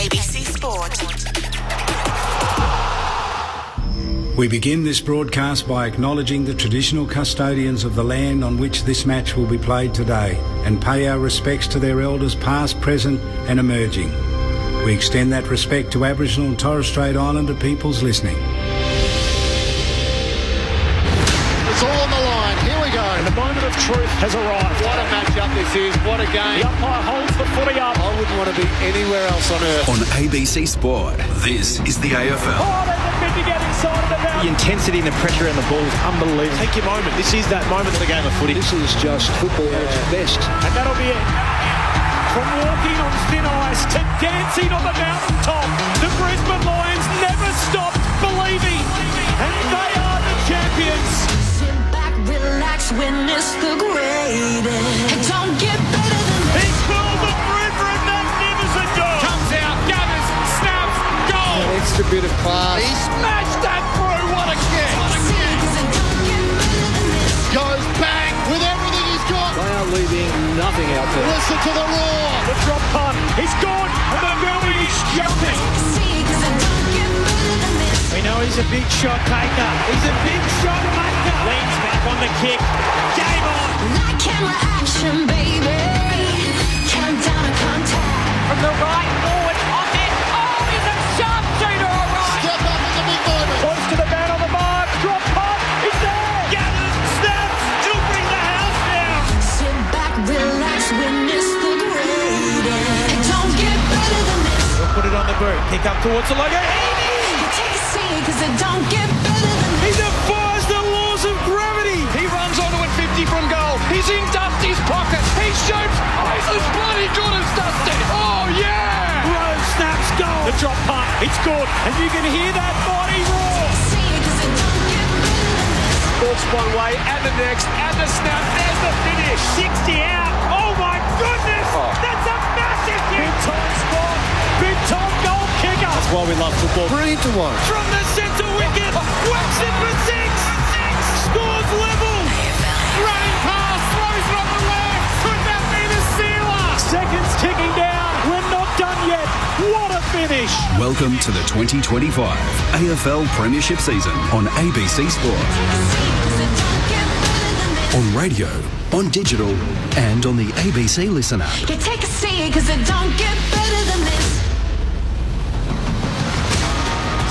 ABC Sport. We begin this broadcast by acknowledging the traditional custodians of the land on which this match will be played today and pay our respects to their elders past, present and emerging. We extend that respect to Aboriginal and Torres Strait Islander peoples listening. It's all on the line. Here we go. And the moment of truth has arrived. What a match-up this is. What a game. The umpire holds the footy up. I wouldn't want to be anywhere else on earth. On ABC Sport, this is the AFL. Oh, there's a bit to get inside of the mouth. The intensity and the pressure in the ball is unbelievable. Take your moment. This is that moment of the game of footy. This is just football at its best. And that'll be it. From walking on thin ice to dancing on the mountaintop, the Brisbane Lions never stopped believing. And they are the champions. Sit back, relax, witness the greatest. It don't get better than this. He pulled the river and magnificent goal. Comes out, gathers, snaps, goal. An extra bit of class. He smashed that through. What a kick. What a kick. Goes bang with everything he's got. They are leaving nothing out there. Listen to the roar. The drop punt. He's gone. And the Melbourne is jumping. We know he's a big shot taker. He's a big shot maker. Leans back on the kick. Game on. Like camera action, baby. Countdown to contact. From the right forward, off it. Oh, he's a sharpshooter, all right. Step up in the big moment. Close to the man on the mark. Drop punt. He's there. Gathers, snaps. He'll bring the house down. Sit back, relax, witness the greatest. It don't get better than this. He'll put it on the boot. Kick up towards the logo. You take a seat, cause it don't get better than He this. defies the laws of gravity. He runs onto it 50 from goal. He's in Dusty's pocket. He shoots. Oh, he's as bloody good as Dusty. Oh, yeah. Rowe snaps goal. The drop punt. It's good. And you can hear that body roar. See, cause it don't get better than this. Walks one way and the next and the snap. There's the finish. 60 out. Oh my goodness. That's a massive kick. Big time spot. Big time goal kicker. That's why we love football. 3-1. From the centre wicket. Whacks it for six. Scores level. Running pass. Throws it on the left. Could that be the sealer? Seconds ticking down. We're not done yet. What a finish. Welcome to the 2025 AFL Premiership season on ABC Sport. On radio, on digital, and on the ABC Listen app. You take a seat, cause it don't get better than this.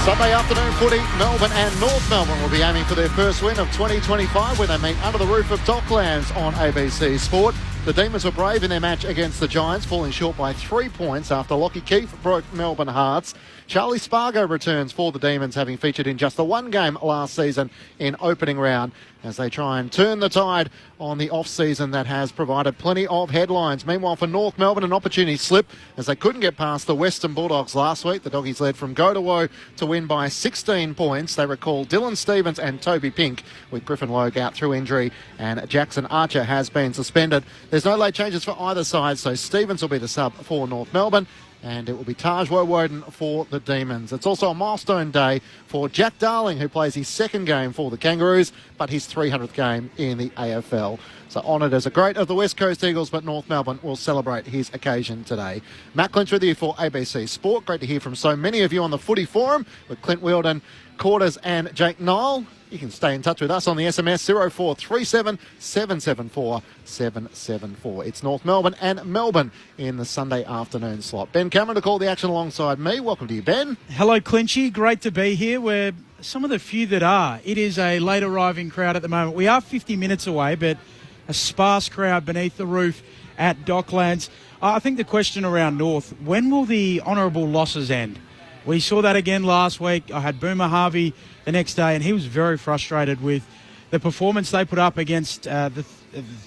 Sunday afternoon footy, Melbourne and North Melbourne will be aiming for their first win of 2025 when they meet under the roof of Docklands on ABC Sport. The Demons were brave in their match against the Giants, falling short by 3 points after Lockie Keefe broke Melbourne hearts. Charlie Spargo returns for the Demons, having featured in just the one game last season in opening round, as they try and turn the tide on the off-season that has provided plenty of headlines. Meanwhile, for North Melbourne, an opportunity slip as they couldn't get past the Western Bulldogs last week. The Doggies led from go to woe to win by 16 points. They recall Dylan Stevens and Toby Pink, with Griffin Logue out through injury and Jackson Archer has been suspended. There's no late changes for either side, so Stevens will be the sub for North Melbourne, and it will be Taj Woden for the Demons. It's also a milestone day for Jack Darling, who plays his second game for the Kangaroos, but his 300th game in the AFL. So honoured as a great of the West Coast Eagles, but North Melbourne will celebrate his occasion today. Matt Clinch with you for ABC Sport. Great to hear from so many of you on the Footy Forum with Clint Wheeldon, Quarters and Jake Nile. You can stay in touch with us on the SMS 0437 774 774. It's North Melbourne and Melbourne in the Sunday afternoon slot. Ben Cameron to call the action alongside me. Welcome to you, Ben. Hello, Clinchy. Great to be here. We're some of the few that are. It is a late arriving crowd at the moment. We are 50 minutes away, but a sparse crowd beneath the roof at Docklands. I think the question around North, when will the honourable losses end? We saw that again last week. I had Boomer Harvey the next day, and he was very frustrated with the performance they put up against the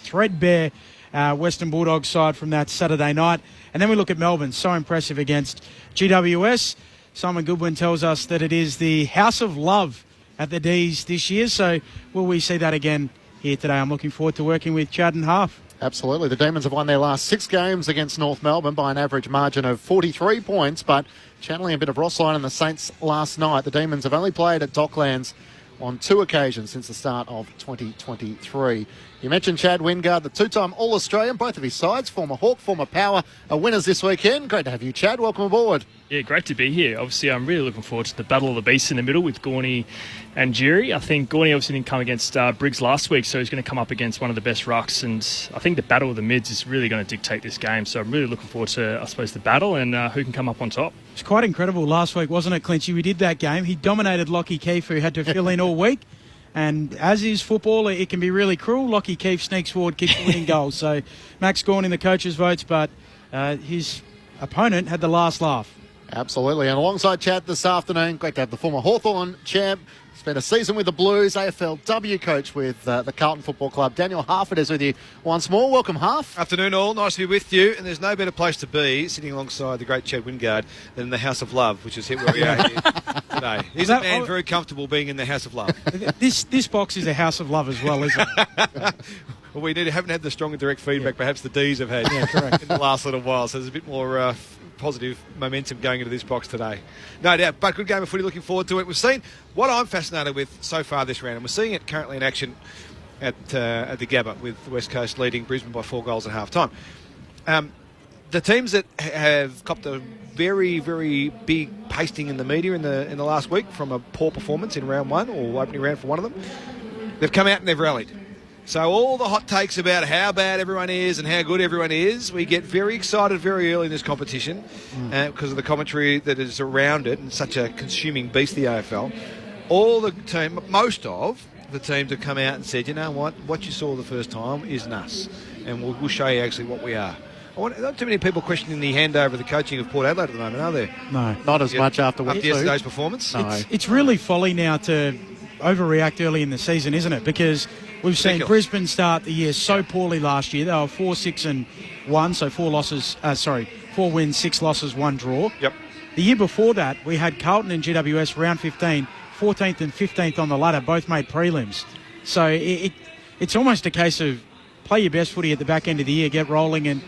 threadbare Western Bulldogs side from that Saturday night. And then we look at Melbourne, so impressive against GWS. Simon Goodwin tells us that it is the house of love at the D's this year. So will we see that again here today? I'm looking forward to working with Chad and Half. Absolutely. The Demons have won their last 6 games against North Melbourne by an average margin of 43 points, but channeling a bit of Ross line in the Saints last night, the Demons have only played at Docklands on 2 occasions since the start of 2023. You mentioned Chad Wingard, the two-time All-Australian, both of his sides, former Hawk, former Power, are winners this weekend. Great to have you, Chad. Welcome aboard. Yeah, great to be here. Obviously, I'm really looking forward to the battle of the beasts in the middle with Gorney and Jury. I think Gorney obviously didn't come against Briggs last week, so he's going to come up against one of the best rucks, and I think the battle of the mids is really going to dictate this game. So I'm really looking forward to, I suppose, the battle and who can come up on top. It's quite incredible last week, wasn't it, Clinchy? We did that game. He dominated Lockie Keefe, who had to fill in all week. And as is football, it can be really cruel. Lockie Keefe sneaks forward, kicks the winning goal. So Max Gorney, the coach's votes, but his opponent had the last laugh. Absolutely. And alongside Chad this afternoon, great to have the former Hawthorn champ, spent a season with the Blues, AFLW coach with the Carlton Football Club. Daniel Harford is with you once more. Welcome, Harf. Afternoon, all. Nice to be with you. And there's no better place to be sitting alongside the great Chad Wingard than the House of Love, which is where we are here today. He's a man very comfortable being in the House of Love. This box is a House of Love as well, isn't it? Well, we haven't had the strong and direct feedback perhaps the D's have had correct. in the last little while. So there's a bit more positive momentum going into this box today. No doubt, but good game of footy, looking forward to it. We've seen what I'm fascinated with so far this round, and we're seeing it currently in action at the Gabba with the West Coast leading Brisbane by 4 goals at half-time. The teams that have copped a very, very big pasting in the media in the last week from a poor performance in round one or opening round for one of them, they've come out and they've rallied. So all the hot takes about how bad everyone is and how good everyone is, we get very excited very early in this competition because of the commentary that is around it and such a consuming beast, the AFL. Most of the teams have come out and said, you know what you saw the first time isn't us, and we'll show you actually what we are. Not too many people questioning the handover of the coaching of Port Adelaide at the moment, are there? No. Not as much after yesterday's performance. No. It's really folly now to overreact early in the season, isn't it? Because we've seen Brisbane start the year so poorly last year. They were 4-6-1, so 4 wins, 6 losses, 1 draw. Yep. The year before that, we had Carlton and GWS round 15, 14th and 15th on the ladder, both made prelims. So it's almost a case of play your best footy at the back end of the year, get rolling, and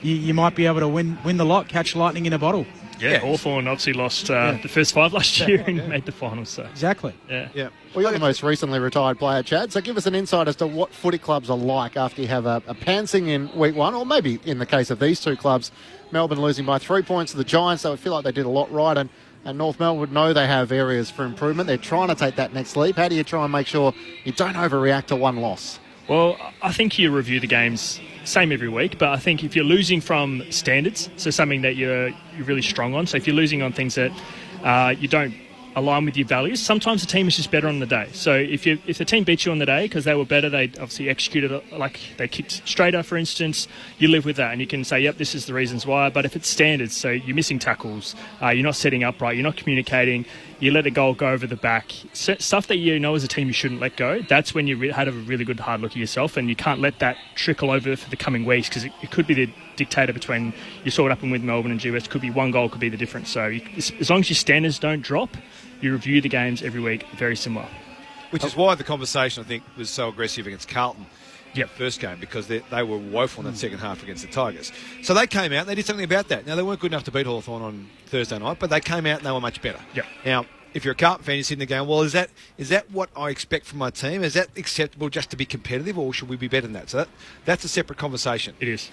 you might be able to win the lot, catch lightning in a bottle. Yeah, Hawthorn obviously lost the first 5 last year and made the finals. So. Exactly. Yeah. Well, you're the most recently retired player, Chad, so give us an insight as to what footy clubs are like after you have a pantsing in week one, or maybe in the case of these two clubs, Melbourne losing by 3 points to the Giants, so I feel like they did a lot right, and North Melbourne would know they have areas for improvement. They're trying to take that next leap. How do you try and make sure you don't overreact to one loss? Well, I think you review the games same every week, but I think if you're losing from standards, so something that you're really strong on, so if you're losing on things that you don't align with your values, sometimes the team is just better on the day. So if the team beats you on the day because they were better, they obviously executed it, like they kicked straighter, for instance, you live with that and you can say, yep, this is the reasons why. But if it's standards, so you're missing tackles, you're not setting up right, you're not communicating, you let a goal go over the back, stuff that you know as a team you shouldn't let go, that's when you had a really good hard look at yourself, and you can't let that trickle over for the coming weeks, because it could be the dictator between, you saw it happen with Melbourne and GWS, could be one goal, could be the difference. So as long as your standards don't drop, you review the games every week, very similar. Which is why the conversation, I think, was so aggressive against Carlton. Yep. First game, because they were woeful in that second half against the Tigers. So they came out and they did something about that. Now, they weren't good enough to beat Hawthorn on Thursday night, but they came out and they were much better. Yep. Now, if you're a Carlton fan, you're sitting there going, well, is that what I expect from my team? Is that acceptable just to be competitive, or should we be better than that? So that's a separate conversation. It is.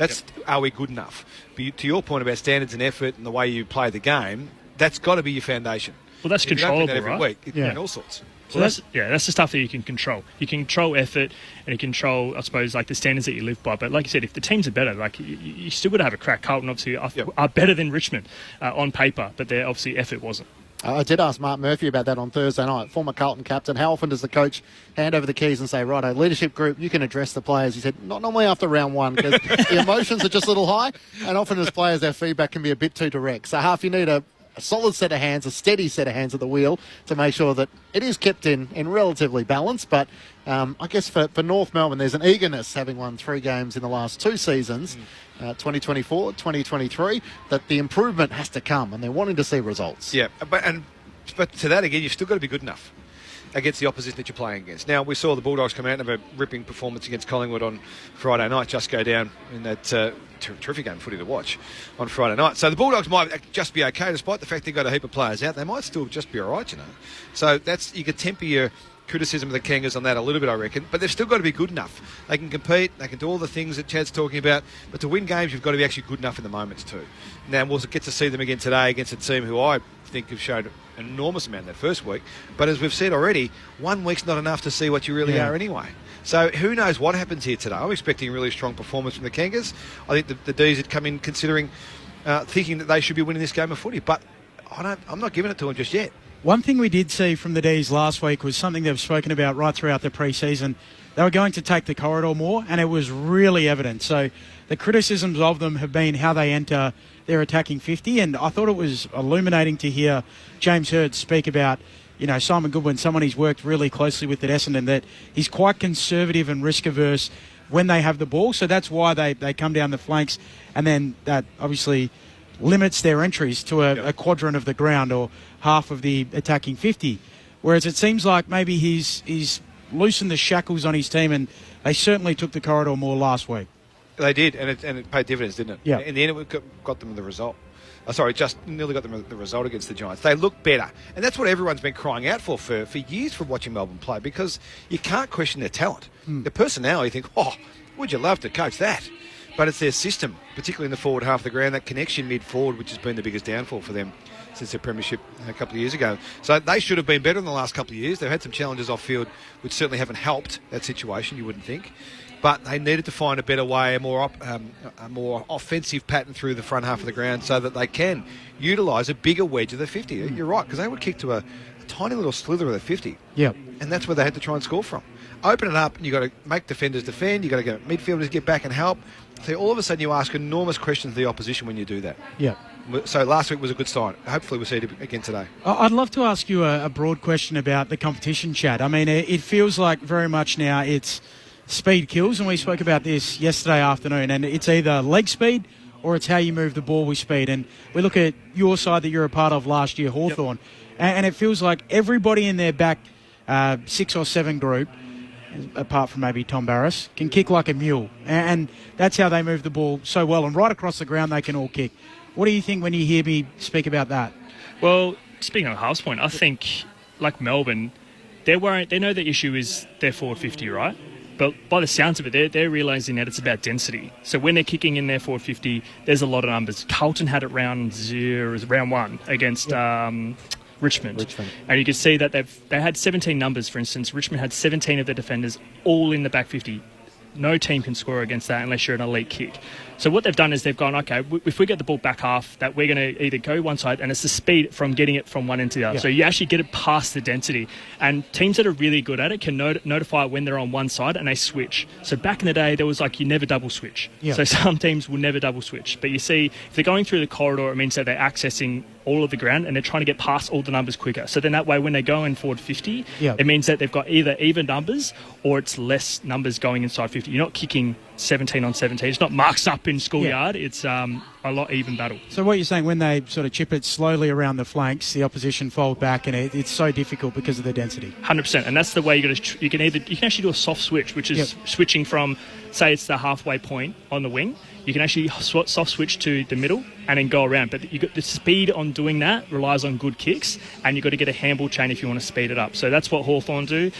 Are we good enough? But to your point about standards and effort and the way you play the game, that's got to be your foundation. Well, that's controllable, every right? week, in all sorts. So that's the stuff that you can control. You can control effort, and you control, I suppose, like the standards that you live by. But like you said, if the teams are better, like you still got to have a crack. Carlton obviously are better than Richmond on paper, but their obviously effort wasn't. I did ask Mark Murphy about that on Thursday night, former Carlton captain. How often does the coach hand over the keys and say, righto, leadership group, you can address the players? He said, not normally after round one, because the emotions are just a little high, and often as players, our feedback can be a bit too direct. So half you need a solid set of hands, a steady set of hands at the wheel to make sure that it is kept in relatively balance. But I guess for North Melbourne, there's an eagerness, having won 3 games in the last 2 seasons, 2024, 2023, that the improvement has to come, and they're wanting to see results. Yeah, but to that, again, you've still got to be good enough against the opposition that you're playing against. Now, we saw the Bulldogs come out and have a ripping performance against Collingwood on Friday night, just go down in that terrific game of footy to watch on Friday night. So the Bulldogs might just be okay, despite the fact they've got a heap of players out. They might still just be all right, you know. So you can temper your criticism of the Kangas on that a little bit, I reckon. But they've still got to be good enough. They can compete, they can do all the things that Chad's talking about, but to win games, you've got to be actually good enough in the moments too. Now, we'll get to see them again today against a team who I think have showed an enormous amount that first week. But as we've said already, 1 week's not enough to see what you really are anyway. So who knows what happens here today. I'm expecting a really strong performance from the Kangas. I think the D's had come in considering, thinking that they should be winning this game of footy. But I'm not giving it to them just yet. One thing we did see from the D's last week was something they've spoken about right throughout the pre-season. They were going to take the corridor more, and it was really evident. So the criticisms of them have been how they enter their attacking 50, and I thought it was illuminating to hear James Hird speak about, Simon Goodwin, someone he's worked really closely with at Essendon, that he's quite conservative and risk-averse when they have the ball. So that's why they come down the flanks, and then that obviously limits their entries to a quadrant of the ground or half of the attacking 50. Whereas it seems like maybe he's loosened the shackles on his team, and they certainly took the corridor more last week. They did, and it paid dividends, didn't it? Yeah. In the end, it got them the result. Just nearly got them the result against the Giants. They look better, and that's what everyone's been crying out for years from watching Melbourne play, because you can't question their talent. Their personality, you think, would you love to coach that? But it's their system, particularly in the forward half of the ground, that connection mid-forward, which has been the biggest downfall for them since their premiership a couple of years ago. So they should have been better in the last couple of years. They've had some challenges off-field, which certainly haven't helped that situation, you wouldn't think. But they needed to find a better way, a more offensive pattern through the front half of the ground so that they can utilise a bigger wedge of the 50. You're right, because they would kick to a tiny little slither of the 50. Yeah. And that's where they had to try and score from. Open it up, and you've got to make defenders defend, you've got to get midfielders get back and help. So all of a sudden you ask enormous questions of the opposition when you do that. Yeah. So last week was a good sign. Hopefully we'll see it again today. I'd love to ask you a broad question about the competition, Chad. I mean, it feels like very much now it's speed kills, and we spoke about this yesterday afternoon, and it's either leg speed or it's how you move the ball with speed. And we look at your side that you're a part of last year, Hawthorn, and it feels like everybody in their back 6 or 7 group, apart from maybe Tom Barras, can kick like a mule. And that's how they move the ball so well. And right across the ground, they can all kick. What do you think when you hear me speak about that? Well, speaking of halves point, I think, like Melbourne, they know the issue is their forward 50, right? But by the sounds of it, they're realising that it's about density. So when they're kicking in their forward 50, there's a lot of numbers. Carlton had it round 1 against Richmond. And you can see that they had 17 numbers, for instance. Richmond had 17 of their defenders all in the back 50. No team can score against that unless you're an elite kick. So what they've done is they've gone, okay, if we get the ball back half, that we're going to either go one side, and it's the speed from getting it from one end to the other. Yeah. So you actually get it past the density. And teams that are really good at it can notify when they're on one side and they switch. So back in the day, there was like you never double switch. Yeah. So some teams will never double switch. But you see, if they're going through the corridor, it means that they're accessing all of the ground and they're trying to get past all the numbers quicker. So then that way, when they go in forward 50, it means that they've got either even numbers or it's less numbers going inside 50. You're not kicking 17 on 17. It's not marks up in schoolyard. It's a lot even battle. So what you're saying, when they sort of chip it slowly around the flanks, the opposition fold back, and it's so difficult because of the density. 100%, and that's the way you can actually do a soft switch, which is switching from, say it's the halfway point on the wing. You can actually soft switch to the middle and then go around. But you got the speed on doing that relies on good kicks, and you've got to get a handball chain if you want to speed it up. So that's what Hawthorn do.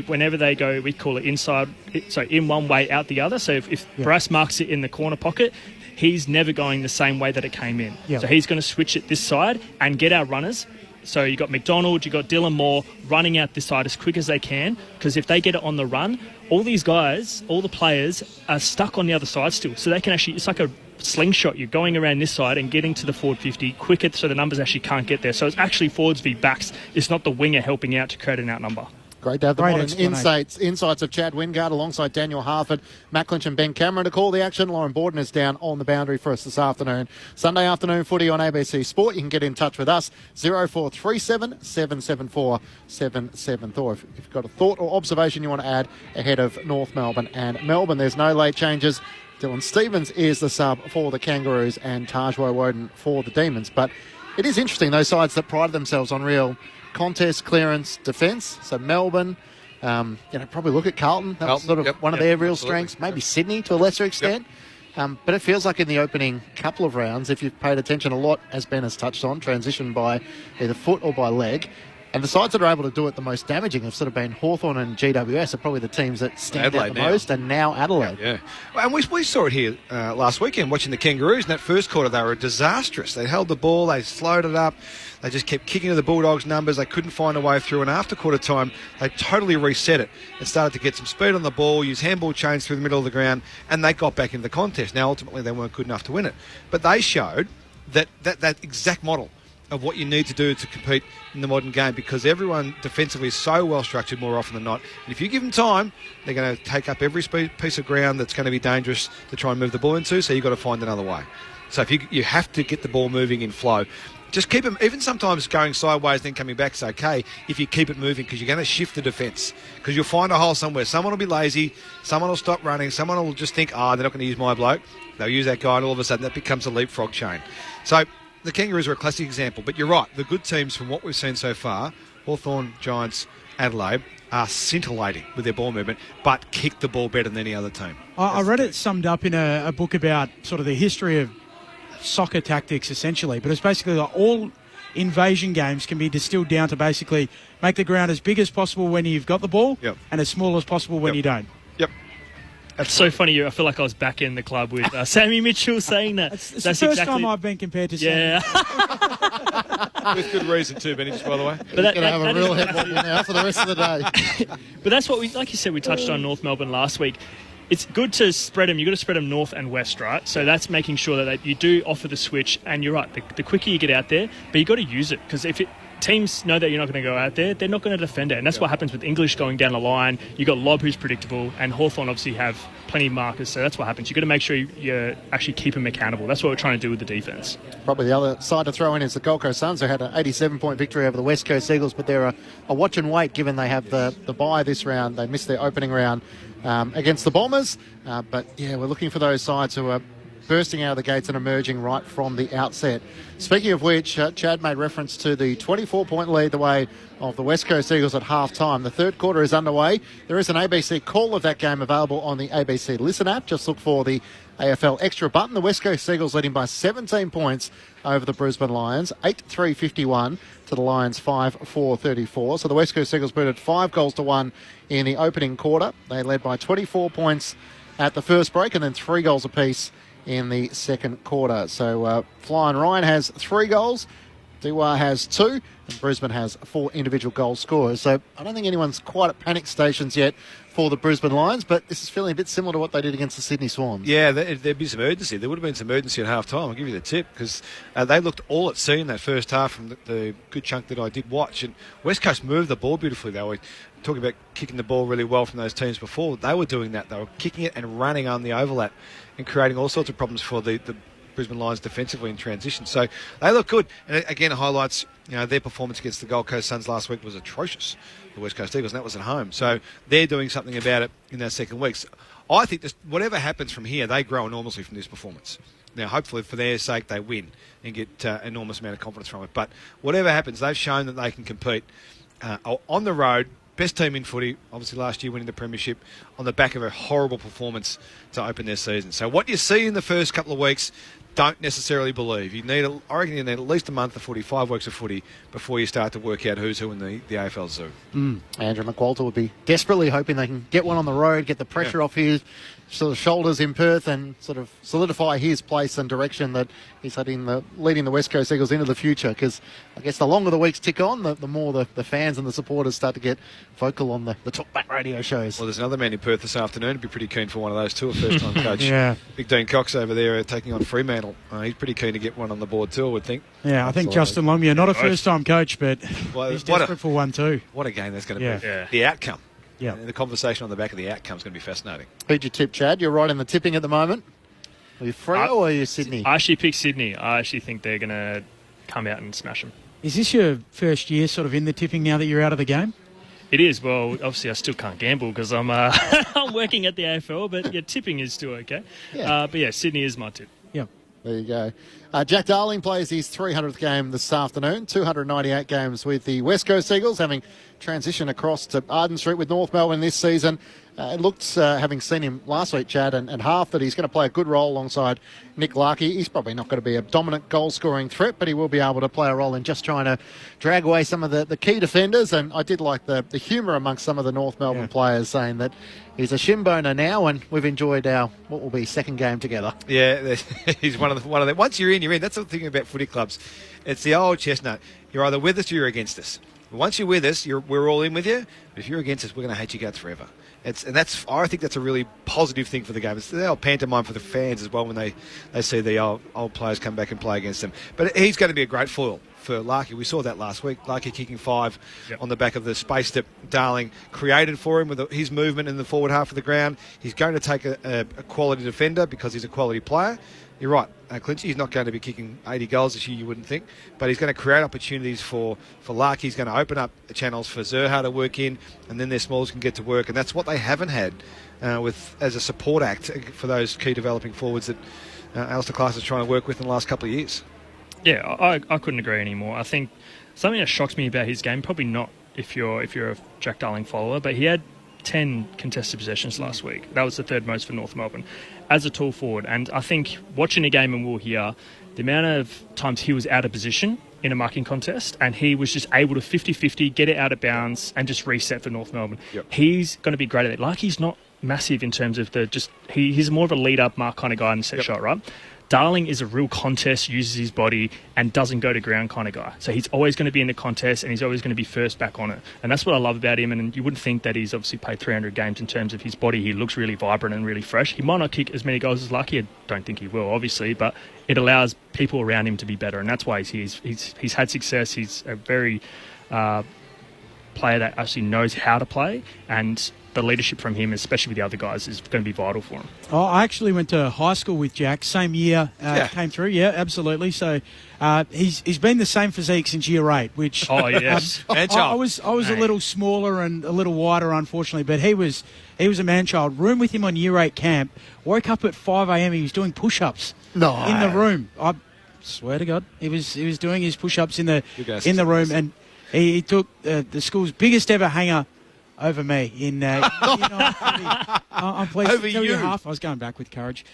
Whenever they go, we call it inside, so in one way, out the other. So if Brass marks it in the corner pocket, he's never going the same way that it came in. Yep. So he's going to switch it this side and get our runners. So you've got McDonald, you've got Dylan Moore running out this side as quick as they can, because if they get it on the run, all these guys, all the players are stuck on the other side still. So they can actually, it's like a slingshot. You're going around this side and getting to the forward 50 quicker, so the numbers actually can't get there. So it's actually forwards v backs. It's not the winger helping out to create an outnumber. Great to have the modern insights of Chad Wingard alongside Daniel Harford, Matt Clinch and Ben Cameron to call the action. Lauren Borden is down on the boundary for us this afternoon. Sunday afternoon footy on ABC Sport. You can get in touch with us, 0437 774 774. If you've got a thought or observation you want to add ahead of North Melbourne and Melbourne. There's no late changes. Dylan Stevens is the sub for the Kangaroos and Tajwo Woden for the Demons. But it is interesting, those sides that pride themselves on real contest, clearance, defence. So Melbourne, probably look at Carlton. That was sort of one of their real strengths. Maybe Sydney to a lesser extent. But it feels like in the opening couple of rounds, if you've paid attention a lot, as Ben has touched on, transition by either foot or by leg, And the sides that are able to do it the most damaging have sort of been Hawthorn and GWS are probably the teams that stand out the most, and now Adelaide. Yeah. And we saw it here last weekend watching the Kangaroos. In that first quarter, they were disastrous. They held the ball, they slowed it up, they just kept kicking to the Bulldogs' numbers. They couldn't find a way through, and after quarter time, they totally reset it and started to get some speed on the ball, use handball chains through the middle of the ground, and they got back into the contest. Now, ultimately, they weren't good enough to win it. But they showed that exact model of what you need to do to compete in the modern game, because everyone defensively is so well structured more often than not. And if you give them time, they're going to take up every piece of ground that's going to be dangerous to try and move the ball into, so you've got to find another way. So if you have to get the ball moving in flow. Just keep them, even sometimes going sideways then coming back is okay if you keep it moving, because you're going to shift the defence, because you'll find a hole somewhere. Someone will be lazy, someone will stop running, someone will just think, they're not going to use my bloke. They'll use that guy, and all of a sudden that becomes a leapfrog chain. So the Kangaroos are a classic example, but you're right. The good teams from what we've seen so far, Hawthorn, Giants, Adelaide, are scintillating with their ball movement, but kick the ball better than any other team. I read it summed up in a book about sort of the history of soccer tactics, essentially, but it's basically like all invasion games can be distilled down to basically make the ground as big as possible when you've got the ball, and as small as possible when you don't. Yep. It's so funny. I feel like I was back in the club with Sammy Mitchell saying that. It's the first time I've been compared to Sammy. With good reason too, Benny, just by the way. But he's going to have a real head wobble now for the rest of the day. But that's what like you said, we touched on North Melbourne last week. It's good to spread them. You've got to spread them north and west, right? So that's making sure that you do offer the switch. And you're right, the quicker you get out there, but you've got to use it. Because if teams know that you're not going to go out there, they're not going to defend it. And that's what happens with English going down the line. You've got Lobb, who's predictable, and Hawthorn obviously have plenty of markers. So that's what happens. You've got to make sure you actually keep them accountable. That's what we're trying to do with the defence. Probably the other side to throw in is the Gold Coast Suns, who had an 87-point victory over the West Coast Eagles, but they're a watch and wait given they have the bye this round. They missed their opening round against the Bombers. But, yeah, we're looking for those sides who are bursting out of the gates and emerging right from the outset. Speaking of which, Chad made reference to the 24-point lead the way of the West Coast Eagles at half-time. The third quarter is underway. There is an ABC call of that game available on the ABC Listen app. Just look for the AFL Extra button. The West Coast Eagles leading by 17 points over the Brisbane Lions, 8-3-51 to the Lions 5-4-34. So the West Coast Eagles booted 5-1 in the opening quarter. They led by 24 points at the first break and then 3 goals apiece in the second quarter. So Flying Ryan has 3 goals, Dewar has 2, and Brisbane has 4 individual goal scorers. So I don't think anyone's quite at panic stations yet for the Brisbane Lions, but this is feeling a bit similar to what they did against the Sydney Swans. Yeah, there'd be some urgency. There would have been some urgency at half-time. I'll give you the tip, because they looked all at sea in that first half from the good chunk that I did watch. And West Coast moved the ball beautifully. They were talking about kicking the ball really well from those teams before. They were doing that. They were kicking it and running on the overlap and creating all sorts of problems for the Brisbane Lions defensively in transition. So they look good. And again, it highlights their performance against the Gold Coast Suns last week was atrocious, the West Coast Eagles, and that was at home. So they're doing something about it in their second weeks. I think whatever happens from here, they grow enormously from this performance. Now, hopefully for their sake, they win and get enormous amount of confidence from it. But whatever happens, they've shown that they can compete on the road. Best team in footy, obviously last year winning the premiership on the back of a horrible performance to open their season. So what you see in the first couple of weeks, don't necessarily believe. I reckon you need at least a month of footy, 5 weeks of footy, before you start to work out who's who in the AFL Zoo. Andrew McWalter would be desperately hoping they can get one on the road, get the pressure off his sort of shoulders in Perth and sort of solidify his place and direction that he's leading the West Coast Eagles into the future, because I guess the longer the weeks tick on, the more the fans and the supporters start to get vocal on the talkback radio shows. Well, there's another man in Perth this afternoon who'd be pretty keen for one of those too, a first-time coach. Yeah. Big Dean Cox over there taking on Fremantle. He's pretty keen to get one on the board too, I would think. Yeah, I think Justin Longmuir, not a first-time coach, but he's desperate for one too. What a game that's going to be. Yeah. The outcome. Yeah. And the conversation on the back of the outcome is going to be fascinating. Who'd you tip, Chad? You're right in the tipping at the moment. Are you Freo or are you Sydney? I actually picked Sydney. I actually think they're going to come out and smash them. Is this your first year sort of in the tipping now that you're out of the game? It is. Well, obviously I still can't gamble because I'm I'm working at the AFL, but yeah, tipping is still okay. Yeah. But yeah, Sydney is my tip. Yeah. There you go. Jack Darling plays his 300th game this afternoon, 298 games with the West Coast Eagles, having transitioned across to Arden Street with North Melbourne this season. It looks, having seen him last week, Chad, and half that he's going to play a good role alongside Nick Larkey. He's probably not going to be a dominant goal-scoring threat, but he will be able to play a role in just trying to drag away some of the key defenders. And I did like the humour amongst some of the North Melbourne players saying that he's a shin boner now, and we've enjoyed our what will be second game together. Yeah, he's one of them. Once you're in, you're in. That's the thing about footy clubs. It's the old chestnut. You're either with us or you're against us. Once you're with us, we're all in with you. But if you're against us, we're going to hate you guts forever. I think that's a really positive thing for the game. It's the old pantomime for the fans as well when they see the old players come back and play against them. But he's going to be a great foil for Larkey. We saw that last week. Larkey kicking 5 on the back of the space that Darling created for him with his movement in the forward half of the ground. He's going to take a quality defender because he's a quality player. You're right, Clinchy, he's not going to be kicking 80 goals this year, you wouldn't think, but he's going to create opportunities for Larkey. He's going to open up channels for Zerha to work in, and then their smalls can get to work, and that's what they haven't had as a support act for those key developing forwards that Alistair Clark is trying to work with in the last couple of years. Yeah, I couldn't agree anymore. I think something that shocks me about his game, probably not if you're a Jack Darling follower, but he had 10 contested possessions last week. That was the third most for North Melbourne as a tall forward. And I think watching a game and we'll hear the amount of times he was out of position in a marking contest and he was just able to 50-50, get it out of bounds and just reset for North Melbourne. Yep. He's going to be great at it. Like, he's not massive in terms of he's more of a lead-up mark kind of guy in the set shot, right? Darling is a real contest, uses his body, and doesn't go to ground kind of guy. So he's always going to be in the contest, and he's always going to be first back on it. And that's what I love about him. And you wouldn't think that he's obviously played 300 games in terms of his body. He looks really vibrant and really fresh. He might not kick as many goals as Lucky. I don't think he will, obviously, but it allows people around him to be better, and that's why he's had success. He's a very player that actually knows how to play, and the leadership from him, especially with the other guys, is going to be vital for him. Oh, I actually went to high school with Jack. Same year came through. Yeah, absolutely. So he's been the same physique since year 8, which yes, I was a little smaller and a little wider, unfortunately, but he was a man-child. Room with him on year 8 camp. Woke up at 5 a.m. He was doing push-ups in the room. I swear to God, he was doing his push-ups in the room, and he took the school's biggest ever hanger over me in I'm pleased to tell you half. I was going back with courage.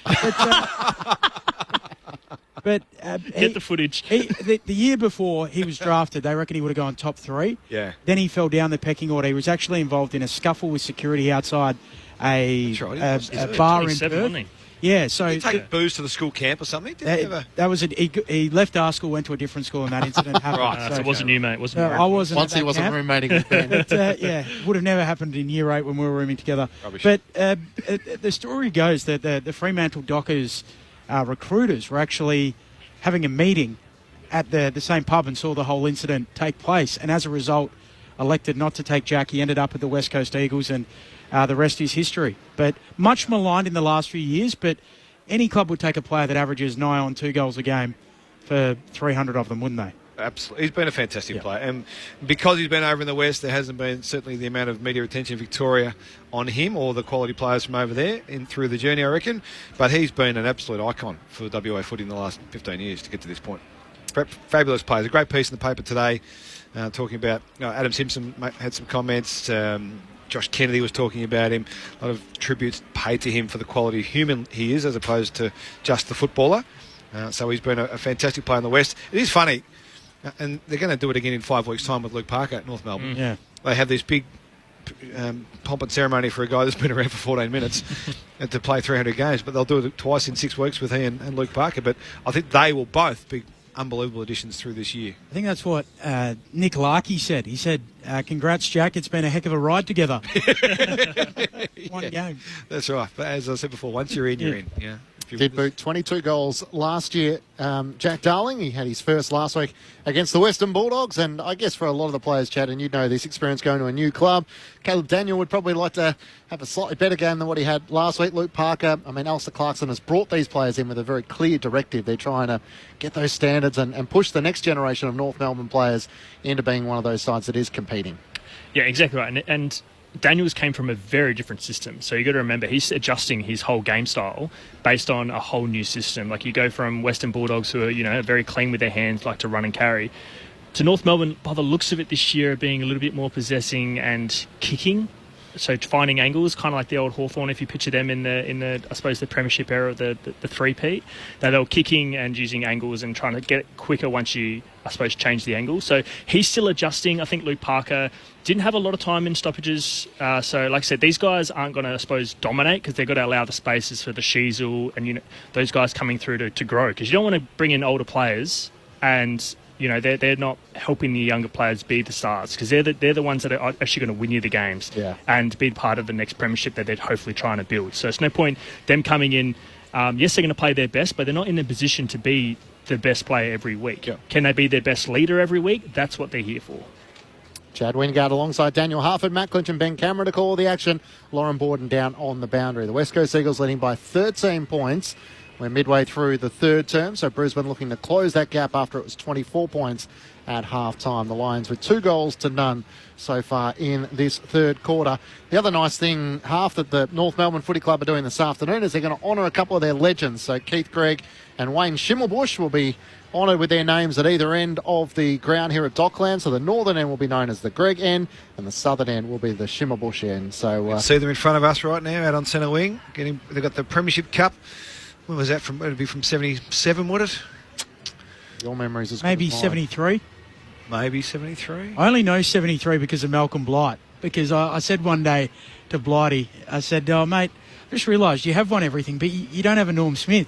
But get the footage. The year before he was drafted, they reckon he would have gone top 3. Yeah. Then he fell down the pecking order. He was actually involved in a scuffle with security outside a bar in Perth. Yeah, so did he take booze to the school camp or something? That was he left our school, went to a different school, and that incident happened. Right, so it wasn't you, mate. I wasn't. Once he wasn't roommating with Ben. Would have never happened in year 8 when we were rooming together. Rubbish. But the story goes that the Fremantle Dockers recruiters were actually having a meeting at the same pub and saw the whole incident take place, and as a result, elected not to take Jack. He ended up at the West Coast Eagles, and the rest is history. But much maligned in the last few years, but any club would take a player that averages nigh on 2 goals a game for 300 of them, wouldn't they? Absolutely. He's been a fantastic player. And because he's been over in the West, there hasn't been certainly the amount of media attention in Victoria on him or the quality players from over there through the journey, I reckon. But he's been an absolute icon for WA footy in the last 15 years to get to this point. Fabulous players. A great piece in the paper today talking about Adam Simpson had some comments. Josh Kennedy was talking about him. A lot of tributes paid to him for the quality of human he is as opposed to just the footballer. So he's been a fantastic player in the West. It is funny, and they're going to do it again in 5 weeks' time with Luke Parker at North Melbourne. Yeah. They have this big pomp and ceremony for a guy that's been around for 14 minutes and to play 300 games, but they'll do it twice in 6 weeks with he and Luke Parker. But I think they will both be unbelievable additions through this year. I think that's what Nick Larkey said. He said, congrats, Jack. It's been a heck of a ride together. One game. That's right. But as I said before, once you're in, you're in. Yeah. Did boot 22 goals last year. Jack Darling, he had his first last week against the Western Bulldogs, and I guess for a lot of the players, Chad, and you know this experience going to a new club, Caleb Daniel would probably like to have a slightly better game than what he had last week. Luke Parker, Alistair Clarkson has brought these players in with a very clear directive. They're trying to get those standards and push the next generation of North Melbourne players into being one of those sides that is competing. Yeah, exactly right. And Daniels came from a very different system. So you got to remember, he's adjusting his whole game style based on a whole new system. Like, you go from Western Bulldogs, who are, very clean with their hands, like to run and carry, to North Melbourne, by the looks of it this year, being a little bit more possessing and kicking so finding angles, kind of like the old Hawthorn. If you picture them in the I suppose the premiership era of the 3P, they were kicking and using angles and trying to get it quicker once you, I suppose, change the angle. So he's still adjusting. I think Luke Parker didn't have a lot of time in stoppages. So like I said, these guys aren't going to, I suppose, dominate because they've got to allow the spaces for the Sheasel and those guys coming through to grow, because you don't want to bring in older players and they're not helping the younger players be the stars, because they're the ones that are actually going to win you the games and be part of the next premiership that they're hopefully trying to build. So it's no point them coming in. Yes, they're going to play their best, but they're not in a position to be the best player every week. Yeah. Can they be their best leader every week? That's what they're here for. Chad Wingard alongside Daniel Harford, Matt Clinch and Ben Cameron to call the action. Lauren Borden down on the boundary. The West Coast Eagles leading by 13 points. We're midway through the third term, so Brisbane looking to close that gap after it was 24 points at half-time. The Lions with 2-0 so far in this third quarter. The other nice thing, that the North Melbourne Footy Club are doing this afternoon is they're going to honour a couple of their legends. So Keith Gregg and Wayne Schimmelbusch will be honoured with their names at either end of the ground here at Docklands. So the northern end will be known as the Gregg end and the southern end will be the Schimmelbusch end. So see them in front of us right now out on centre wing. They've got the Premiership Cup. When was that from? It would be from 77, would it? Your memories is maybe 73. Maybe 73. I only know 73 because of Malcolm Blight. Because I said one day to Blighty, I said, "Oh mate, I just realised you have won everything, but you don't have a Norm Smith."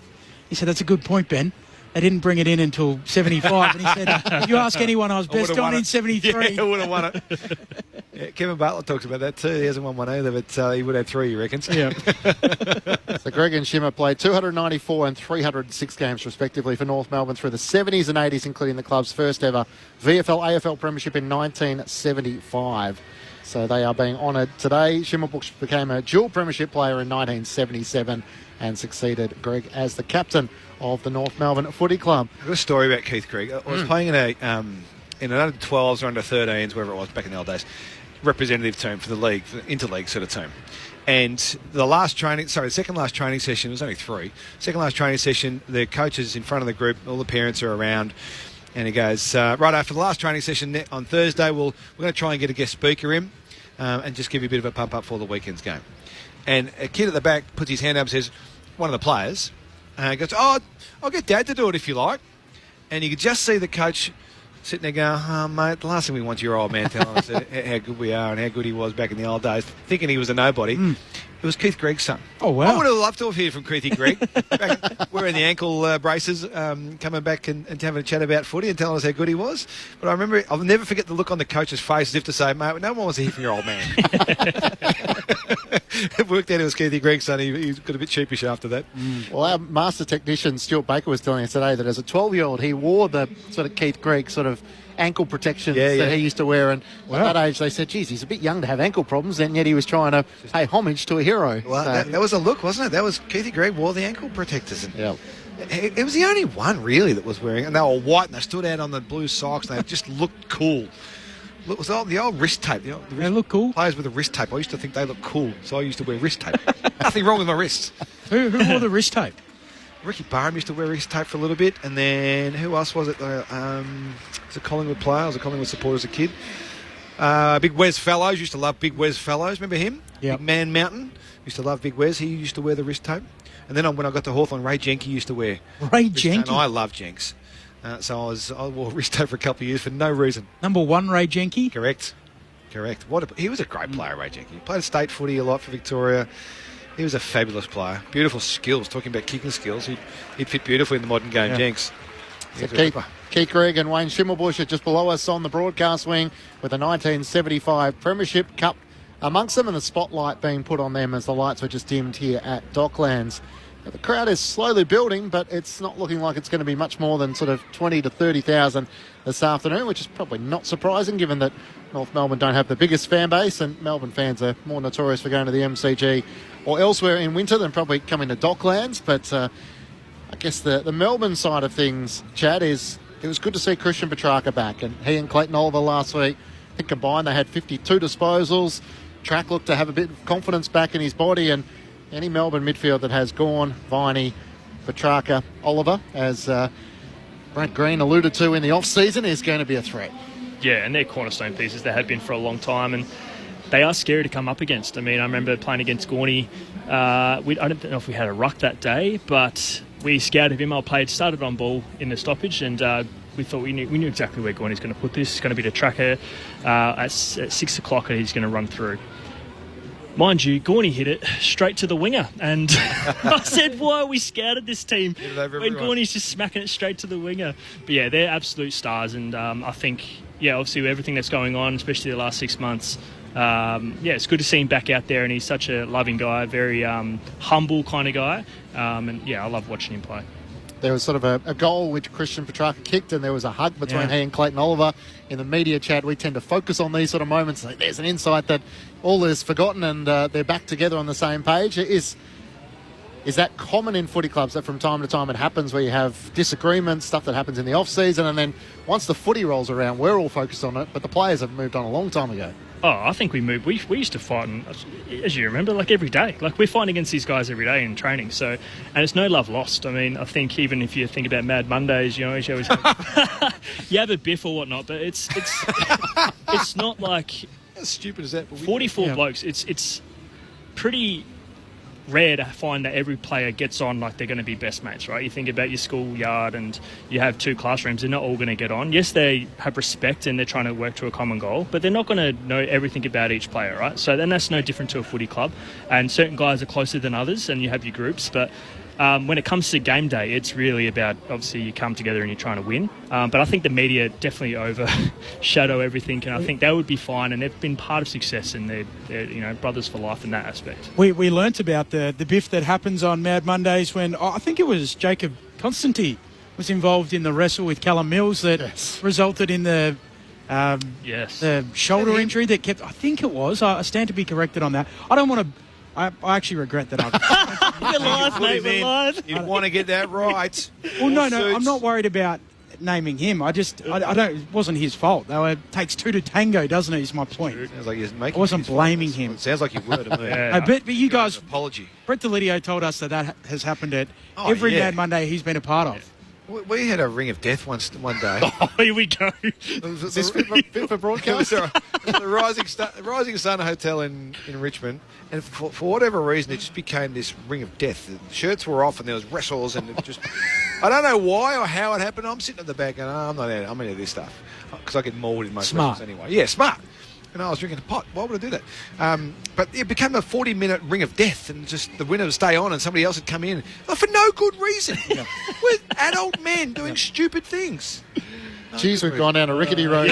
He said, "That's a good point, Ben. They didn't bring it in until 75." And he said, "If you ask anyone, I was best on in 73. Yeah, I would have won it. Yeah, Kevin Bartlett talks about that too. He hasn't won one either, but he would have 3, he reckons. Yeah. So Gregg and Shimmer played 294 and 306 games respectively for North Melbourne through the 70s and 80s, including the club's first ever VFL AFL Premiership in 1975. So they are being honoured today. Schimmelbusch became a dual Premiership player in 1977 and succeeded Gregg as the captain of the North Melbourne Footy Club. I've got a story about Keith Gregg. I was playing in an under 12s or under 13s, wherever it was back in the old days, representative team for the league, for the interleague sort of team. And the second last training session, it was only 3. Second last training session, the coach is in front of the group, all the parents are around, and he goes, right after the last training session on Thursday, we're going to try and get a guest speaker in and just give you a bit of a pump up for the weekend's game. And a kid at the back puts his hand up and says, one of the players, goes, "Oh, I'll get Dad to do it if you like." And you could just see the coach sitting there going, "Oh, mate, the last thing we want your old man telling us how good we are and how good he was back in the old days," thinking he was a nobody. It was Keith Gregg's son. Oh, wow. I would have loved to have heard from Keithy Gregg. Wearing the ankle braces, coming back and having a chat about footy and telling us how good he was. But I remember, I'll never forget the look on the coach's face as if to say, "Mate, no one wants to hear from your old man." It worked out it was Keithy Gregg's son. He got a bit sheepish after that. Well, our master technician, Stuart Baker, was telling us today that as a 12-year-old, he wore the sort of Keith Gregg sort of ankle protections that he used to wear, and at that age they said, geez, he's a bit young to have ankle problems, and yet he was trying to pay homage to a hero. Well, that was a look, wasn't it? That was Keithy Gregg wore the ankle protectors, and it was the only one really that was wearing, and they were white and they stood out on the blue socks and they just looked cool. It was the old wrist tape. They look cool. Players with the wrist tape. I used to think they looked cool, so I used to wear wrist tape. Nothing wrong with my wrists. Who wore the wrist tape? Ricky Barham used to wear wrist tape for a little bit, and then who else was it? It was a Collingwood player. I was a Collingwood supporter as a kid. Big Wes Fellows. Used to love Big Wes Fellows. Remember him? Yep. Big Man Mountain. Used to love Big Wes. He used to wear the wrist tape. And then when I got to Hawthorn, Ray Jenke used to wear Ray Jenke. I love Jenks. So I wore wrist tape for a couple of years for no reason. Number 1, Ray Jenke. Correct. He was a great player, Ray Jenke. He played state footy a lot for Victoria. He was a fabulous player. Beautiful skills. Talking about kicking skills, he'd fit beautifully in the modern game, Jenks. So Keith Gregg and Wayne Schimmelbusch are just below us on the broadcast wing with the 1975 Premiership Cup amongst them and the spotlight being put on them as the lights were just dimmed here at Docklands. Now, the crowd is slowly building, but it's not looking like it's going to be much more than sort of 20 to 30,000 this afternoon, which is probably not surprising given that North Melbourne don't have the biggest fan base and Melbourne fans are more notorious for going to the MCG or elsewhere in winter than probably coming to Docklands. But I guess the Melbourne side of things, Chad, is it was good to see Christian Petrarca back, and he and Clayton Oliver last week, I think combined they had 52 disposals. Track looked to have a bit of confidence back in his body, and any Melbourne midfield that has Gawn, Viney, Petrarca, Oliver, as Brent Green alluded to in the off-season, is going to be a threat. Yeah, and they're cornerstone pieces. They have been for a long time. And they are scary to come up against. I mean, I remember playing against Gorney. I don't know if we had a ruck that day, but we scouted him. Started on ball in the stoppage, and we thought we knew exactly where Gorney's going to put this. It's going to be the tracker at 6 o'clock, and he's going to run through. Mind you, Gorney hit it straight to the winger, and I said, why we scouted this team when Gorney's just smacking it straight to the winger. But yeah, they're absolute stars, and I think, obviously with everything that's going on, especially the last 6 months, it's good to see him back out there, and he's such a loving guy, very humble kind of guy, and I love watching him play. There was sort of a goal which Christian Petrarca kicked, and there was a hug between he and Clayton Oliver. In the media chat, we tend to focus on these sort of moments. There's an insight that all is forgotten, and they're back together on the same page. Is that common in footy clubs, that from time to time it happens where you have disagreements, stuff that happens in the off-season, and then once the footy rolls around, we're all focused on it, but the players have moved on a long time ago? Oh, I think we moved. We used to fight, as you remember, like every day. Like we're fighting against these guys every day in training. So, and it's no love lost. I mean, I think even if you think about Mad Mondays, you always you have a biff or whatnot, but it's not like as stupid as that. 44 blokes. It's pretty rare to find that every player gets on like they're going to be best mates, right? You think about your schoolyard and you have 2 classrooms, they're not all going to get on. Yes, they have respect and they're trying to work to a common goal, but they're not going to know everything about each player, right? So then that's no different to a footy club, and certain guys are closer than others and you have your groups, but when it comes to game day, it's really about, obviously, you come together and you're trying to win. But I think the media definitely overshadow everything, and I think they would be fine, and they've been part of success, and they're brothers for life in that aspect. We learnt about the biff that happens on Mad Mondays when, I think it was Jacob Constantine was involved in the wrestle with Callum Mills that resulted in the shoulder injury that kept, I think it was. I stand to be corrected on that. I don't want to... I actually regret that. We're live, mate. We're live. You want to get that right. Well, no, I'm not worried about naming him. I don't. It wasn't his fault. Though it takes 2 to tango, doesn't it? Is my point. Sounds like he's making. I wasn't blaming him. Well, it sounds like you were to me. But you guys. Apology. Brett Delidio told us that has happened at every Mad Monday he's been a part of. We had a ring of death one day. Oh, here we go. Is this fit for broadcast? It was the Rising Sun Hotel in Richmond, and for whatever reason, it just became this ring of death. The shirts were off, and there was wrestles, and it just... I don't know why or how it happened. I'm sitting at the back, and I'm not in. I'm into this stuff because I get mauled in most wrestles anyway. Yeah, smart. And I was drinking a pot. Why would I do that? But it became a 40-minute ring of death, and just the winner would stay on, and somebody else would come in for no good reason. We're adult men doing stupid things. Jeez, we've gone down a rickety road.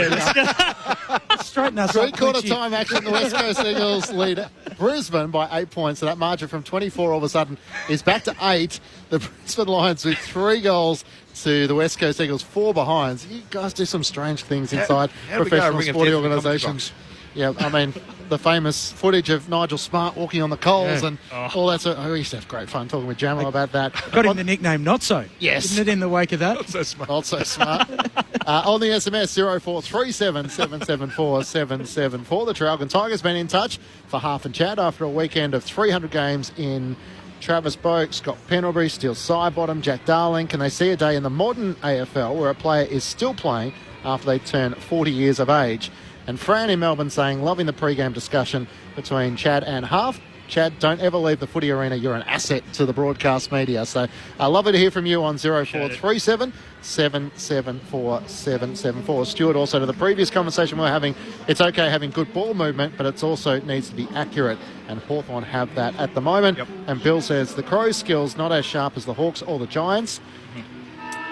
Straighten us up. 3-quarter time action. The West Coast Eagles lead Brisbane by 8 points. So that margin from 24 all of a sudden is back to 8. The Brisbane Lions with 3 goals to the West Coast Eagles 4 behinds. You guys do some strange things inside professional sporting organisations. Yeah, I mean, the famous footage of Nigel Smart walking on the coals and all that sort of... we used to have great fun talking with Jamal about that. Got him the nickname Not So. Yes. Isn't it in the wake of that? Not so smart. Not so smart. On the SMS, 0437 774 774. The Traralgon Tigers been in touch for Half and Chat after a weekend of 300 games in Travis Boak, Scott Pendlebury, Steele Sidebottom, Jack Darling. Can they see a day in the modern AFL where a player is still playing after they turn 40 years of age? And Fran in Melbourne saying, loving the pre-game discussion between Chad and Half. Chad, don't ever leave the footy arena. You're an asset to the broadcast media. So lovely to hear from you on 0437 774 774. Stuart, also to the previous conversation we were having, it's okay having good ball movement, but it also needs to be accurate. And Hawthorn have that at the moment. Yep. And Bill says the Crows' skills not as sharp as the Hawks or the Giants.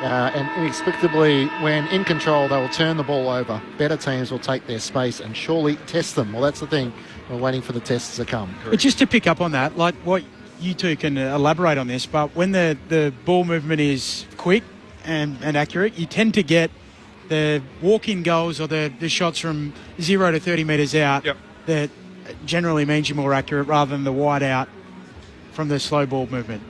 And inexplicably, when in control, they will turn the ball over. Better teams will take their space and surely test them. Well, that's the thing. We're waiting for the tests to come. But just to pick up on that, like what you two can elaborate on this, but when the ball movement is quick and accurate, you tend to get the walk-in goals or the shots from 0 to 30 metres out. Yep. That generally means you're more accurate rather than the wide out from the slow ball movement.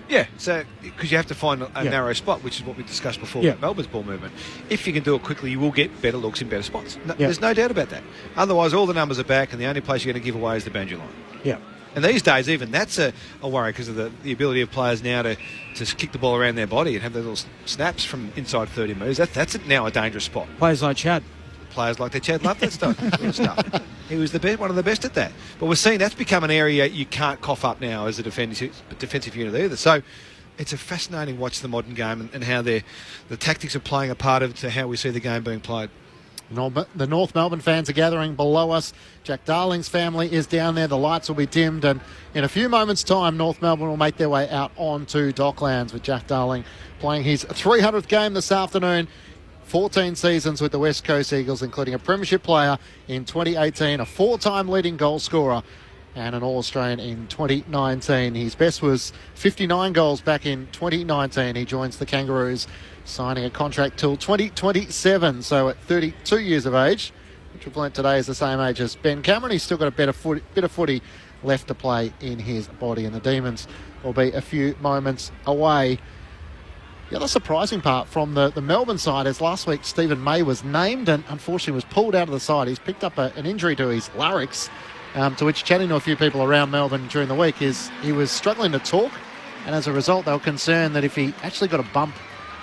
Yeah, so because you have to find a narrow spot, which is what we discussed before with Melbourne's ball movement. If you can do it quickly, you will get better looks in better spots. There's no doubt about that. Otherwise, all the numbers are back, and the only place you're going to give away is the boundary line. Yeah. And these days, even that's a worry because of the ability of players now to kick the ball around their body and have those little snaps from inside 30 metres. That's now a dangerous spot. Players like Chad. Players like Chad love that stuff. He was one of the best at that. But we're seeing that's become an area you can't cough up now as a defensive unit either. So it's a fascinating watch, the modern game, and how the tactics are playing a part of to how we see the game being played. The North Melbourne fans are gathering below us. Jack Darling's family is down there. The lights will be dimmed, and in a few moments' time, North Melbourne will make their way out onto Docklands with Jack Darling playing his 300th game this afternoon. 14 seasons with the West Coast Eagles, including a premiership player in 2018, a four-time leading goal scorer, and an All-Australian in 2019. His best was 59 goals back in 2019. He joins the Kangaroos, signing a contract till 2027. So at 32 years of age, which we've learnt today is the same age as Ben Cameron, he's still got a bit of footy left to play in his body, and the Demons will be a few moments away. The other surprising part from the Melbourne side is last week Stephen May was named and unfortunately was pulled out of the side. He's picked up an injury to his larynx, to which chatting to a few people around Melbourne during the week is he was struggling to talk, and as a result they were concerned that if he actually got a bump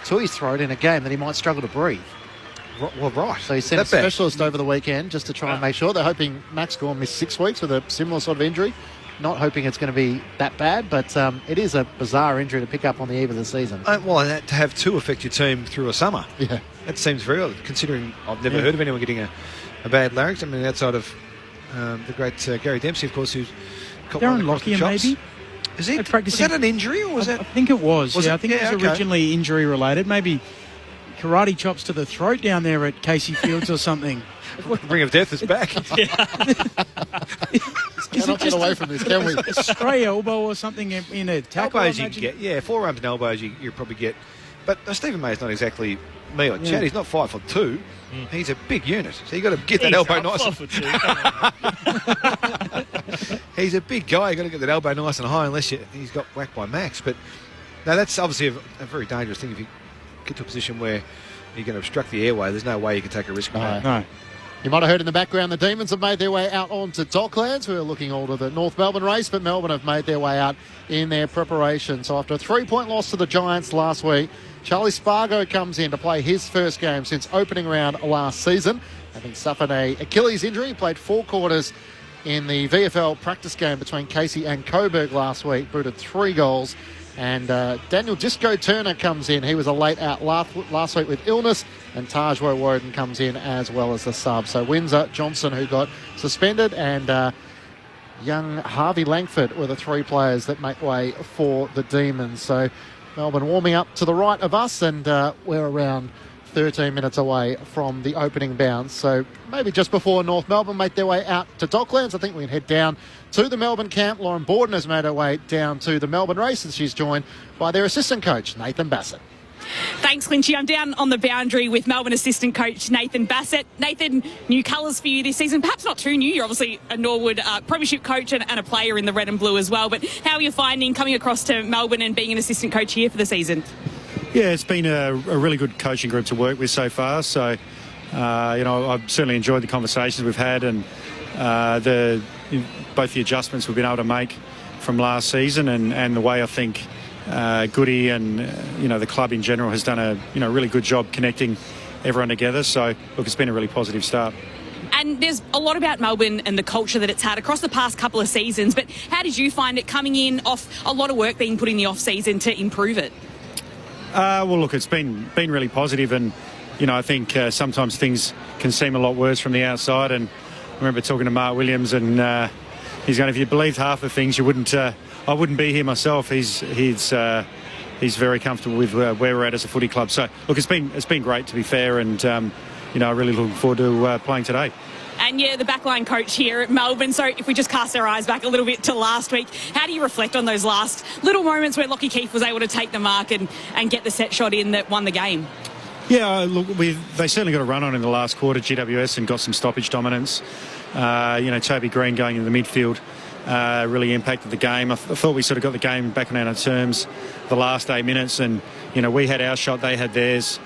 to his throat in a game that he might struggle to breathe. Well, right. So he sent a specialist over the weekend just to try and make sure. They're hoping Max Gorn missed 6 weeks with a similar sort of injury. Not hoping it's going to be that bad, but it is a bizarre injury to pick up on the eve of the season. Well, and to have two affect your team through a summer. Yeah. That seems very odd, considering I've never heard of anyone getting a bad larynx. I mean, outside of the great Gary Dempsey, of course, who's got Darren one across the Lockyer, chops. maybe? Was that an injury, or was that... I think it was. I think it was okay. originally injury-related. Maybe karate chops to the throat down there at Casey Fields or something. Ring of Death is back. Cannot get away from this, can we? A stray elbow or something in a tackle. Elbows you can get, forearms and elbows you probably get. But Stephen May's not exactly me or Chad. He's not 5'2". He's a big unit, so you got to get that elbow nice. 5'2". He's a big guy. You got to get that elbow nice and high, unless he's got whacked by Max. But no, that's obviously a very dangerous thing. If you get to a position where you're going to obstruct the airway, there's no way you can take a risk. No. You might have heard in the background the Demons have made their way out onto Docklands. We were looking all to the North Melbourne race, but Melbourne have made their way out in their preparation. So after a 3-point loss to the Giants last week, Charlie Spargo comes in to play his first game since opening round last season. Having suffered an Achilles injury, he played 4 quarters in the VFL practice game between Casey and Coburg last week, booted 3 goals. And Daniel Disco Turner comes in. He was a late out last week with illness. And Taj Woden comes in as well as the sub. So Windsor, Johnson, who got suspended, and young Harvey Langford were the 3 players that make way for the Demons. So Melbourne warming up to the right of us, and we're around 13 minutes away from the opening bounce. So maybe just before North Melbourne make their way out to Docklands, I think we can head down to the Melbourne camp. Lauren Borden has made her way down to the Melbourne race, and she's joined by their assistant coach, Nathan Bassett. Thanks, Clinchy. I'm down on the boundary with Melbourne assistant coach Nathan Bassett. Nathan, new colours for you this season. Perhaps not too new. You're obviously a Norwood premiership coach and a player in the red and blue as well. But how are you finding coming across to Melbourne and being an assistant coach here for the season? Yeah, it's been a really good coaching group to work with so far. So, I've certainly enjoyed the conversations we've had, and both the adjustments we've been able to make from last season, and the way I think Goody and the club in general has done a really good job connecting everyone together. So look, it's been a really positive start. And there's a lot about Melbourne and the culture that it's had across the past couple of seasons, but how did you find it coming in off a lot of work being put in the off season to improve it? Well, look, it's been really positive, and I think sometimes things can seem a lot worse from the outside. And I remember talking to Mark Williams, and he's going, if you believed half the things, you wouldn't. I wouldn't be here myself. He's very comfortable with where we're at as a footy club. So look, it's been great, to be fair, and really looking forward to playing today. And the backline coach here at Melbourne. So if we just cast our eyes back a little bit to last week, how do you reflect on those last little moments where Lockie Keefe was able to take the mark and get the set shot in that won the game? Yeah, look, they certainly got a run on in the last quarter, GWS, and got some stoppage dominance. Toby Green going into the midfield really impacted the game. I thought we sort of got the game back on our terms the last 8 minutes, and we had our shot, they had theirs.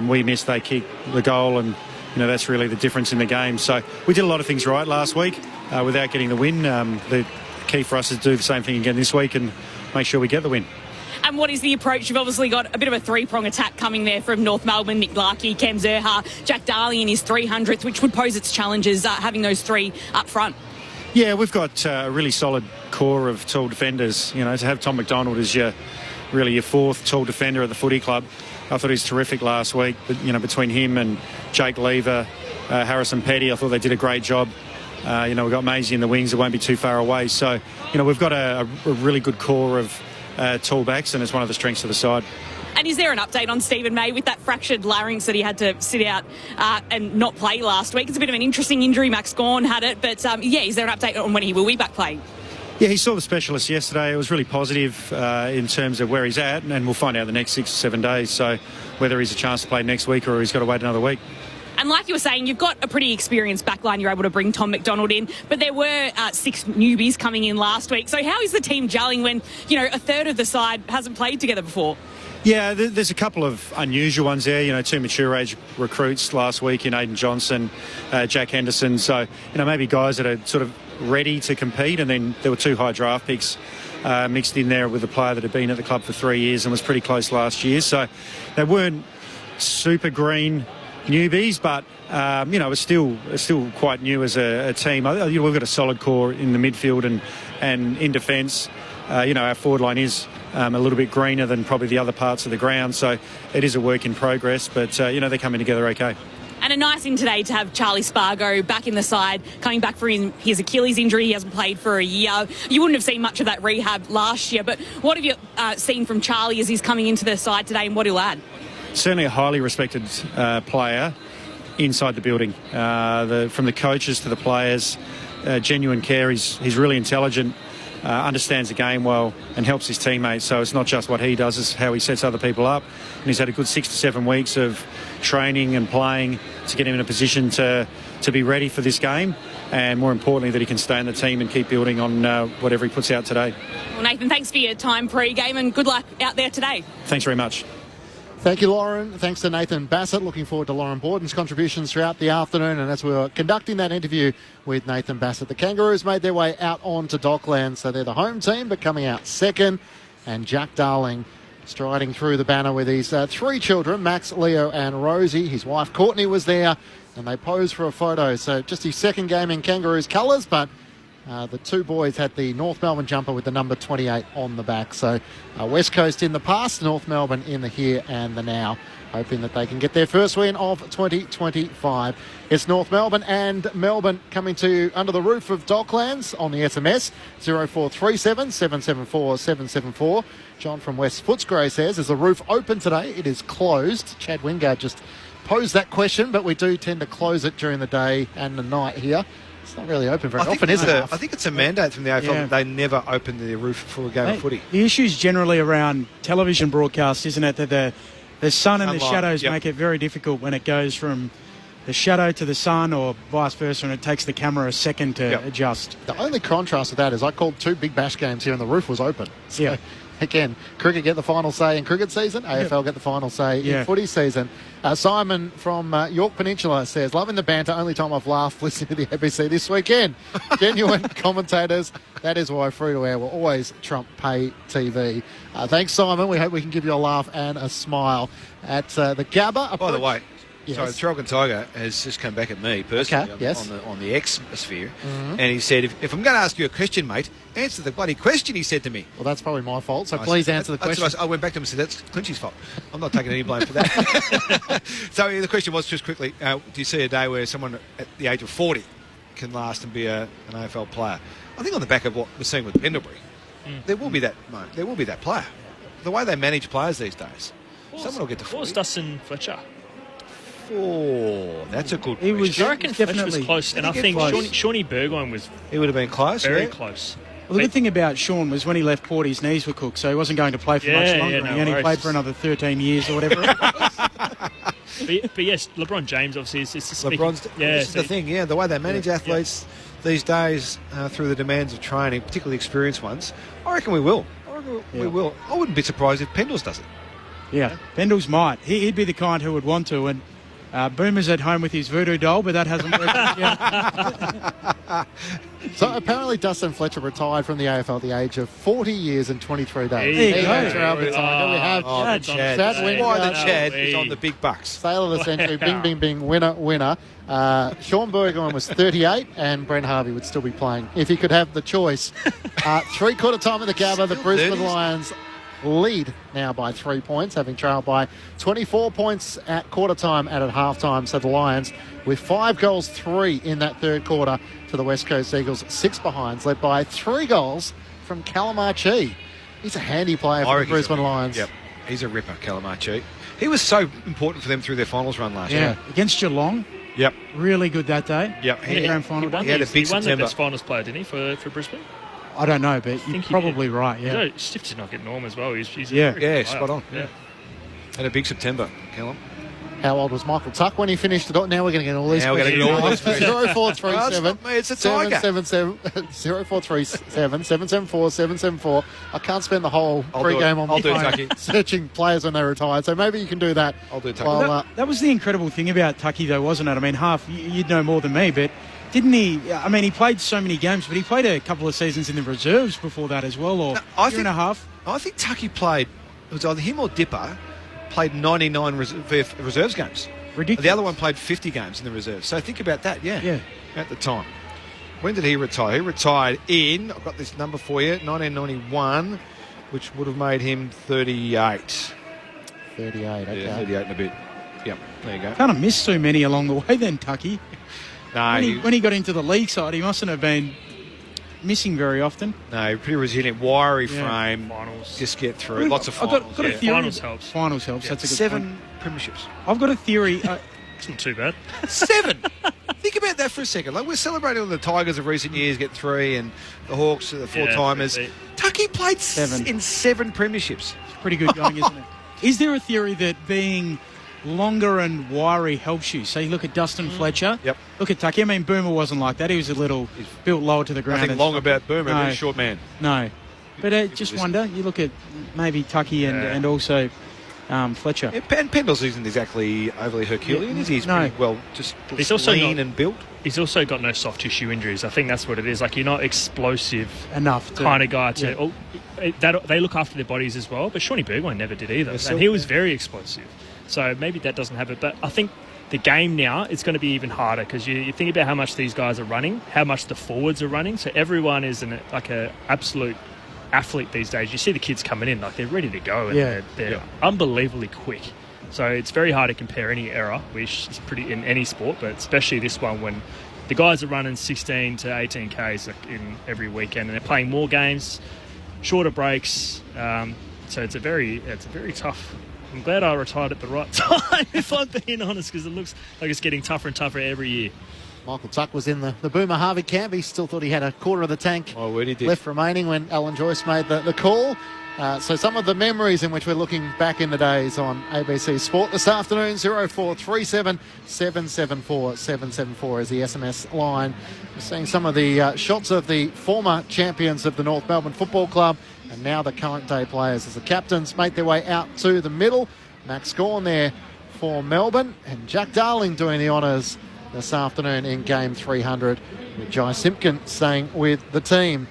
We missed, they kicked the goal, and that's really the difference in the game. So we did a lot of things right last week without getting the win. The key for us is to do the same thing again this week and make sure we get the win. And what is the approach? You've obviously got a bit of a three-prong attack coming there from North Melbourne, Nick Larkey, Cam Zerha, Jack Darling in his 300th, which would pose its challenges having those three up front. Yeah, we've got a really solid core of tall defenders. You know, to have Tom McDonald as your fourth tall defender at the footy club, I thought he was terrific last week. But, you know, between him and Jake Lever, Harrison Petty, I thought they did a great job. We've got Maisie in the wings, it won't be too far away. So, you know, we've got a really good core of tall backs, and it's one of the strengths of the side. And is there an update on Stephen May with that fractured larynx that he had to sit out and not play last week? It's a bit of an interesting injury. Max Gawn had it, but is there an update on when he will be back playing? Yeah, he saw the specialist yesterday. It was really positive in terms of where he's at, and we'll find out the next 6 or 7 days. So whether he's a chance to play next week or he's got to wait another week. And like you were saying, you've got a pretty experienced backline. You're able to bring Tom McDonald in, but there were 6 newbies coming in last week. So how is the team gelling when, you know, a third of the side hasn't played together before? Yeah, there's a couple of unusual ones there. You know, 2 mature age recruits last week in Aidan Johnson, Jack Henderson. So, you know, maybe guys that are sort of ready to compete. And then there were 2 high draft picks mixed in there with a player that had been at the club for 3 years and was pretty close last year. So they weren't super green newbies, but it's still quite new as a team. We've got a solid core in the midfield and in defence. Our forward line is a little bit greener than probably the other parts of the ground, so it is a work in progress. But they're coming together okay. And a nice in today to have Charlie Spargo back in the side, coming back for his Achilles injury. He hasn't played for a year. You wouldn't have seen much of that rehab last year, but what have you seen from Charlie as he's coming into the side today, and what he'll add? Certainly a highly respected player inside the building. From the coaches to the players, genuine care. He's really intelligent, understands the game well and helps his teammates. So it's not just what he does, it's how he sets other people up. And he's had a good 6 to 7 weeks of training and playing to get him in a position to be ready for this game. And more importantly, that he can stay in the team and keep building on whatever he puts out today. Well, Nathan, thanks for your time pre-game and good luck out there today. Thanks very much. Thank you, Lauren. Thanks to Nathan Bassett. Looking forward to Lauren Borden's contributions throughout the afternoon. And as we were conducting that interview with Nathan Bassett, the Kangaroos made their way out onto Docklands. So they're the home team, but coming out second. And Jack Darling striding through the banner with his 3 children, Max, Leo and Rosie. His wife Courtney was there, and they posed for a photo. So just his second game in Kangaroos colours, but the 2 boys had the North Melbourne jumper with the number 28 on the back. So West Coast in the past, North Melbourne in the here and the now, hoping that they can get their first win of 2025. It's North Melbourne and Melbourne coming to under the roof of Docklands on the SMS 0437 774 774. John from West Footscray says, is the roof open today? It is closed. Chad Wingard just posed that question, but we do tend to close it during the day and the night here. It's not really open very often, is it? I think it's a mandate from the AFL that they never open the roof for a game of footy. The issue's generally around television broadcast, isn't it? That the sun and the shadows make it very difficult when it goes from the shadow to the sun or vice versa, and it takes the camera a second to adjust. The only contrast with that is I called 2 Big Bash games here and the roof was open. So, again, cricket get the final say in cricket season, AFL get the final say in footy season. Simon from York Peninsula says, loving the banter, only time I've laughed listening to the ABC this weekend. Genuine commentators, that is why free-to-air will always trump pay TV. Thanks, Simon. We hope we can give you a laugh and a smile at the Gabba. By the way, yes. sorry, the Trelgan Tiger has just come back at me personally on the X sphere, and he said, if I'm going to ask you a question, mate, answer the bloody question, he said to me. Well, that's probably my fault, so please answer the question. I went back to him and said, that's Clinchy's fault. I'm not taking any blame for that. So the question was, just quickly, do you see a day where someone at the age of 40 can last and be an AFL player? I think on the back of what we're seeing with Pendlebury, there will be that moment. There will be that player. The way they manage players these days, someone will get to 40. What was Dustin Fletcher? Oh, that's a good question. I reckon Fletcher was close, and I think Shawnee Burgoyne was... He would have been close, very close. Well, the good thing about Sean was when he left Port, his knees were cooked, so he wasn't going to play for much longer. He only played for another 13 years or whatever it was. but yes, LeBron James obviously is this is the thing, the way they manage athletes these days through the demands of training, particularly experienced ones, I reckon we will. We will. I wouldn't be surprised if Pendles does it. Yeah, Pendles might. He'd be the kind who would want to, and Boomer's at home with his voodoo doll, but that hasn't worked yet. So apparently Dustin Fletcher retired from the AFL at the age of 40 years and 23 days. There you He go. goes around the time. We have the Chad. Why the Chad is on the big bucks. Sale of the century, bing, bing, bing, winner, winner. Sean Bergman was 38 and Brent Harvey would still be playing if he could have the choice. Three-quarter time at the Gabba, the Brisbane Lions lead now by 3 points, having trailed by 24 points at quarter time and at half time. So the Lions with 5 goals, 3 in that third quarter to the West Coast Eagles, 6 behinds, led by 3 goals from Calamarchi. He's a handy player for the Brisbane Lions. Yep, he's a ripper, Calamarchi. He was so important for them through their finals run last year. Against Geelong. Yep. Really good that day. Yep. Grand final day. He had a big He won the September. best finals player, didn't he, for Brisbane? I don't know, but you're probably right, yeah. You know, Stiff did not get Norm as well. He's a Yeah. very good Yeah, player. spot on. Yeah. Had a big September, Callum. How old was Michael Tuck when he finished it? Now we're going to get all these Now we're questions. gonna get all these questions. 0437 No, it's not me, it's a tiger. 0437 774 774. I can't spend the whole I'll do it. pre-game on I'll my do it, phone Tucky. searching players when they retired. So maybe you can do that. I'll do it, Tucky. While, That was the incredible thing about Tucky, though, wasn't it? I mean, you'd know more than me, but didn't he? I mean, he played so many games, but he played a couple of seasons in the reserves before that as well, or year and a half. I think Tucky played, it was either him or Dipper, played 99 reserves games. Ridiculous. The other one played 50 games in the reserves. So think about that, yeah. At the time. When did he retire? He retired in, I've got this number for you, 1991, which would have made him 38. 38, okay. Yeah, 38 and a bit. Yep, there you go. Kind of missed too many along the way then, Tucky. No, When he got into the league side, he mustn't have been missing very often. No, pretty resilient, wiry frame. Finals. Just get through it. Lots of I've finals. got a theory. Finals helps. Finals helps. Yeah, That's a good 7 point. premierships. I've got a theory. It's not too bad. 7! Think about that for a second. Like, we're celebrating all the Tigers of recent years get 3 and the Hawks are the 4-timers. Yeah, Tucky played 7 in 7 premierships. It's pretty good going, isn't it? Is there a theory that being longer and wiry helps you? So you look at Dustin Fletcher. Yep. Look at Tucky. I mean, Boomer wasn't like that. He was a little built lower to the ground. Nothing and long stuff. about Boomer, No. very short man. No. But just wonder, you look at maybe Tucky and also Fletcher. Yeah, and Pendles isn't exactly overly Herculean, is he? He's pretty well just He's also lean not- and built. He's also got no soft tissue injuries. I think that's what it is. Like, you're not explosive Enough to- kind of guy to. yeah. Oh, they look after their bodies as well, but Shawnee Burgoyne never did either. Yes, And he was very explosive. So maybe that doesn't have it. But I think the game now, it's going to be even harder because you think about how much these guys are running, how much the forwards are running. So everyone is an absolute athlete these days. You see the kids coming in, like they're ready to go, and they're unbelievably quick. So it's very hard to compare any era, which is pretty in any sport, but especially this one when the guys are running 16 to 18 Ks in every weekend, and they're playing more games, shorter breaks. So it's a very tough. I'm glad I retired at the right time, if I'm being honest, because it looks like it's getting tougher and tougher every year. Michael Tuck was in the Boomer Harvey camp. He still thought he had a quarter of the tank left remaining when Alan Joyce made the call. So some of the memories in which we're looking back in the days on ABC Sport this afternoon. 0437 774 774 is the SMS line. We're seeing some of the shots of the former champions of the North Melbourne Football Club and now the current day players as the captains make their way out to the middle. Max Gawn there for Melbourne and Jack Darling doing the honours this afternoon in game 300 with Jai Simpkin staying with the team.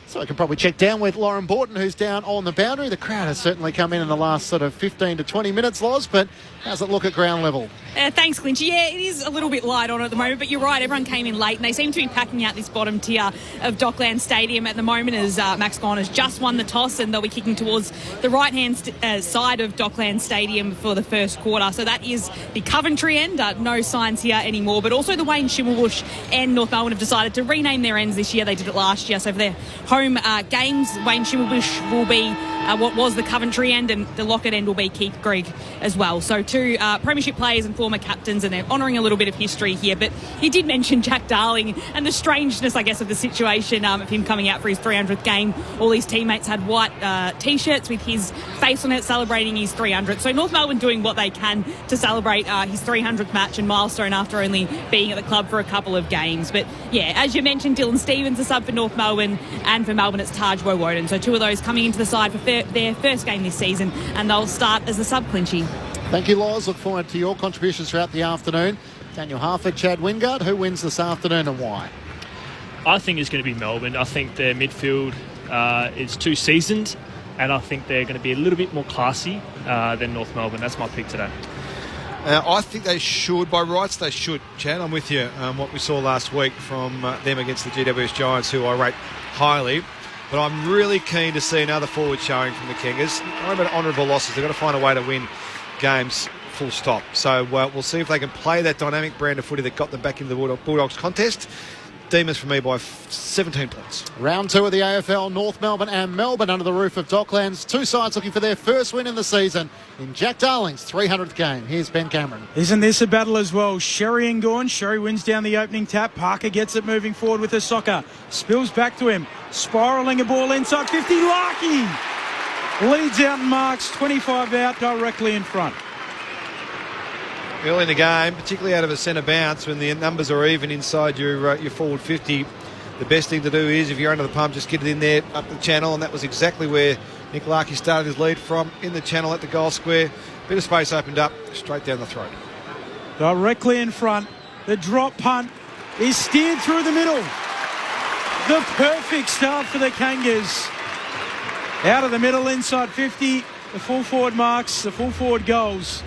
So I can probably check down with Lauren Borton, who's down on the boundary. The crowd has certainly come in the last sort of 15 to 20 minutes, Loz, but how's it look at ground level? Thanks, Clinchy. Yeah, it is a little bit light on at the moment, but you're right, everyone came in late and they seem to be packing out this bottom tier of Dockland Stadium at the moment as Max Gawn has just won the toss and they'll be kicking towards the right-hand side of Dockland Stadium for the first quarter. So that is the Coventry end, no signs here anymore, but also the Wayne Schimmelbusch and North Melbourne have decided to rename their ends this year. They did it last year, so for their home games, Wayne Schimmelbusch will be what was the Coventry end, and the Lockett end will be Keith Grigg as well. So two premiership players and former captains, and they're honouring a little bit of history here. But he did mention Jack Darling and the strangeness, I guess, of the situation of him coming out for his 300th game. All his teammates had white T-shirts with his face on it celebrating his 300th. So North Melbourne doing what they can to celebrate his 300th match and milestone after only being at the club for a couple of games. But yeah, as you mentioned, Dylan Stevens, a sub for North Melbourne, and for Melbourne it's Taj Woden. So two of those coming into the side for their first game this season, and they'll start as the sub, Clinchy. Thank you, Loz. Look forward to your contributions throughout the afternoon. Daniel Harford, Chad Wingard. Who wins this afternoon and why? I think it's going to be Melbourne. I think their midfield is too seasoned, and I think they're going to be a little bit more classy than North Melbourne. That's my pick today. I think they should, by rights they should, Chad. I'm with you. What we saw last week from them against the GWS Giants, who I rate highly. But I'm really keen to see another forward showing from the Kingers. Not about honourable losses. They've got to find a way to win games, full stop. So we'll see if they can play that dynamic brand of footy that got them back into the Bulldogs contest. Demons for me by 17 points. Round 2 of the AFL, North Melbourne and Melbourne under the roof of Docklands. Two sides looking for their first win in the season in Jack Darling's 300th game. Here's Ben Cameron. Isn't this a battle as well? Sherry and Gawn. Sherry wins down the opening tap. Parker gets it moving forward with her soccer. Spills back to him. Spiralling a ball inside 50. Larky leads out and marks 25 out directly in front. Early in the game, particularly out of a centre bounce, when the numbers are even inside your forward 50, the best thing to do is, if you're under the pump, just get it in there up the channel, and that was exactly where Nick Larkey started his lead from, in the channel at the goal square. Bit of space opened up, straight down the throat. Directly in front, the drop punt is steered through the middle. The perfect start for the Kangas. Out of the middle, inside 50, the full forward marks, the full forward goals.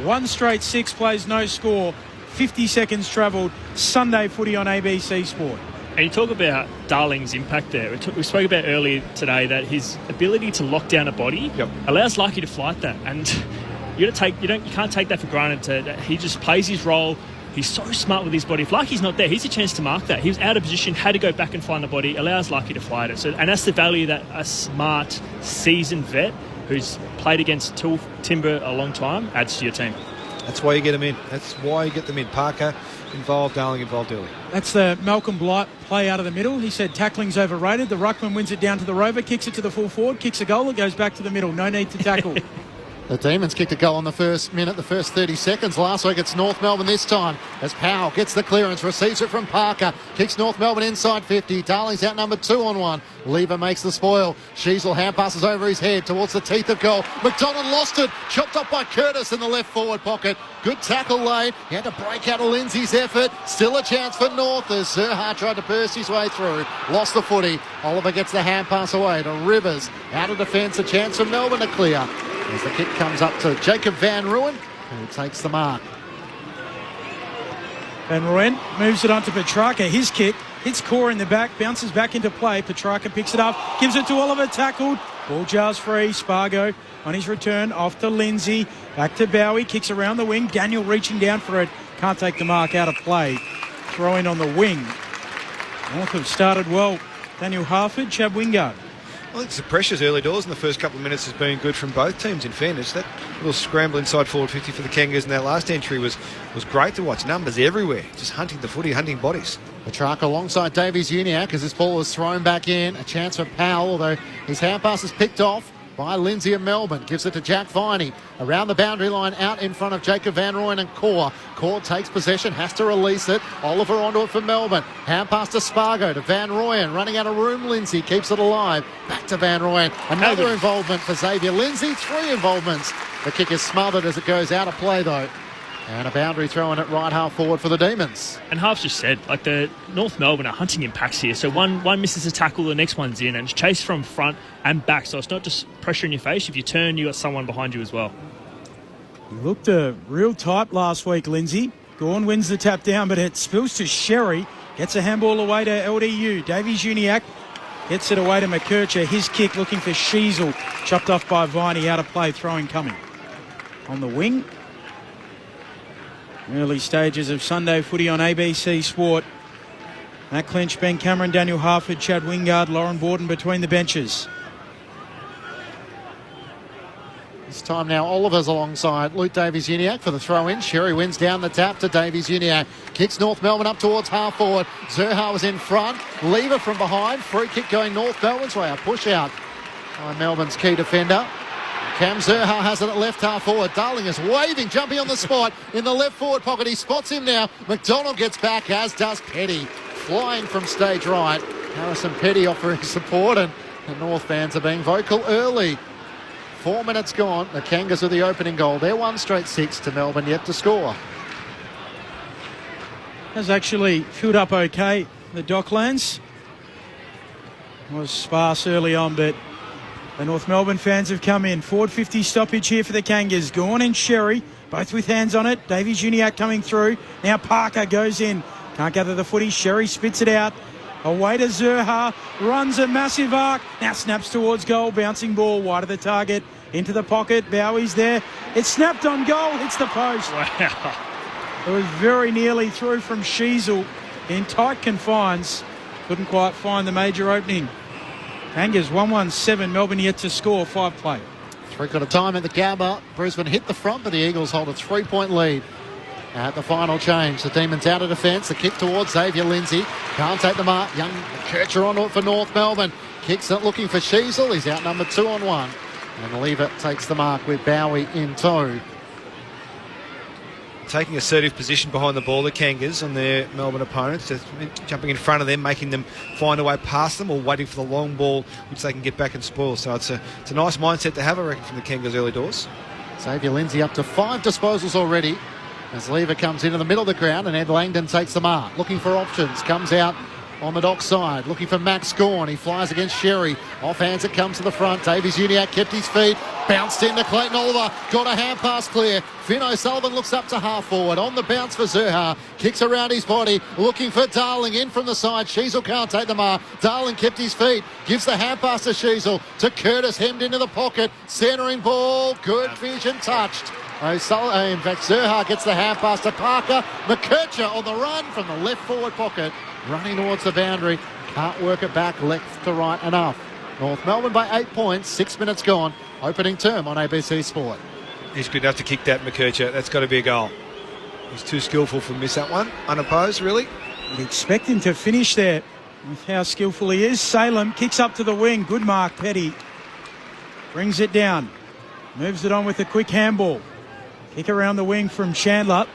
One straight 6 plays, no score. 50 seconds travelled. Sunday footy on ABC Sport. And you talk about Darling's impact there. We spoke about earlier today that his ability to lock down a body allows Larky to flight that, and you can't take that for granted. He just plays his role. He's so smart with his body. If Larky's not there, he's a chance to mark that. He was out of position, had to go back and find the body. Allows Larky to flight it. And that's the value that a smart, seasoned vet who's played against Timber a long time adds to your team. That's why you get them in. That's why you get them in. Parker involved, Darling involved early. That's the Malcolm Blight play out of the middle. He said tackling's overrated. The ruckman wins it down to the rover, kicks it to the full forward, kicks a goal, it goes back to the middle. No need to tackle. The Demons kicked a goal in the first minute, the first 30 seconds. Last week it's North Melbourne this time as Powell gets the clearance, receives it from Parker, kicks North Melbourne inside 50. Darling's outnumbered 2-on-1. Lever makes the spoil. Sheasel hand passes over his head towards the teeth of goal. McDonald lost it, chopped up by Curtis in the left forward pocket. Good tackle late. He had to break out of Lindsay's effort. Still a chance for North as Zerha tried to burst his way through. Lost the footy. Oliver gets the hand pass away to Rivers. Out of defence, a chance for Melbourne to clear. As the kick comes up to Jacob Van Rooyen, who takes the mark. Van Rooyen moves it onto Petrarca. His kick hits Core in the back, bounces back into play. Petrarca picks it up, gives it to Oliver, tackled. Ball jars free. Spargo on his return, off to Lindsay. Back to Bowie, kicks around the wing. Daniel reaching down for it. Can't take the mark, out of play. Throw in on the wing. North have started well. Daniel Harford, Chad Wingard. I think the pressures early doors in the first couple of minutes has been good from both teams, in fairness. That little scramble inside forward 50 for the Kangas in that last entry was great to watch. Numbers everywhere, just hunting the footy, hunting bodies. Petrarca alongside Davies Uniacke as this ball is thrown back in. A chance for Powell, although his hand pass is picked off by Lindsay of Melbourne. Gives it to Jack Viney. Around the boundary line, out in front of Jacob Van Rooyen and Core. Core takes possession, has to release it. Oliver onto it for Melbourne. Hand pass to Spargo, to Van Rooyen. Running out of room, Lindsay keeps it alive. Back to Van Rooyen. Another involvement for Xavier Lindsay. 3 involvements. The kick is smothered as it goes out of play, though. And a boundary throw in at right half forward for the Demons. And Harv's just said, like, the North Melbourne are hunting impacts here. So one misses a tackle, the next one's in, and it's chased from front and back. So it's not just pressure in your face. If you turn, you got someone behind you as well. You looked a real type last week, Lindsay. Gawn wins the tap down, but it spills to Sherry. Gets a handball away to LDU. Davies Uniacke gets it away to McKercher. His kick looking for Sheasel. Chopped off by Viney, out of play, throwing coming. On the wing. Early stages of Sunday footy on ABC Sport. Matt Clinch, Ben Cameron, Daniel Harford, Chad Wingard, Lauren Borden between the benches. This time now Oliver's alongside Luke Davies Uniacke for the throw-in. Sherry wins down the tap to Davies Uniacke. Kicks North Melbourne up towards half forward. Zerha was in front. Lever from behind. Free kick going North Melbourne's way. A push out by Melbourne's key defender. Cam Zerha has it at left half forward. Darling is waving, jumping on the spot in the left forward pocket. He spots him now. McDonald gets back, as does Petty. Flying from stage right. Harrison Petty offering support, and the North fans are being vocal early 4 minutes gone. The Kangas are the opening goal. They're 1 straight 6 to Melbourne yet to score. Has actually filled up okay, the Docklands. Was sparse early on, but the North Melbourne fans have come in. Forward 50 stoppage here for the Kangas. Gawn and Sherry, both with hands on it. Davies Uniacke coming through. Now Parker goes in. Can't gather the footy. Sherry spits it out. Away to Zerha. Runs a massive arc. Now snaps towards goal. Bouncing ball wide of the target. Into the pocket. Bowie's there. It's snapped on goal. Hits the post. Wow. It was very nearly through from Sheasel in tight confines. Couldn't quite find the major opening. Kangas 1-1-7. Melbourne yet to score. 5 play. 3/4 time at the Gabba. Brisbane hit the front, but the Eagles hold a 3-point lead. At the final change, the Demons out of defence. The kick towards Xavier Lindsay. Can't take the mark. Young Kircher on it for North Melbourne. Kicks it looking for Sheasel. He's outnumbered 2-on-1. And Lever takes the mark with Bowie in tow. Taking assertive position behind the ball, the Kangas, on their Melbourne opponents, just jumping in front of them, making them find a way past them or waiting for the long ball, which they can get back and spoil. So it's a nice mindset to have, I reckon, from the Kangas early doors. Xavier Lindsay up to 5 disposals already. As Lever comes into the middle of the ground and Ed Langdon takes the mark. Looking for options. Comes out on the dock side. Looking for Max Gawn. He flies against Sherry. Off hands it comes to the front. Davies Uniacke kept his feet. Bounced into Clayton Oliver. Got a hand pass clear. Finn O'Sullivan looks up to half forward. On the bounce for Zerha. Kicks around his body. Looking for Darling in from the side. Sheasel can't take the mark. Darling kept his feet. Gives the hand pass to Sheasel. To Curtis. Hemmed into the pocket. Centering ball. Good vision touched. In fact, Zerha gets the hand pass to Parker. McKercher on the run from the left forward pocket. Running towards the boundary. Can't work it back left to right enough. North Melbourne by 8 points. 6 minutes gone. Opening term on ABC Sport. He's good enough to kick that, McKercher. That's got to be a goal. He's too skillful to miss that one. Unopposed, really. You'd expect him to finish there with how skillful he is. Salem kicks up to the wing. Good mark, Petty. Brings it down. Moves it on with a quick handball. Kick around the wing from Chandler.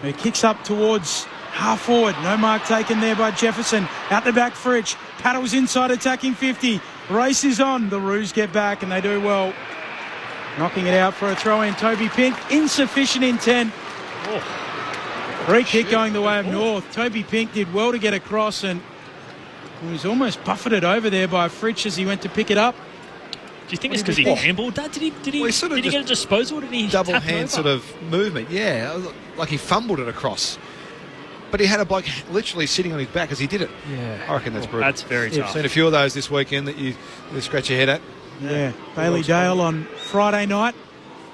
He kicks up towards half forward. No mark taken there by Jefferson. Out the back, Fritsch. Paddles inside, attacking 50. Race is on. The Roos get back, and they do well. Knocking it out for a throw-in. Toby Pink. Insufficient intent. Free kick going the way of North. Toby Pink did well to get across, and he was almost buffeted over there by Fritsch as he went to pick it up. Do you think it's because he handballed that? Did he get a disposal? Did he double hand sort of movement? Yeah, like he fumbled it across. But he had a bloke literally sitting on his back as he did it. Yeah. I reckon that's brutal. That's very tough. Seen a few of those this weekend that you scratch your head at. Yeah. Bailey Dale on Friday night.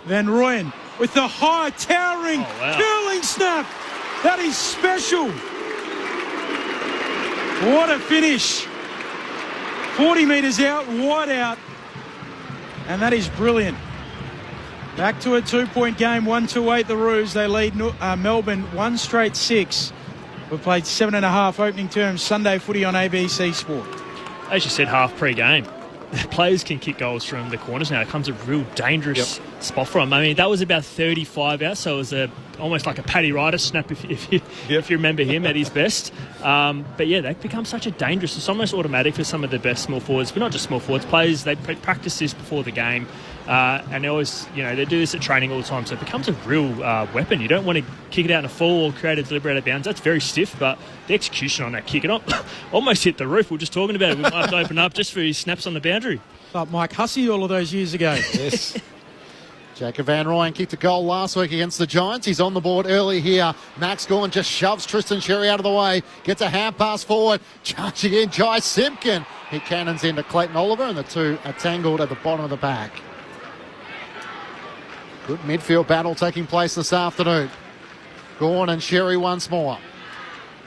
Van Rooyen with the high towering curling snap. That is special. What a finish. 40 metres out, wide out. And that is brilliant. Back to a 2-point game, 1-8 the Roos. They lead Melbourne 1 straight 6. We've played 7.5 opening term Sunday footy on ABC Sport. As you said, half pre-game. The players can kick goals from the corners now. It becomes a real dangerous spot for them. I mean, that was about 35 out, so it was almost like a Paddy Ryder snap if you remember him at his best. But yeah, they become such a dangerous. It's almost automatic for some of the best small forwards, but not just small forwards. Players, they practice this before the game, and they always, they do this at training all the time. So it becomes a real weapon. You don't want to kick it out in a full or create a deliberate out of bounds. That's very stiff, but the execution on that kick, it almost hit the roof. We were just talking about it. We might have to open up just for his snaps on the boundary. Like Mike Hussey all of those years ago. Yes. Jacob Van Rooyen kicked a goal last week against the Giants. He's on the board early here. Max Gawn just shoves Tristan Sherry out of the way. Gets a hand pass forward. Charging in Jai Simpkin. He cannons into Clayton Oliver, and the two are tangled at the bottom of the pack. Good midfield battle taking place this afternoon. Gawn and Sherry once more.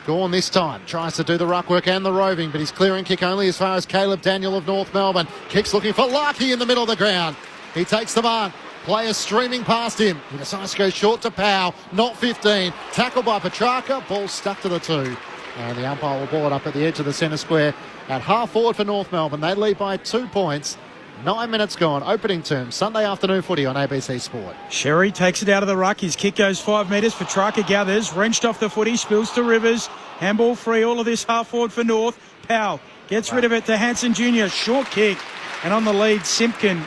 Gawn this time tries to do the ruck work and the roving, but his clearing kick only as far as Caleb Daniel of North Melbourne. Kicks looking for Larkey in the middle of the ground. He takes the mark. Players streaming past him. He decides to go short to Powell. Not 15. Tackled by Petrarca. Ball stuck to the 2. And the umpire will ball it up at the edge of the centre square at half forward for North Melbourne. They lead by 2 points. 9 minutes gone. Opening term. Sunday afternoon footy on ABC Sport. Sherry takes it out of the ruck. His kick goes 5 metres. Petrarca gathers. Wrenched off the footy. Spills to Rivers. Handball free. All of this half forward for North. Powell gets rid of it to Hanson Jr. Short kick. And on the lead, Simpkin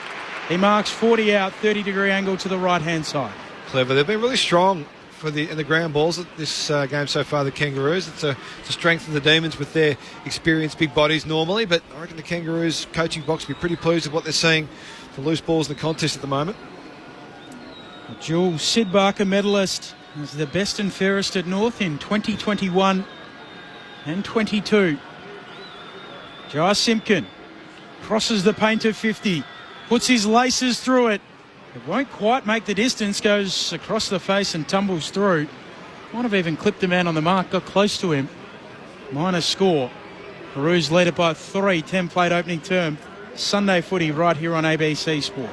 He marks 40 out, 30-degree angle to the right-hand side. Clever. They've been really strong in the ground balls at this game so far, the Kangaroos. It's a strength of the Demons with their experienced big bodies normally, but I reckon the Kangaroos coaching box will be pretty pleased with what they're seeing for loose balls in the contest at the moment. A dual Sid Barker medalist is the best and fairest at North in 2021 and 22. Jai Simpkin crosses the paint of 50, puts his laces through it. It won't quite make the distance, goes across the face and tumbles through. Might have even clipped the man on the mark, got close to him. Minor score. Peru's lead it by 3, 10 plate opening term. Sunday footy right here on ABC Sport.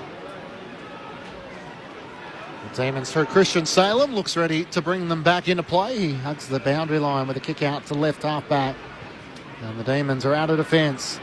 The Demons through Christian Salem, looks ready to bring them back into play. He hugs the boundary line with a kick out to left half back. And the Demons are out of defence.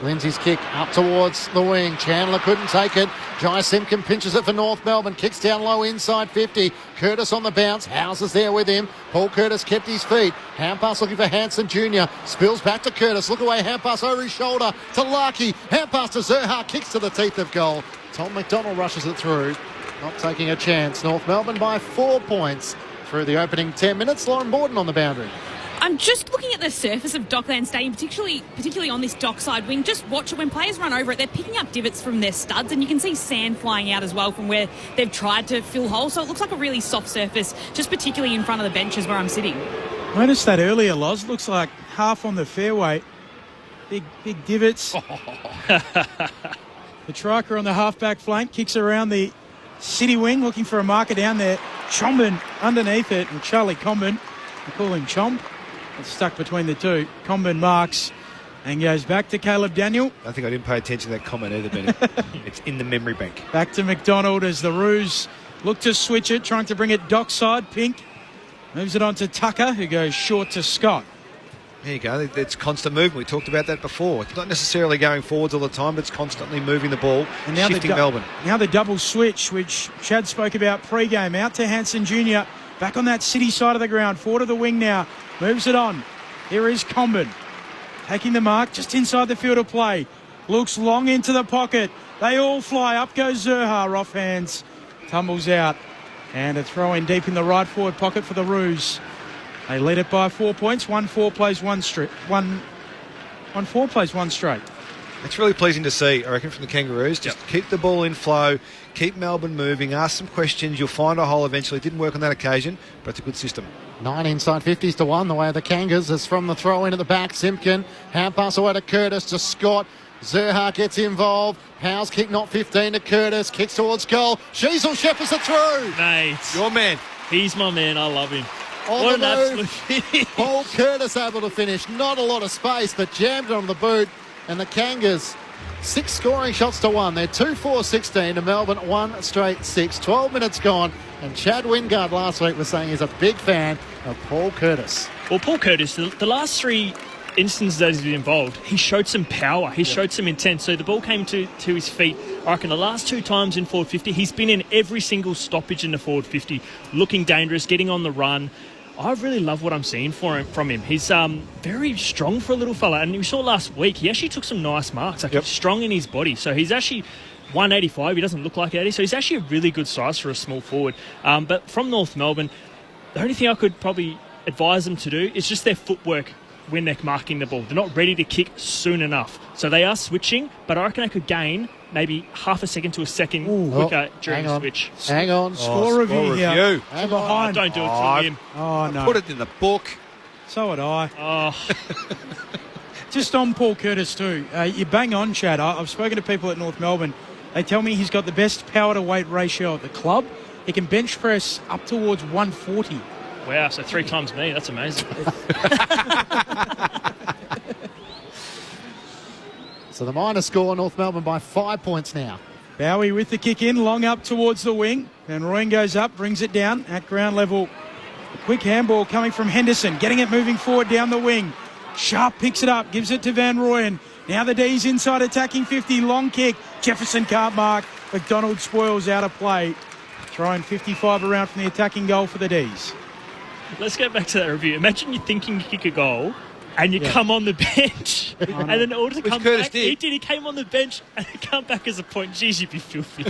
Lindsay's kick up towards the wing. Chandler couldn't take it. Jai Simpkin pinches it for North Melbourne. Kicks down low inside 50. Curtis on the bounce. Howes is there with him. Paul Curtis kept his feet. Handpass looking for Hanson Jr. Spills back to Curtis. Look away. Handpass over his shoulder to Larkey. Handpass to Zerha. Kicks to the teeth of goal. Tom McDonald rushes it through. Not taking a chance. North Melbourne by 4 points through the opening 10 minutes. Lauren Borden on the boundary. I'm just looking at the surface of Dockland Stadium, particularly on this dockside wing. Just watch it. When players run over it, they're picking up divots from their studs, and you can see sand flying out as well from where they've tried to fill holes. So it looks like a really soft surface, just particularly in front of the benches where I'm sitting. Noticed that earlier, Loz. Looks like half on the fairway. Big divots. The striker on the half-back flank kicks around the city wing, looking for a marker down there. Chomben underneath it, and Charlie Comben, I call him Chomp. It's stuck between the two. Comben marks and goes back to Caleb Daniel. I think I didn't pay attention to that comment either, Benny. It's in the memory bank. Back to McDonald as the Roos look to switch it, trying to bring it dockside. Pink moves it on to Tucker, who goes short to Scott. There you go. It's constant movement. We talked about that before. It's not necessarily going forwards all the time, but it's constantly moving the ball, and now shifting Melbourne. Now the double switch, which Chad spoke about pre-game. Out to Hanson Jr. Back on that city side of the ground. Forward of the wing now. Moves it on. Here is Comben. Taking the mark just inside the field of play. Looks long into the pocket. They all fly. Up goes Zerha. Off hands. Tumbles out. And a throw in deep in the right forward pocket for the Roos. They lead it by 4 points. 1-4 plays one straight. 1-4 plays one straight. It's really pleasing to see, I reckon, from the Kangaroos. Just keep the ball in flow, keep Melbourne moving, ask some questions. You'll find a hole eventually. It didn't work on that occasion, but it's a good system. 9 inside 50s to 1. The way of the Kangas is from the throw in at the back. Simpkin. Hand pass away to Curtis to Scott. Zerha gets involved. Powell's kick not 15 to Curtis. Kicks towards goal. Sheasel shephers it through. Mate. Your man. He's my man. I love him. What an absolute finish. Paul Curtis able to finish. Not a lot of space, but jammed on the boot. And the Kangas, 6 scoring shots to 1. They're 2-4-16 to Melbourne, 1 straight 6. 12 minutes gone. And Chad Wingard last week was saying he's a big fan of Paul Curtis. Well, Paul Curtis, the last 3 instances that he's been involved, he showed some power. He showed some intent. So the ball came to his feet. I reckon the last 2 times in forward 50, he's been in every single stoppage in the forward 50, looking dangerous, getting on the run. I really love what I'm seeing from him. He's very strong for a little fella. And we saw last week, he actually took some nice marks. He's strong in his body. So he's actually 185. He doesn't look like 80. So he's actually a really good size for a small forward. But from North Melbourne, the only thing I could probably advise them to do is just their footwork when they're marking the ball. They're not ready to kick soon enough. So they are switching, but I reckon they could gain maybe half a second to a second quicker during the switch. Hang on. Score review here. Hang on. Don't do it to him. Oh, no. Put it in the book. So would I. Oh. Just on Paul Curtis too. You bang on, Chad. I've spoken to people at North Melbourne. They tell me he's got the best power to weight ratio at the club. He can bench press up towards 140. Wow, so 3 times me. That's amazing. So the minor score, North Melbourne by 5 points now. Bowie with the kick in, long up towards the wing. Van Rooyen goes up, brings it down at ground level. A quick handball coming from Henderson, getting it moving forward down the wing. Sharp picks it up, gives it to Van Rooyen. Now the D's inside attacking 50, long kick. Jefferson can't mark. McDonald spoils out of play. Throwing 55 around from the attacking goal for the D's. Let's get back to that review. Imagine you're thinking you kick a goal and you come on the bench, and then in order to come back, he came on the bench and come back as a point. Jeez, you'd be filthy.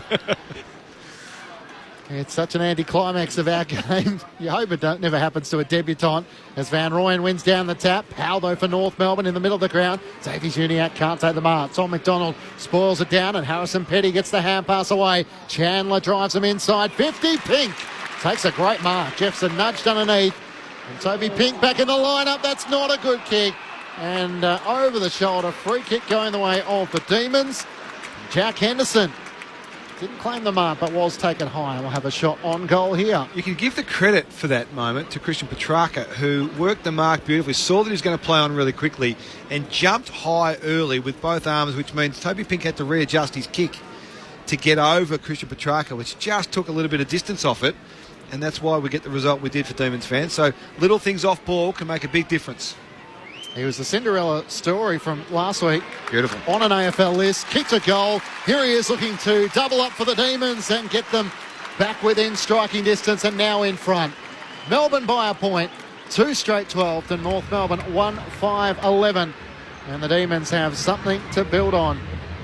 It's such an anticlimax of our game. You hope it never happens to a debutant as Van Rooyen wins down the tap. Powell, though, for North Melbourne in the middle of the ground. Xavier-Uniacke can't take the mark. Tom McDonald spoils it down and Harrison Petty gets the hand pass away. Chandler drives him inside. 50. Pink takes a great mark. Jefferson nudged underneath. And Toby Pink back in the lineup. That's not a good kick. And over the shoulder, free kick going the way of the Demons. Jack Henderson didn't claim the mark, but was taken high. We'll have a shot on goal here. You can give the credit for that moment to Christian Petrarca, who worked the mark beautifully, saw that he was going to play on really quickly, and jumped high early with both arms, which means Toby Pink had to readjust his kick to get over Christian Petrarca, which just took a little bit of distance off it, and that's why we get the result we did for Demons fans. So little things off ball can make a big difference. He was the Cinderella story from last week. Beautiful. On an AFL list, kicked a goal. Here he is looking to double up for the Demons and get them back within striking distance and now in front. Melbourne by a point, 2 straight 12 to North Melbourne, 1-5-11. And the Demons have something to build on.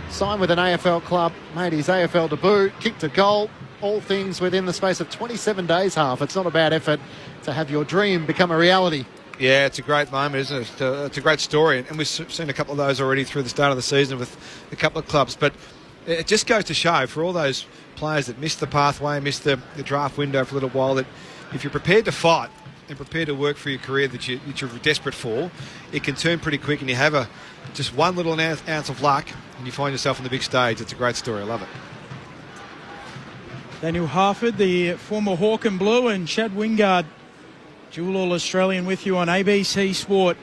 Signed with an AFL club, made his AFL debut, kicked a goal. All things within the space of 27 days, half. It's not a bad effort to have your dream become a reality. Yeah, it's a great moment, isn't it? It's a great story, and we've seen a couple of those already through the start of the season with a couple of clubs. But it just goes to show for all those players that missed the pathway, missed the draft window for a little while, that if you're prepared to fight and prepared to work for your career that you're desperate for, it can turn pretty quick, and you have just one little ounce of luck, and you find yourself on the big stage. It's a great story. I love it. Daniel Harford, the former Hawk and Blue, and Chad Wingard, dual All-Australian, with you on ABC Sport.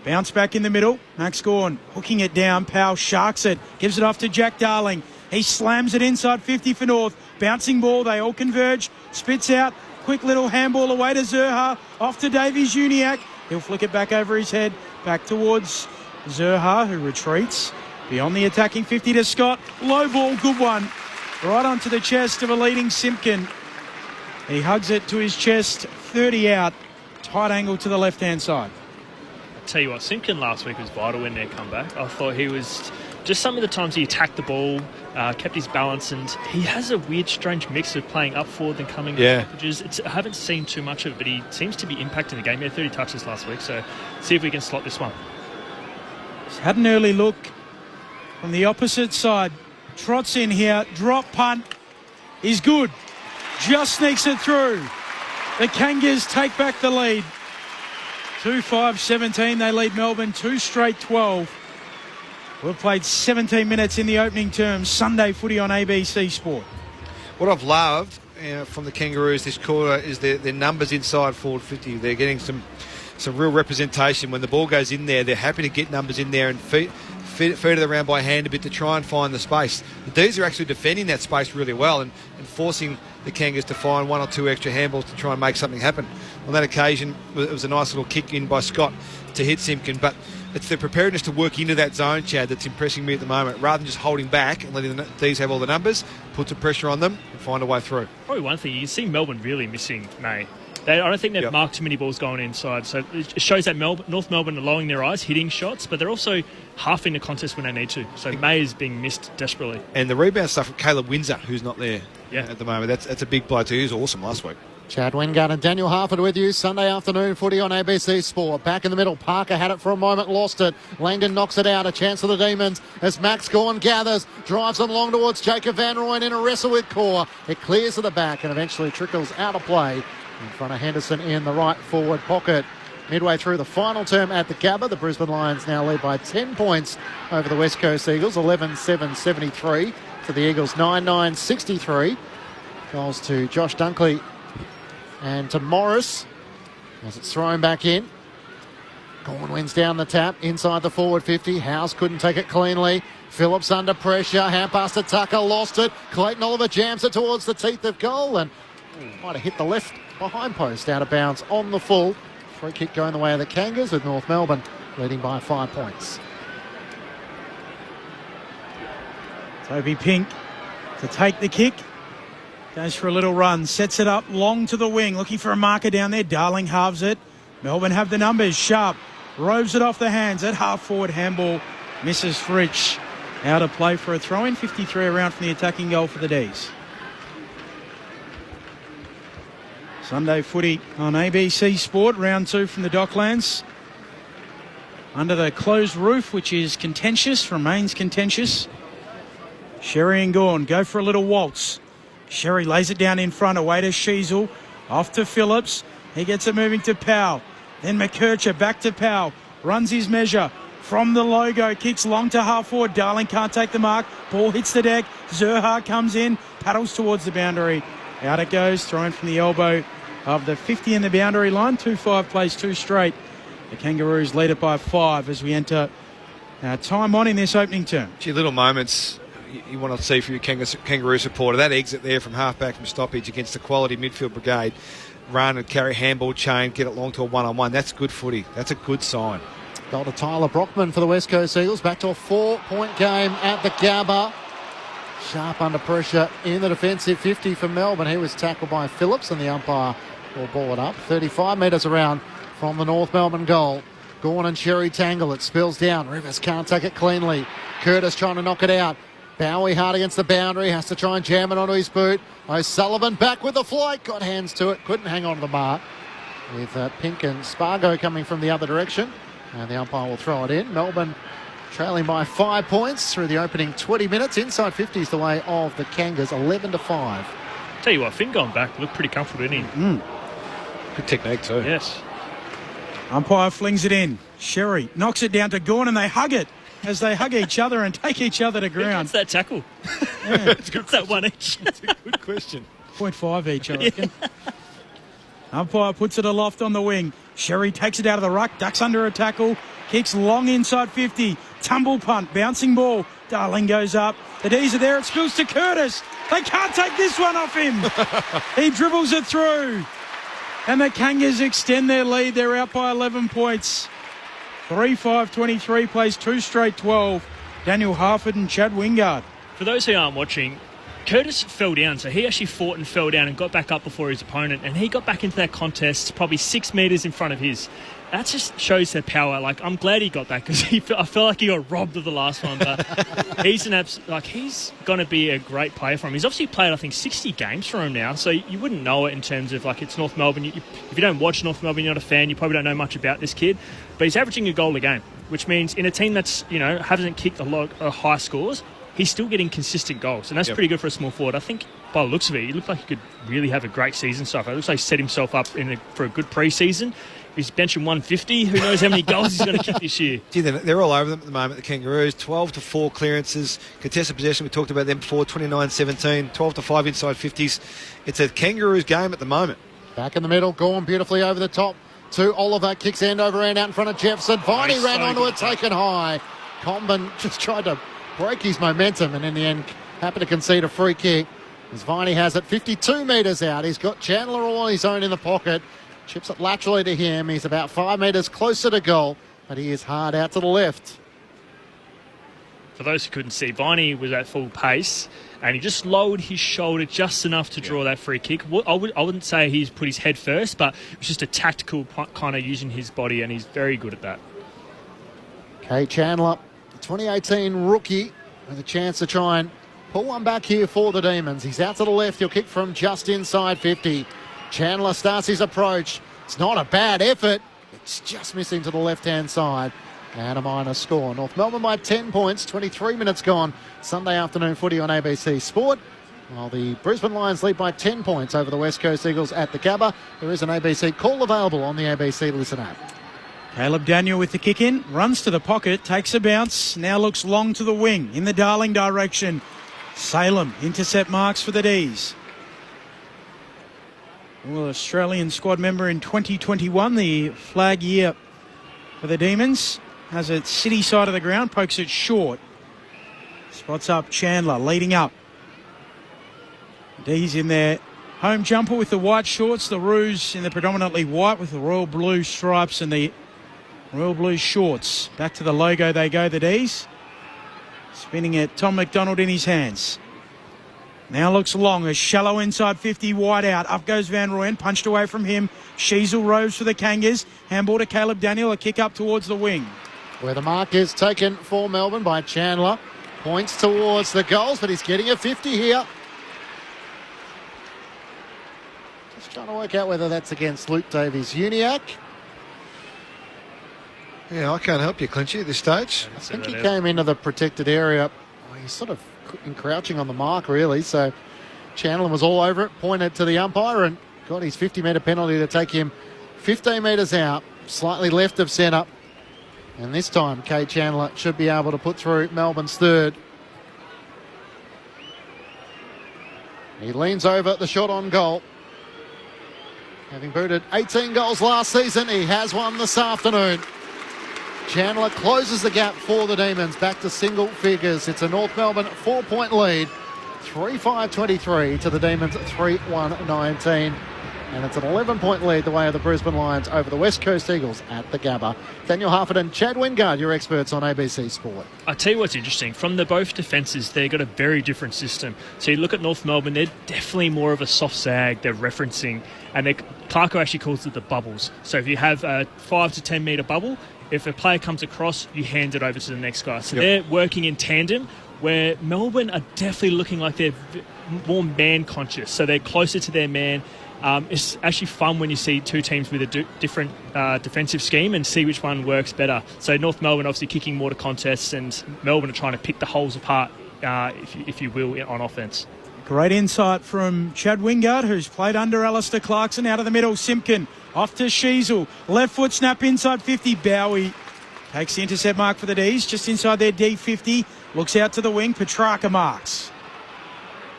Bounce back in the middle. Max Gawn hooking it down. Powell sharks it. Gives it off to Jack Darling. He slams it inside 50 for North. Bouncing ball. They all converge. Spits out. Quick little handball away to Zurha. Off to Davies-Uniacke. He'll flick it back over his head. Back towards Zurha, who retreats. Beyond the attacking 50 to Scott. Low ball. Good one. Right onto the chest of a leading Simpkin. He hugs it to his chest. 30 out. Tight angle to the left-hand side. I'll tell you what, Simpkin last week was vital in their comeback. I thought he was just some of the times he attacked the ball, kept his balance, and he has a weird, strange mix of playing up forward and coming in stoppages. I haven't seen too much of it, but he seems to be impacting the game. He had 30 touches last week, so see if we can slot this one. He's had an early look from the opposite side. Trots in here. Drop punt is good. Just sneaks it through. The Kangas take back the lead. 2-5-17. They lead Melbourne 2 straight 12. We've played 17 minutes in the opening term. Sunday footy on ABC Sport. What I've loved from the Kangaroos this quarter is their numbers inside forward 50. They're getting some real representation. When the ball goes in there, they're happy to get numbers in there and feed it around by hand a bit to try and find the space. The D's are actually defending that space really well and forcing the Kangas to find 1 or 2 extra handballs to try and make something happen. On that occasion, it was a nice little kick in by Scott to hit Simpkin, but it's their preparedness to work into that zone, Chad, that's impressing me at the moment. Rather than just holding back and letting the D's have all the numbers, put some pressure on them and find a way through. Probably one thing, you can see Melbourne really missing May. I don't think they've marked too many balls going inside. So it shows that North Melbourne are lowering their eyes, hitting shots, but they're also halving the contest when they need to. So May is being missed desperately. And the rebound stuff with Caleb Windsor, who's not there at the moment. That's a big blow too. He was awesome last week. Chad Wingard and Daniel Harford with you. Sunday afternoon footy on ABC Sport. Back in the middle. Parker had it for a moment, lost it. Langdon knocks it out. A chance for the Demons as Max Gawn gathers, drives them long towards Jacob Van Rooyen in a wrestle with Core. It clears to the back and eventually trickles out of play in front of Henderson in the right forward pocket. Midway through the final term at the Gabba, the Brisbane Lions now lead by 10 points over the West Coast Eagles, 11-7-73 to the Eagles, 9-9-63. Goals to Josh Dunkley and to Morris as it's thrown back in. Gawn wins down the tap inside the forward 50. Howes couldn't take it cleanly. Phillips under pressure. Hand pass to Tucker, lost it. Clayton Oliver jams it towards the teeth of goal and might have hit the left behind post out of bounds on the full. Free kick going the way of the Kangas with North Melbourne leading by 5 points. Toby Pink to take the kick. Goes for a little run. Sets it up long to the wing. Looking for a marker down there. Darling halves it. Melbourne have the numbers. Sharp Robes it off the hands at half-forward handball. Misses Fritsch. Out of play for a throw-in. 53 around from the attacking goal for the D's. Sunday footy on ABC Sport. Round 2 from the Docklands. Under the closed roof, which is contentious, remains contentious. Sherry and Gawn go for a little waltz. Sherry lays it down in front, away to Sheasel. Off to Phillips. He gets it moving to Powell. Then McKercher back to Powell. Runs his measure from the logo. Kicks long to half forward. Darling can't take the mark. Ball hits the deck. Zerha comes in. Paddles towards the boundary. Out it goes. Thrown from the elbow of the 50 in the boundary line. 2-5 plays 2 straight. The Kangaroos lead it by 5 as we enter time on in this opening term. Gee, little moments you want to see for your Kangaroo supporter. That exit there from half-back from stoppage against the quality midfield brigade. Run and carry handball chain, get it long to a one-on-one. That's good footy. That's a good sign. Goal to Tyler Brockman for the West Coast Eagles. Back to a 4-point game at the Gabba. Sharp under pressure in the defensive 50 for Melbourne. He was tackled by Phillips and the umpire will ball it up. 35 metres around from the North Melbourne goal. Gawn and Sherry tangle. It spills down. Rivers can't take it cleanly. Curtis trying to knock it out. Bowie hard against the boundary. Has to try and jam it onto his boot. O'Sullivan back with the flight. Got hands to it. Couldn't hang on to the mark. With Pink and Spargo coming from the other direction. And the umpire will throw it in. Melbourne trailing by 5 points through the opening 20 minutes. Inside 50 is the way of the Kangas. 11-5. Tell you what, Finn going back looked pretty comfortable, didn't he? Good technique too. Yes. Umpire flings it in. Sherry knocks it down to Gawn and they hug it as they hug each other and take each other to ground. What's that tackle? Yeah. It's that one each. That's a good question. 0.5 each, I reckon. Umpire puts it aloft on the wing. Sherry takes it out of the ruck, ducks under a tackle, kicks long inside 50. Tumble punt, bouncing ball. Darling goes up. The D's are there. It spills to Curtis. They can't take this one off him. He dribbles it through. And the Kangas extend their lead. They're out by 11 points. 3-5-23 plays 2 straight 12. Daniel Harford and Chad Wingard. For those who aren't watching, Curtis fell down, so he actually fought and fell down and got back up before his opponent, and he got back into that contest probably 6 metres in front of his. That just shows their power. Like, I'm glad he got that because I felt like he got robbed of the last one, but he's going to be a great player for him. He's obviously played, I think, 60 games for him now, so you wouldn't know it in terms of, like, it's North Melbourne. If you don't watch North Melbourne, you're not a fan, you probably don't know much about this kid, but he's averaging a goal a game, which means in a team that's, hasn't kicked a lot of high scores, he's still getting consistent goals, and that's pretty good for a small forward. I think by the looks of it, he looked like he could really have a great season so far. It looks like he set himself up for a good pre-season. He's benching 150. Who knows how many goals he's going to kick this year? Gee, they're all over them at the moment, the Kangaroos. 12-4 clearances. Contested possession, we talked about them before, 29-17. 12-5 inside 50s. It's a Kangaroos game at the moment. Back in the middle, Gawn beautifully over the top to Oliver. Kicks end over end out in front of Jefferson. Viney ran onto it, taken high. Comben just tried to break his momentum and in the end happened to concede a free kick. As Viney has it 52 metres out. He's got Chandler all on his own in the pocket. Chips it laterally to him. He's about 5 metres closer to goal, but he is hard out to the left. For those who couldn't see, Viney was at full pace and he just lowered his shoulder just enough to draw that free kick. I wouldn't say he's put his head first, but it was just a tactical kind of using his body, and he's very good at that. Kay Chandler, the 2018 rookie, with a chance to try and pull one back here for the Demons. He's out to the left. He'll kick from just inside 50. Chandler starts his approach. It's not a bad effort. It's just missing to the left-hand side. And a minor score. North Melbourne by 10 points. 23 minutes gone. Sunday afternoon footy on ABC Sport. While the Brisbane Lions lead by 10 points over the West Coast Eagles at the Gabba. There is an ABC call available on the ABC Listen app. Caleb Daniel with the kick in. Runs to the pocket. Takes a bounce. Now looks long to the wing. In the Darling direction. Salem intercept marks for the D's. Well, Australian squad member in 2021, the flag year for the Demons. Has it city side of the ground, pokes it short. Spots up Chandler, leading up. D's in their home jumper with the white shorts, the Roos in the predominantly white with the royal blue stripes and the royal blue shorts. Back to the logo they go, the D's. Spinning it, Tom McDonald in his hands. Now looks long, a shallow inside 50, wide out. Up goes Van Rooyen, punched away from him. Sheasel roves for the Kangas. Handball to Caleb Daniel, a kick up towards the wing. Where the mark is taken for Melbourne by Chandler. Points towards the goals, but he's getting a 50 here. Just trying to work out whether that's against Luke Davies-Uniacke. Yeah, I can't help you, Clinchy, at this stage. I think he came into the protected area. Well, he's sort of encrouching on the mark, really. So Chandler was all over it, pointed to the umpire and got his 50-metre penalty to take him 15 metres out, slightly left of centre. And this time, Kate Chandler should be able to put through Melbourne's third. He leans over the shot on goal. Having booted 18 goals last season, he has one this afternoon. Chandler closes the gap for the Demons, back to single figures. It's a North Melbourne 4-point lead, 3-5-23 to the Demons 3-1-19. And it's an 11-point lead the way of the Brisbane Lions over the West Coast Eagles at the Gabba. Daniel Harford, Chad Wingard, your experts on ABC Sport. I'll tell you what's interesting. From the both defences, they've got a very different system. So you look at North Melbourne, they're definitely more of a soft sag they're referencing. And Clarko actually calls it the bubbles. So if you have a 5 to 10 metre bubble, if a player comes across, you hand it over to the next guy. So they're working in tandem, where Melbourne are definitely looking like they're more man-conscious. So they're closer to their man. It's actually fun when you see two teams with a different defensive scheme and see which one works better. So North Melbourne obviously kicking more to contests, and Melbourne are trying to pick the holes apart, if you will, on offence. Great insight from Chad Wingard, who's played under Alistair Clarkson. Out of the middle, Simpkin off to Sheasel. Left foot snap inside 50. Bowie takes the intercept mark for the D's, just inside their D50. Looks out to the wing. Petrarca marks.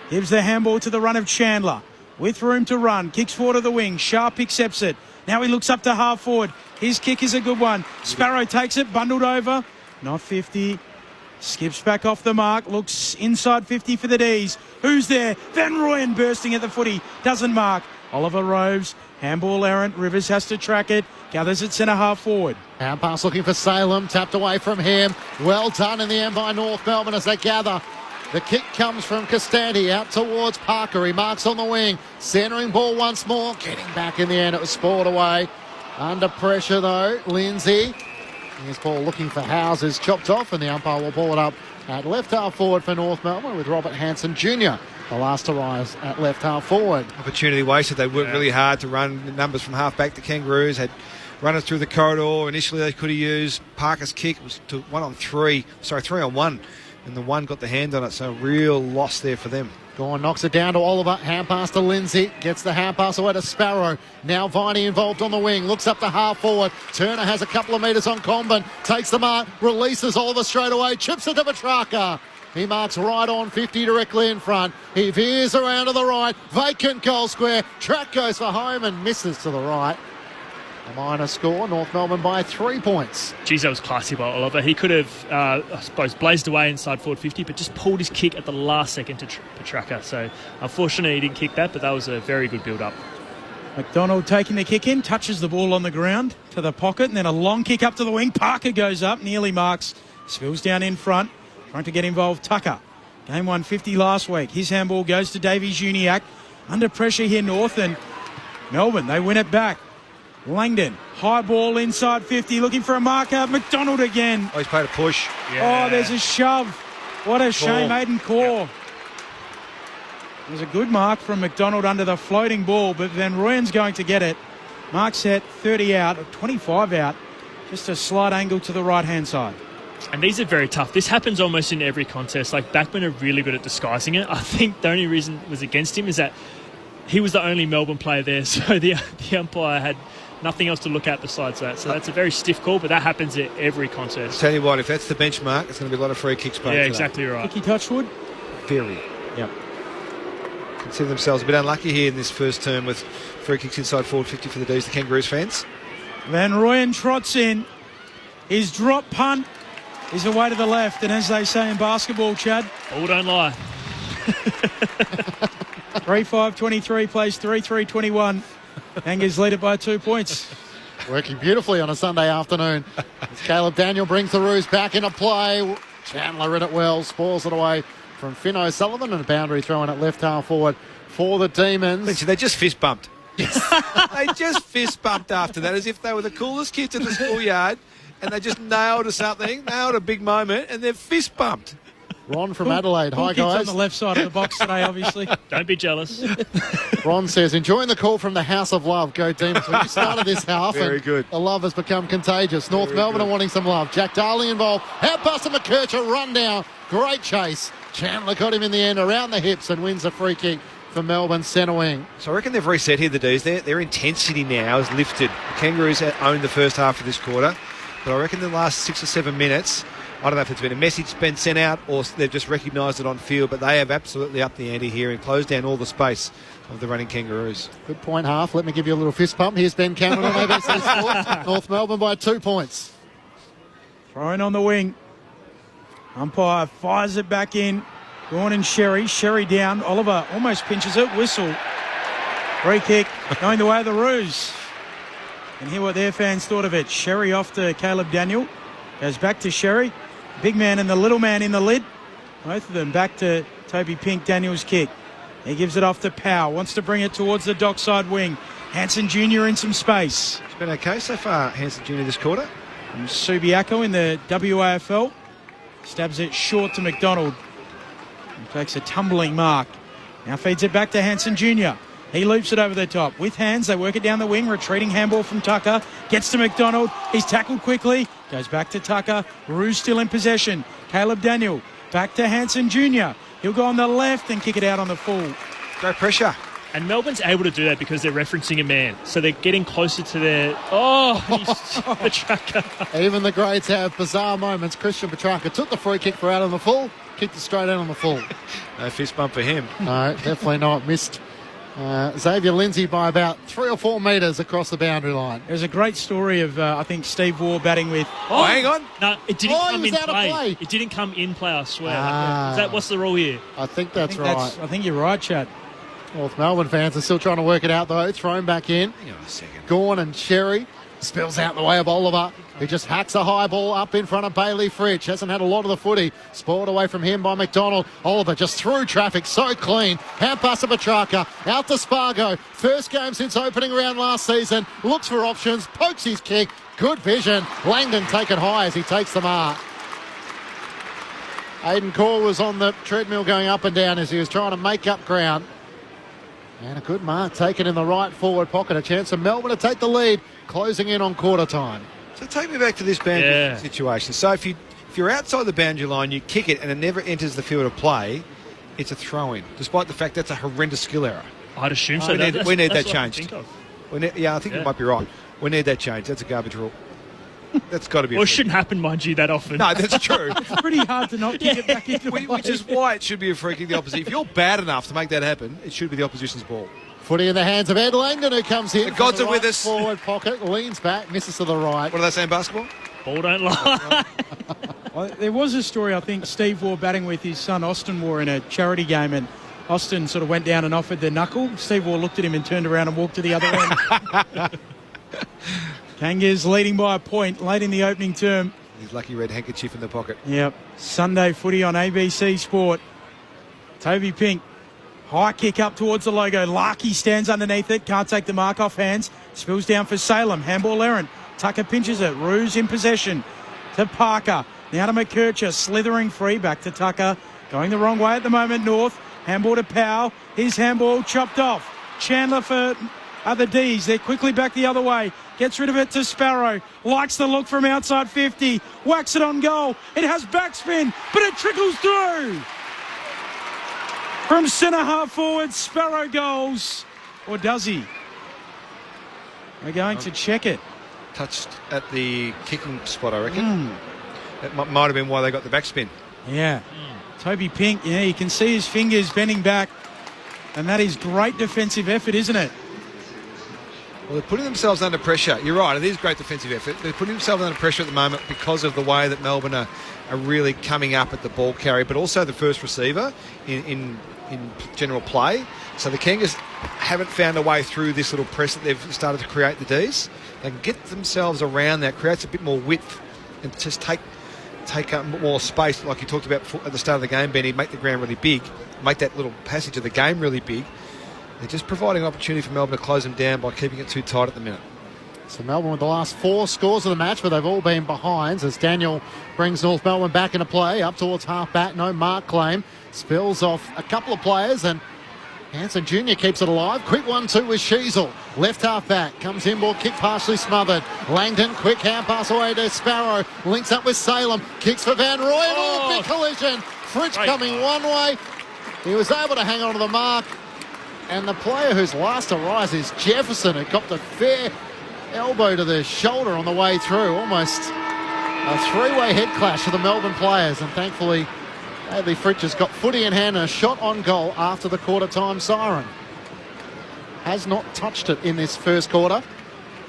Gives the handball to the run of Chandler. With room to run, kicks forward to the wing. Sharp accepts it. Now he looks up to half forward. His kick is a good one. Sparrow takes it, bundled over. Not 50. Skips back off the mark. Looks inside 50 for the D's. Who's there? Van Rooyen bursting at the footy. Doesn't mark. Oliver Roves. Handball errant. Rivers has to track it. Gathers it centre half forward. Hand pass looking for Salem. Tapped away from him. Well done in the end by North Melbourne as they gather. The kick comes from Costanti out towards Parker. He marks on the wing. Centering ball once more. Getting back in the end. It was spoiled away. Under pressure though. Lindsay. Here's Paul looking for Houses. Chopped off and the umpire will pull it up at left half forward for North Melbourne with Robert Hanson Jr. the last to rise at left half forward. Opportunity wasted. They worked really hard to run numbers from half back. The Kangaroos had runners through the corridor. Initially they could have used Parker's kick. It was to 3 on 1. And the one got the hand on it, so a real loss there for them. Gawn knocks it down to Oliver. Hand pass to Lindsay. Gets the hand pass away to Sparrow. Now Viney involved on the wing. Looks up to half forward. Turner has a couple of metres on Comben. Takes the mark. Releases Oliver straight away. Chips it to Petrarca. He marks right on 50 directly in front. He veers around to the right. Vacant goal square. Track goes for home and misses to the right. A minor score, North Melbourne by 3 points. Geez, that was classy by Oliver. He could have, I suppose, blazed away inside forward 50, but just pulled his kick at the last second to Petrarca. So, unfortunately, he didn't kick that, but that was a very good build-up. McDonald taking the kick in, touches the ball on the ground to the pocket, and then a long kick up to the wing. Parker goes up, nearly marks, spills down in front, trying to get involved. Tucker, game 150 last week. His handball goes to Davies-Uniacke. Under pressure here, North, and Melbourne, they win it back. Langdon, high ball inside 50, looking for a marker. McDonald again. Oh, he's played a push. Yeah. Oh, there's a shove. What a shame, Aiden Core. Yep. It was a good mark from McDonald under the floating ball, but Van Rooyen's going to get it. Mark set 30 out, 25 out. Just a slight angle to the right-hand side. And these are very tough. This happens almost in every contest. Like, backmen are really good at disguising it. I think the only reason it was against him is that he was the only Melbourne player there, so the umpire had nothing else to look at besides that. So that's a very stiff call, but that happens at every contest. I'll tell you what, if that's the benchmark, it's going to be a lot of free kicks played. Yeah, exactly right. Nicky Touchwood? Very. Yep. Consider themselves a bit unlucky here in this first term with free kicks inside forward 50 for the D's, the Kangaroos fans. Van Rooyen trots in. His drop punt is away to the left, and as they say in basketball, Chad, all don't lie. 3-5-23 plays 3-3-21. Kangas lead it by 2 points. Working beautifully on a Sunday afternoon. As Caleb Daniel brings the Roos back into play. Chandler in it well, spoils it away from Finn O'Sullivan, and a boundary throw in at left half forward for the Demons. They just fist bumped. They just fist bumped after that as if they were the coolest kids in the schoolyard, and they just nailed a big moment, and they're fist bumped. Ron from Adelaide. Hi, guys. On the left side of the box today, obviously. Don't be jealous. Ron says, enjoying the call from the House of Love. Go Demons. We started this half. Very good. The love has become contagious. North Melbourne are wanting some love. Jack Darling involved. Out past the McKercher. Run down. Great chase. Chandler got him in the end around the hips and wins the free kick for Melbourne centre wing. So I reckon they've reset here, the D's. Their intensity now is lifted. The Kangaroos owned the first half of this quarter, but I reckon the last 6 or 7 minutes, I don't know if it's been a message been sent out or they've just recognised it on field, but they have absolutely upped the ante here and closed down all the space of the running Kangaroos. Good point half. Let me give you a little fist pump. Here's Ben Cameron on ABC Sport. North Melbourne by 2 points. Thrown on the wing. Umpire fires it back in. Gawn and Sherry. Sherry down. Oliver almost pinches it. Whistle. Free kick going the way of the Roos. And hear what their fans thought of it. Sherry off to Caleb Daniel. Goes back to Sherry. Big man and the little man in the lid. Both of them back to Toby Pink. Daniel's kick. He gives it off to Powell. Wants to bring it towards the dockside wing. Hanson Jr. in some space. It's been okay so far, Hanson Jr. this quarter. And Subiaco in the WAFL. Stabs it short to McDonald. He takes a tumbling mark. Now feeds it back to Hanson Jr. He loops it over the top. With hands, they work it down the wing. Retreating handball from Tucker. Gets to McDonald. He's tackled quickly. Goes back to Tucker. Roos still in possession. Caleb Daniel. Back to Hanson Jr. He'll go on the left and kick it out on the full. Great pressure. And Melbourne's able to do that because they're referencing a man. So they're getting closer to their... Oh, Petrarca. Even the grades have bizarre moments. Christian Petrarca took the free kick for out on the full. Kicked it straight out on the full. No fist bump for him. No, definitely not. Missed Xavier Lindsay by about 3 or 4 metres across the boundary line. There's a great story of, I think, Steve Waugh batting with... Oh, hang on. No, it didn't come in out of play. It didn't come in play, I swear. What's the rule here? I think that's right. I think you're right, Chad. North Melbourne fans are still trying to work it out, though. Thrown back in. Hang on a second. Gawn and Sherry spills out in the way of Oliver, who just hacks a high ball up in front of Bailey Fritsch. Hasn't had a lot of the footy. Spoiled away from him by McDonald. Oliver just through traffic, so clean. Hand pass to Petrarca. Out to Spargo. First game since opening round last season. Looks for options. Pokes his kick. Good vision. Langdon take it high as he takes the mark. Aidan Corr was on the treadmill going up and down as he was trying to make up ground. And a good mark taken in the right forward pocket. A chance for Melbourne to take the lead, closing in on quarter time. So take me back to this boundary situation. So if you're outside the boundary line, you kick it and it never enters the field of play, it's a throw-in, despite the fact that's a horrendous skill error. I'd assume so. We need that what changed. I think you might be right. We need that changed. That's a garbage rule. That's got to be. Well, it shouldn't happen, mind you, that often. No, that's true. It's pretty hard to not kick it back into play. Which is why it should be a free kick the opposite. If you're bad enough to make that happen, it should be the opposition's ball. Footy in the hands of Ed Langdon, who comes in. The gods are with us. Forward pocket, leans back, misses to the right. What do they say in basketball? Ball don't lie. There was a story, I think, Steve Waugh batting with his son Austin Waugh in a charity game, and Austin sort of went down and offered the knuckle. Steve Waugh looked at him and turned around and walked to the other end. Kangas leading by a point late in the opening term. His lucky red handkerchief in the pocket. Yep. Sunday footy on ABC Sport. Toby Pink. High kick up towards the logo. Larkey stands underneath it. Can't take the mark off hands. Spills down for Salem. Handball errant. Tucker pinches it. Roos in possession. To Parker. Now to McKercher. Slithering free. Back to Tucker. Going the wrong way at the moment. North. Handball to Powell. His handball chopped off. Chandler for other D's. They're quickly back the other way. Gets rid of it to Sparrow. Likes the look from outside 50. Whacks it on goal. It has backspin, but it trickles through. From centre half forward, Sparrow goals. Or does he? We're going to check it. Touched at the kicking spot, I reckon. That might have been why they got the backspin. Yeah. Toby Pink, yeah, you can see his fingers bending back. And that is great defensive effort, isn't it? Well, they're putting themselves under pressure. You're right, it is great defensive effort. They're putting themselves under pressure at the moment because of the way that Melbourne are really coming up at the ball carry, but also the first receiver in general play. So the Kangas haven't found a way through this little press that they've started to create, the Ds. They can get themselves around that, creates a bit more width and just take take up more space, like you talked about at the start of the game, Benny, make the ground really big, make that little passage of the game really big. They're just providing an opportunity for Melbourne to close them down by keeping it too tight at the minute. So Melbourne with the last 4 scores of the match, but they've all been behinds as Daniel brings North Melbourne back into play, up towards half-back, no mark claim. Spills off a couple of players and Hanson Jr. keeps it alive. Quick 1-2 with Sheasel. Left half-back, comes inboard, kick partially smothered. Langdon, quick hand pass away to Sparrow. Links up with Salem, kicks for Van Rooyen. Big collision. Fritsch coming one way. He was able to hang on to the mark. And the player who's last to rise is Jefferson, who got the fair elbow to the shoulder on the way through. Almost a 3-way head clash of the Melbourne players. And thankfully, Hadley Fritsch has got footy in hand and a shot on goal after the quarter-time siren. Has not touched it in this first quarter,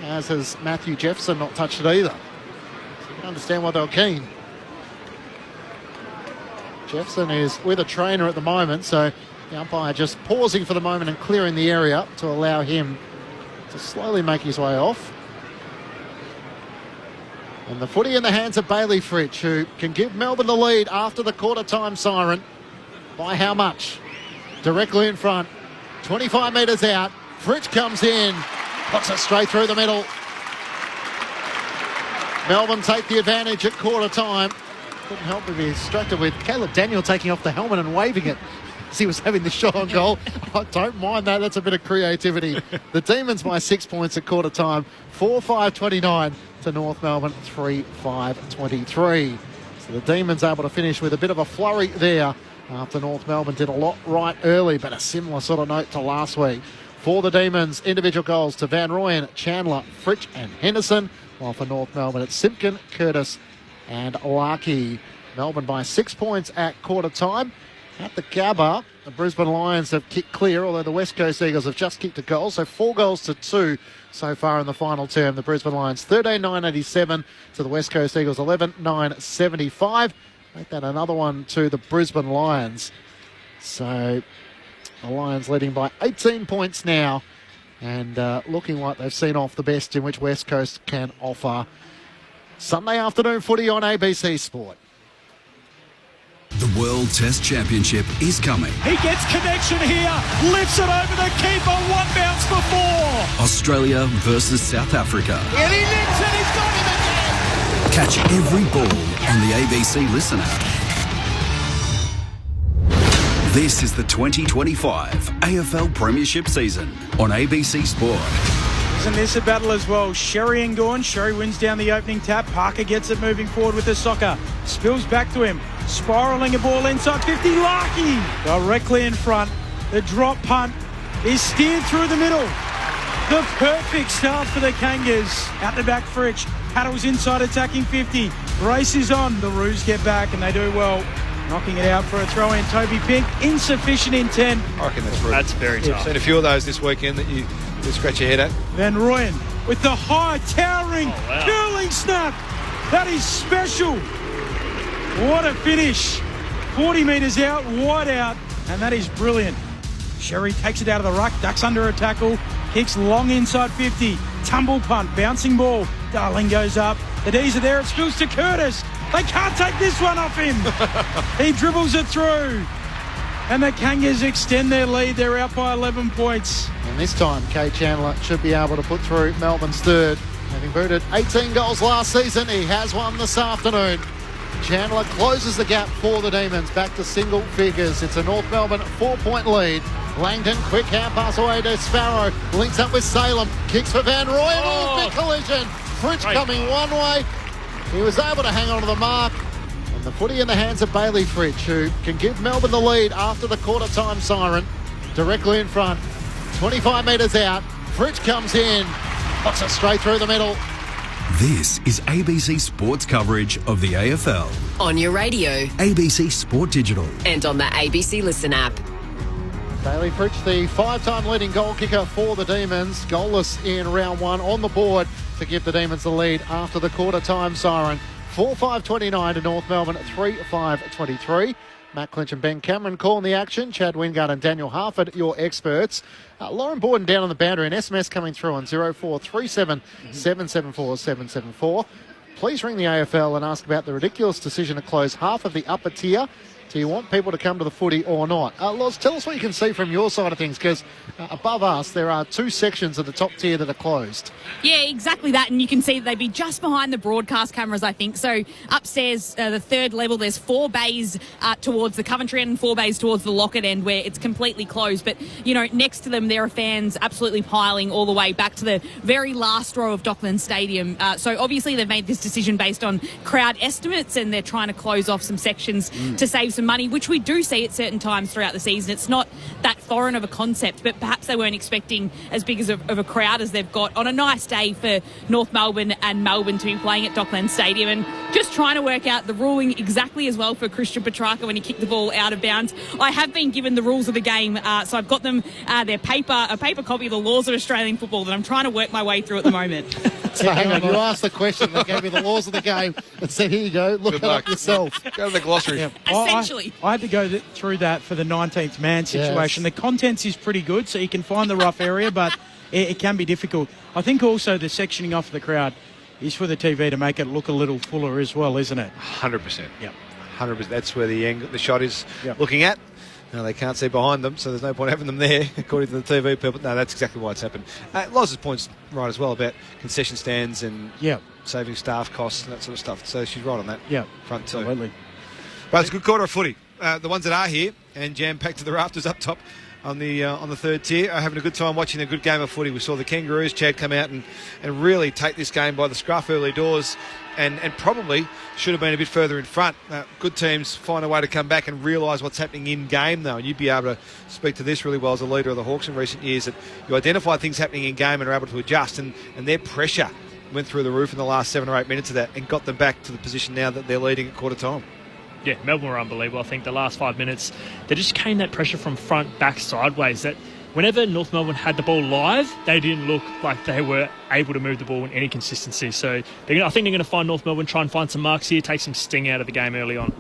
as has Matthew Jefferson not touched it either. So you can understand why they were keen. Jefferson is with a trainer at the moment, so the umpire just pausing for the moment and clearing the area to allow him to slowly make his way off. And the footy in the hands of Bailey Fritsch, who can give Melbourne the lead after the quarter-time siren. By how much? Directly in front. 25 metres out. Fritsch comes in. Puts it straight through the middle. Melbourne take the advantage at quarter-time. Couldn't help but be distracted with Caleb Daniel taking off the helmet and waving it as he was having the shot on goal. I don't mind that. That's a bit of creativity. The Demons by 6 points at quarter-time. 4-5-29 to North Melbourne, 3-5-23. So the Demons able to finish with a bit of a flurry there after North Melbourne did a lot right early, but a similar sort of note to last week. For the Demons, individual goals to Van Rooyen, Chandler, Fritsch and Henderson, while for North Melbourne it's Simpkin, Curtis and Larkey. Melbourne by 6 points at quarter-time. At the Gabba, the Brisbane Lions have kicked clear, although the West Coast Eagles have just kicked a goal, so 4 goals to 2 so far in the final term. The Brisbane Lions 13-9-87 to the West Coast Eagles 11-9-75. Make that another one to the Brisbane Lions. So the Lions leading by 18 points now and looking like they've seen off the best in which West Coast can offer. Sunday afternoon footy on ABC Sport. The World Test Championship is coming. He gets connection here, lifts it over the keeper, 1 bounce for 4. Australia versus South Africa. And he nicks it, he's got him again. Catch every ball on the ABC Listen app. This is the 2025 AFL Premiership season on ABC Sport. Isn't this a battle as well? Sherry and Gawn. Sherry wins down the opening tap. Parker gets it moving forward with the soccer. Spills back to him. Spiralling a ball inside 50. Larkey directly in front. The drop punt is steered through the middle. The perfect start for the Kangas. Out the back, Fritsch. Paddles inside attacking 50. Race is on. The Roos get back and they do well. Knocking it out for a throw-in. Toby Pink. Insufficient intent. I reckon that's rude. That's very tough. Seen a few of those this weekend that you scratch your head at. Van Rooyen with the high, towering, curling snap. That is special. What a finish. 40 metres out, wide out, and that is brilliant. Sherry takes it out of the ruck, ducks under a tackle, kicks long inside 50. Tumble punt, bouncing ball. Darling goes up. The D's are there. It spills to Curtis. They can't take this one off him. He dribbles it through. And the Kangas extend their lead. They're out by 11 points. And this time, Kay Chandler should be able to put through Melbourne's third. Having booted 18 goals last season, he has one this afternoon. Chandler closes the gap for the Demons, back to single figures. It's a North Melbourne 4-point lead. Langdon, quick hand pass away to Sparrow. Links up with Salem. Kicks for Van Rooyen. Big collision. Fritsch coming one way. He was able to hang on to the mark. And the footy in the hands of Bailey Fritsch, who can give Melbourne the lead after the quarter-time siren. Directly in front. 25 metres out. Fritsch comes in. Puts it straight through the middle. This is ABC Sports coverage of the AFL. On your radio. ABC Sport Digital. And on the ABC Listen app. Bailey Fritsch, the 5-time leading goal kicker for the Demons. Goalless in round 1 on the board to give the Demons the lead after the quarter-time siren. 4-5-29 to North Melbourne, 3-5-23. Matt Clinch and Ben Cameron calling the action. Chad Wingard and Daniel Harford, your experts. Lauren Borden down on the boundary. An SMS coming through on 0437 774 774. please ring the AFL and ask about the ridiculous decision to close half of the upper tier. Do you want people to come to the footy or not? Loz, tell us what you can see from your side of things, because above us there are 2 sections of the top tier that are closed. Yeah, exactly that, and you can see that they'd be just behind the broadcast cameras, I think. So upstairs, the third level, there's 4 bays towards the Coventry end and 4 bays towards the Lockett end where it's completely closed. But, you know, next to them there are fans absolutely piling all the way back to the very last row of Docklands Stadium. So obviously they've made this decision based on crowd estimates, and they're trying to close off some sections to save some money, which we do see at certain times throughout the season. It's not that foreign of a concept, but perhaps they weren't expecting as big of a crowd as they've got on a nice day for North Melbourne and Melbourne to be playing at Docklands Stadium, and just trying to work out the ruling exactly as well for Christian Petrarca when he kicked the ball out of bounds. I have been given the rules of the game, so I've got them, a paper copy of the laws of Australian football that I'm trying to work my way through at the moment. So hang on, you asked the question, they gave you the laws of the game and said, here you go, look it up yourself. Go to the glossary. Yeah. Essentially. I had to go through that for the 19th man situation. Yes. The contents is pretty good, so you can find the rough area, but it can be difficult. I think also the sectioning off the crowd is for the TV to make it look a little fuller as well, isn't it? 100%. Yep. 100%. That's where the shot is looking at. No, they can't see behind them, so there's no point having them there, according to the TV people. No, that's exactly why it's happened. Loz's point's right as well about concession stands and saving staff costs and that sort of stuff. So she's right on that front too. Absolutely. But it's a good quarter of footy. The ones that are here and jam-packed to the rafters up top on the third tier are having a good time watching a good game of footy. We saw the Kangaroos, Chad, come out and really take this game by the scruff early doors and probably should have been a bit further in front. Good teams find a way to come back and realise what's happening in game, though, and you'd be able to speak to this really well as a leader of the Hawks in recent years, that you identify things happening in game and are able to adjust, and their pressure went through the roof in the last 7 or 8 minutes of that and got them back to the position now that they're leading at quarter time. Yeah, Melbourne were unbelievable. I think the last 5 minutes, they just came that pressure from front, back, sideways, that whenever North Melbourne had the ball live, they didn't look like they were able to move the ball in any consistency. So I think they're going to find North Melbourne, try and find some marks here, take some sting out of the game early on.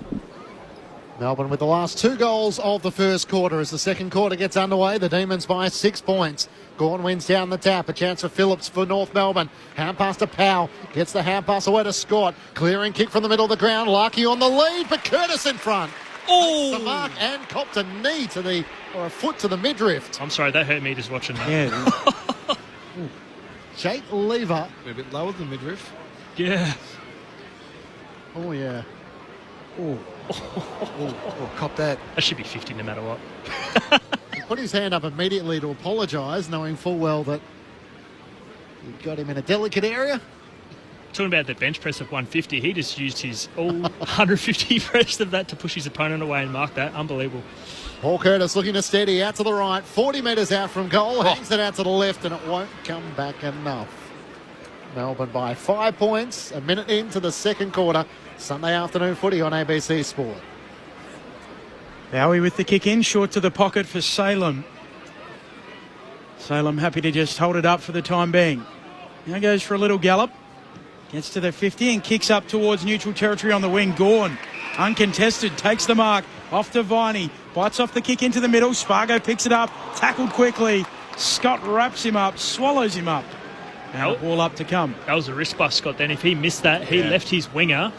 Melbourne with the last 2 goals of the first quarter. As the second quarter gets underway, the Demons by 6 points. Gawn wins down the tap. A chance for Phillips for North Melbourne. Hand pass to Powell. Gets the hand pass away to Scott. Clearing kick from the middle of the ground. Larkey on the lead, but Curtis in front. Oh! The mark and copped a knee to or a foot to the midriff. I'm sorry, that hurt me just watching that. Yeah. Jake Lever. A bit lower than midriff. Yeah. Oh, yeah. Oh, cop that. That should be 50 no matter what. He put his hand up immediately to apologise, knowing full well that you got him in a delicate area. Talking about the bench press of 150, he just used his all 150 press of that to push his opponent away and mark that. Unbelievable. Paul Curtis looking to steady out to the right, 40 metres out from goal, hangs it out to the left, and it won't come back enough. Melbourne by 5 points, a minute into the second quarter. Sunday afternoon footy on ABC Sport. Bowie with the kick in, short to the pocket for Salem. Salem happy to just hold it up for the time being. Now goes for a little gallop. Gets to the 50 and kicks up towards neutral territory on the wing. Gawn, uncontested, takes the mark. Off to Viney. Bites off the kick into the middle. Spargo picks it up. Tackled quickly. Scott wraps him up, swallows him up. Now the ball up to come. That was a risk by Scott then. If he missed that, he left his winger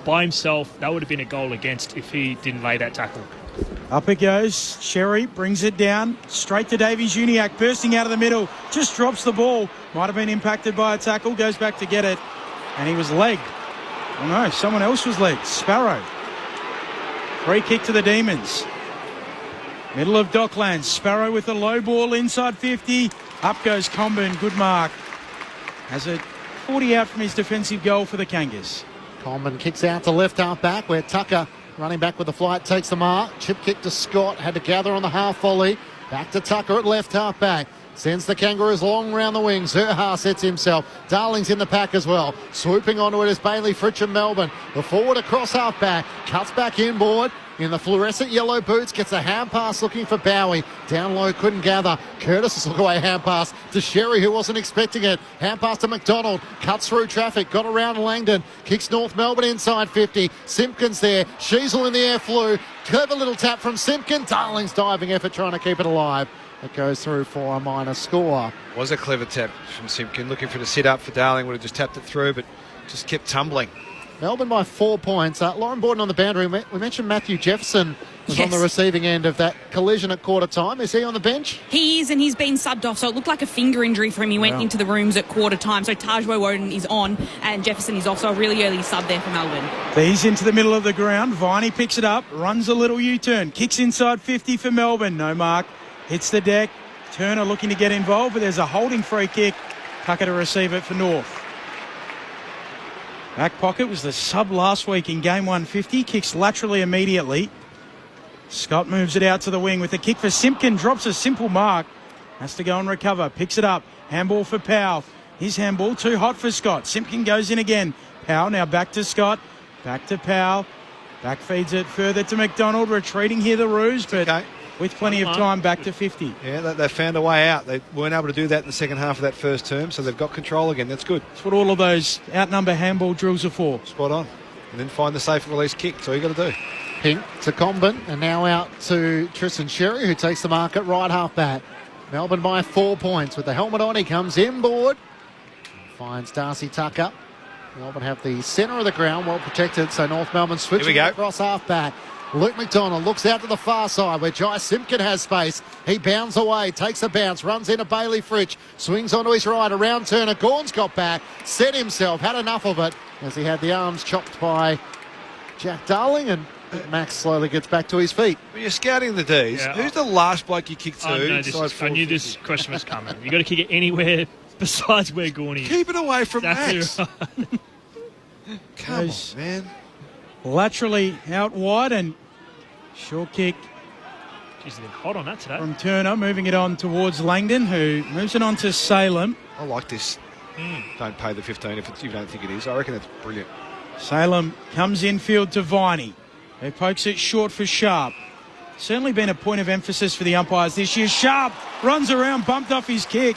by himself. That would have been a goal against if he didn't lay that tackle. Up it goes. Sherry brings it down. Straight to Davies Uniacke. Bursting out of the middle. Just drops the ball. Might have been impacted by a tackle. Goes back to get it. And he was legged. Oh no, someone else was legged. Sparrow. Free kick to the Demons. Middle of Docklands. Sparrow with a low ball inside 50. Up goes Comben. Good mark. Has it 40 out from his defensive goal for the Kangas. Comben kicks out to left half back where Tucker running back with the flight takes the mark. Chip kick to Scott. Had to gather on the half volley. Back to Tucker at left half back. Sends the Kangaroos long round the wings. Zerha sets himself. Darling's in the pack as well. Swooping onto it is Bailey Fritsch and Melbourne. The forward across half back. Cuts back inboard. In the fluorescent yellow boots. Gets a hand pass looking for Bowie. Down low couldn't gather. Curtis' look away hand pass to Sherry who wasn't expecting it. Hand pass to McDonald. Cuts through traffic. Got around Langdon. Kicks North Melbourne inside 50. Simpkins there. Sheasel in the air flew. Clever little tap from Simpkin. Darling's diving effort trying to keep it alive. It goes through for a minor score. Was a clever tap from Simpkin. Looking for the sit up for Darling. Would have just tapped it through, but just kept tumbling. Melbourne by 4 points. Lauren Borden on the boundary. We mentioned Matthew Jefferson was on the receiving end of that collision at quarter time. Is he on the bench? He is, and he's been subbed off, so it looked like a finger injury for him. He went into the rooms at quarter time, so Tajwo Woden is on, and Jefferson is off, so a really early sub there for Melbourne. He's into the middle of the ground. Viney picks it up, runs a little U-turn, kicks inside 50 for Melbourne. No mark, hits the deck. Turner looking to get involved, but there's a holding free kick. Tucker to receive it for North. Back pocket was the sub last week in game 150. Kicks laterally immediately. Scott moves it out to the wing with a kick for Simpkin. Drops a simple mark. Has to go and recover. Picks it up. Handball for Powell. His handball too hot for Scott. Simpkin goes in again. Powell now back to Scott. Back to Powell. Back feeds it further to McDonald. Retreating here the Roos, but with plenty of time back to 50. Yeah, they found a way out. They weren't able to do that in the second half of that first term, so they've got control again. That's good. That's what all of those outnumber handball drills are for. Spot on. And then find the safe release kick. That's all you got to do. Pink to Comben, and now out to Tristan Sherry, who takes the mark at right half back. Melbourne by 4 points. With the helmet on, he comes inboard. Finds Darcy Tucker. Melbourne have the centre of the ground well protected, so North Melbourne switching across half back. Luke McDonald looks out to the far side where Jai Simpkin has space. He bounds away, takes a bounce, runs into Bailey Fritsch, swings onto his right, around Turner. Gawn's got back, set himself, had enough of it as he had the arms chopped by Jack Darling, and Max slowly gets back to his feet. When you're scouting the Ds, who's the last bloke you kicked to? I knew this question was coming. You've got to kick it anywhere besides where Gawn is. Keep it away from Max. Right. Come on, man. Laterally out wide and short kick. Jeez, they're hot on that today. From Turner, moving it on towards Langdon, who moves it on to Salem. I like this. Don't pay the 15 if you don't think it is. I reckon that's brilliant. Salem comes infield to Viney, who pokes it short for Sharp. Certainly been a point of emphasis for the umpires this year. Sharp runs around, bumped off his kick.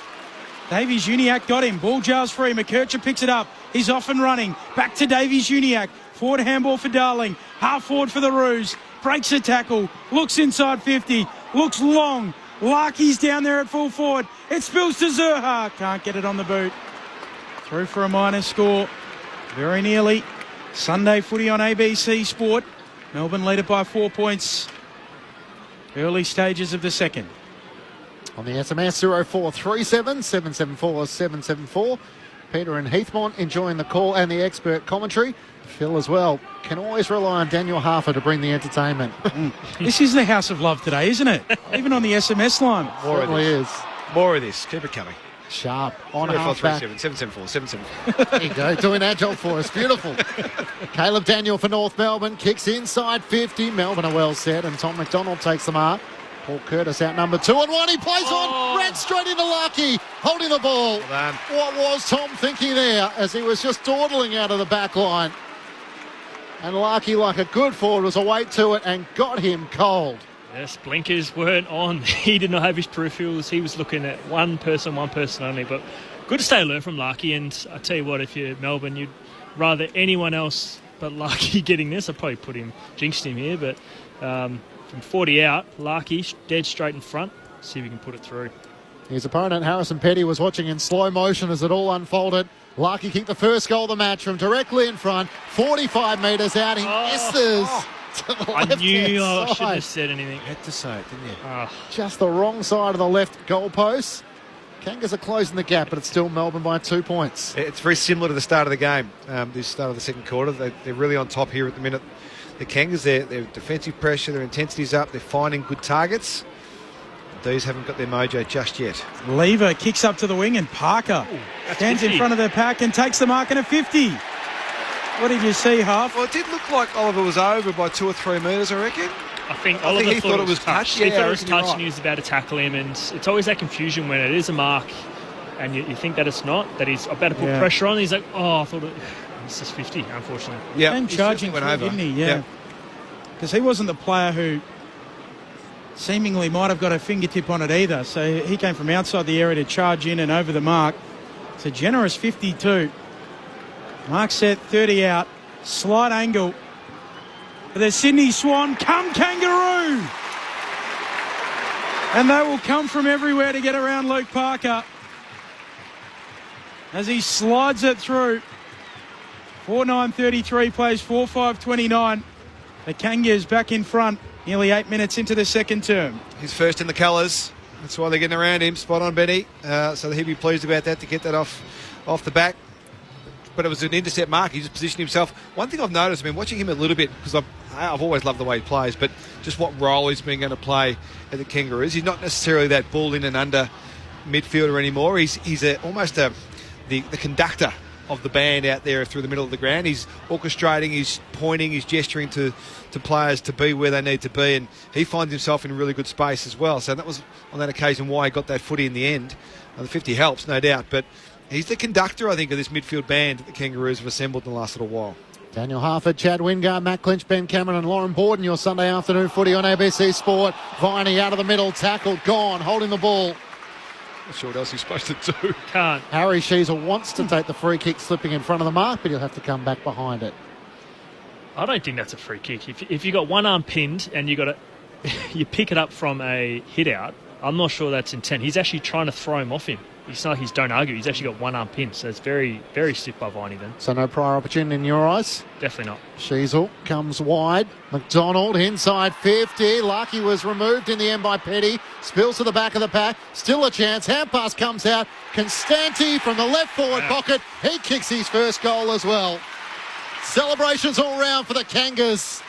Davies Uniacke got him. Ball jars free. McKercher picks it up. He's off and running. Back to Davies Uniacke. Forward handball for Darling. Half forward for the Roos. Breaks a tackle. Looks inside 50. Looks long. Larkey's down there at full forward. It spills to Zurha. Can't get it on the boot. Through for a minor score. Very nearly. Sunday footy on ABC Sport. Melbourne lead it by 4 points. Early stages of the second. On the SMS 0437 774 774. Peter and Heathmont enjoying the call and the expert commentary. Phil as well. Can always rely on Daniel Harfer to bring the entertainment. This is the House of Love today, isn't it? Even on the SMS line. More Certainly of this. is. More of this. Keep it coming. Sharp on half back. 774 774. There you go, doing our job for us. Beautiful. Caleb Daniel for North Melbourne. Kicks inside 50. Melbourne are well set, and Tom McDonald takes the mark. Paul Curtis out number 2 and 1. He plays on. Ran straight into Larkey, holding the ball. Well what was Tom thinking there as he was just dawdling out of the back line? And Larkey, like a good forward, was awake to it and got him cold. Yes, blinkers weren't on. He did not have his peripherals. He was looking at one person only. But good to stay alert from Larkey. And I tell you what, if you're Melbourne, you'd rather anyone else but Larkey getting this. I'd probably jinxed him here. But from 40 out, Larkey dead straight in front. See if we can put it through. His opponent, Harrison Petty, was watching in slow motion as it all unfolded. Larkey kicked the first goal of the match from directly in front. 45 metres out. He misses. To the I knew I left-hand shouldn't have side. said anything. You had to say it, didn't you? Just the wrong side of the left goalpost. Kangas are closing the gap, but it's still Melbourne by 2 points. It's very similar to the start of the game, this start of the second quarter. They're really on top here at the minute. The Kangas, their defensive pressure, their intensity's up. They're finding good targets. These haven't got their mojo just yet. Lever kicks up to the wing, and Parker stands in front of the pack and takes the mark in a 50. What did you see, Huff? Well, it did look like Oliver was over by 2 or 3 metres, I reckon. I think Oliver he thought it was touched. He thought I it was reckon you're touched and he was about to tackle him. And it's always that confusion when it is a mark and you think that it's not, that he's about to put pressure on. He's like, I thought this is 50, unfortunately. Yeah, And charging went through, over, didn't he? Yeah. Because he wasn't the player who seemingly might have got a fingertip on it either. So he came from outside the area to charge in and over the mark. It's a generous 52. Mark set, 30 out. Slight angle. But there's Sydney Swan. Come Kangaroo! And they will come from everywhere to get around Luke Parker as he slides it through. 4:9:33 plays 4:5:29. The Kangas back in front, nearly 8 minutes into the second term. He's first in the colours. That's why they're getting around him. Spot on, Benny. So he'll be pleased about that to get that off the back. But it was an intercept mark. He just positioned himself. One thing I've noticed, I've been watching him a little bit because I've always loved the way he plays, but just what role he's been going to play at the Kangaroos. He's not necessarily that ball in and under midfielder anymore. He's almost the conductor of the band out there through the middle of the ground. He's orchestrating, he's pointing, he's gesturing to players to be where they need to be, and he finds himself in really good space as well. So that was on that occasion why he got that footy in the end. The 50 helps, no doubt, but he's the conductor, I think, of this midfield band that the Kangaroos have assembled in the last little while. Daniel Harford, Chad Wingard, Matt Clinch, Ben Cameron and Lauren Borden, your Sunday afternoon footy on ABC Sport. Viney out of the middle, tackled, gone, holding the ball. Not sure what else he's supposed to do. Can't. Harry Sheezel wants to take the free kick, slipping in front of the mark, but he'll have to come back behind it. I don't think that's a free kick. If you got one arm pinned and you pick it up from a hit out, I'm not sure that's intent. He's actually trying to throw him off him. It's not like he's don't argue. He's actually got one arm pinned, so it's very, very stiff by Viney then. So no prior opportunity in your eyes? Definitely not. Sheezel comes wide. McDonald inside 50. Larkey was removed in the end by Petty. Spills to the back of the pack. Still a chance. Hand pass comes out. Constanti from the left forward pocket. He kicks his first goal as well. Celebrations all round for the Kangas.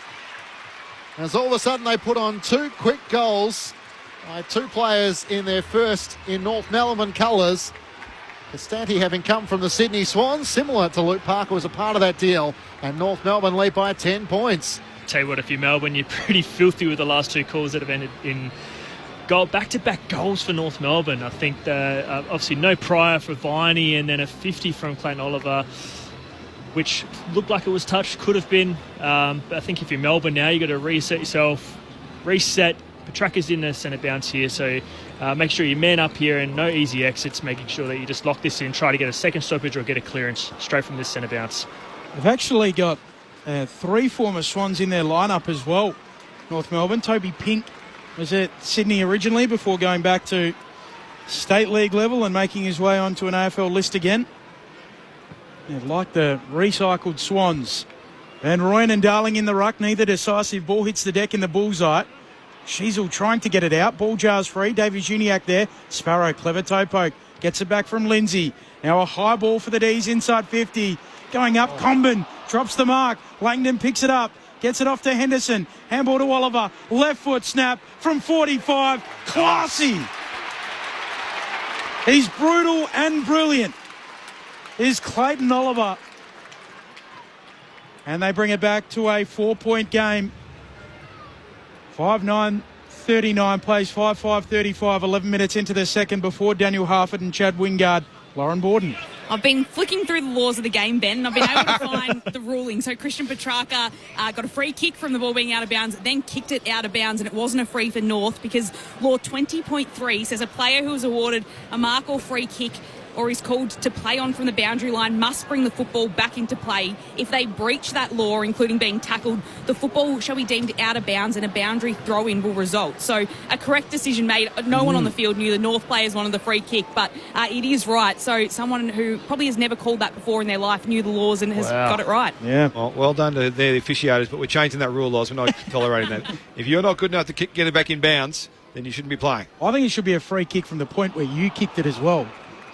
As all of a sudden they put on two quick goals by two players in their first in North Melbourne colours. Costanti having come from the Sydney Swans, similar to Luke Parker, was a part of that deal, and North Melbourne lead by 10 points. Tell you what, if you're Melbourne, you're pretty filthy with the last two calls that have ended in back-to-back goals for North Melbourne. I think obviously no prior for Viney and then a 50 from Clayton Oliver, which looked like it was touched, could have been. But I think if you're Melbourne now, you've got to reset yourself, reset. Petraka's in the centre bounce here, so make sure you man up here and no easy exits, making sure that you just lock this in, try to get a second stoppage or get a clearance straight from this centre bounce. They've actually got three former Swans in their lineup as well, North Melbourne. Toby Pink was at Sydney originally before going back to State League level and making his way onto an AFL list again. Yeah, like the recycled Swans. Van Rooyen and Darling in the ruck, neither decisive. Ball hits the deck in the bullseye. Sheezel trying to get it out. Ball jars free. Davies Uniacke there. Sparrow, clever toe poke. Gets it back from Lindsay. Now a high ball for the D's inside 50. Going up, Comben drops the mark. Langdon picks it up. Gets it off to Henderson. Handball to Oliver. Left foot snap from 45. Classy. He's brutal and brilliant. Is Clayton Oliver. And they bring it back to a 4-point game. 5:9:39 plays 5:5:35, 11 minutes into the second before Daniel Harford and Chad Wingard. Lauren Borden. I've been flicking through the laws of the game, Ben, and I've been able to find the ruling. So Christian Petrarca got a free kick from the ball being out of bounds, then kicked it out of bounds, and it wasn't a free for North because Law 20.3 says a player who is awarded a mark or free kick or is called to play on from the boundary line must bring the football back into play. If they breach that law, including being tackled, the football shall be deemed out of bounds and a boundary throw-in will result. So a correct decision made. No one on the field knew the North players wanted the free kick, but it is right. So someone who probably has never called that before in their life knew the laws and has got it right. Yeah. Well done to the officiators, but we're changing that rule, laws. We're not tolerating that. If you're not good enough to get it back in bounds, then you shouldn't be playing. I think it should be a free kick from the point where you kicked it as well.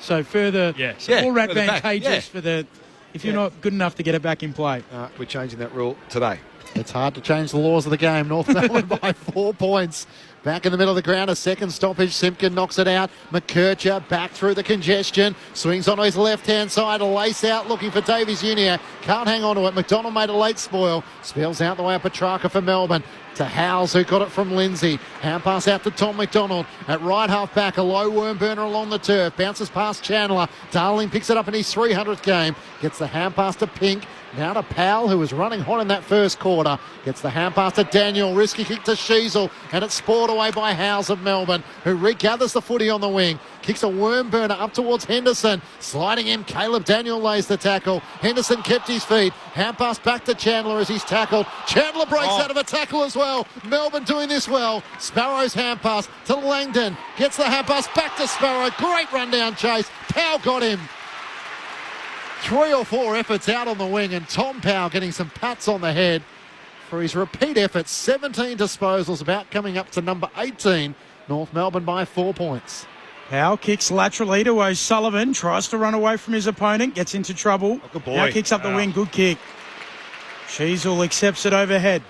So further, more advantageous for the if you're not good enough to get it back in play. We're changing that rule today. It's hard to change the laws of the game. North Melbourne by 4 points. Back in the middle of the ground, a second stoppage. Simpkin knocks it out. McKercher back through the congestion. Swings on his left-hand side. A lace out looking for Davies Uniacke. Can't hang on to it. McDonald made a late spoil. Spills out the way of Petrarca for Melbourne. To Howes, who got it from Lindsay. Hand pass out to Tom McDonald. At right half back, a low worm burner along the turf. Bounces past Chandler. Darling picks it up in his 300th game. Gets the hand pass to Pink. Now to Powell, who was running hot in that first quarter. Gets the hand pass to Daniel. Risky kick to Sheezel. And it's spoiled away by Howes of Melbourne, who regathers the footy on the wing. Kicks a worm burner up towards Henderson. Sliding in, Caleb Daniel lays the tackle. Henderson kept his feet. Hand pass back to Chandler as he's tackled. Chandler breaks out of a tackle as well. Melbourne doing this well. Sparrow's hand pass to Langdon. Gets the hand pass back to Sparrow. Great rundown chase. Powell got him. 3 or 4 efforts out on the wing, and Tom Powell getting some pats on the head for his repeat efforts. 17 disposals, about coming up to number 18. North Melbourne by 4 points. Powell kicks laterally to O'Sullivan, tries to run away from his opponent, gets into trouble. Oh, good boy. Now kicks up the wing, good kick. Sheasel accepts it overhead.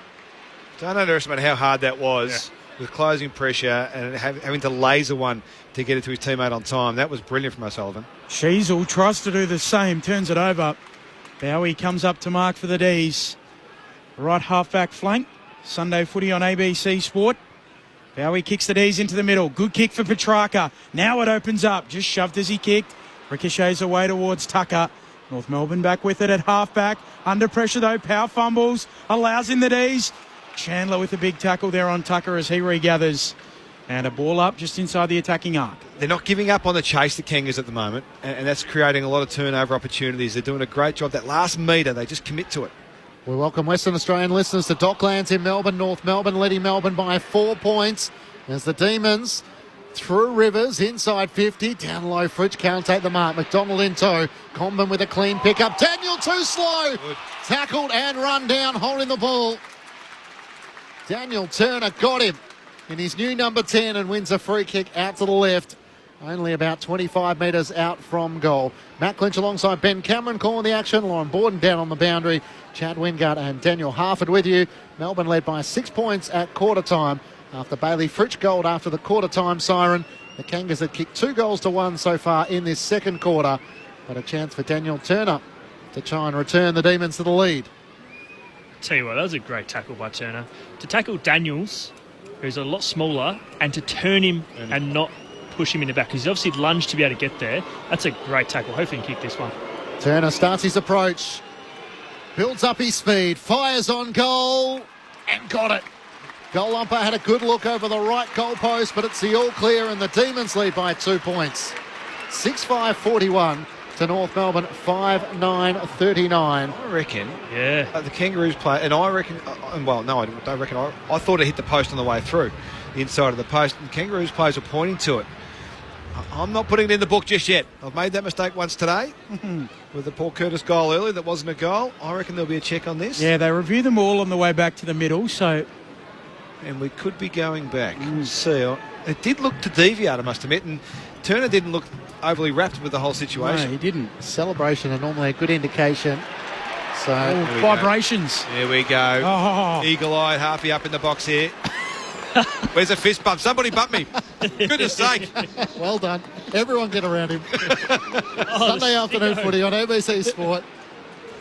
Don't underestimate how hard that was with closing pressure and having to laser one to get it to his teammate on time. That was brilliant from O'Sullivan. Sheasel tries to do the same, turns it over. Bowie comes up to mark for the D's. Right half-back flank. Sunday footy on ABC Sport. Bowie kicks the D's into the middle. Good kick for Petrarca. Now it opens up. Just shoved as he kicked. Ricochets away towards Tucker. North Melbourne back with it at half-back. Under pressure though. Power fumbles. Allows in the D's. Chandler with a big tackle there on Tucker as he regathers. And a ball up just inside the attacking arc. They're not giving up on the chase, the Kangas, at the moment, and that's creating a lot of turnover opportunities. They're doing a great job. That last metre, they just commit to it. We welcome Western Australian listeners to Docklands in Melbourne. North Melbourne leading Melbourne by 4 points as the Demons through Rivers, inside 50, down low. Fridge can't take the mark. McDonald in tow. Comben with a clean pickup. Daniel too slow. Good. Tackled and run down, holding the ball. Daniel Turner got him in his new number 10 and wins a free kick out to the left. Only about 25 metres out from goal. Matt Clinch alongside Ben Cameron calling the action. Lauren Borden down on the boundary. Chad Wingard and Daniel Harford with you. Melbourne led by 6 points at quarter time after Bailey Fritsch goaled after the quarter time siren. The Kangas had kicked 2 goals to 1 so far in this second quarter, but a chance for Daniel Turner to try and return the Demons to the lead. Tell you what, that was a great tackle by Turner. To tackle Daniels, who's a lot smaller, and to turn him and not push him in the back, because he obviously lunged to be able to get there. That's a great tackle. Hopefully he can kick this one. Turner starts his approach, builds up his speed, fires on goal, and got it. Goal umpire had a good look over the right goal post, but it's the all clear, and the Demons lead by 2 points. 6-5-41 to North Melbourne, 5-9-39. I reckon, the Kangaroos play, and I reckon, well, no, I don't reckon. I thought it hit the post on the way through, the inside of the post, and Kangaroos players are pointing to it. I'm not putting it in the book just yet. I've made that mistake once today with the Paul Curtis goal earlier that wasn't a goal. I reckon there'll be a check on this. Yeah, they review them all on the way back to the middle, so... And we could be going back. See, it did look to deviate, I must admit, and Turner didn't look overly wrapped with the whole situation. No, he didn't. Celebration are normally a good indication. So vibrations. There we go. Oh. Eagle-eyed, halfy up in the box here. Where's a fist bump? Somebody bump me. Goodness sake. Well done. Everyone get around him. Sunday afternoon footy on ABC Sport.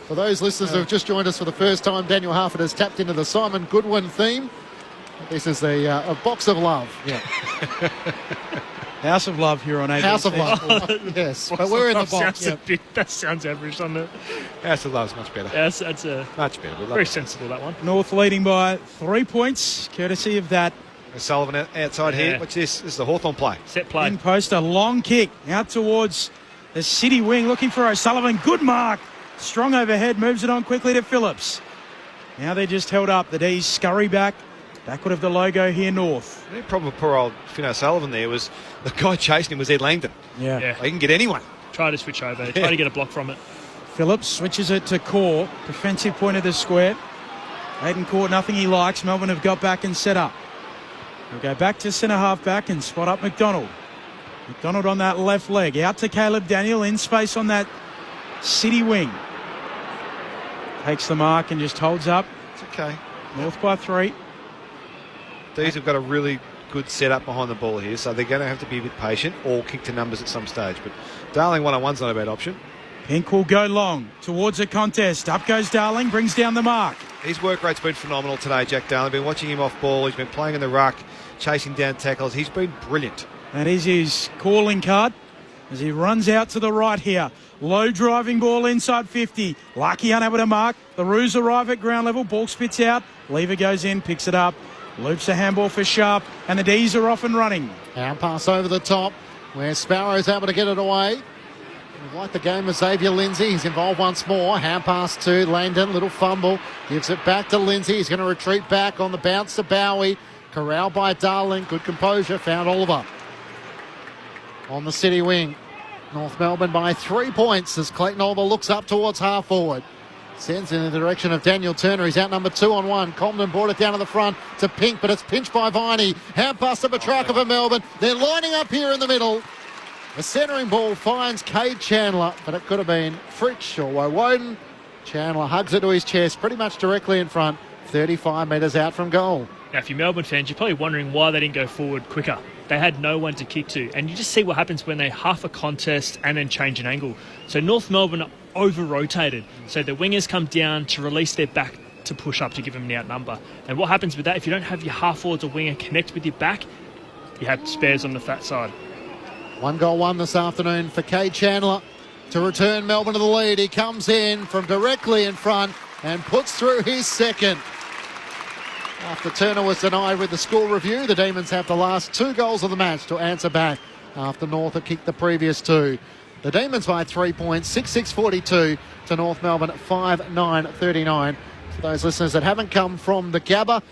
For those listeners who have just joined us for the first time, Daniel Harford has tapped into the Simon Goodwin theme. This is a box of love. Yeah. House of Love here on ABC. House of Love. Yes, but we're in the box. That sounds average, doesn't it? House of Love's much better. Yes, that's a much better. Very sensible, that one. North leading by 3 points, courtesy of that. Sullivan outside here. Watch this. This is the Hawthorn play. Set play. In post, a long kick out towards the City wing, looking for O'Sullivan. Good mark. Strong overhead, moves it on quickly to Phillips. Now they're just held up. The D's scurry back. Backward of the logo here, North. The problem with poor old Finn O'Sullivan there was the guy chasing him was Ed Langdon. Yeah. He can get anyone. Try to switch over. Try to get a block from it. Phillips switches it to Core. Defensive point of the square. Hayden caught nothing he likes. Melbourne have got back and set up. We'll go back to centre half back and spot up McDonald. McDonald on that left leg. Out to Caleb Daniel in space on that City wing. Takes the mark and just holds up. It's okay. North by 3. These have got a really good setup behind the ball here, so they're going to have to be a bit patient or kick to numbers at some stage. But Darling 1-on-1's not a bad option. Pink will go long towards a contest. Up goes Darling, brings down the mark. His work rate's been phenomenal today, Jack Darling. Been watching him off ball. He's been playing in the ruck, chasing down tackles. He's been brilliant. That is his calling card as he runs out to the right here. Low driving ball inside 50. Lucky unable to mark. The Roos arrive at ground level. Ball spits out. Lever goes in, picks it up. Loops a handball for Sharp, and the D's are off and running. Hand pass over the top, where Sparrow's able to get it away. We like the game of Xavier Lindsay. He's involved once more. Hand pass to Langdon, little fumble. Gives it back to Lindsay. He's going to retreat back on the bounce to Bowie. Corralled by Darling. Good composure. Found Oliver on the City wing. North Melbourne by 3 points as Clayton Alba looks up towards half forward. Sends in the direction of Daniel Turner. He's out number 2 on 1. Comden brought it down to the front to Pink, but it's pinched by Viney. Hand pass to Petrarca for Melbourne. They're lining up here in the middle. The centering ball finds Cade Chandler, but it could have been Fritsch or Woden. Chandler hugs it to his chest, pretty much directly in front, 35 metres out from goal. Now, if you're Melbourne fans, you're probably wondering why they didn't go forward quicker. They had no one to kick to. And you just see what happens when they half a contest and then change an angle. So North Melbourne over-rotated. So the wingers come down to release their back to push up to give them the outnumber. And what happens with that, if you don't have your half forwards or winger connect with your back, you have spares on the fat side. 1 goal won this afternoon for Cade Chandler to return Melbourne to the lead. He comes in from directly in front and puts through his second. After Turner was denied with the score review, the Demons have the last 2 goals of the match to answer back after North had kicked the previous 2. The Demons by 3 points, 6-6-42 to North Melbourne 5-9-39. For those listeners that haven't come from the Gabba,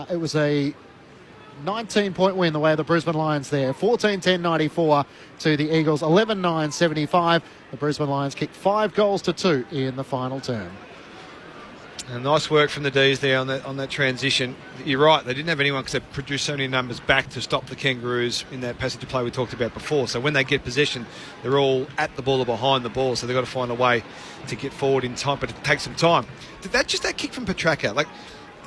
it was a 19-point win the way of the Brisbane Lions there. 14-10-94 to the Eagles, 11-9-75. The Brisbane Lions kicked 5 goals to 2 in the final term. And nice work from the D's there on that transition. You're right, they didn't have anyone because they produced so many numbers back to stop the Kangaroos in that passage of play we talked about before. So when they get possession, they're all at the ball or behind the ball, so they've got to find a way to get forward in time, but it takes some time. Did that kick from Petrarca? Like,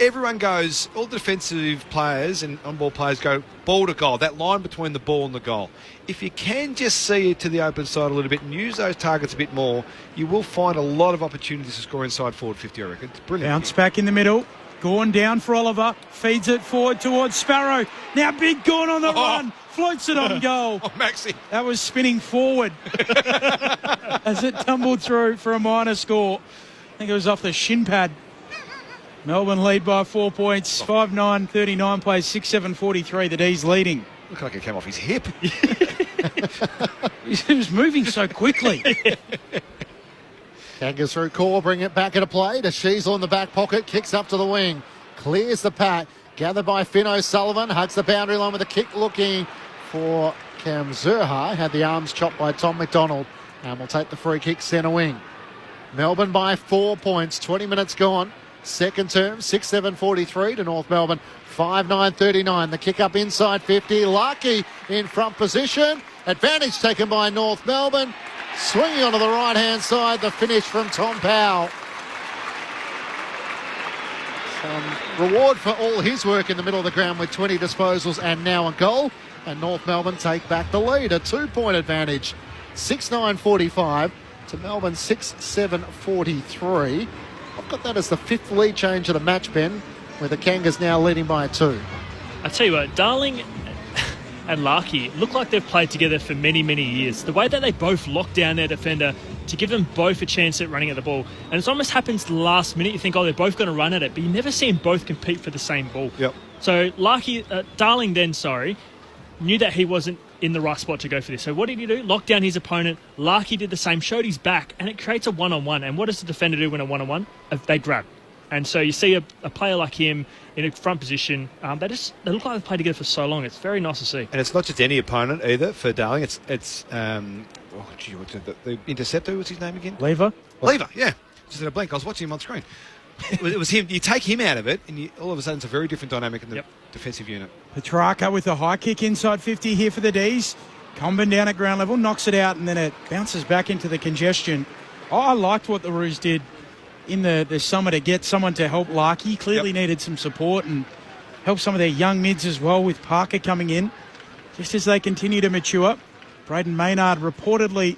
everyone goes, all the defensive players and on-ball players go ball to goal, that line between the ball and the goal. If you can just see it to the open side a little bit and use those targets a bit more, you will find a lot of opportunities to score inside forward 50, I reckon. It's brilliant. Bounce back in the middle. Gorn down for Oliver. Feeds it forward towards Sparrow. Now big Gorn on the run. Floats it on goal. Oh, Maxi. That was spinning forward as it tumbled through for a minor score. I think it was off the shin pad. Melbourne lead by 4 points. 5-9-39 plays 6-7-43. The D's leading. Looked like it came off his hip. He was moving so quickly. Kangas through core, bring it back into play to Sheasel in the back pocket, kicks up to the wing, clears the pack, gathered by Finn O'Sullivan, hugs the boundary line with a kick looking for Cam Zurha, had the arms chopped by Tom McDonald, and will take the free kick centre wing. Melbourne by 4 points, 20 minutes gone. Second term, 6-7-43 to North Melbourne, 5-9-39. The kick up inside 50. Larkey in front position. Advantage taken by North Melbourne. Swinging onto the right-hand side, the finish from Tom Powell. Some reward for all his work in the middle of the ground with 20 disposals and now a goal. And North Melbourne take back the lead, a 2-point advantage. 6-9-45 to Melbourne 6-7-43. I've got that as the 5th lead change of the match, Ben, where the Kangas now leading by 2. I tell you what, Darling and Larkey look like they've played together for many, many years. The way that they both lock down their defender to give them both a chance at running at the ball. And it almost happens the last minute. You think, oh, they're both going to run at it, but you never see them both compete for the same ball. Yep. So Darling knew that he wasn't in the right spot to go for this. So what did he do? Lock down his opponent. Larkey did the same, showed his back, and it creates a one-on-one. And what does the defender do when a one-on-one? They grab. And so you see a player like him in a front position. They look like they've played together for so long. It's very nice to see. And it's not just any opponent either for Darling. It's the interceptor, what's his name again? Lever, yeah. Just in a blink. I was watching him on screen. It was him. You take him out of it, and all of a sudden it's a very different dynamic in the defensive unit. Petrarca with a high kick inside 50 here for the D's. Comben down at ground level, knocks it out, and then it bounces back into the congestion. I liked what the Roos did in the summer to get someone to help Larkey. Clearly needed some support and help some of their young mids as well with Parker coming in. Just as they continue to mature, Braden Maynard reportedly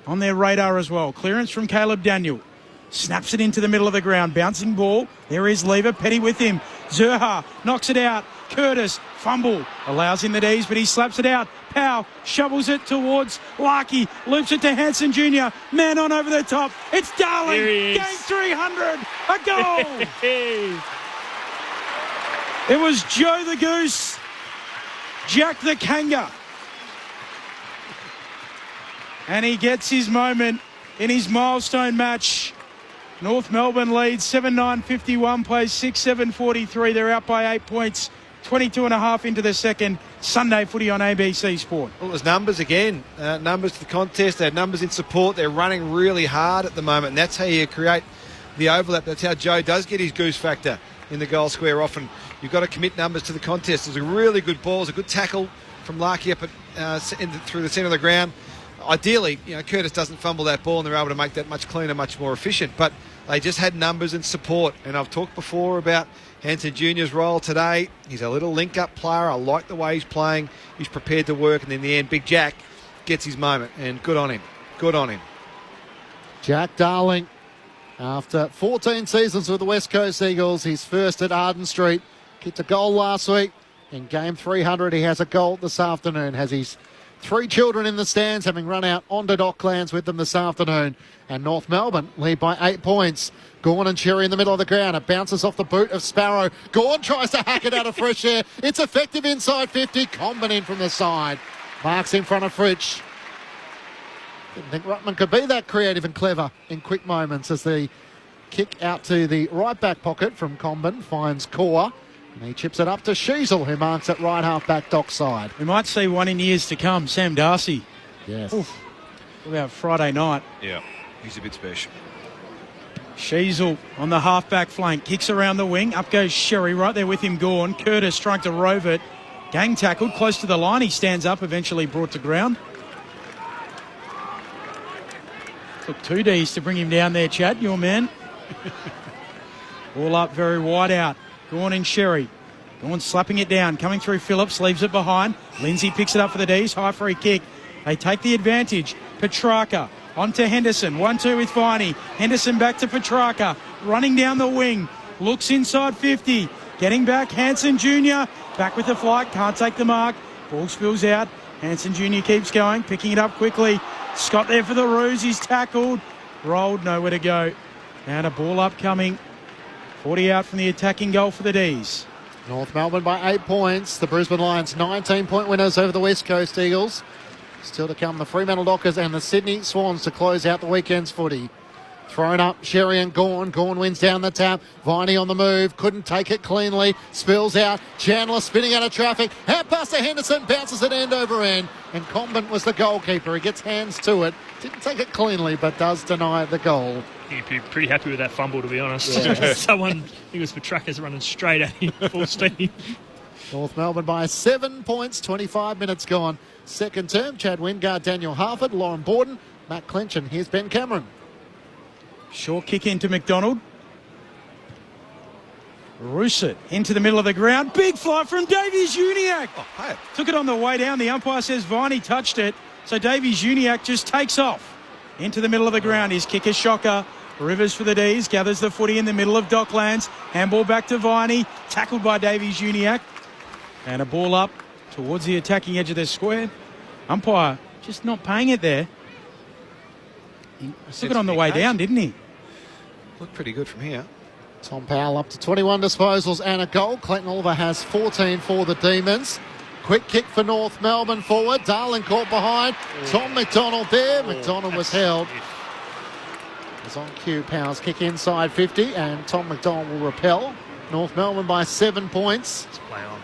on their radar as well. Clearance from Caleb Daniel. Snaps it into the middle of the ground. Bouncing ball. There is Lever. Petty with him. Zurha knocks it out. Curtis, fumble. Allows in the D's, but he slaps it out. Powell shovels it towards Larkey. Loops it to Hanson Jr. Man on over the top. It's Darling. Game 300. A goal. It was Joe the Goose. Jack the Kanga. And he gets his moment in his milestone match. North Melbourne leads 7-9-51, plays 6-7-43. They're out by 8 points, 22 and a half into the second. Sunday footy on ABC Sport. Well, there's numbers again. Numbers to the contest. They have numbers in support. They're running really hard at the moment, and that's how you create the overlap. That's how Joe does get his goose factor in the goal square. Often you've got to commit numbers to the contest. There's a really good ball. There's a good tackle from Larky up through the centre of the ground. Ideally, Curtis doesn't fumble that ball and they're able to make that much cleaner, much more efficient. But they just had numbers and support. And I've talked before about Hanson Jr.'s role today. He's a little link-up player. I like the way he's playing. He's prepared to work. And in the end, Big Jack gets his moment. And good on him. Good on him. Jack Darling, after 14 seasons with the West Coast Eagles, he's first at Arden Street. Kicked a goal last week. In game 300, he has a goal this afternoon. Has his 3 children in the stands, having run out onto Docklands with them this afternoon. And North Melbourne lead by 8 points. Gawn and Cherry in the middle of the ground. It bounces off the boot of Sparrow. Gawn tries to hack it out of fresh air. It's effective inside 50. Comben in from the side. Marks in front of Fritsch. Didn't think Ruttman could be that creative and clever in quick moments as the kick out to the right back pocket from Comben finds Core. And he chips it up to Sheasel, who marks it right half back dock side. We might see one in years to come. Sam Darcy. Yes. Oof. What about Friday night? Yeah, he's a bit special. Sheasel on the half-back flank. Kicks around the wing. Up goes Sherry. Right there with him, Gawn. Curtis trying to rove it. Gang tackled close to the line. He stands up, eventually brought to ground. Took 2 Ds to bring him down there, Chad, your man. All up very wide out. Gawn and Sherry. Gawn slapping it down. Coming through Phillips. Leaves it behind. Lindsay picks it up for the Ds. High free kick. They take the advantage. Petrarca on to Henderson. 1-2 with Viney. Henderson back to Petrarca. Running down the wing. Looks inside 50. Getting back. Hanson Jr. Back with the flight. Can't take the mark. Ball spills out. Hanson Jr. keeps going. Picking it up quickly. Scott there for the ruse. He's tackled. Rolled. Nowhere to go. And a ball upcoming. 40 out from the attacking goal for the Ds. North Melbourne by 8 points. The Brisbane Lions 19-point winners over the West Coast Eagles. Still to come, the Fremantle Dockers and the Sydney Swans to close out the weekend's footy. Thrown up, Sherry and Gawn. Gawn wins down the tap. Viney on the move. Couldn't take it cleanly. Spills out. Chandler spinning out of traffic. Hand pass to Henderson. Bounces it end over end. And Comben was the goalkeeper. He gets hands to it. Didn't take it cleanly, but does deny the goal. You'd be pretty happy with that fumble, to be honest. Yeah. Someone, I think it was Petrarca's running straight at him, full steam. North Melbourne by 7 points, 25 minutes gone. Second term, Chad Wingard, Daniel Harford, Lauren Borden, Matt Clinch, and here's Ben Cameron. Short kick into McDonald. Roosett into the middle of the ground. Big fly from Davies Uniacke. Oh, hey. Took it on the way down. The umpire says Viney touched it. So Davies Uniacke just takes off into the middle of the ground. His kick is shocker. Rivers for the Ds. Gathers the footy in the middle of Docklands. Handball back to Viney. Tackled by Davies Uniacke. And a ball up towards the attacking edge of the square. Umpire just not paying it there. He took it on the way down, didn't he? Looked pretty good from here. Tom Powell up to 21 disposals and a goal. Clayton Oliver has 14 for the Demons. Quick kick for North Melbourne forward. Darling caught behind. Tom McDonald there. McDonald was held. It's on cue. Powell's kick inside 50 and Tom McDonald will repel. North Melbourne by 7 points. Let's play on.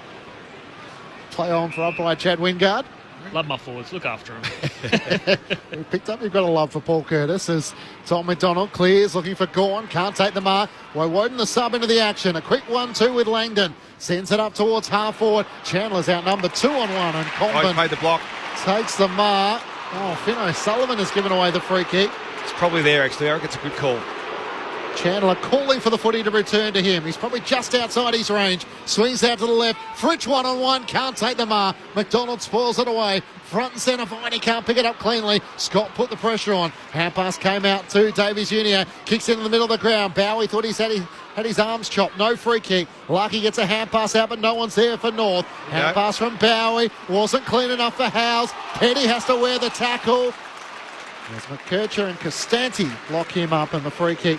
Play on for umpire Chad Wingard. Love my forwards. Look after him. We picked up. You've got a love for Paul Curtis as Tom McDonald clears, looking for Gawn. Can't take the mark. Woden the sub into the action. A quick 1-2 with Langdon. Sends it up towards half forward. Chandler's out number 2-on-1 and Comben Made the block. takes the mark. Oh, Finn O'Sullivan has given away the free kick. It's probably there, actually. I reckon it's a good call. Chandler calling for the footy to return to him. He's probably just outside his range. Swings out to the left. Fritsch 1-on-1. Can't take the mark. McDonald spoils it away. Front and centre. Viney can't pick it up cleanly. Scott put the pressure on. Hand pass came out to Davies Jr. Kicks into the middle of the ground. Bowie thought he had his arms chopped. No free kick. Lucky gets a hand pass out, but no one's there for North. Hand pass from Bowie. Wasn't clean enough for Howes. Petty has to wear the tackle. As McKercher and Costanti lock him up, and the free kick.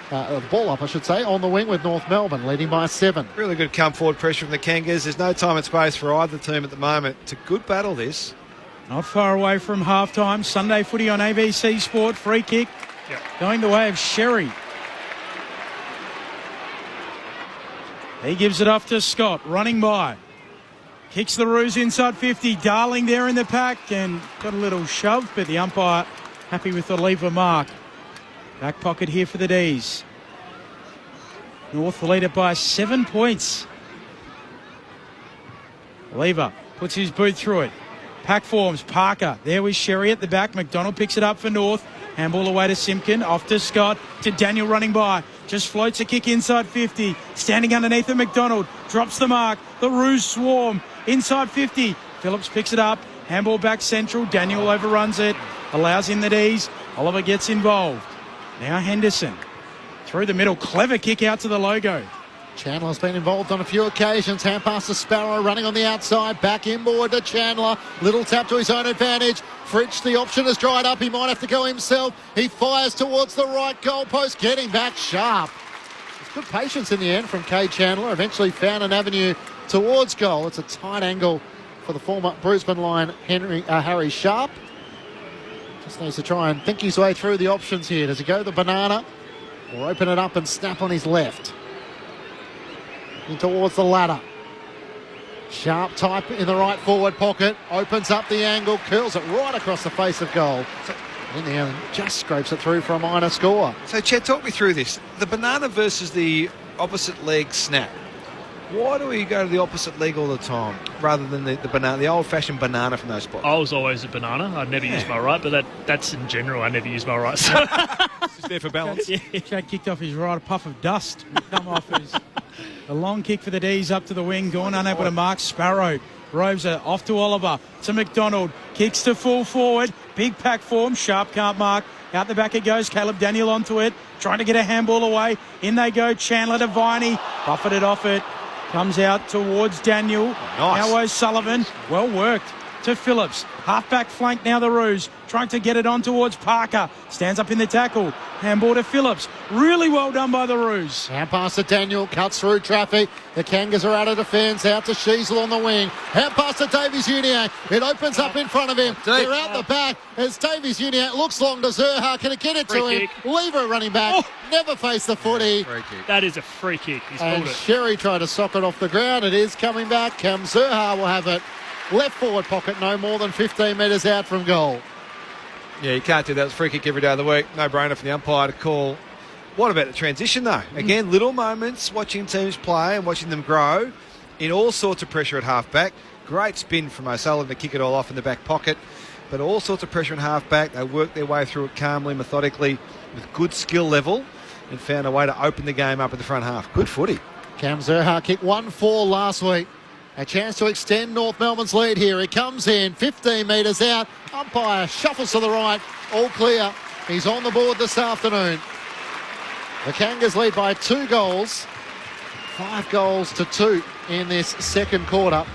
The ball up, I should say, on the wing with North Melbourne, leading by 7. Really good come forward pressure from the Kangas. There's no time and space for either team at the moment. It's a good battle, this. Not far away from half-time. Sunday footy on ABC Sport. Free kick going the way of Sherry. He gives it off to Scott, running by. Kicks the Roos inside 50. Darling there in the pack and got a little shove, but the umpire happy with the lever mark. Back pocket here for the D's. North lead it by 7 points. Lever puts his boot through it. Pack forms. Parker. There was Sherry at the back. McDonald picks it up for North. Handball away to Simpkin. Off to Scott. To Daniel running by. Just floats a kick inside 50. Standing underneath it, McDonald. Drops the mark. The Roos swarm. Inside 50. Phillips picks it up. Handball back central. Daniel overruns it. Allows in the D's. Oliver gets involved. Now Henderson. Through the middle. Clever kick out to the logo. Chandler's been involved on a few occasions. Hand pass to Sparrow, running on the outside. Back inboard to Chandler. Little tap to his own advantage. Fritsch, the option has dried up. He might have to go himself. He fires towards the right goalpost, getting back sharp. It's good patience in the end from Kay Chandler. Eventually found an avenue towards goal. It's a tight angle for the former Brisbane line, Harry Sharp. Just needs to try and think his way through the options here. Does he go the banana or open it up and snap on his left? In towards the ladder. Sharp type in the right forward pocket. Opens up the angle, curls it right across the face of goal. In the end, just scrapes it through for a minor score. So, Chet, talk me through this. The banana versus the opposite leg snap. Why do we go to the opposite leg all the time rather than the banana, the old-fashioned banana from those spots? I was always a banana. I'd never use my right, but that's in general. I never use my right. So. Just there for balance. Chad kicked off his right, a puff of dust come off his. A long kick for the D's up to the wing. Gone unable to mark. Sparrow roves it off to Oliver. To McDonald. Kicks to full forward. Big pack form. Sharp can't mark. Out the back it goes. Caleb Daniel onto it. Trying to get a handball away. In they go. Chandler to Viney. Buffeted off it. Comes out towards Daniel. Nice. Now O'Sullivan. Well worked. To Phillips. Half-back flank now the Roos. Trying to get it on towards Parker. Stands up in the tackle. Handball to Phillips. Really well done by the Roos. Hand pass to Daniel. Cuts through traffic. The Kangas are out of defence. Out to Sheasel on the wing. Hand pass to Davies Uniac. It opens up in front of him. They're out the back as Davies Uniac looks long to Zerha. Can it get it to him? Lever running back. Never faced the footy. That is a free kick. He's and pulled it. Sherry tried to sock it off the ground. It is coming back. Cam Zerha will have it. Left forward pocket, no more than 15 metres out from goal. Yeah, you can't do that. It's a free kick every day of the week. No brainer for the umpire to call. What about the transition, though? Again, little moments, watching teams play and watching them grow in all sorts of pressure at half-back. Great spin from O'Sullivan to kick it all off in the back pocket. But all sorts of pressure in half-back. They worked their way through it calmly, methodically, with good skill level, and found a way to open the game up in the front half. Good footy. Cam Zerha kicked 1-4 last week. A chance to extend North Melbourne's lead here. He comes in, 15 metres out. Umpire shuffles to the right. All clear. He's on the board this afternoon. The Kangas lead by 2 goals. 5 goals to 2 in this second quarter.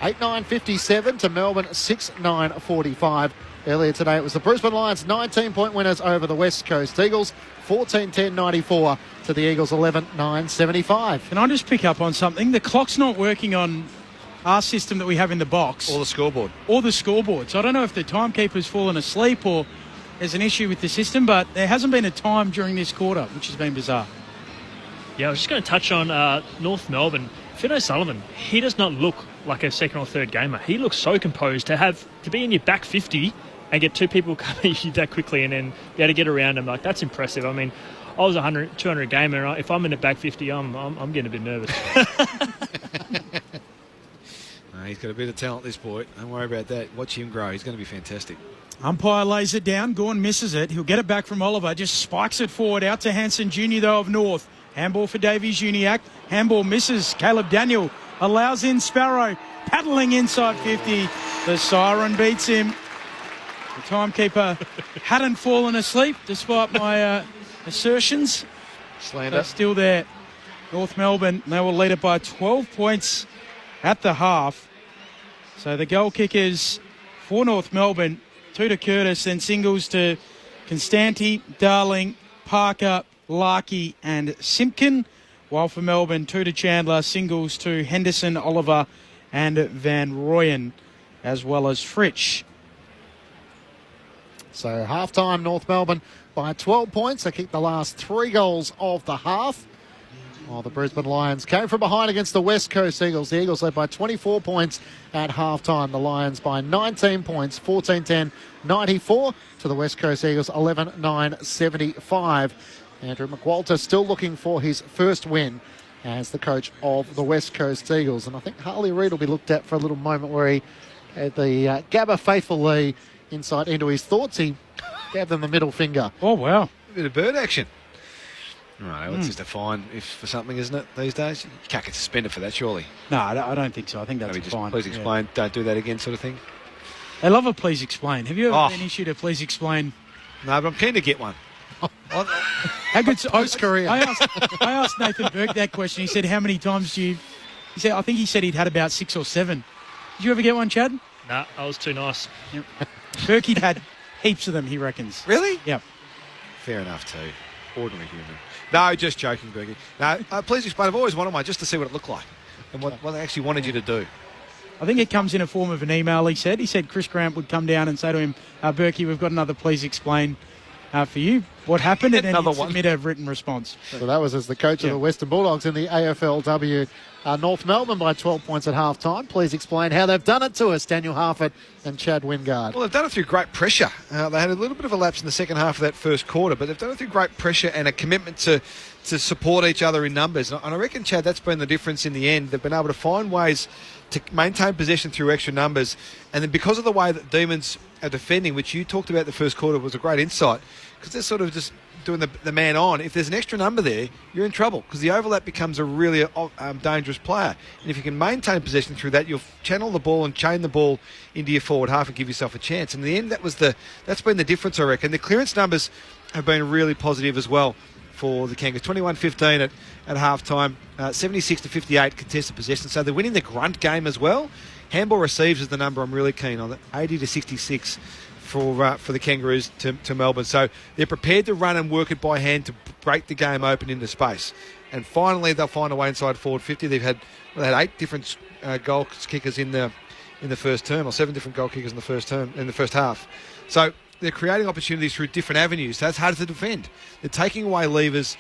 8-9-57 to Melbourne 6-9-45. Earlier today, it was the Brisbane Lions 19-point winners over the West Coast Eagles. 14-10-94 to the Eagles 11-9-75. Can I just pick up on something? The clock's not working on our system that we have in the box. Or the scoreboard. Or the scoreboard. So I don't know if the timekeeper's fallen asleep or there's an issue with the system, but there hasn't been a time during this quarter, which has been bizarre. Yeah, I was just going to touch on North Melbourne. Finn O'Sullivan, he does not look like a second or third gamer. He looks so composed to be in your back 50 and get 2 people coming at you that quickly and then be able to get around them. Like, that's impressive. I mean, I was a 200 gamer. And if I'm in the back 50, I'm getting a bit nervous. He's got a bit of talent, this boy. Don't worry about that. Watch him grow. He's going to be fantastic. Umpire lays it down. Gawn misses it. He'll get it back from Oliver. Just spikes it forward. Out to Hanson Jr., though, of North. Handball for Davies Uniac. Handball misses. Caleb Daniel allows in Sparrow. Paddling inside 50. The siren beats him. The timekeeper hadn't fallen asleep, despite my assertions. Slander. So still there. North Melbourne, they will lead it by 12 points at the half. So the goal kickers for North Melbourne, 2 to Curtis, then singles to Constanti, Darling, Parker, Larkey and Simpkin. While for Melbourne, 2 to Chandler, singles to Henderson, Oliver and Van Rooyen, as well as Fritsch. So half-time, North Melbourne by 12 points. They kicked the last 3 goals of the half. While the Brisbane Lions came from behind against the West Coast Eagles. The Eagles led by 24 points at halftime. The Lions by 19 points, 14-10, 94 to the West Coast Eagles, 11-9, 75. Andrew McWalter still looking for his first win as the coach of the West Coast Eagles. And I think Harley Reid will be looked at for a little moment where he had the Gabba faithfully insight into his thoughts. He gave them the middle finger. Oh, wow. A bit of bird action. Right, it's just a fine for something, isn't it, these days? You can't get suspended for that, surely. No, I don't think so. I think that's Maybe fine. Please explain, don't do that again sort of thing. They love a please explain. Have you ever been issued a please explain? No, but I'm keen to get one. How good's post-career? I asked Nathan Burke that question. He said, how many times do you... I think he said he'd had about 6 or 7. Did you ever get one, Chad? Nah, I was too nice. Yep. Burkie'd had heaps of them, he reckons. Really? Yep. Fair enough, too. Ordinary human. No, just joking, Bergie. No, please explain. I've always wanted one just to see what it looked like and what they actually wanted you to do. I think it comes in a form of an email, he said. He said Chris Grant would come down and say to him, Berkey, we've got another please explain for you what happened, and then he'd submit a written response. So that was as the coach of the Western Bulldogs in the AFLW. North Melbourne by 12 points at half-time. Please explain how they've done it to us, Daniel Harford and Chad Wingard. Well, they've done it through great pressure. They had a little bit of a lapse in the second half of that first quarter, but they've done it through great pressure and a commitment to support each other in numbers. And I reckon, Chad, that's been the difference in the end. They've been able to find ways to maintain possession through extra numbers. And then because of the way that Demons are defending, which you talked about the first quarter, was a great insight, because they're sort of just doing the man on. If there's an extra number there, you're in trouble because the overlap becomes a really dangerous player. And if you can maintain possession through that, you'll channel the ball and chain the ball into your forward half and give yourself a chance. And in the end, that's been the difference, I reckon. The clearance numbers have been really positive as well for the Kangas. 21-15 at half-time, 76-58 contested possession. So they're winning the grunt game as well. Handball receives is the number I'm really keen on, 80-66 for the Kangaroos to Melbourne. So they're prepared to run and work it by hand to break the game open into space. And finally, they'll find a way inside forward 50. They had 8 different goal kickers in the first term, or 7 different goal kickers in the first half. So they're creating opportunities through different avenues. So that's harder to defend. They're taking away Lever's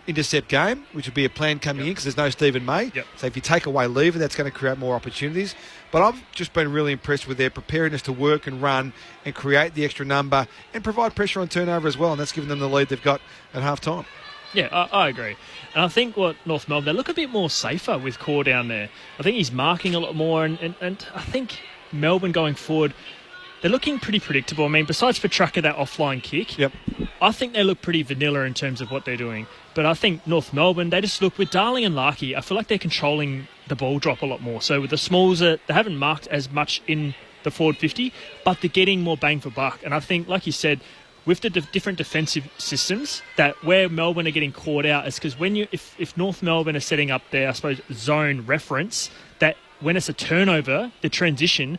intercept game, which would be a plan coming in because there's no Stephen May. So if you take away Lever, that's going to create more opportunities. But I've just been really impressed with their preparedness to work and run and create the extra number and provide pressure on turnover as well, and that's given them the lead they've got at half-time. Yeah, I agree. And I think what North Melbourne, they look a bit more safer with Core down there. I think he's marking a lot more, and I think Melbourne going forward, they're looking pretty predictable. I mean, besides Petrarca, that offline kick, I think they look pretty vanilla in terms of what they're doing. But I think North Melbourne, they just look, with Darling and Larkey, I feel like they're controlling the ball drop a lot more. So with the smalls, they haven't marked as much in the forward 50, but they're getting more bang for buck. And I think, like you said, with the different defensive systems, that where Melbourne are getting caught out is because if North Melbourne are setting up their, I suppose, zone reference, that when it's a turnover, the transition,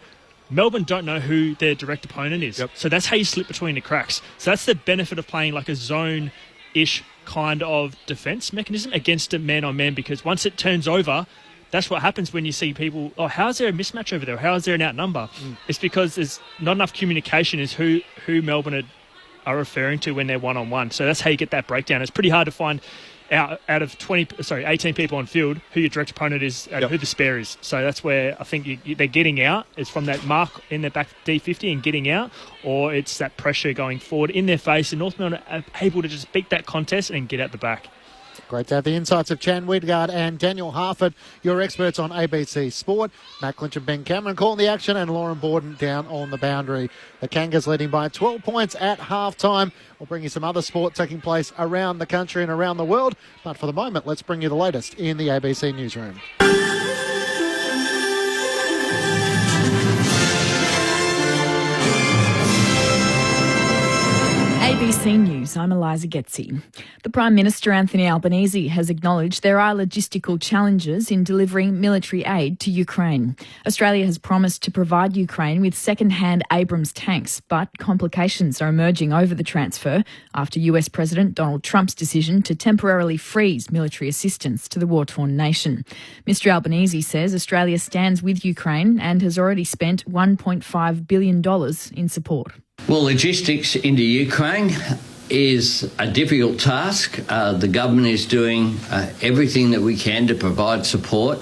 Melbourne don't know who their direct opponent is. So that's how you slip between the cracks. So that's the benefit of playing like a zone-ish kind of defence mechanism against a man-on-man, because once it turns over, that's what happens when you see people, how's there a mismatch over there? How is there an outnumber? It's because there's not enough communication as who Melbourne are referring to when they're one-on-one. So that's how you get that breakdown. It's pretty hard to find out of 18 people on field who your direct opponent is and who the spare is. So that's where I think they're getting out. It's from that mark in their back D50 and getting out, or it's that pressure going forward in their face, and North Melbourne are able to just beat that contest and get out the back. Great to have the insights of Chan Widgard and Daniel Harford, your experts on ABC Sport. Matt Clinch and Ben Cameron calling the action, and Lauren Borden down on the boundary. The Kangas leading by 12 points at half-time. We'll bring you some other sport taking place around the country and around the world. But for the moment, let's bring you the latest in the ABC Newsroom. ABC News, I'm Eliza Getzi. The Prime Minister Anthony Albanese has acknowledged there are logistical challenges in delivering military aid to Ukraine. Australia has promised to provide Ukraine with second-hand Abrams tanks, but complications are emerging over the transfer after US President Donald Trump's decision to temporarily freeze military assistance to the war-torn nation. Mr Albanese says Australia stands with Ukraine and has already spent $1.5 billion in support. Well, logistics into Ukraine is a difficult task. The government is doing everything that we can to provide support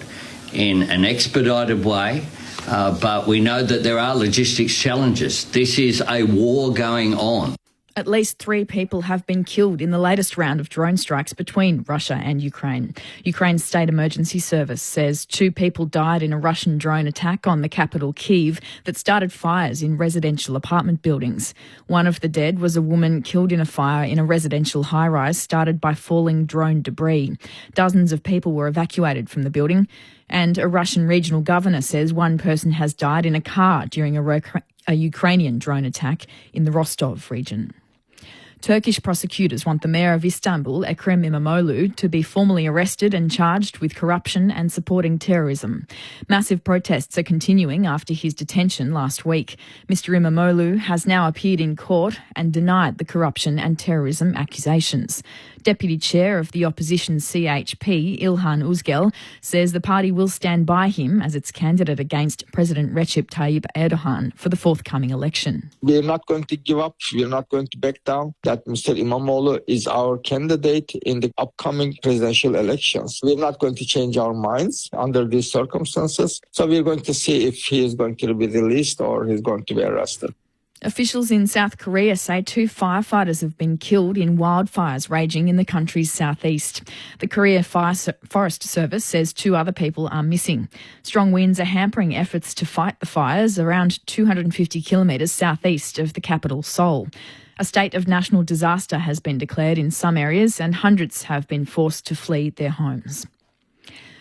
in an expedited way, but we know that there are logistics challenges. This is a war going on. At least 3 people have been killed in the latest round of drone strikes between Russia and Ukraine. Ukraine's State Emergency Service says 2 people died in a Russian drone attack on the capital, Kyiv, that started fires in residential apartment buildings. One of the dead was a woman killed in a fire in a residential high-rise started by falling drone debris. Dozens of people were evacuated from the building, and a Russian regional governor says 1 person has died in a car during a Ukrainian drone attack in the Rostov region. Turkish prosecutors want the mayor of Istanbul, Ekrem İmamoğlu, to be formally arrested and charged with corruption and supporting terrorism. Massive protests are continuing after his detention last week. Mr. İmamoğlu has now appeared in court and denied the corruption and terrorism accusations. Deputy Chair of the opposition CHP, İlhan Uzgel, says the party will stand by him as its candidate against President Recep Tayyip Erdogan for the forthcoming election. We are not going to give up. We are not going to back down. That Mr. İmamoğlu is our candidate in the upcoming presidential elections. We are not going to change our minds under these circumstances. So we are going to see if he is going to be released or he is going to be arrested. Officials in South Korea say 2 firefighters have been killed in wildfires raging in the country's southeast. The Korea Forest Service says 2 other people are missing. Strong winds are hampering efforts to fight the fires around 250 kilometres southeast of the capital, Seoul. A state of national disaster has been declared in some areas and hundreds have been forced to flee their homes.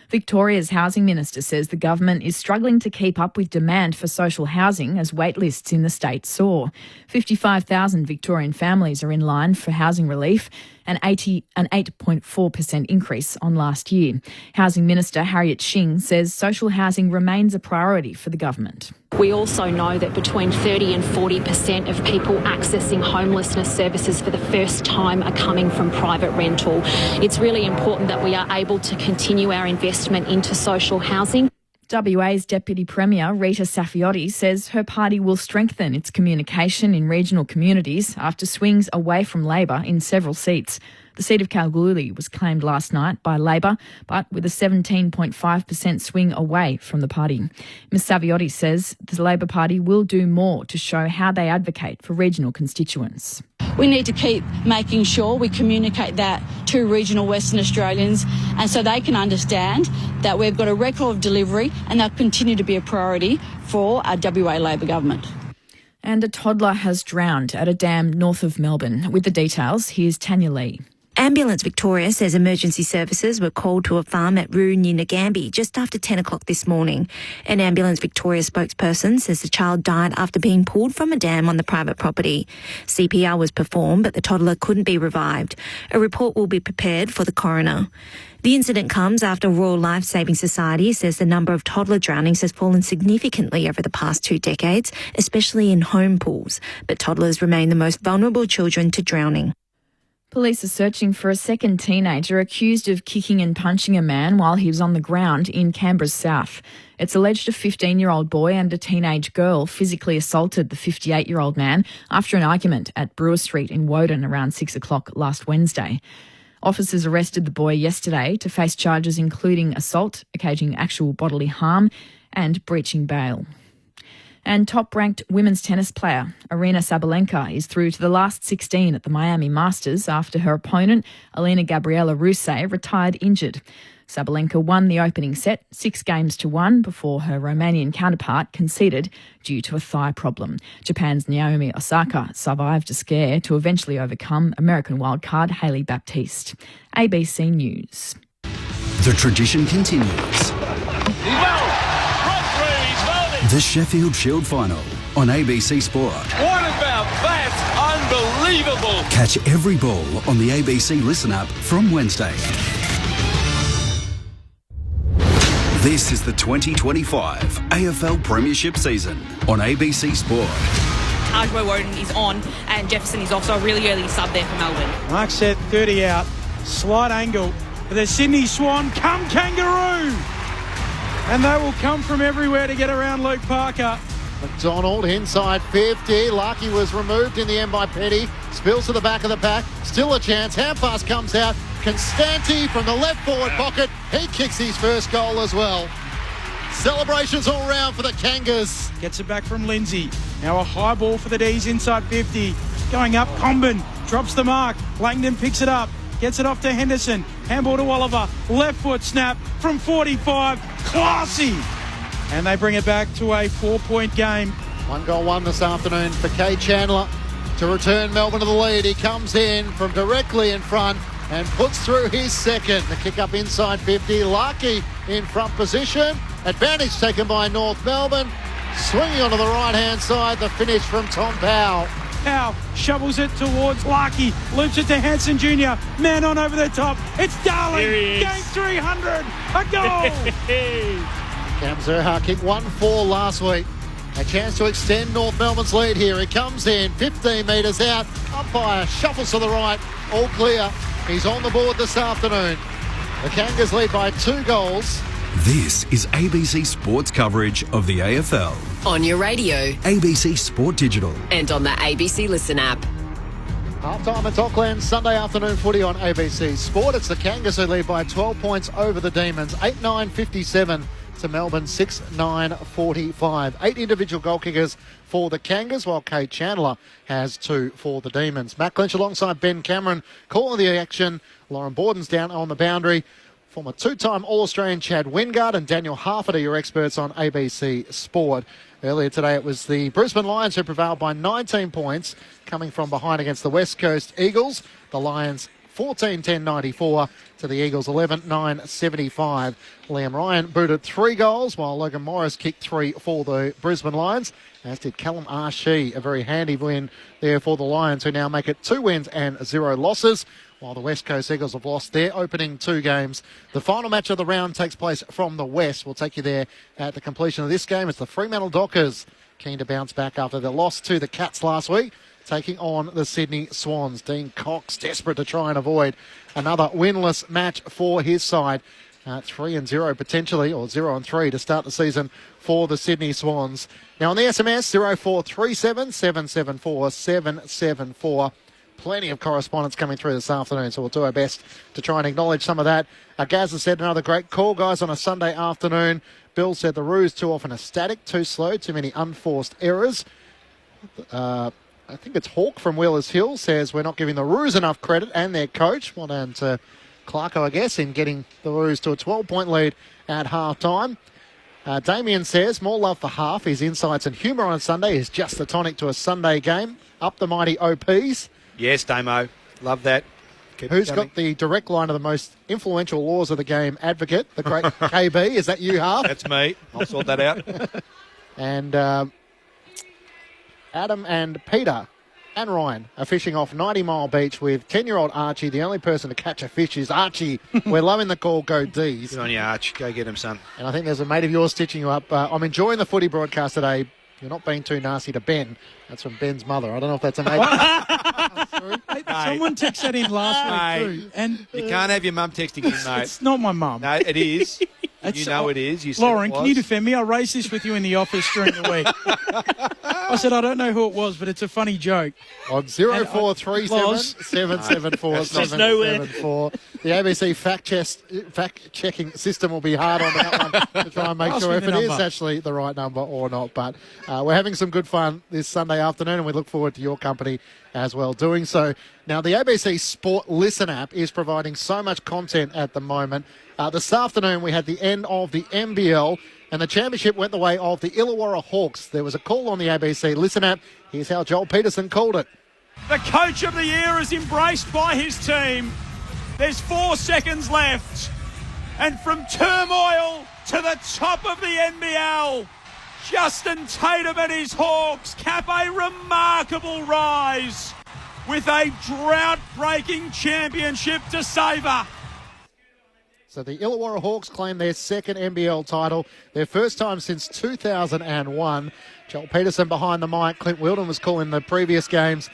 Victoria's housing minister says the government is struggling to keep up with demand for social housing as wait lists in the state soar. 55,000 Victorian families are in line for housing relief, an 8.4% increase on last year. Housing Minister Harriet Shing says social housing remains a priority for the government. We also know that between 30 and 40% of people accessing homelessness services for the first time are coming from private rental. It's really important that we are able to continue our investment into social housing. WA's Deputy Premier Rita Saffioti says her party will strengthen its communication in regional communities after swings away from Labor in several seats. The seat of Kalgoorlie was claimed last night by Labor, but with a 17.5% swing away from the party. Ms Saviotti says the Labor Party will do more to show how they advocate for regional constituents. We need to keep making sure we communicate that to regional Western Australians and so they can understand that we've got a record of delivery and they'll continue to be a priority for our WA Labor government. And a toddler has drowned at a dam north of Melbourne. With the details, here's Tanya Lee. Ambulance Victoria says emergency services were called to a farm at Roo near Nagambie just after 10 o'clock this morning. An Ambulance Victoria spokesperson says the child died after being pulled from a dam on the private property. CPR was performed, but the toddler couldn't be revived. A report will be prepared for the coroner. The incident comes after Royal Life Saving Society says the number of toddler drownings has fallen significantly over the past 2 decades, especially in home pools. But toddlers remain the most vulnerable children to drowning. Police are searching for a second teenager accused of kicking and punching a man while he was on the ground in Canberra's south. It's alleged a 15-year-old boy and a teenage girl physically assaulted the 58-year-old man after an argument at Brewer Street in Woden around 6 o'clock last Wednesday. Officers arrested the boy yesterday to face charges including assault, occasioning actual bodily harm, and breaching bail. And top-ranked women's tennis player Aryna Sabalenka is through to the last 16 at the Miami Masters after her opponent, Elena Gabriela Ruse, retired injured. Sabalenka won the opening set 6-1 before her Romanian counterpart conceded due to a thigh problem. Japan's Naomi Osaka survived a scare to eventually overcome American wildcard Hailey Baptiste. ABC News. The tradition continues. The Sheffield Shield Final on ABC Sport. What about that? Unbelievable! Catch every ball on the ABC Listen app from Wednesday. This is the 2025 AFL Premiership season on ABC Sport. Tajwo Woden is on and Jefferson is off, so a really early sub there for Melbourne. Mark set 30 out, slight angle, but there's Sydney Swan, come Kangaroo! And they will come from everywhere to get around Luke Parker. McDonald inside 50. Larkey was removed in the end by Petty. Spills to the back of the pack. Still a chance. Handpass comes out. Constanti from the left forward pocket. He kicks his first goal as well. Celebrations all round for the Kangas. Gets it back from Lindsay. Now a high ball for the D's inside 50. Going up, Comben drops the mark. Langdon picks it up. Gets it off to Henderson. Handball to Oliver. Left foot snap from 45. Classy. And they bring it back to a 4-point game. 1-1 this afternoon for Kay Chandler to return Melbourne to the lead. He comes in from directly in front and puts through his second. The kick up inside 50. Larkey in front position. Advantage taken by North Melbourne. Swinging onto the right-hand side. The finish from Tom Powell. Powell shovels it towards Larkey. Loops it to Hanson Jr. Man on over the top. It's Darling. Game 300. A goal. Cam Zerha kicked 1-4 last week. A chance to extend North Melbourne's lead here. He comes in 15 metres out. Umpire shuffles to the right. All clear. He's on the board this afternoon. The Kangas lead by 2 goals. This is ABC Sports coverage of the AFL. On your radio, ABC Sport Digital. and on the ABC Listen app. Half-time at Docklands, Sunday afternoon footy on ABC Sport. It's the Kangas who lead by 12 points over the Demons. 8-9-57 to Melbourne, 6-9-45. 8 individual goal kickers for the Kangas, while Kate Chandler has 2 for the Demons. Matt Clinch alongside Ben Cameron calling the action. Lauren Borden's down on the boundary. Former 2-time All-Australian Chad Wingard and Daniel Harford are your experts on ABC Sport. Earlier today it was the Brisbane Lions who prevailed by 19 points, coming from behind against the West Coast Eagles. The Lions 14-10-94 to the Eagles 11-9-75. Liam Ryan booted 3 goals, while Logan Morris kicked 3 for the Brisbane Lions, as did Callum Arshee. A very handy win there for the Lions, who now make it 2 wins and 0 losses, while the West Coast Eagles have lost their opening 2 games. The final match of the round takes place from the West. We'll take you there at the completion of this game. It's the Fremantle Dockers, keen to bounce back after their loss to the Cats last week, taking on the Sydney Swans. Dean Cox desperate to try and avoid another winless match for his side. 3-0 potentially, or 0-3 to start the season for the Sydney Swans. Now on the SMS, 0437 774 774. Plenty of correspondence coming through this afternoon, so we'll do our best to try and acknowledge some of that. Gaz has said another great call, guys, on a Sunday afternoon. Bill said the Roos too often are static, too slow, too many unforced errors. I think it's Hawk from Wheelers Hill says we're not giving the Roos enough credit and their coach. Well done to Clarko, I guess, in getting the Roos to a 12-point lead at half-time. Damien says more love for half. His insights and humour on a Sunday is just the tonic to a Sunday game. Up the mighty OPs. Yes, Damo. Love that. Who's got the direct line of the most influential laws of the game advocate, the great KB? Is that you, Half? That's me. I'll sort that out. And Adam and Peter and Ryan are fishing off 90 Mile Beach with 10-year-old Archie. The only person to catch a fish is Archie. We're loving the call, go D's. Good on you, Arch. Go get him, son. And I think there's a mate of yours stitching you up. I'm enjoying the footy broadcast today. You're not being too nasty to Ben. That's from Ben's mother. I don't know if that's a mate. Someone texted that in last week too. And you can't have your mum texting you, mate. It's not my mum. No, it is. You know it is. You said Lauren, it was. can you defend me? I raised this with you in the office during the week. I said, I don't know who it was, but it's a funny joke. On 0437 774 774. The ABC fact-checking system will be hard on that one to try and make sure if it is actually the right number or not. But we're having some good fun this Sunday afternoon, and we look forward to your company as well doing so. Now, the ABC Sport Listen app is providing so much content at the moment. This afternoon, we had the end of the NBL, and the championship went the way of the Illawarra Hawks. There was a call on the ABC Listen app. Here's how Joel Peterson called it. The coach of the year is embraced by his team. There's 4 seconds left. And from turmoil to the top of the NBL, Justin Tatum and his Hawks cap a remarkable rise with a drought-breaking championship to savour. So the Illawarra Hawks claim their second NBL title, their first time since 2001. Joel Peterson behind the mic. Clint Wilden was calling the previous games.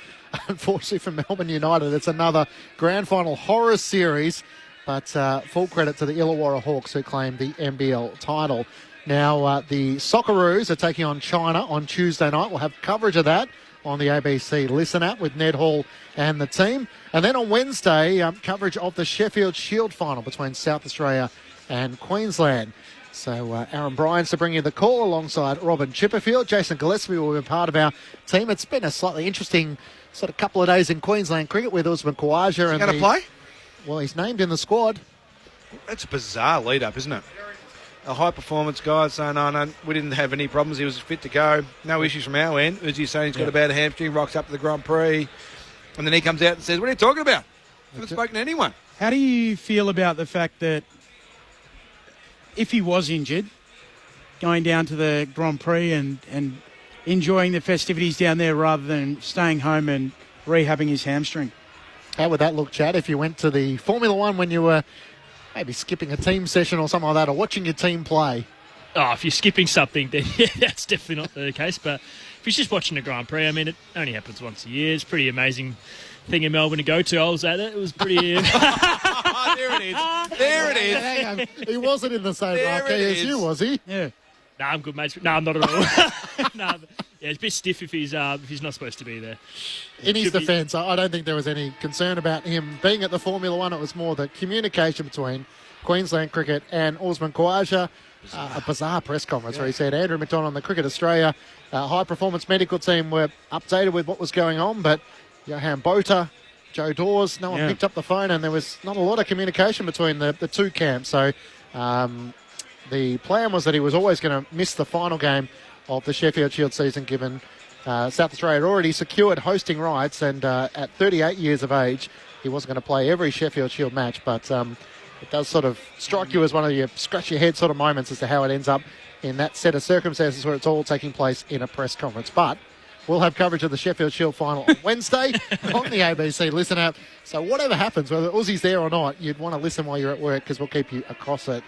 Unfortunately for Melbourne United, it's another grand final horror series. But full credit to the Illawarra Hawks who claimed the NBL title. Now, the Socceroos are taking on China on Tuesday night. We'll have coverage of that on the ABC Listen app with Ned Hall and the team. And then on Wednesday, coverage of the Sheffield Shield final between South Australia and Queensland. So Aaron Bryans to bring you the call alongside Robin Chipperfield. Jason Gillespie will be part of our team. It's been a slightly interesting sort of couple of days in Queensland cricket with Usman Khawaja. Is he going to play? Well, he's named in the squad. That's a bizarre lead-up, isn't it? A high-performance guy saying, no, we didn't have any problems. He was fit to go. No issues from our end. Uzi's saying he's got a bad hamstring, rocks up to the Grand Prix. And then he comes out and says, what are you talking about? I haven't spoken to anyone. How do you feel about the fact that if he was injured, going down to the Grand Prix and enjoying the festivities down there rather than staying home and rehabbing his hamstring? How would that look, Chad, if you went to the Formula One when you were maybe skipping a team session or something like that, or watching your team play? Oh, if you're skipping something, then yeah, that's definitely not the case. But if you're just watching the Grand Prix, I mean, it only happens once a year. It's a pretty amazing thing in Melbourne to go to. I was at it. It was pretty... There it is. There it is. Hang on. He wasn't in the same marquee as you, was he? Yeah. No, I'm good, mates. No, I'm not at all. No, but, yeah, it's a bit stiff if he's not supposed to be there. In his defence, I don't think there was any concern about him being at the Formula One. It was more the communication between Queensland Cricket and Usman Khawaja. A bizarre press conference where he said Andrew McDonald and the Cricket Australia high-performance medical team were updated with what was going on, but Johan Botha, Joe Dawes, no one picked up the phone, and there was not a lot of communication between the two camps. So the plan was that he was always going to miss the final game of the Sheffield Shield season, given South Australia had already secured hosting rights, and at 38 years of age, he wasn't going to play every Sheffield Shield match, but it does sort of strike you as one of your scratch-your-head sort of moments as to how it ends up in that set of circumstances where it's all taking place in a press conference. But we'll have coverage of the Sheffield Shield final on Wednesday on the ABC Listen app. So whatever happens, whether Uzi's there or not, you'd want to listen while you're at work because we'll keep you across it.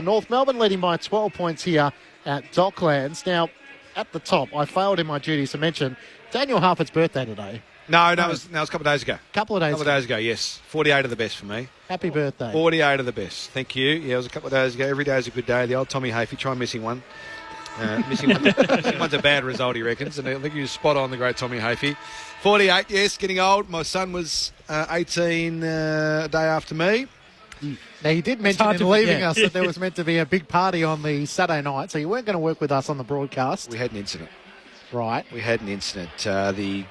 North Melbourne leading by 12 points here at Docklands. Now, at the top, I failed in my duties to mention Daniel Harford's birthday today. No, it was a couple of days ago. Couple of days ago, yes. 48 of the best for me. Happy birthday. 48 of the best. Thank you. Yeah, it was a couple of days ago. Every day is a good day. The old Tommy Hafey, try missing one. Missing one's a bad result, he reckons. And I think he was spot on, the great Tommy Hafey. 48, yes, getting old. My son was 18 a day after me. Now, you did mention in leaving us that there was meant to be a big party on the Saturday night, so you weren't going to work with us on the broadcast. We had an incident. Right. We had an incident. It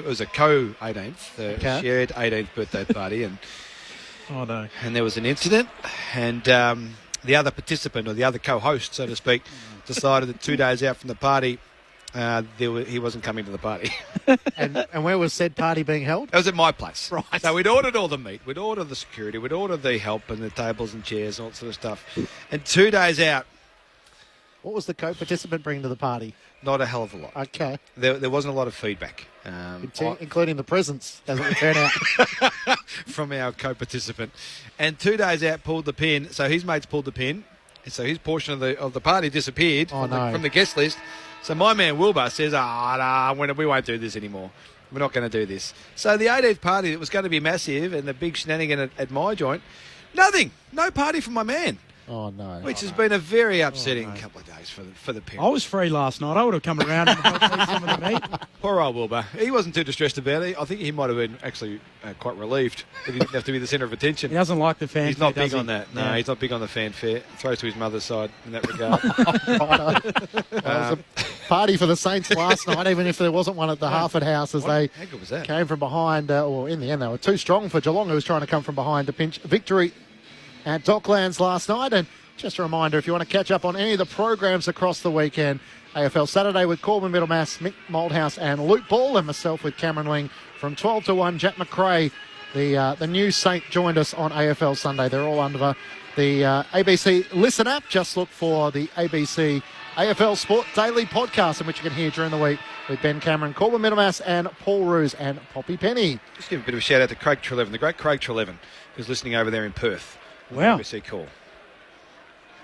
was a co-18th, shared 18th birthday party, and oh no! And there was an incident, and the other participant, or the other co-host, so to speak, decided that 2 days out from the party, he wasn't coming to the party. and where was said party being held? It was at my place. Right. So we'd ordered all the meat, we'd ordered the security, we'd ordered the help and the tables and chairs and all that sort of stuff. And 2 days out... What was the co-participant bringing to the party? Not a hell of a lot. Okay. There wasn't a lot of feedback. Including the presents, as it turned out. From our co-participant. And 2 days out pulled the pin, so his mates pulled the pin, and so his portion of the party disappeared from the guest list. So my man Wilbur says, we won't do this anymore. We're not going to do this. So the 18th party that was going to be massive and the big shenanigan at my joint, nothing. No party for my man. Oh, no. Which has been a very upsetting couple of days for the parents. I was free last night. I would have come around and helped eat some of the meat. Poor old Wilbur. He wasn't too distressed about it. I think he might have been actually quite relieved that he didn't have to be the centre of attention. He doesn't like the fanfare. He's not big on that. No, he's not big on the fanfare. Throws to his mother's side in that regard. It was a party for the Saints last night, even if there wasn't one at the Harford House, as they came from behind, or in the end they were too strong for Geelong, who was trying to come from behind to pinch victory at Docklands last night. And just a reminder, if you want to catch up on any of the programs across the weekend, AFL Saturday with Corbin Middlemass, Mick Moldhouse and Luke Ball, and myself with Cameron Ling from 12 to 1. Jack McRae, the new Saint, joined us on AFL Sunday. They're all under the ABC Listen app. Just look for the ABC AFL Sport Daily podcast, in which you can hear during the week with Ben Cameron, Corbin Middlemass and Paul Roos and Poppy Penny. Just give a bit of a shout out to Craig Trelevin, the great Craig Trelevin, who's listening over there in Perth. Wow. ABC call.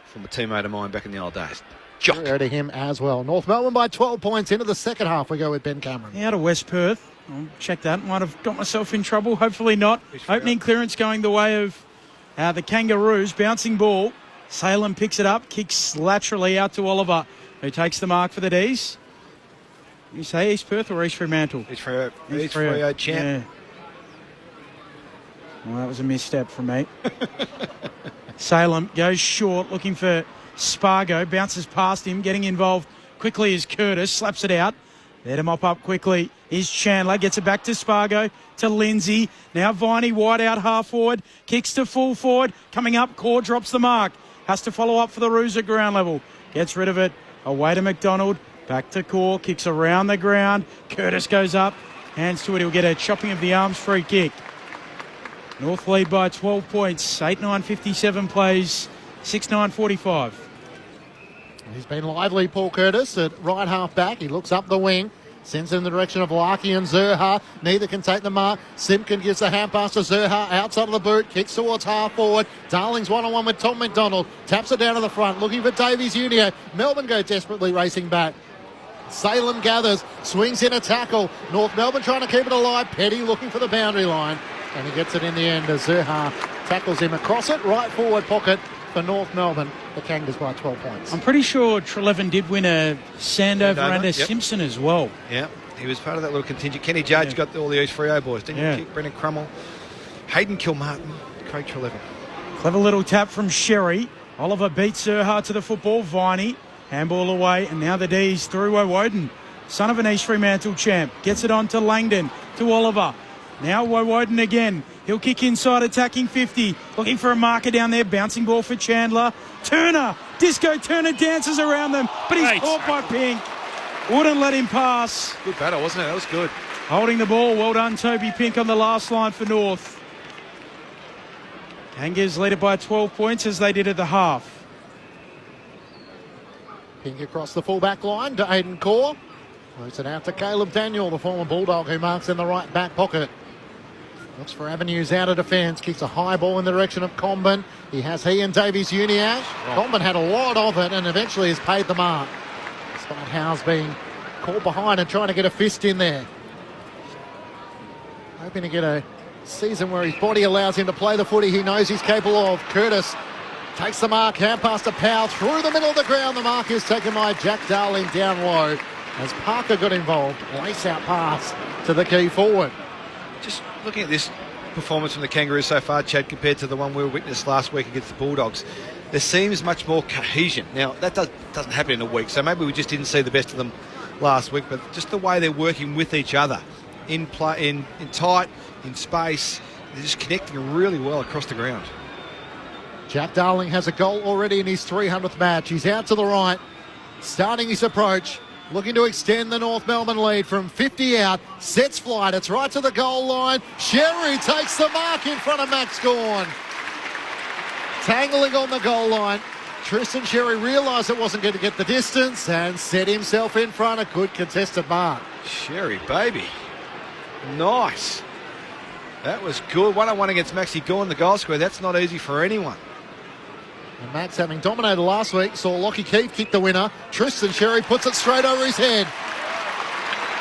From a teammate of mine back in the old days. Jock. To him as well. North Melbourne by 12 points into the second half. We go with Ben Cameron. Out of West Perth. I'll check that. Might have got myself in trouble. Hopefully not. Opening clearance going the way of the Kangaroos. Bouncing ball. Salem picks it up, kicks laterally out to Oliver, who takes the mark for the D's. You say East Perth or East Fremantle? East Freo champ. Yeah. Well, that was a misstep from me. Salem goes short, looking for Spargo, bounces past him, getting involved quickly is Curtis, slaps it out. There to mop up quickly is Chandler, gets it back to Spargo, to Lindsay. Now Viney wide out half forward, kicks to full forward, coming up, Core drops the mark. Has to follow up for the Roos at ground level. Gets rid of it, away to McDonald, back to Core, kicks around the ground. Curtis goes up, hands to it, he'll get a chopping of the arms free kick. North lead by 12 points, 8-9-57 plays, 6-9-45. He's been lively, Paul Curtis, at right half back. He looks up the wing, sends in the direction of Larky and Zerha. Neither can take the mark. Simpkin gives the hand pass to Zerha outside of the boot, kicks towards half forward. Darling's one-on-one with Tom McDonald, taps it down to the front, looking for Davies Junior. Melbourne go desperately racing back. Salem gathers, swings in a tackle. North Melbourne trying to keep it alive. Petty looking for the boundary line, and he gets it in the end as Zerha tackles him across it, right forward pocket for North Melbourne. The Kangas by 12 points. I'm pretty sure Trelevin did win a Sandover under Simpson as well. Yeah, he was part of that little contingent. Kenny Judge got all the East Freo boys, didn't he? Brendan Crummell, Hayden Kilmartin, Craig Trelevin. Clever little tap from Sherry. Oliver beats Zerha to the football. Viney, handball away, and now the D's through Woden. Son of an East Fremantle champ. Gets it on to Langdon, to Oliver. Now Woden again. He'll kick inside, attacking 50. Looking for a marker down there. Bouncing ball for Chandler. Turner. Disco Turner dances around them, but he's caught by Pink. Wouldn't let him pass. Good battle, wasn't it? That was good. Holding the ball. Well done, Toby Pink, on the last line for North. Kangas lead it by 12 points as they did at the half. Pink across the full-back line to Aidan Core. Moves it out to Caleb Daniel, the former Bulldog, who marks in the right back pocket. Looks for avenues out of defence. Kicks a high ball in the direction of Comben. He and Davies Uniacke. Comben had a lot of it and eventually has paid the mark. Despite Howes being caught behind and trying to get a fist in there. Hoping to get a season where his body allows him to play the footy he knows he's capable of. Curtis takes the mark. Hand pass to Powell through the middle of the ground. The mark is taken by Jack Darling down low as Parker got involved. Lace out pass to the key forward. Just looking at this performance from the Kangaroos so far, Chad, compared to the one we witnessed last week against the Bulldogs, there seems much more cohesion. Now, that doesn't happen in a week, so maybe we just didn't see the best of them last week, but just the way they're working with each other in play, in tight, in space, they're just connecting really well across the ground. Jack Darling has a goal already in his 300th match. He's out to the right, starting his approach. Looking to extend the North Melbourne lead from 50 out. Sets flight. It's right to the goal line. Sherry takes the mark in front of Max Gawn. Tangling on the goal line. Tristan Sherry realised it wasn't going to get the distance and set himself in front. A good contested mark. Sherry, baby. Nice. That was good. 1-on-1 against Maxi Gawn, the goal scorer. That's not easy for anyone. And Max, having dominated last week, saw Lockie Keefe kick the winner. Tristan Sherry puts it straight over his head.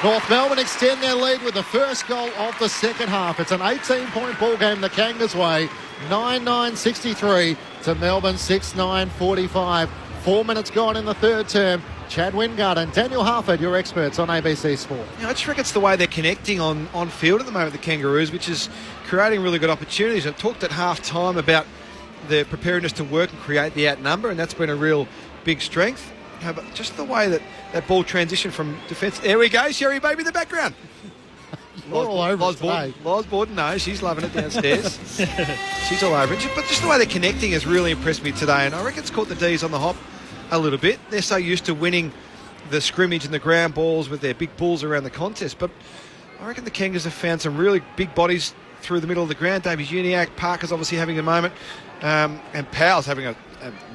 North Melbourne extend their lead with the first goal of the second half. It's an 18-point ball game the Kangas way. 9-9-63 to Melbourne 6-9-45. 4 minutes gone in the third term. Chad Wingard and Daniel Harford, your experts on ABC Sport. I just reckon it's the way they're connecting on field at the moment, the Kangaroos, which is creating really good opportunities. I've talked at half-time about their preparedness to work and create the outnumber, and that's been a real big strength. But just the way that ball transitioned from defence. There we go, Sherry baby in the background. You're all over it today. Loz Borden, no, she's loving it downstairs. She's all over it. But just the way they're connecting has really impressed me today, and I reckon it's caught the D's on the hop a little bit. They're so used to winning the scrimmage and the ground balls with their big bulls around the contest, but I reckon the Kangas have found some really big bodies through the middle of the ground. Davies Uniacke, Parker's obviously having a moment, and Powell's having a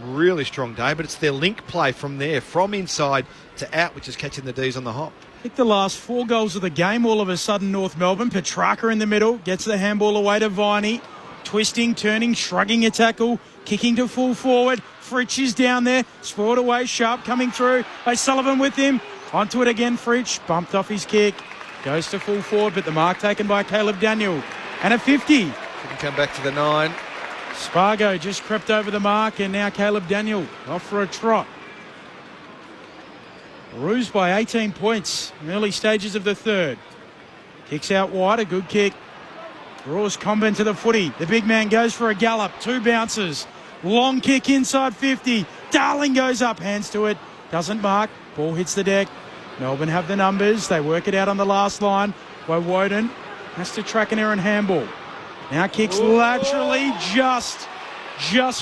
really strong day, but it's their link play from there, from inside to out, which is catching the D's on the hop. I think the last 4 goals of the game, all of a sudden North Melbourne. Petrarca in the middle, gets the handball away to Viney. Twisting, turning, shrugging a tackle, kicking to full forward. Fritsch is down there, spoiled away, Sharp coming through. O'Sullivan with him, onto it again, Fritsch, bumped off his kick. Goes to full forward, but the mark taken by Caleb Daniel. And a 50. He can come back to the 9. Spargo just crept over the mark, and now Caleb Daniel off for a trot. Roos by 18 points in early stages of the third. Kicks out wide, a good kick. Draws Comben to the footy. The big man goes for a gallop. 2 bounces. Long kick inside 50. Darling goes up, hands to it. Doesn't mark. Ball hits the deck. Melbourne have the numbers. They work it out on the last line. Woden has to track an errant handball. Now kicks laterally, just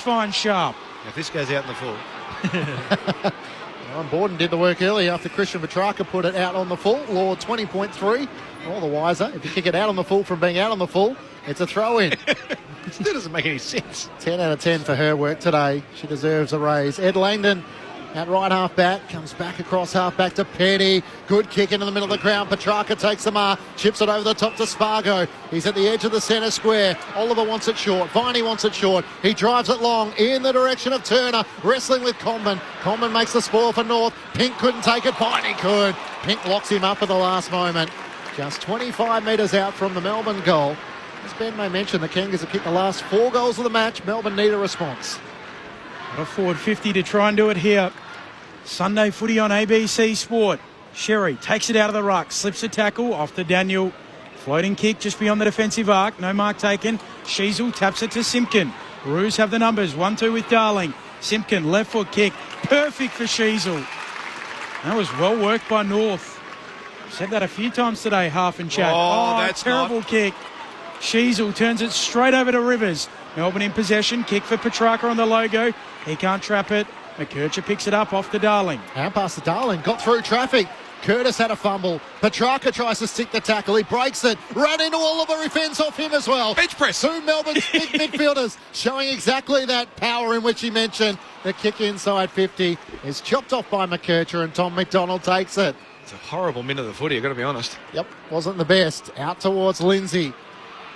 fine sharp. If this goes out in the full. Borden did the work early after Christian Petrarca put it out on the full. Law 20.3. All the wiser. If you kick it out on the full from being out on the full, it's a throw-in. It still doesn't make any sense. 10 out of 10 for her work today. She deserves a raise. Ed Langdon at right half back, comes back across half back to Petty. Good kick into the middle of the ground. Petrarca takes the mark, chips it over the top to Spargo. He's at the edge of the centre square. Oliver wants it short. Viney wants it short. He drives it long in the direction of Turner, wrestling with Comben. Comben makes the spoil for North. Pink couldn't take it. Viney could. Pink locks him up at the last moment. Just 25 metres out from the Melbourne goal. As Ben may mention, the Kangas have kicked the last 4 goals of the match. Melbourne need a response. Got a forward 50 to try and do it here. Sunday footy on ABC Sport. Sherry takes it out of the ruck, slips a tackle off to Daniel. Floating kick just beyond the defensive arc. No mark taken. Sheasel taps it to Simpkin. Roos have the numbers. 1-2 with Darling. Simpkin, left foot kick. Perfect for Sheasel. That was well worked by North. Said that a few times today, Half and Chat. That's terrible kick. Sheasel turns it straight over to Rivers. Melbourne in possession. Kick for Petrarca on the logo. He can't trap it. McKercher picks it up off to Darling. And past to Darling. Got through traffic. Curtis had a fumble. Petrarca tries to stick the tackle. He breaks it. Ran into Oliver. He fends off him as well. Bench press. 2 Melbourne's big midfielders showing exactly that power in which he mentioned. The kick inside 50 is chopped off by McKercher, and Tom McDonald takes it. It's a horrible minute of the footy, I've got to be honest. Yep, wasn't the best. Out towards Lindsay.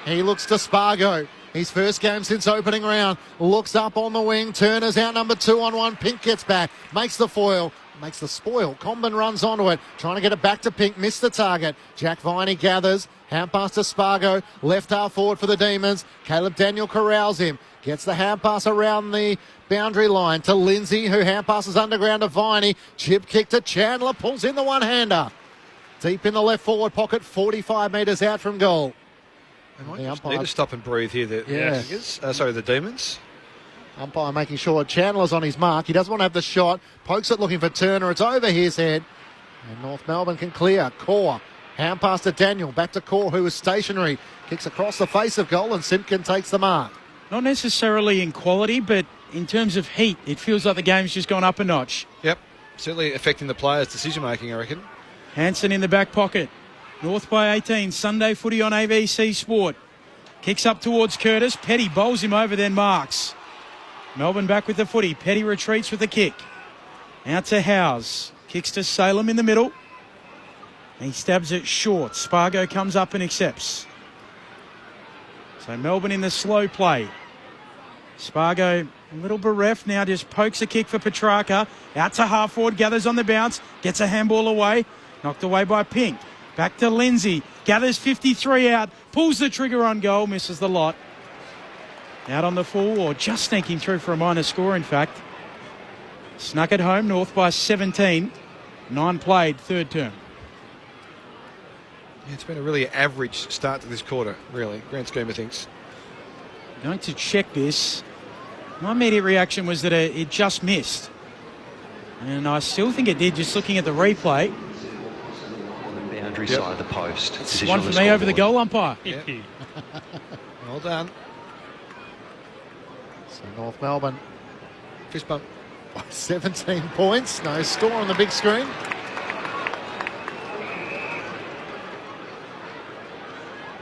He looks to Spargo. His first game since opening round. Looks up on the wing. Turner's out number 2 on 1. Pink gets back. Makes the foil. Makes the spoil. Comben runs onto it. Trying to get it back to Pink. Missed the target. Jack Viney gathers. Hand pass to Spargo. Left half forward for the Demons. Caleb Daniel corrals him. Gets the hand pass around the boundary line to Lindsay, who hand passes underground to Viney. Chip kick to Chandler. Pulls in the one-hander. Deep in the left forward pocket. 45 metres out from goal. They might need to stop and breathe here. The Demons. Umpire making sure Chandler's on his mark. He doesn't want to have the shot. Pokes it looking for Turner. It's over his head. And North Melbourne can clear. Core. Hand pass to Daniel. Back to Core, who is stationary. Kicks across the face of goal, and Simpkin takes the mark. Not necessarily in quality, but in terms of heat, it feels like the game's just gone up a notch. Yep. Certainly affecting the players' decision-making, I reckon. Hansen in the back pocket. North by 18. Sunday footy on ABC Sport. Kicks up towards Curtis. Petty bowls him over, then marks. Melbourne back with the footy. Petty retreats with the kick. Out to Howes. Kicks to Salem in the middle. He stabs it short. Spargo comes up and accepts. So Melbourne in the slow play. Spargo a little bereft now, just pokes a kick for Petrarca. Out to half forward, gathers on the bounce. Gets a handball away. Knocked away by Pink. Back to Lindsay. Gathers 53 out. Pulls the trigger on goal. Misses the lot. Out on the full, or just sneaking through for a minor score, in fact. Snuck it home. North by 17. 9 played, third term. Yeah, it's been a really average start to this quarter, really, grand scheme of things. Going to check this. My immediate reaction was that it just missed. And I still think it did, just looking at the replay. Boundary side of the post. It's one for me over the goal umpire. Yep. Well done. So North Melbourne. Fist bump. 17 points. No score on the big screen.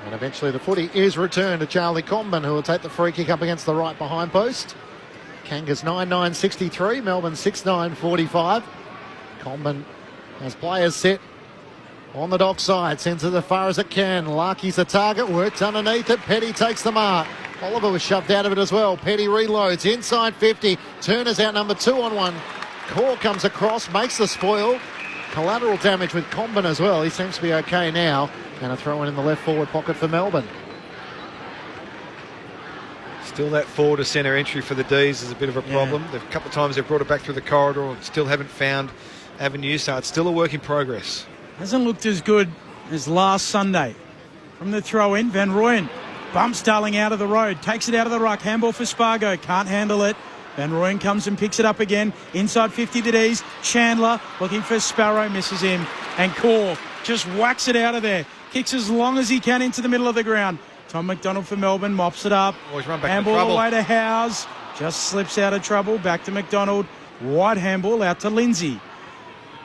And eventually the footy is returned to Charlie Comben, who will take the free kick up against the right behind post. Kangas 9-9-63, Melbourne 6-9-45. Comben has players set on the dock side, sends it as far as it can. Larkey's the target, works underneath it. Petty takes the mark. Oliver was shoved out of it as well. Petty reloads inside 50. Turner's out number 2 on 1. Core comes across, makes the spoil. Collateral damage with Comben as well. He seems to be okay now. And a throw in the left forward pocket for Melbourne. Still that forward to centre entry for the D's is a bit of a problem. A couple of times they've brought it back through the corridor and still haven't found avenues, so it's still a work in progress. Hasn't looked as good as last Sunday. From the throw-in, Van Rooyen bumps Darling out of the road, takes it out of the ruck, handball for Spargo, can't handle it. Van Rooyen comes and picks it up again, inside 50 to D's. Chandler looking for Sparrow, misses him, and Core just whacks it out of there. Kicks as long as he can into the middle of the ground. Tom McDonald for Melbourne, mops it up. Handball away to Howes. Just slips out of trouble. Back to McDonald. Wide handball out to Lindsay.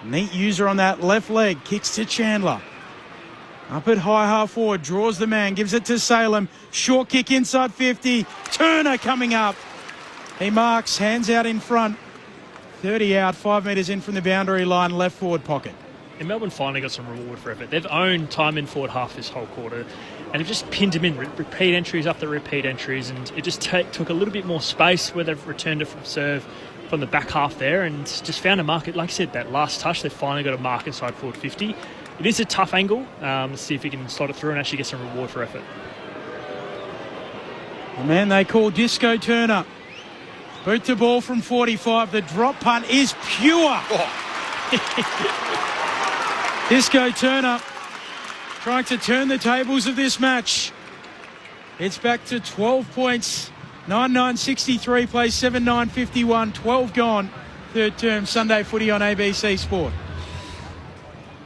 Neat user on that left leg. Kicks to Chandler. Up at high half forward. Draws the man. Gives it to Salem. Short kick inside 50. Turner coming up. He marks. Hands out in front. 30 out. 5 metres in from the boundary line. Left forward pocket. And Melbourne finally got some reward for effort. They've owned time in forward half this whole quarter, and they've just pinned him in, repeat entries after repeat entries, and it just took a little bit more space where they've returned it from serve from the back half there and just found a market. Like I said, that last touch, they've finally got a mark inside forward 50. It is a tough angle. Let's see if he can slot it through and actually get some reward for effort. The man they call Disco Turner. Boot to ball from 45. The drop punt is pure. Disco Turner trying to turn the tables of this match. It's back to 12 points. 9-9-63, plays 7-9-51, 12 gone. Third term Sunday footy on ABC Sport.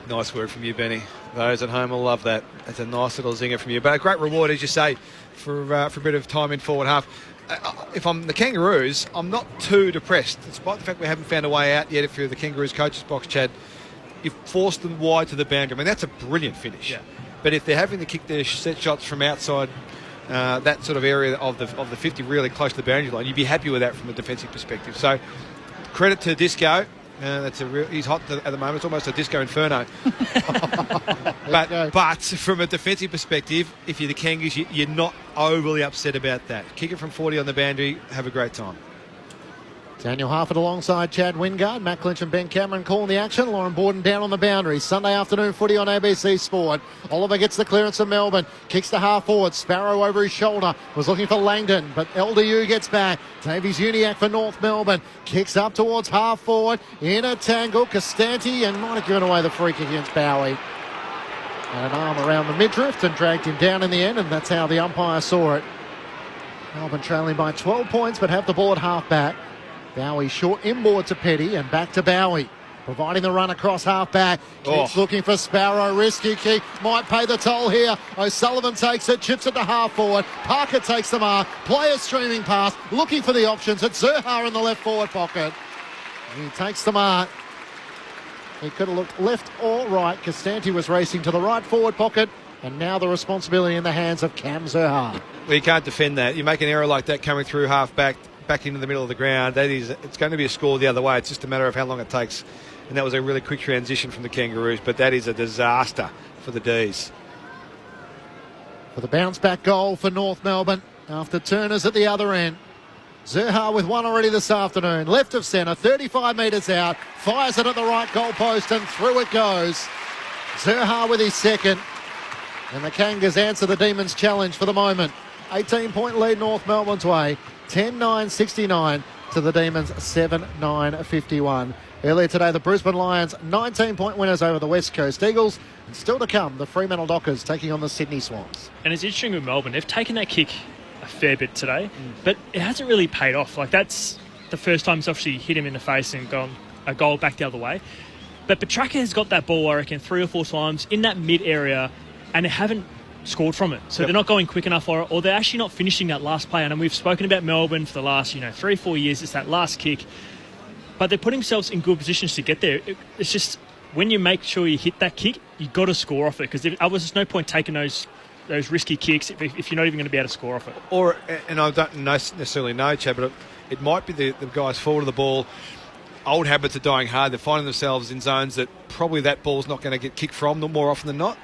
Nice word from you, Benny. Those at home will love that. That's a nice little zinger from you. But a great reward, as you say, for a bit of time in forward half. If I'm the Kangaroos, I'm not too depressed. Despite the fact we haven't found a way out yet, if you're the Kangaroos coach's box, Chad, you've forced them wide to the boundary. I mean, that's a brilliant finish. Yeah. But if they're having to kick their set shots from outside that sort of area of the 50 really close to the boundary line, you'd be happy with that from a defensive perspective. So credit to Disco. He's hot at the moment. It's almost a Disco Inferno. but from a defensive perspective, if you're the Kangaroos, you're not overly upset about that. Kick it from 40 on the boundary, have a great time. Daniel Harford alongside Chad Wingard, Matt Clinch and Ben Cameron calling the action. Lauren Borden down on the boundary. Sunday afternoon footy on ABC Sport. Oliver gets the clearance of Melbourne. Kicks to half forward. Sparrow over his shoulder. Was looking for Langdon, but LDU gets back. Davies Uniacke for North Melbourne. Kicks up towards half forward. In a tangle. Costanti and might have given away the free kick against Bowie. And an arm around the midriff and dragged him down in the end, and that's how the umpire saw it. Melbourne trailing by 12 points, but have the ball at half back. Bowie short inboard to Petty and back to Bowie. Providing the run across half back. Keeps looking for Sparrow. Risky kick. Might pay the toll here. O'Sullivan takes it. Chips it to half forward. Parker takes the mark. Player streaming past. Looking for the options. It's Zurhaar in the left forward pocket. He takes the mark. He could have looked left or right. Costanti was racing to the right forward pocket. And now the responsibility in the hands of Cam Zurhaar. Well, you can't defend that. You make an error like that coming through half back into the middle of the ground. It's going to be a score the other way. It's just a matter of how long it takes. And that was a really quick transition from the Kangaroos, but that is a disaster for the D's. For the bounce back goal for North Melbourne after Turner's at the other end. Zurhaar with one already this afternoon. Left of centre, 35 metres out. Fires it at the right goal post and through it goes. Zurhaar with his second. And the Kangas answer the Demons' challenge for the moment. 18-point lead North Melbourne's way. 10-9-69 to the Demons 7-9-51. Earlier today, the Brisbane Lions 19-point winners over the West Coast Eagles. And still to come, the Fremantle Dockers taking on the Sydney Swans. And it's interesting with Melbourne. They've taken that kick a fair bit today, but it hasn't really paid off. Like, that's the first time it's actually hit him in the face and gone a goal back the other way. But Petrarca has got that ball, I reckon, 3 or 4 times in that mid area, and they haven't scored from it. So they're not going quick enough for it, or they're actually not finishing that last play. And we've spoken about Melbourne for the last 3 or 4 years. It's that last kick. But they're putting themselves in good positions to get there. It's just when you make sure you hit that kick, you've got to score off it, because otherwise there's no point taking those risky kicks if you're not even going to be able to score off it. And I don't necessarily know, Chad, but it might be the guys forward of the ball. Old habits are dying hard. They're finding themselves in zones that probably that ball's not going to get kicked from them more often than not.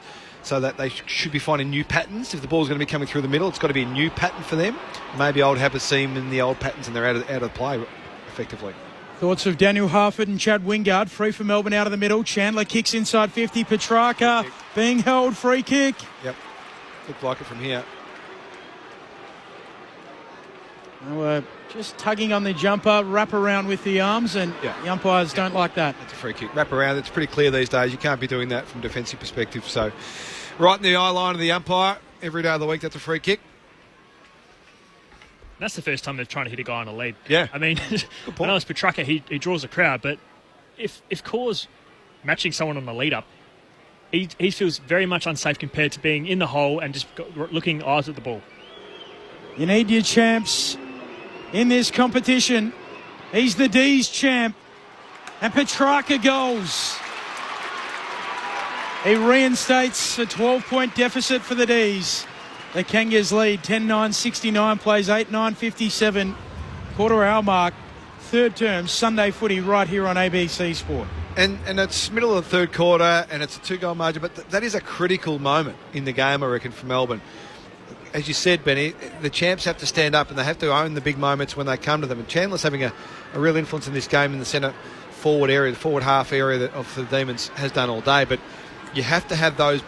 So that they should be finding new patterns. If the ball's going to be coming through the middle, it's got to be a new pattern for them. Maybe old habits see them in the old patterns and they're out of play effectively. Thoughts of Daniel Harford and Chad Wingard. Free for Melbourne out of the middle. Chandler kicks inside 50. Petrarca being held. Free kick. Yep. Looked like it from here. They were just tugging on the jumper, wrap around with the arms, and the umpires don't like that. It's a free kick. Wrap around, it's pretty clear these days. You can't be doing that from a defensive perspective. So, right in the eye line of the umpire, every day of the week, that's a free kick. That's the first time they're trying to hit a guy on a lead. Yeah. I mean, when I was Petrarca, he draws a crowd, but if Cor's matching someone on the lead up, he feels very much unsafe compared to being in the hole and just looking eyes at the ball. You need your champs in this competition. He's the D's champ. And Petrarca goes. He reinstates a 12-point deficit for the D's. The Kangas lead 10-9-69, plays 8-9-57. Quarter hour mark. Third term, Sunday footy right here on ABC Sport. And it's middle of the third quarter, and it's a 2-goal margin, but that is a critical moment in the game, I reckon, for Melbourne. As you said, Benny, the champs have to stand up and they have to own the big moments when they come to them. And Chandler's having a real influence in this game in the centre forward area, the forward half area of the Demons has done all day. But you have to have those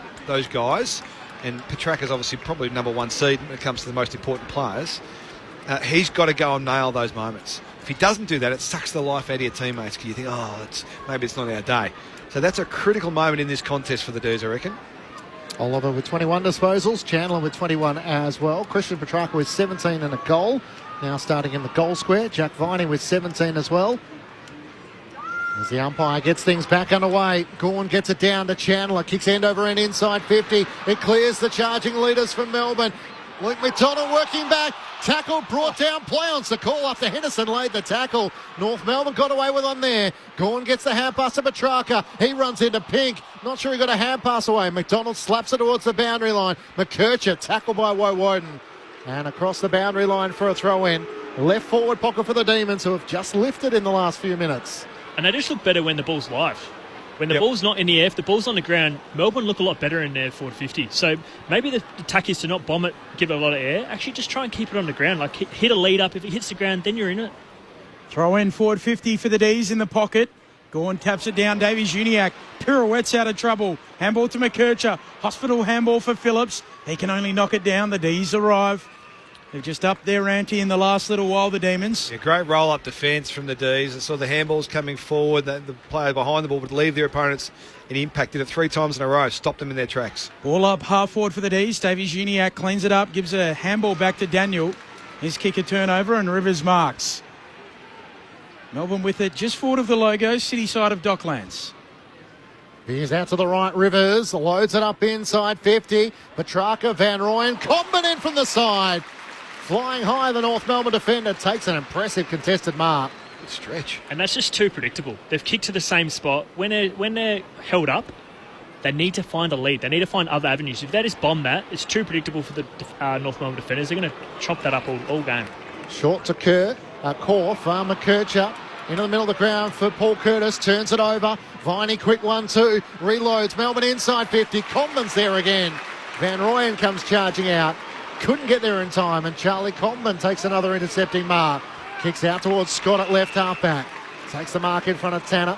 guys, and Petrarca's obviously probably number one seed when it comes to the most important players. He's got to go and nail those moments. If he doesn't do that, it sucks the life out of your teammates because you think, maybe it's not our day. So that's a critical moment in this contest for the D's, I reckon. Oliver with 21 disposals, Chandler with 21 as well. Christian Petrarca with 17 and a goal. Now starting in the goal square. Jack Viney with 17 as well. As the umpire gets things back underway, Gawn gets it down to Chandler. Kicks end over end inside 50. It clears the charging leaders from Melbourne. Luke McDonald working back. Tackle brought down. Play on's the call after Henderson laid the tackle. North Melbourne got away with one there. Gawn gets the hand pass to Petrarca. He runs into Pink. Not sure he got a hand pass away. McDonald slaps it towards the boundary line. McKercher tackled by Woden. And across the boundary line for a throw in. Left forward pocket for the Demons, who have just lifted in the last few minutes. And they just look better when the ball's live. When the ball's not in the air, if the ball's on the ground, Melbourne look a lot better in their forward 50. So maybe the attack is to not bomb it, give it a lot of air. Actually, just try and keep it on the ground. Like hit a lead up. If it hits the ground, then you're in it. Throw in forward 50 for the D's in the pocket. Gawn taps it down. Davies Uniacke pirouettes out of trouble. Handball to McKercher. Hospital handball for Phillips. He can only knock it down. The D's arrive. They've just upped their ante in the last little while, the Demons. Yeah, great roll-up defence from the D's. I saw the handballs coming forward. The player behind the ball would leave their opponents and impacted it 3 times in a row, stopped them in their tracks. Ball up half forward for the D's. Davies Uniacke cleans it up, gives a handball back to Daniel. His kick a turnover and Rivers marks. Melbourne with it just forward of the logo, city side of Docklands. He's out to the right, Rivers. Loads it up inside 50. Petrarca, Van Rooyen, Comben in from the side. Flying high, the North Melbourne defender takes an impressive contested mark. Good stretch. And that's just too predictable. They've kicked to the same spot. When they're held up, they need to find a lead. They need to find other avenues. If they just bomb that, it's too predictable for the North Melbourne defenders. They're going to chop that up all game. Short to Core, Farmer Kircher. Into the middle of the ground for Paul Curtis. Turns it over. Viney, quick 1-2. Reloads. Melbourne inside 50. Comben's there again. Van Rooyen comes charging out. Couldn't get there in time, and Charlie Comben takes another intercepting mark. Kicks out towards Scott at left halfback. Takes the mark in front of Tanner.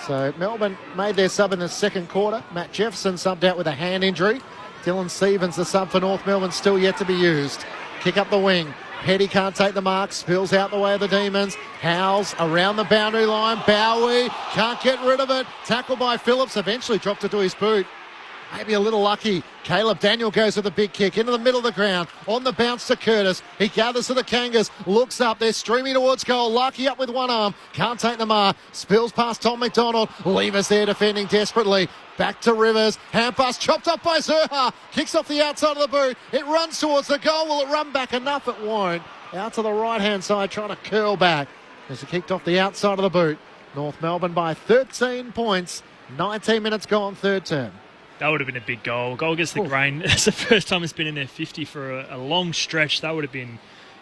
So Melbourne made their sub in the second quarter. Matt Jefferson subbed out with a hand injury. Dylan Stevens, the sub for North Melbourne, still yet to be used. Kick up the wing. Petty can't take the mark. Spills out the way of the Demons. Howes around the boundary line. Bowie can't get rid of it. Tackled by Phillips. Eventually dropped it to his boot. Maybe a little lucky. Caleb Daniel goes with a big kick into the middle of the ground. On the bounce to Curtis. He gathers to the Kangas. Looks up. They're streaming towards goal. Lucky up with one arm. Can't take the mark. Spills past Tom McDonald. Levers there defending desperately. Back to Rivers. Hand pass chopped up by Zerha. Kicks off the outside of the boot. It runs towards the goal. Will it run back enough? It won't. Out to the right-hand side trying to curl back. As it kicked off the outside of the boot. North Melbourne by 13 points. 19 minutes gone, third term. That would have been a big goal. Goal against the grain. It's the first time it's been in their 50 for a long stretch. That would have been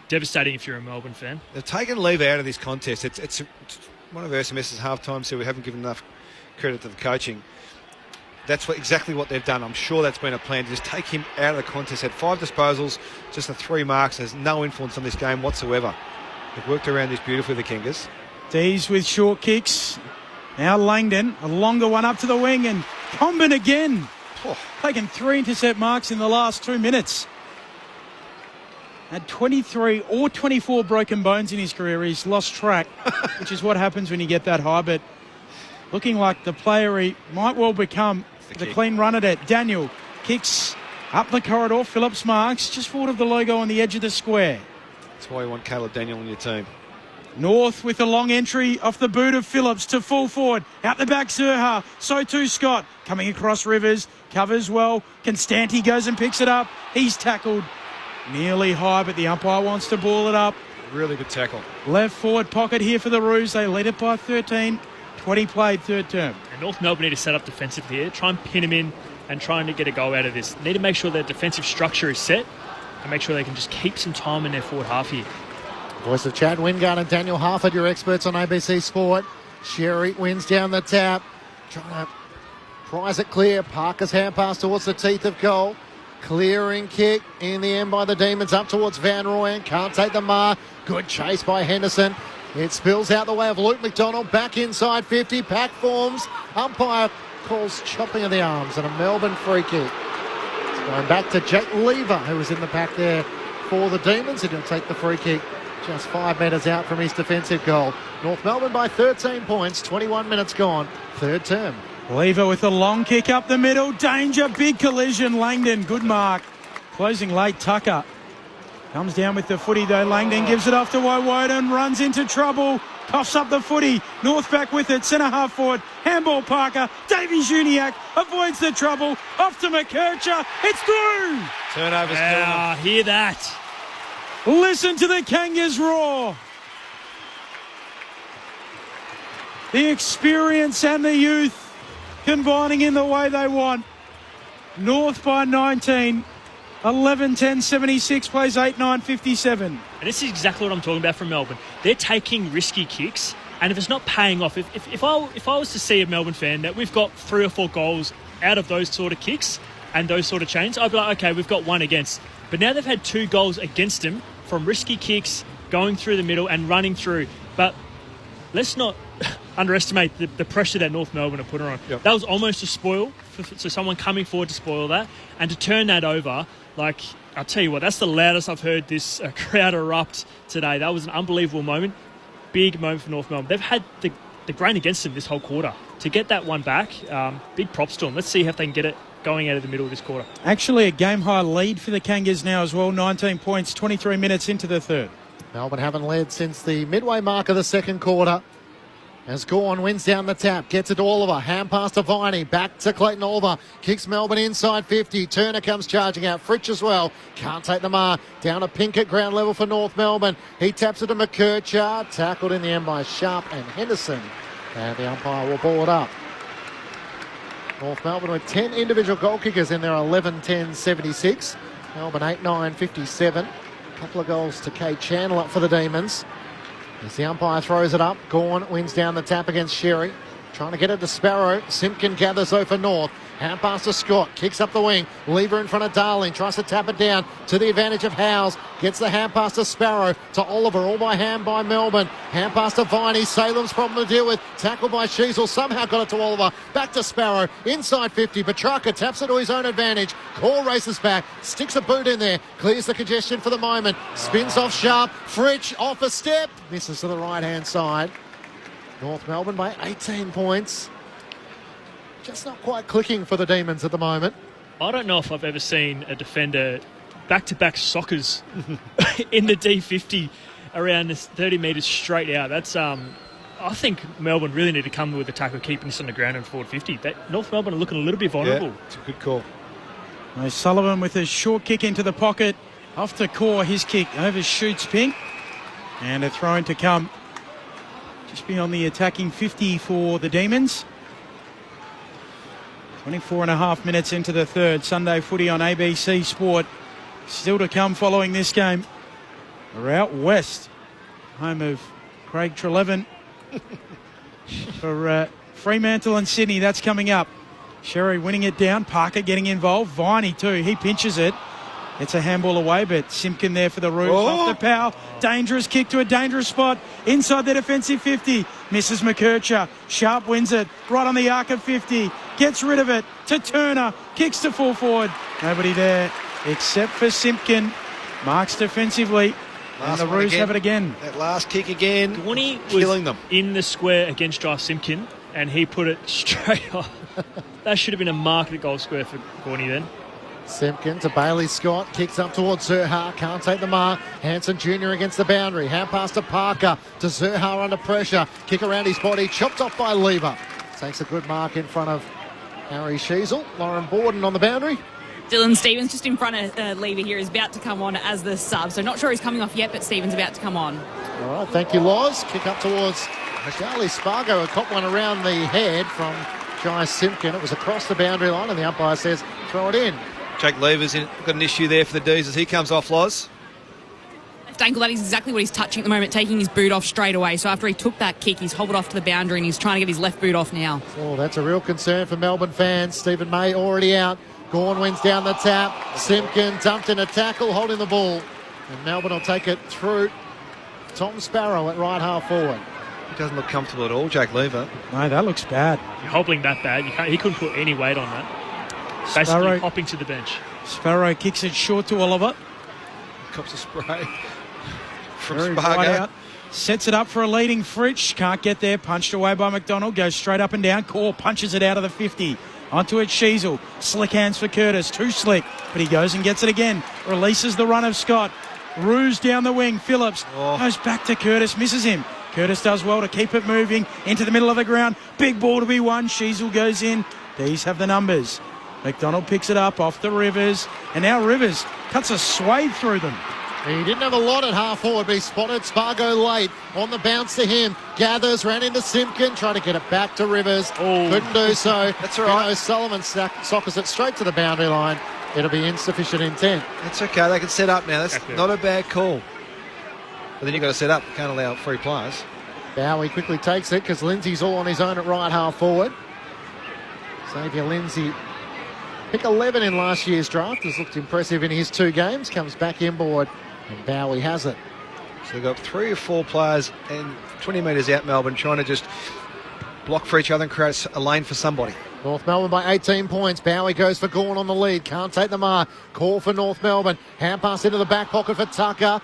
devastating if you're a Melbourne fan. They've taken Lever out of this contest. It's one of SMS's half-time said we haven't given enough credit to the coaching. That's exactly what they've done. I'm sure that's been a plan to just take him out of the contest. Had 5 disposals, just the 3 marks. There's no influence on this game whatsoever. They've worked around this beautifully, the Kangas. D's with short kicks. Now Langdon, a longer one up to the wing, and Comben again. Taken 3 intercept marks in the last 2 minutes. Had 23 or 24 broken bones in his career. He's lost track, which is what happens when you get that high. But looking like the player he might well become. The clean run at it. Daniel kicks up the corridor. Phillips marks just forward of the logo on the edge of the square. That's why you want Caleb Daniel on your team. North with a long entry off the boot of Phillips to full forward. Out the back, Zerha. So too Scott. Coming across Rivers. Covers well. Constanti goes and picks it up. He's tackled nearly high, but the umpire wants to ball it up. Really good tackle. Left forward pocket here for the Roos. They lead it by 13. 20 played, third term. And North Melbourne need to set up defensively here. Try and pin him in and trying to get a goal out of this. Need to make sure their defensive structure is set and make sure they can just keep some time in their forward half here. Voice of Chad Wingard and Daniel Harford, your experts on ABC Sport. Sherry wins down the tap. Trying to prize it clear. Parker's hand pass towards the teeth of goal. Clearing kick in the end by the Demons up towards Van Rooyen. Can't take the mark. Good chase by Henderson. It spills out the way of Luke McDonald. Back inside 50. Pack forms. Umpire calls chopping of the arms and a Melbourne free kick. It's going back to Jake Lever, who was in the pack there for the Demons, and he'll take the free kick just 5 metres out from his defensive goal. North Melbourne by 13 points, 21 minutes gone, third term. Lever with a long kick up the middle. Danger, big collision. Langdon, good mark. Closing late, Tucker. Comes down with the footy though. Langdon gives it off to Woden, runs into trouble. Coughs up the footy. North back with it. Centre half forward. Handball Parker. Davey Juniak avoids the trouble. Off to McKercher. It's through. Turnovers. Hear that. Listen to the Kangas roar. The experience and the youth combining in the way they want. North by 19. 11-10-76 plays 8-9-57. And this is exactly what I'm talking about from Melbourne. They're taking risky kicks, and if it's not paying off, if I was to see a Melbourne fan that we've got 3 or 4 goals out of those sort of kicks and those sort of chains, I'd be like, okay, we've got 1 against. But now they've had 2 goals against them from risky kicks, going through the middle and running through. But let's not underestimate the pressure that North Melbourne are putting on. Yep. That was almost a spoil, so someone coming forward to spoil that. And to turn that over, like, I'll tell you what, that's the loudest I've heard this crowd erupt today. That was an unbelievable moment. Big moment for North Melbourne. They've had the grain against them this whole quarter. To get that one back, big props to them. Let's see if they can get it going out of the middle of this quarter. Actually, a game-high lead for the Kangas now as well. 19 points, 23 minutes into the third. Melbourne haven't led since the midway mark of the second quarter. As Gorn wins down the tap, gets it to Oliver, hand pass to Viney, back to Clayton Oliver, kicks Melbourne inside 50, Turner comes charging out, Fritsch as well, can't take the mark, down to Pink at ground level for North Melbourne, he taps it to McKercher, tackled in the end by Sharp and Henderson, and the umpire will ball it up. North Melbourne with 10 individual goal kickers in their 11-10-76, Melbourne 8-9-57, a couple of goals to Kate Chandler up for the Demons. As the umpire throws it up, Gorn wins down the tap against Sherry. Trying to get it to Sparrow. Simpkin gathers though for North. Hand pass to Scott. Kicks up the wing. Lever in front of Darling. Tries to tap it down to the advantage of Howes. Gets the hand pass to Sparrow. To Oliver. All by hand by Melbourne. Hand pass to Viney. Salem's problem to deal with. Tackled by Sheasel. Somehow got it to Oliver. Back to Sparrow. Inside 50. Petrarca taps it to his own advantage. Core races back. Sticks a boot in there. Clears the congestion for the moment. Spins off Sharp. Fritsch off a step. Misses to the right-hand side. North Melbourne by 18 points. Just not quite clicking for the Demons at the moment. I don't know if I've ever seen a defender back-to-back sockers in the D50 around this 30 metres straight out. That's I think Melbourne really need to come with a tackle, keeping this on the ground in forward 50. North Melbourne are looking a little bit vulnerable. Yeah, it's a good call. Sullivan with a short kick into the pocket. Off to Core, his kick overshoots Pink. And a throw-in to come. Just beyond the attacking 50 for the Demons. 24 and a half minutes into the third. Sunday footy on ABC Sport. Still to come following this game. We're out west. Home of Craig Trelevin. For Fremantle and Sydney, that's coming up. Sherry winning it down. Parker getting involved. Viney too. He pinches it. It's a handball away, but Simpkin there for the Roos. Off the power. Dangerous kick to a dangerous spot. Inside the defensive 50. Misses McKercher. Sharp wins it. Right on the arc of 50. Gets rid of it to Turner. Kicks to full forward. Nobody there except for Simpkin. Marks defensively. And the Roos have it again. That last kick again. Gorney killing them. In the square against Josh Simpkin, and he put it straight off. That should have been a mark at goal square for Gorney then. Simpkin to Bailey Scott, kicks up towards Zerha, can't take the mark. Hanson Jr. against the boundary, hand pass to Parker, to Zerha under pressure, kick around his body, chopped off by Lever. Takes a good mark in front of Harry Sheasel. Lauren Borden on the boundary. Dylan Stevens just in front of Lever here is about to come on as the sub, so not sure he's coming off yet, but Stevens about to come on. All right, thank you, Loz. Kick up towards Charlie Spargo, caught one around the head from Jai Simpkin. It was across the boundary line, and the umpire says throw it in. Jake Lever's got an issue there for the D's as he comes off, Loz. Left ankle, that is exactly what he's touching at the moment, taking his boot off straight away. So after he took that kick, he's hobbled off to the boundary and he's trying to get his left boot off now. Oh, that's a real concern for Melbourne fans. Stephen May already out. Gawn wins down the tap. Simpkin dumped in a tackle, holding the ball. And Melbourne will take it through Tom Sparrow at right half forward. He doesn't look comfortable at all, Jake Lever. No, that looks bad. You're hobbling that bad. He couldn't put any weight on that. Basically hopping to the bench. Sparrow kicks it short to Oliver. Cops a spray from Very Spargo. wide out. Sets it up for a leading Fritsch. Can't get there. Punched away by McDonald. Goes straight up and down. Core punches it out of the 50. Onto it, Sheasel. Slick hands for Curtis. Too slick. But he goes and gets it again. Releases the run of Scott. Roos down the wing. Phillips goes back to Curtis. Misses him. Curtis does well to keep it moving into the middle of the ground. Big ball to be won. Sheasel goes in. These have the numbers. McDonald picks it up off the Rivers. And now Rivers cuts a swathe through them. He didn't have a lot at half forward, but he spotted Spargo late. On the bounce to him. Gathers, ran into Simpkin, trying to get it back to Rivers. Couldn't do so. That's all right. Sullivan sockers it straight to the boundary line. It'll be insufficient intent. That's okay. They can set up now. That's not a bad call. But then you've got to set up. You can't allow free players. Bowie quickly takes it because Lindsay's all on his own at right half forward. Xavier Lindsay, pick 11 in last year's draft, has looked impressive in his 2 games, comes back inboard, and Bowie has it. So they've got 3 or 4 players and 20 metres out Melbourne trying to just block for each other and create a lane for somebody. North Melbourne by 18 points. Bowie goes for Gawn on the lead. Can't take the mark. Call for North Melbourne. Hand pass into the back pocket for Tucker.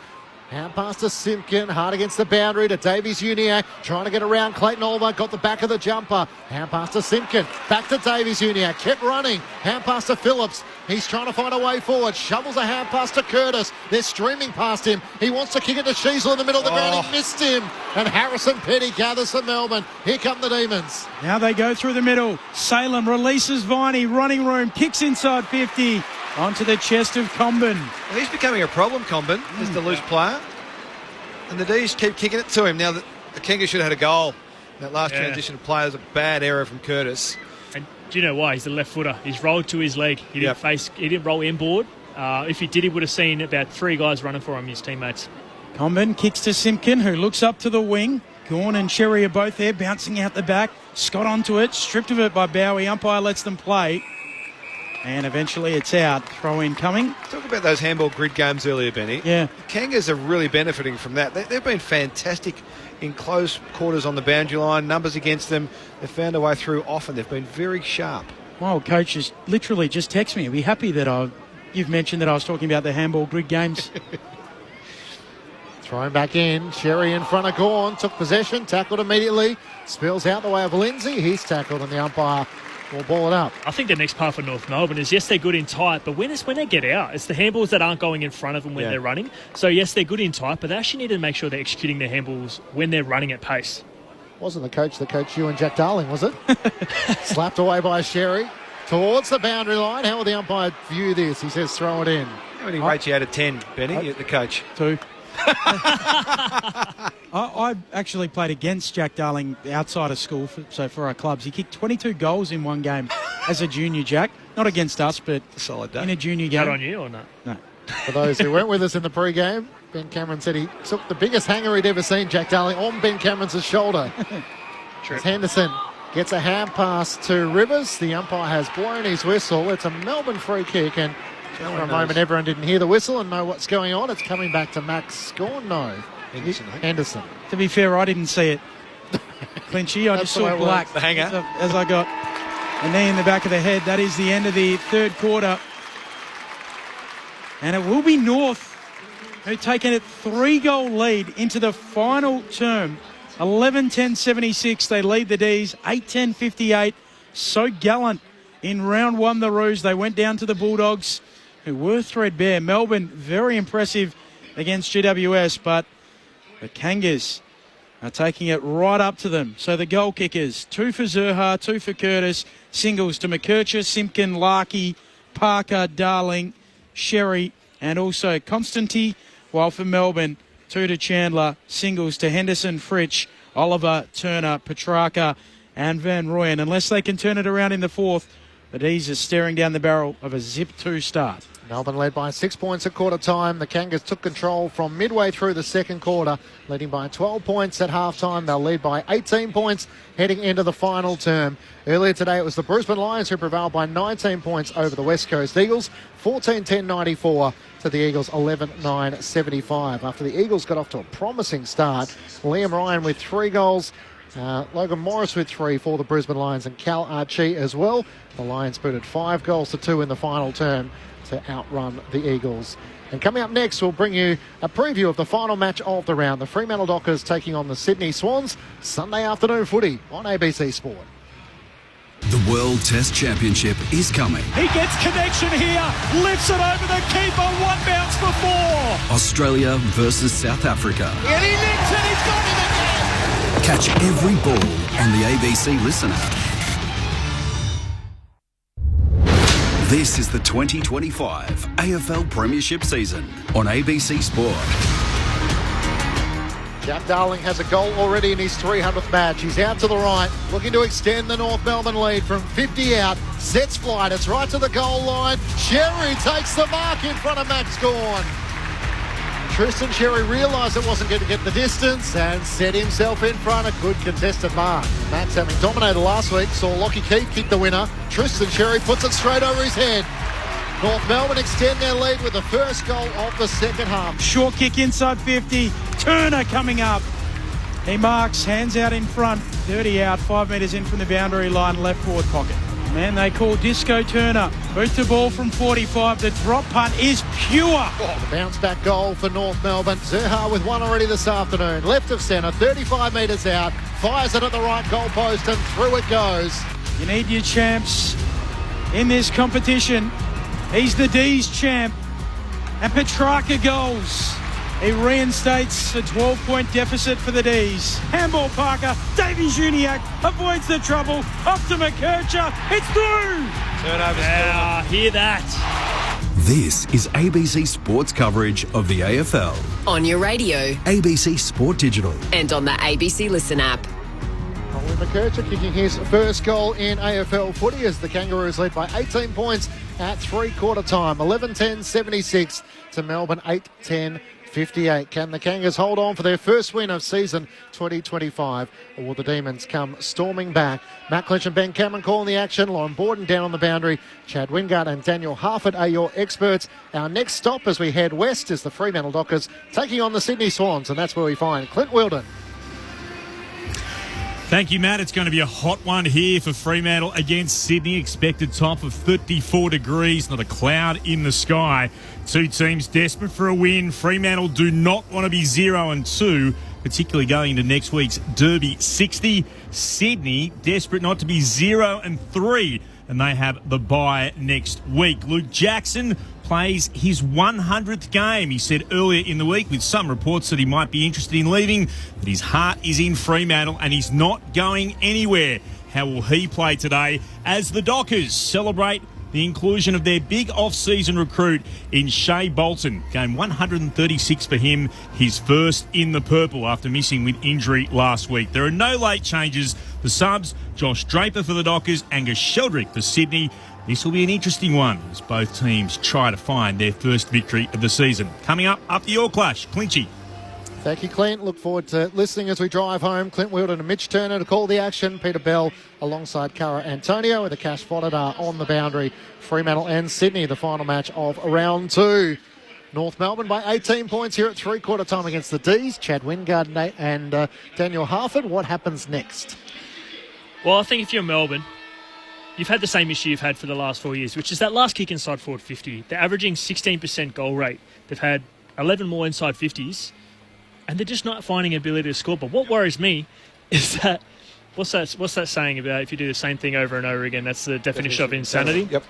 Hand pass to Simpkin, hard against the boundary to Davies Uniacke, trying to get around Clayton Oliver, got the back of the jumper. Hand pass to Simpkin, back to Davies Uniacke, kept running. Hand pass to Phillips, he's trying to find a way forward, shovels a hand pass to Curtis. They're streaming past him. He wants to kick it to Sheasel in the middle of the ground. He missed him. And Harrison Petty gathers for Melbourne. Here come the Demons. Now they go through the middle. Salem releases Viney, running room, kicks inside 50. Onto the chest of Comben. Well, he's becoming a problem, Comben, as the loose player. And the D's keep kicking it to him. Now, the Kenga should have had a goal. That last transition of play was a bad error from Curtis. And do you know why? He's a left footer. He's rolled to his leg. He didn't roll inboard. If he did, he would have seen about 3 guys running for him, his teammates. Comben kicks to Simpkin, who looks up to the wing. Gawn and Sherry are both there, bouncing out the back. Scott onto it, stripped of it by Bowie. Umpire lets them play. And eventually it's out. Throw in coming. Talk about those handball grid games earlier, Benny. Yeah. The Kangas are really benefiting from that. They've been fantastic in close quarters on the boundary line. Numbers against them. They've found a way through often. They've been very sharp. Well, coach has literally just texted me. He'll be happy that you've mentioned that I was talking about the handball grid games. Thrown back in. Sherry in front of Gawn. Took possession. Tackled immediately. Spills out the way of Lindsay. He's tackled and the umpire will ball it up. I think the next part for North Melbourne is, yes, they're good in tight, but when they get out, it's the handballs that aren't going in front of them when they're running. So, yes, they're good in tight, but they actually need to make sure they're executing their handballs when they're running at pace. Wasn't the coach that coached you and Jack Darling, was it? Slapped away by Sherry. Towards the boundary line. How will the umpire view this? He says throw it in. How many rates you out of 10, Benny, the coach? 2. I actually played against Jack Darling outside of school, for our clubs. He kicked 22 goals in one game as a junior, Jack. Not against us, but solid day. In a junior game. Not on you or not? No. For those who weren't with us in the pre-game, Ben Cameron said he took the biggest hanger he'd ever seen, Jack Darling, on Ben Cameron's shoulder. As Henderson gets a hand pass to Rivers. The umpire has blown his whistle. It's a Melbourne free kick, and for a moment everyone didn't hear the whistle and know what's going on. It's coming back to Max Gawn. No. Henderson. To be fair, I didn't see it. Clinchy, I just saw black the hanger. as I got a knee in the back of the head. That is the end of the third quarter. And it will be North who've taken a 3-goal lead into the final term. 11-10-76, they lead the D's. 8-10-58. So gallant in round one, the Roos. They went down to the Bulldogs, who were threadbare. Melbourne, very impressive against GWS, but the Kangas are taking it right up to them. So the goal kickers, 2 for Zerha, 2 for Curtis, singles to McKercher, Simpkin, Larkey, Parker, Darling, Sherry, and also Constantine, while for Melbourne, 2 to Chandler, singles to Henderson, Fritsch, Oliver, Turner, Petrarca, and Van Rooyen. Unless they can turn it around in the fourth, the D's are staring down the barrel of a zip 2 start. Melbourne led by 6 points at quarter time. The Kangas took control from midway through the second quarter, leading by 12 points at half time. They'll lead by 18 points heading into the final term. Earlier today, it was the Brisbane Lions who prevailed by 19 points over the West Coast Eagles, 14-10-94 to the Eagles, 11-9-75. After the Eagles got off to a promising start, Liam Ryan with 3 goals, Logan Morris with 3 for the Brisbane Lions, and Cal Archie as well. The Lions booted 5 goals to 2 in the final term to outrun the Eagles. And coming up next, we'll bring you a preview of the final match of the round. The Fremantle Dockers taking on the Sydney Swans. Sunday afternoon footy on ABC Sport. The World Test Championship is coming. He gets connection here, lifts it over the keeper, 1 bounce for 4. Australia versus South Africa. And he nicks it, he's got him again. Catch every ball on the ABC Listen app. This is the 2025 AFL Premiership season on ABC Sport. Jack Darling has a goal already in his 300th match. He's out to the right, looking to extend the North Melbourne lead from 50 out. Sets flight, it's right to the goal line. Sherry takes the mark in front of Max Gawn. Tristan Sherry realised it wasn't going to get the distance and set himself in front. A good contested mark. Max, having dominated last week, saw Lockie Keith kick the winner. Tristan Sherry puts it straight over his head. North Melbourne extend their lead with the first goal of the second half. Short kick inside 50. Turner coming up. He marks, hands out in front. 30 out, 5 metres in from the boundary line, left forward pocket. Man, they call Disco Turner. Boot the ball from 45. The drop punt is pure. The bounce back goal for North Melbourne. Zerha with 1 already this afternoon. Left of centre, 35 metres out. Fires it at the right goal post and through it goes. You need your champs in this competition. He's the D's champ. And Petrarca goals. He reinstates a 12-point deficit for the D's. Handball Parker. Davey Juniak avoids the trouble. Up to McKercher. It's through. Turnovers. Hear that. This is ABC Sports coverage of the AFL. On your radio. ABC Sport Digital. And on the ABC Listen app. Colin McKercher kicking his first goal in AFL footy as the Kangaroos lead by 18 points at three-quarter time. 11-10-76 to Melbourne, 8-10-58. Can the Kangas hold on for their first win of season 2025, or will the Demons come storming back? Matt Clinch and Ben Cameron calling the action. Lauren Borden down on the boundary. Chad Wingard and Daniel Harford are your experts. Our next stop as we head west is the Fremantle Dockers taking on the Sydney Swans, and that's where we find Clint Wilden. Thank you, Matt. It's going to be a hot one here for Fremantle against Sydney. Expected top of 34 degrees, not a cloud in the sky. Two teams desperate for a win. Fremantle do not want to be 0-2, particularly going into next week's Derby 60. Sydney desperate not to be 0-3, and they have the bye next week. Luke Jackson plays his 100th game. He said earlier in the week, with some reports that he might be interested in leaving, that his heart is in Fremantle and he's not going anywhere. How will he play today as the Dockers celebrate the inclusion of their big off-season recruit in Shea Bolton? Game 136 for him, his first in the purple after missing with injury last week. There are no late changes. The subs, Josh Draper for the Dockers, Angus Sheldrick for Sydney. This will be an interesting one as both teams try to find their first victory of the season. Coming up after your clash, Clinchy. Thank you, Clint. Look forward to listening as we drive home. Clint Wilden and Mitch Turner to call the action. Peter Bell alongside Cara Antonio with the Cash Fonadar on the boundary. Fremantle and Sydney, the final match of round 2. North Melbourne by 18 points here at three-quarter time against the D's. Chad Wingard and Daniel Harford. What happens next? Well, I think if you're Melbourne, you've had the same issue you've had for the last 4 years, which is that last kick inside forward 50. They're averaging 16% goal rate. They've had 11 more inside 50s, and they're just not finding an ability to score. But what worries me is that, what's that saying about if you do the same thing over and over again, that's the definition of insanity? Yep.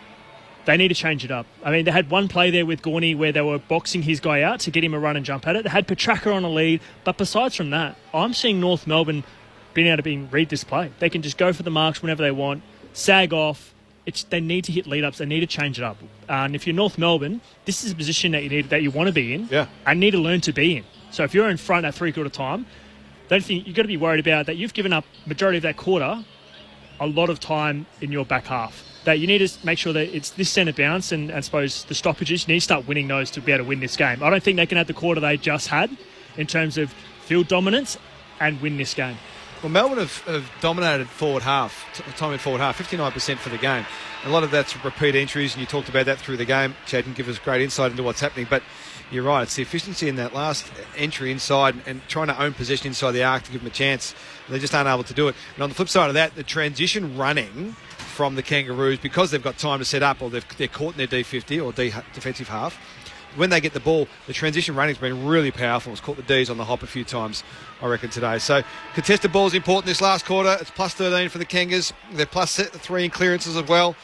They need to change it up. I mean, they had one play there with Gorney where they were boxing his guy out to get him a run and jump at it. They had Petraka on a lead. But besides from that, I'm seeing North Melbourne being able to read this play. They can just go for the marks whenever they want, sag off. They need to hit lead-ups. They need to change it up. And if you're North Melbourne, this is a position that you want to be in and need to learn to be in. So if you're in front at three-quarter time, don't think you've got to be worried about that you've given up majority of that quarter a lot of time in your back half. That you need to make sure that it's this centre bounce and I suppose the stoppages, you need to start winning those to be able to win this game. I don't think they can have the quarter they just had in terms of field dominance and win this game. Well, Melbourne have dominated forward half, time in forward half, 59% for the game. A lot of that's repeat entries, and you talked about that through the game. Chad can give us great insight into what's happening, but you're right, it's the efficiency in that last entry inside and trying to own possession inside the arc to give them a chance. They just aren't able to do it. And on the flip side of that, the transition running from the Kangaroos, because they've got time to set up or they're caught in their D50 or defensive half, when they get the ball, the transition running's been really powerful. It's caught the Ds on the hop a few times, I reckon, today. So contested ball is important this last quarter. It's plus 13 for the Kangas. They're plus 3 in clearances as well.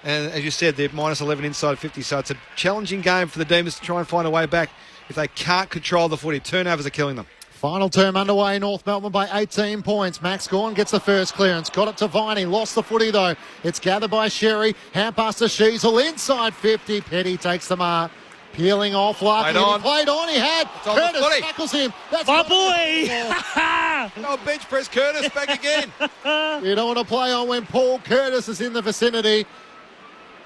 And as you said, they're minus 11 inside 50. So it's a challenging game for the Demons to try and find a way back if they can't control the footy. Turnovers are killing them. Final term underway, North Melbourne by 18 points. Max Gawn gets the first clearance. Got it to Viney. Lost the footy, though. It's gathered by Sherry. Hand pass to Sheasel. Inside 50. Petty takes the mark. Peeling off Larkin. He played on. He had. Curtis tackles him. That's my boy. Oh, bench press Curtis back again. You don't want to play on when Paul Curtis is in the vicinity.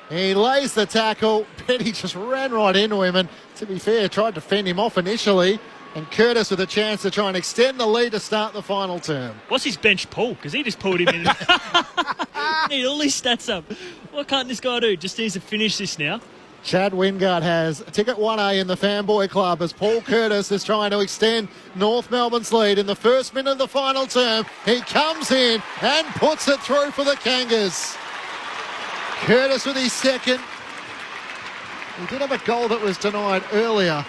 He lays the tackle. Petty just ran right into him and, to be fair, tried to fend him off initially. And Curtis with a chance to try and extend the lead to start the final term. What's his bench pull? Because he just pulled him in. Need all his stats up. What can't this guy do? Just needs to finish this now. Chad Wingard has ticket 1A in the Fanboy Club as Paul Curtis is trying to extend North Melbourne's lead in the first minute of the final term. He comes in and puts it through for the Kangas. Curtis with his second. He did have a goal that was denied earlier,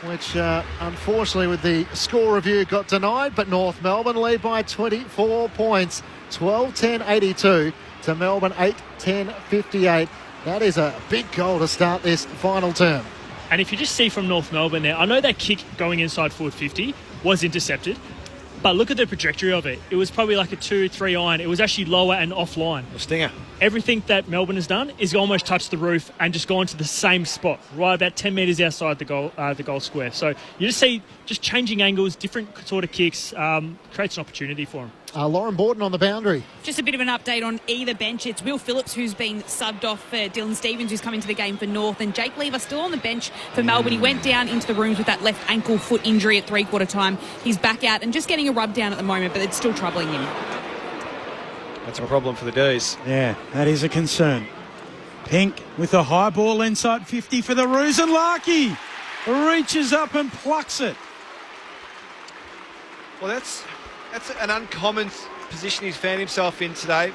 which unfortunately with the score review got denied, but North Melbourne lead by 24 points, 12-10-82 to Melbourne 8-10-58. That is a big goal to start this final term. And if you just see from North Melbourne there, I know that kick going inside forward 50 was intercepted, but look at the trajectory of it. It was probably like a 2-3 iron. It was actually lower and offline. A stinger. Everything that Melbourne has done is almost touched the roof and just gone to the same spot, right about 10 metres outside the goal square. So you just see just changing angles, different sort of kicks, creates an opportunity for them. Lauren Borden on the boundary. Just a bit of an update on either bench. It's Will Phillips who's been subbed off for Dylan Stevens, who's come into the game for North, and Jake Lever still on the bench for Melbourne. He went down into the rooms with that left ankle foot injury at three-quarter time. He's back out and just getting a rub down at the moment, but it's still troubling him. That's a problem for the D's. Yeah, that is a concern. Pink with a high ball inside 50 for the Roos, and Larky reaches up and plucks it. Well, that's an uncommon position he's found himself in today.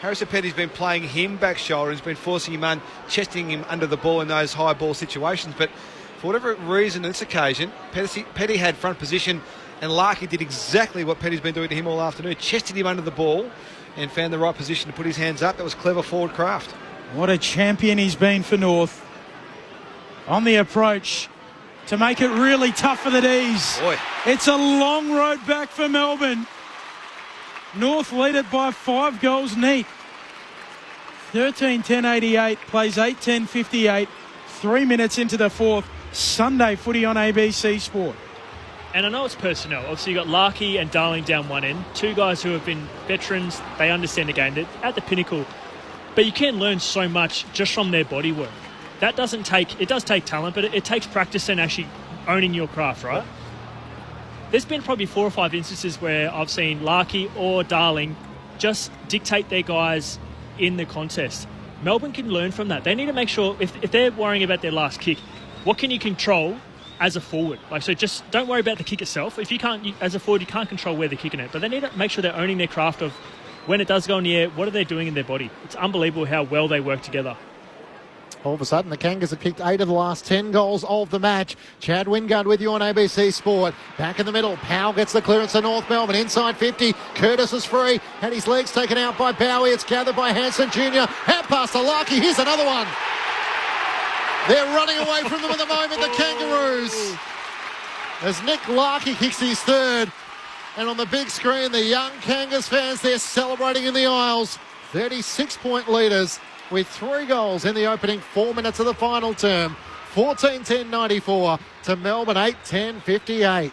Harrison Petty's been playing him back shoulder. He's been forcing him chesting him under the ball in those high ball situations. But for whatever reason, on this occasion, Petty had front position, and Larky did exactly what Petty's been doing to him all afternoon. Chested him under the ball and found the right position to put his hands up. That was clever forward craft. What a champion he's been for North. On the approach to make it really tough for the D's. Boy. It's a long road back for Melbourne. North lead it by 5 goals neat. 13-10-88, plays 8-10-58. 3 minutes into the fourth. Sunday footy on ABC Sport. And I know it's personnel. Obviously, you've got Larky and Darling down one end. Two guys who have been veterans. They understand the game. They're at the pinnacle. But you can learn so much just from their body work. It does take talent, but it takes practice and actually owning your craft, right? There's been probably 4 or 5 instances where I've seen Larky or Darling just dictate their guys in the contest. Melbourne can learn from that. They need to make sure, if they're worrying about their last kick, what can you control as a forward? So just don't worry about the kick itself. If you can't, as a forward, you can't control where they're kicking it. But they need to make sure they're owning their craft of when it does go in the air, what are they doing in their body? It's unbelievable how well they work together. All of a sudden, the Kangas have kicked 8 of the last 10 goals of the match. Chad Wingard with you on ABC Sport. Back in the middle, Powell gets the clearance to North Melbourne. Inside 50, Curtis is free. Had his legs taken out by Bowie. It's gathered by Hanson Jr. Out past the Larky. Here's another one. They're running away from them at the moment, the Kangaroos. As Nick Larky kicks his third. And on the big screen, the young Kangas fans, they're celebrating in the aisles. 36-point leaders with 3 goals in the opening 4 minutes of the final term. 14-10-94 to Melbourne 8-10-58.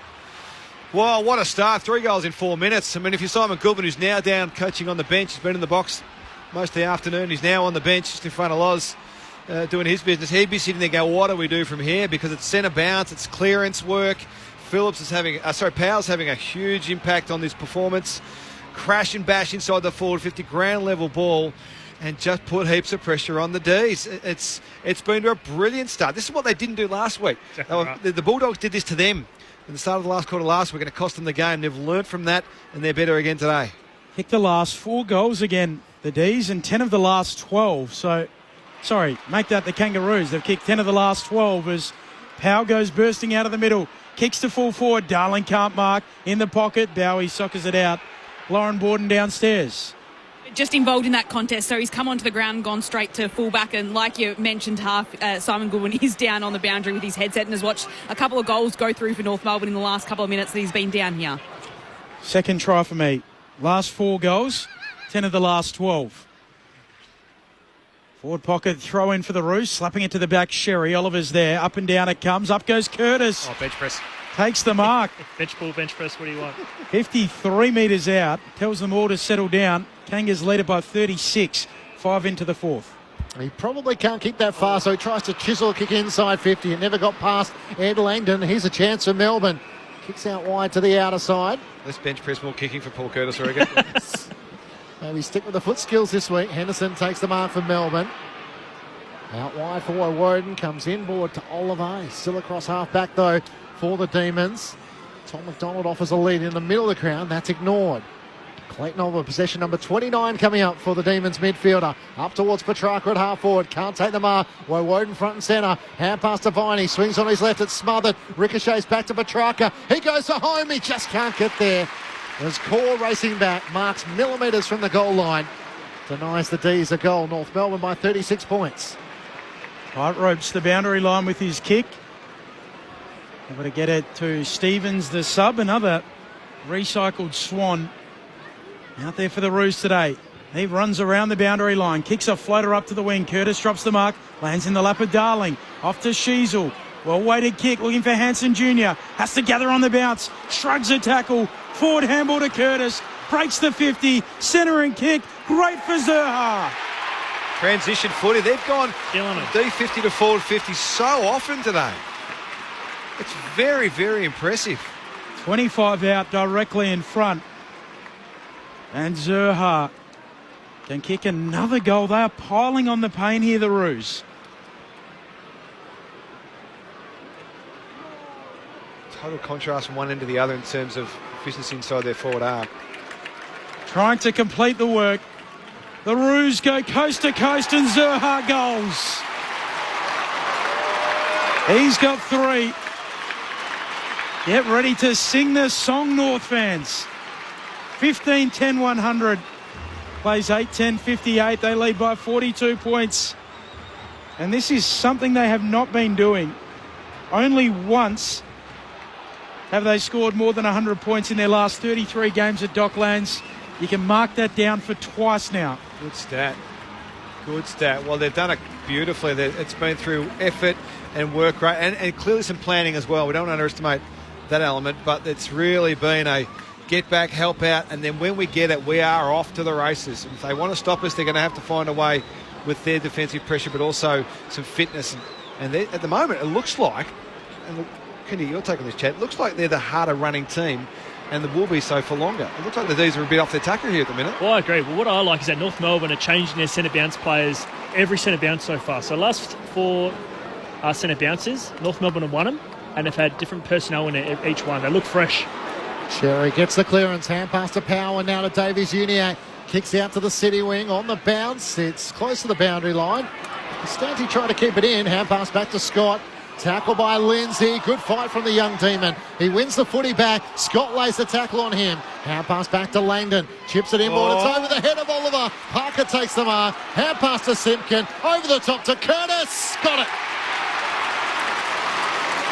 Well, what a start. 3 goals in 4 minutes. I mean, if you're Simon Goodman, who's now down coaching on the bench, he's been in the box most of the afternoon. He's now on the bench just in front of Loz doing his business. He'd be sitting there going, what do we do from here? Because it's centre bounce, it's clearance work. Powell's having a huge impact on this performance. Crash and bash inside the forward 50, ground level ball, and just put heaps of pressure on the Ds. It's been a brilliant start. This is what they didn't do last week. The Bulldogs did this to them at the start of the last quarter last week, and it cost them the game. They've learnt from that, and they're better again today. Kicked the last 4 goals again, the Ds, and 10 of the last 12. So, make that the Kangaroos. They've kicked 10 of the last 12 as Powell goes bursting out of the middle. Kicks to full forward. Darling can't mark. In the pocket. Bowie soccers it out. Lauren Borden downstairs. Just involved in that contest, so he's come onto the ground and gone straight to fullback, and like you mentioned, Simon Goodwin is down on the boundary with his headset and has watched a couple of goals go through for North Melbourne in the last couple of minutes that he's been down here. Second try for me. Last 4 goals, 10 of the last 12. Forward pocket, throw in for the Roos, slapping it to the back. Sherry Oliver's there, up and down it comes. Up goes Curtis. Oh, bench press. Takes the mark. Bench ball, bench press, what do you want? 53 metres out, tells them all to settle down. Kangas lead it by 36, 5 into the 4th. He probably can't kick that far, so he tries to chisel a kick inside 50. It never got past Ed Langdon. Here's a chance for Melbourne. Kicks out wide to the outer side. Less bench press, more kicking for Paul Curtis, I reckon. Maybe stick with the foot skills this week. Henderson takes the mark for Melbourne. Out wide for Woden, comes inboard to Oliver. He's still across half back though for the Demons. Tom McDonald offers a lead in the middle of the crowd. That's ignored. Clayton Oliver, possession number 29 coming up for the Demons midfielder. Up towards Petrarca at half forward. Can't take the mark. Woden front and centre. Hand pass to Viney. Swings on his left. It's smothered. Ricochets back to Petrarca. He goes for home. He just can't get there. There's Core racing back. Marks millimetres from the goal line. Denies the D's a goal. North Melbourne by 36 points. Tight ropes the boundary line with his kick. Able to get it to Stevens, the sub. Another recycled Swan out there for the Roos today. He runs around the boundary line. Kicks a floater up to the wing. Curtis drops the mark. Lands in the lap of Darling. Off to Sheasel. Well-weighted kick. Looking for Hanson Jr. Has to gather on the bounce. Shrugs a tackle. Forward handball to Curtis. Breaks the 50. Centre and kick. Great for Zerha. Transition footy. They've gone D50 to forward 50 so often today. It's very, very impressive. 25 out directly in front. And Zerha can kick another goal. They are piling on the pain here, the Roos. Total contrast from one end to the other in terms of efficiency inside their forward arc. Trying to complete the work. The Roos go coast to coast and Zerha goals. He's got 3. Get ready to sing the song, North fans. 15-10-100. Plays 8-10-58. They lead by 42 points. And this is something they have not been doing. Only once have they scored more than 100 points in their last 33 games at Docklands. You can mark that down for twice now. Good stat. Good stat. Well, they've done it beautifully. It's been through effort and work rate and clearly some planning as well. We don't underestimate that element, but it's really been a get back, help out, and then when we get it, we are off to the races. If they want to stop us, they're going to have to find a way with their defensive pressure, but also some fitness. And at the moment, it looks like, and look, Kenny, your take on this, chat, it looks like they're the harder running team, and will be so for longer. It looks like the D's are a bit off their tacker here at the minute. Well, I agree. Well, what I like is that North Melbourne are changing their centre bounce players every centre bounce so far. So last 4 centre bounces, North Melbourne have won them, and they've had different personnel in each one. They look fresh. Sherry gets the clearance. Hand pass to Power. Now to Davies Uniac. Kicks out to the city wing on the bounce. It's close to the boundary line. Stanty trying to keep it in. Hand pass back to Scott. Tackle by Lindsay. Good fight from the young demon. He wins the footy back. Scott lays the tackle on him. Hand pass back to Langdon. Chips it inboard. It's over the head of Oliver. Parker takes the mark. Hand pass to Simpkin. Over the top to Curtis. Got it.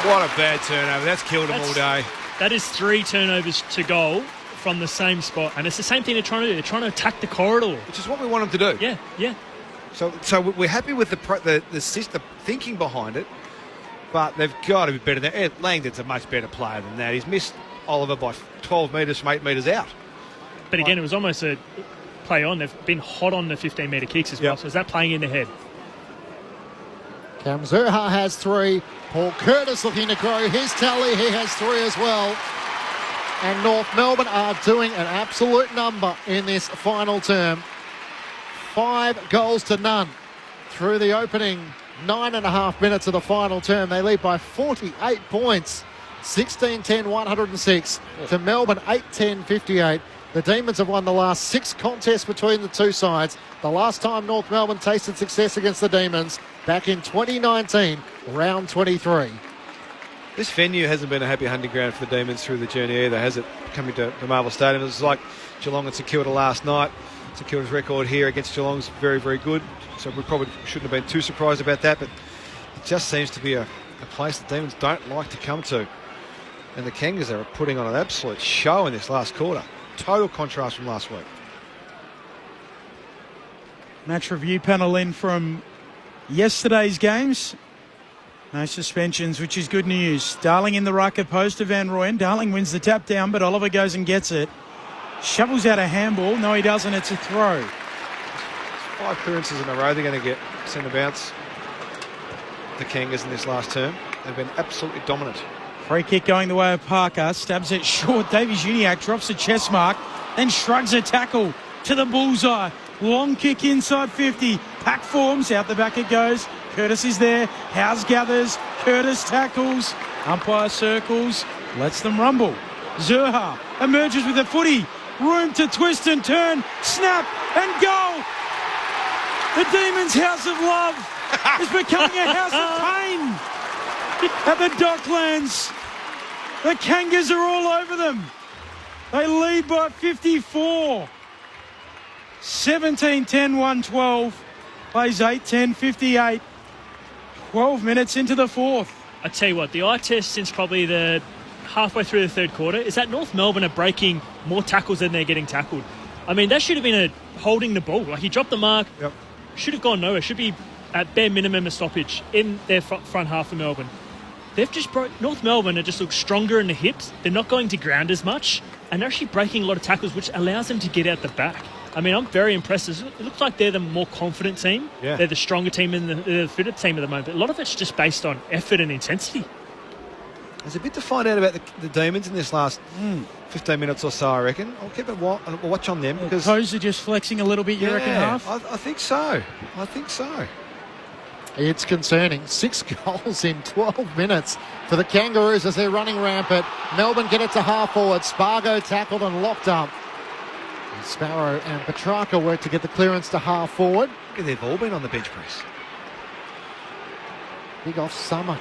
What a bad turnover. That's killed him all day. That is 3 turnovers to goal from the same spot. And it's the same thing they're trying to do. They're trying to attack the corridor. Which is what we want them to do. Yeah. So we're happy with the thinking behind it, but they've got to be better than that. Langdon's a much better player than that. He's missed Oliver by 12 metres from 8 metres out. But again, it was almost a play on. They've been hot on the 15-metre kicks as well. So is that playing in the head? Cam Zurha has 3. Paul Curtis looking to grow his tally. He has 3 as well. And North Melbourne are doing an absolute number in this final term. 5 goals to none through the opening 9.5 minutes of the final term. They lead by 48 points. 16-10, 106 to Melbourne, 8-10, 58. The Demons have won the last 6 contests between the two sides. The last time North Melbourne tasted success against the Demons back in 2019, round 23. This venue hasn't been a happy hunting ground for the Demons through the journey either, has it? Coming to Marvel Stadium, it's like Geelong and St Kilda last night. St Kilda's record here against Geelong's very, very good, so we probably shouldn't have been too surprised about that, but it just seems to be a place the Demons don't like to come to. And the Kangas are putting on an absolute show in this last quarter. Total contrast from last week. Match review panel in from yesterday's games. No suspensions, which is good news. Darling in the ruck opposed to Van Rooyen. Darling wins the tap down, but Oliver goes and gets it. Shovels out a handball. No, he doesn't. It's a throw. 5 clearances in a row. They're going to get centre bounce. The Kangas in this last term. They've been absolutely dominant. Free kick going the way of Parker. Stabs it short. Davies Uniacke drops a chest mark. Then shrugs a tackle to the bullseye. Long kick inside 50. Pack forms. Out the back it goes. Curtis is there. Howes gathers. Curtis tackles. Umpire circles. Lets them rumble. Zurha emerges with a footy. Room to twist and turn. Snap and goal. The Demons' house of love is becoming a house of pain at the Docklands. The Kangas are all over them. They lead by 54. 17-10, 112. Plays 8-10, 58. 12 minutes into the fourth. I tell you what, the eye test since probably the halfway through the third quarter is that North Melbourne are breaking more tackles than they're getting tackled. I mean, that should have been holding the ball. Like, he dropped the mark. Yep. Should have gone nowhere. Should be at bare minimum a stoppage in their front half of Melbourne. They've just North Melbourne are just look stronger in the hips. They're not going to ground as much, and they're actually breaking a lot of tackles, which allows them to get out the back. I mean, I'm very impressed. It looks like they're the more confident team. Yeah. They're the stronger team and the fitter team at the moment. But a lot of it's just based on effort and intensity. There's a bit to find out about the Demons in this last 15 minutes or so, I reckon. I'll keep a watch on them. Because toes are just flexing a little bit, you reckon, Half? I think so. I think so. It's concerning. 6 goals in 12 minutes for the Kangaroos as they're running rampant. Melbourne get it to half forward. Spargo tackled and locked up. And Sparrow and Petrarca work to get the clearance to half forward. They've all been on the bench press. Big off summer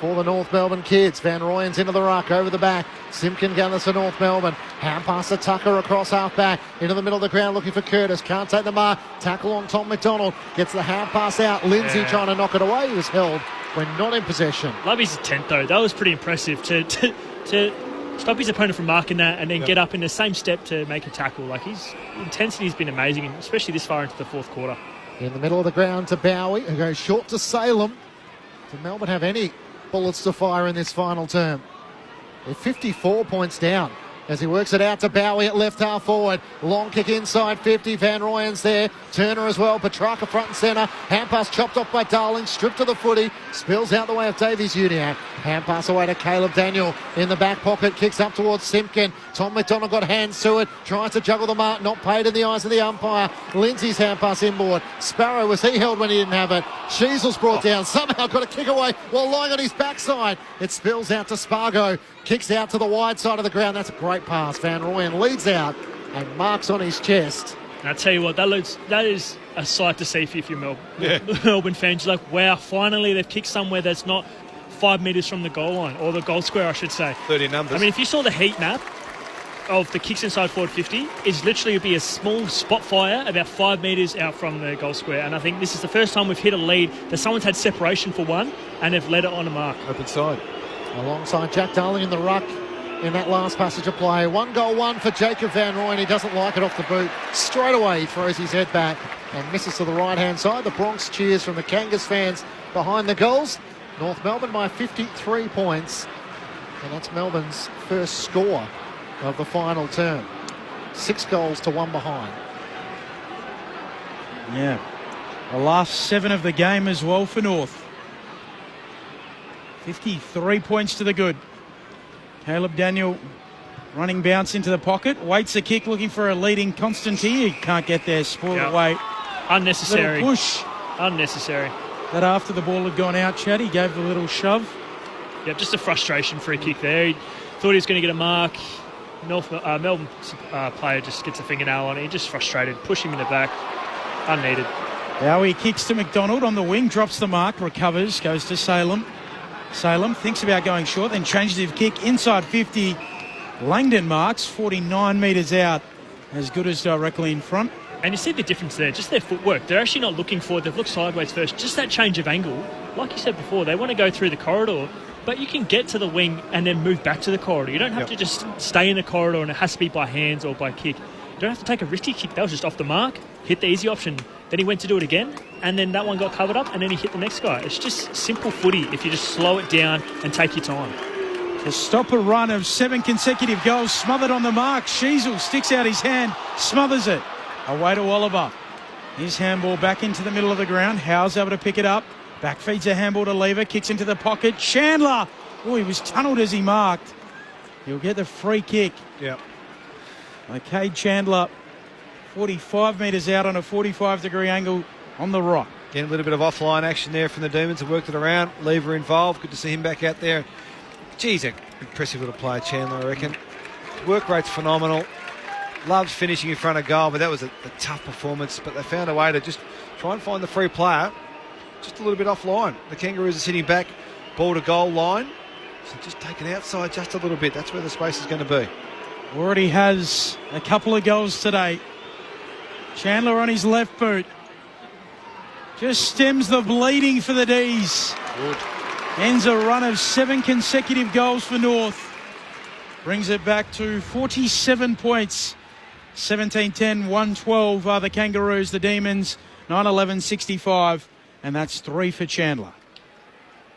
for the North Melbourne kids. Van Rooyen's into the ruck, over the back. Simpkin gathers for North Melbourne. Hand pass to Tucker across half back. Into the middle of the ground looking for Curtis. Can't take the mark. Tackle on Tom McDonald. Gets the hand pass out. Lindsay trying to knock it away. He was held when not in possession. Love his attempt, though. That was pretty impressive to stop his opponent from marking that and then get up in the same step to make a tackle. Like, his intensity has been amazing, especially this far into the fourth quarter. In the middle of the ground to Bowie, who goes short to Salem. Did Melbourne have any bullets to fire in this final term? They're 54 points down as he works it out to Bowie at left half forward. Long kick inside 50. Van Rooyen's there. Turner as well. Petrarca front and centre. Hand pass chopped off by Darling. Stripped to the footy. Spills out the way of Davies Uniacke. Hand pass away to Caleb Daniel in the back pocket. Kicks up towards Simpkin. Tom McDonald got hands to it. Tries to juggle the mark. Not paid in the eyes of the umpire. Lindsay's hand pass inboard. Sparrow, was he held when he didn't have it? Sheasel's brought down. Somehow got a kick away while lying on his backside. It spills out to Spargo. Kicks out to the wide side of the ground. That's a great pass. Van Rooyen leads out and marks on his chest. And I tell you what, that is a sight to see if you're Melbourne fans. You're like, wow, finally they've kicked somewhere that's not 5 metres from the goal line, or the goal square, I should say. 30 numbers. I mean, if you saw the heat map of the kicks inside forward 50, it's literally be a small spot fire about 5 metres out from the goal square. And I think this is the first time we've hit a lead that someone's had separation for one and they've led it on a mark. Open side. Alongside Jack Darling in the ruck in that last passage of play. 1 goal, 1 for Jacob Van Rooyen. He doesn't like it off the boot. Straight away he throws his head back and misses to the right-hand side. The Bronx cheers from the Kangas fans behind the goals. North Melbourne by 53 points. And that's Melbourne's first score of the final term. 6 goals to 1 behind. Yeah. The last 7 of the game as well for North. 53 points to the good. Caleb Daniel running bounce into the pocket. Waits a kick, looking for a leading Constantine. He can't get there. Spoil it away. Unnecessary. Little push. Unnecessary. That after the ball had gone out, Chad, he gave the little shove. Yeah, just a frustration free kick there. He thought he was going to get a mark. Melbourne player just gets a fingernail on it. He just frustrated. Push him in the back. Unneeded. Now he kicks to McDonald on the wing, drops the mark, recovers, goes to Salem. Salem thinks about going short, then changes his kick inside 50. Langdon marks 49 metres out, as good as directly in front. And you see the difference there, just their footwork. They're actually not looking forward. They've looked sideways first. Just that change of angle. Like you said before, they want to go through the corridor, but you can get to the wing and then move back to the corridor. You don't have to just stay in the corridor and it has to be by hands or by kick. You don't have to take a risky kick. That was just off the mark, hit the easy option. Then he went to do it again, and then that one got covered up, and then he hit the next guy. It's just simple footy if you just slow it down and take your time. To stop a run of 7 consecutive goals, smothered on the mark. Sheasel sticks out his hand, smothers it. Away to Oliver. His handball back into the middle of the ground. Howe's able to pick it up. Back feeds a handball to Lever, kicks into the pocket. Chandler! Oh, he was tunnelled as he marked. He'll get the free kick. Yeah. Okay, Chandler, 45 metres out on a 45-degree angle on the right. Again, a little bit of offline action there from the Demons. Have worked it around. Lever involved. Good to see him back out there. Geez, an impressive little player, Chandler, I reckon. Work rate's phenomenal. Loves finishing in front of goal, but that was a tough performance. But they found a way to just try and find the free player just a little bit offline. The Kangaroos are sitting back, ball to goal line. So just taken outside just a little bit. That's where the space is going to be. Already has a couple of goals today. Chandler on his left boot. Just stems the bleeding for the D's. Good. Ends a run of 7 consecutive goals for North. Brings it back to 47 points. 17-10, 112 are the Kangaroos, the Demons, 9-11, 65. And that's 3 for Chandler.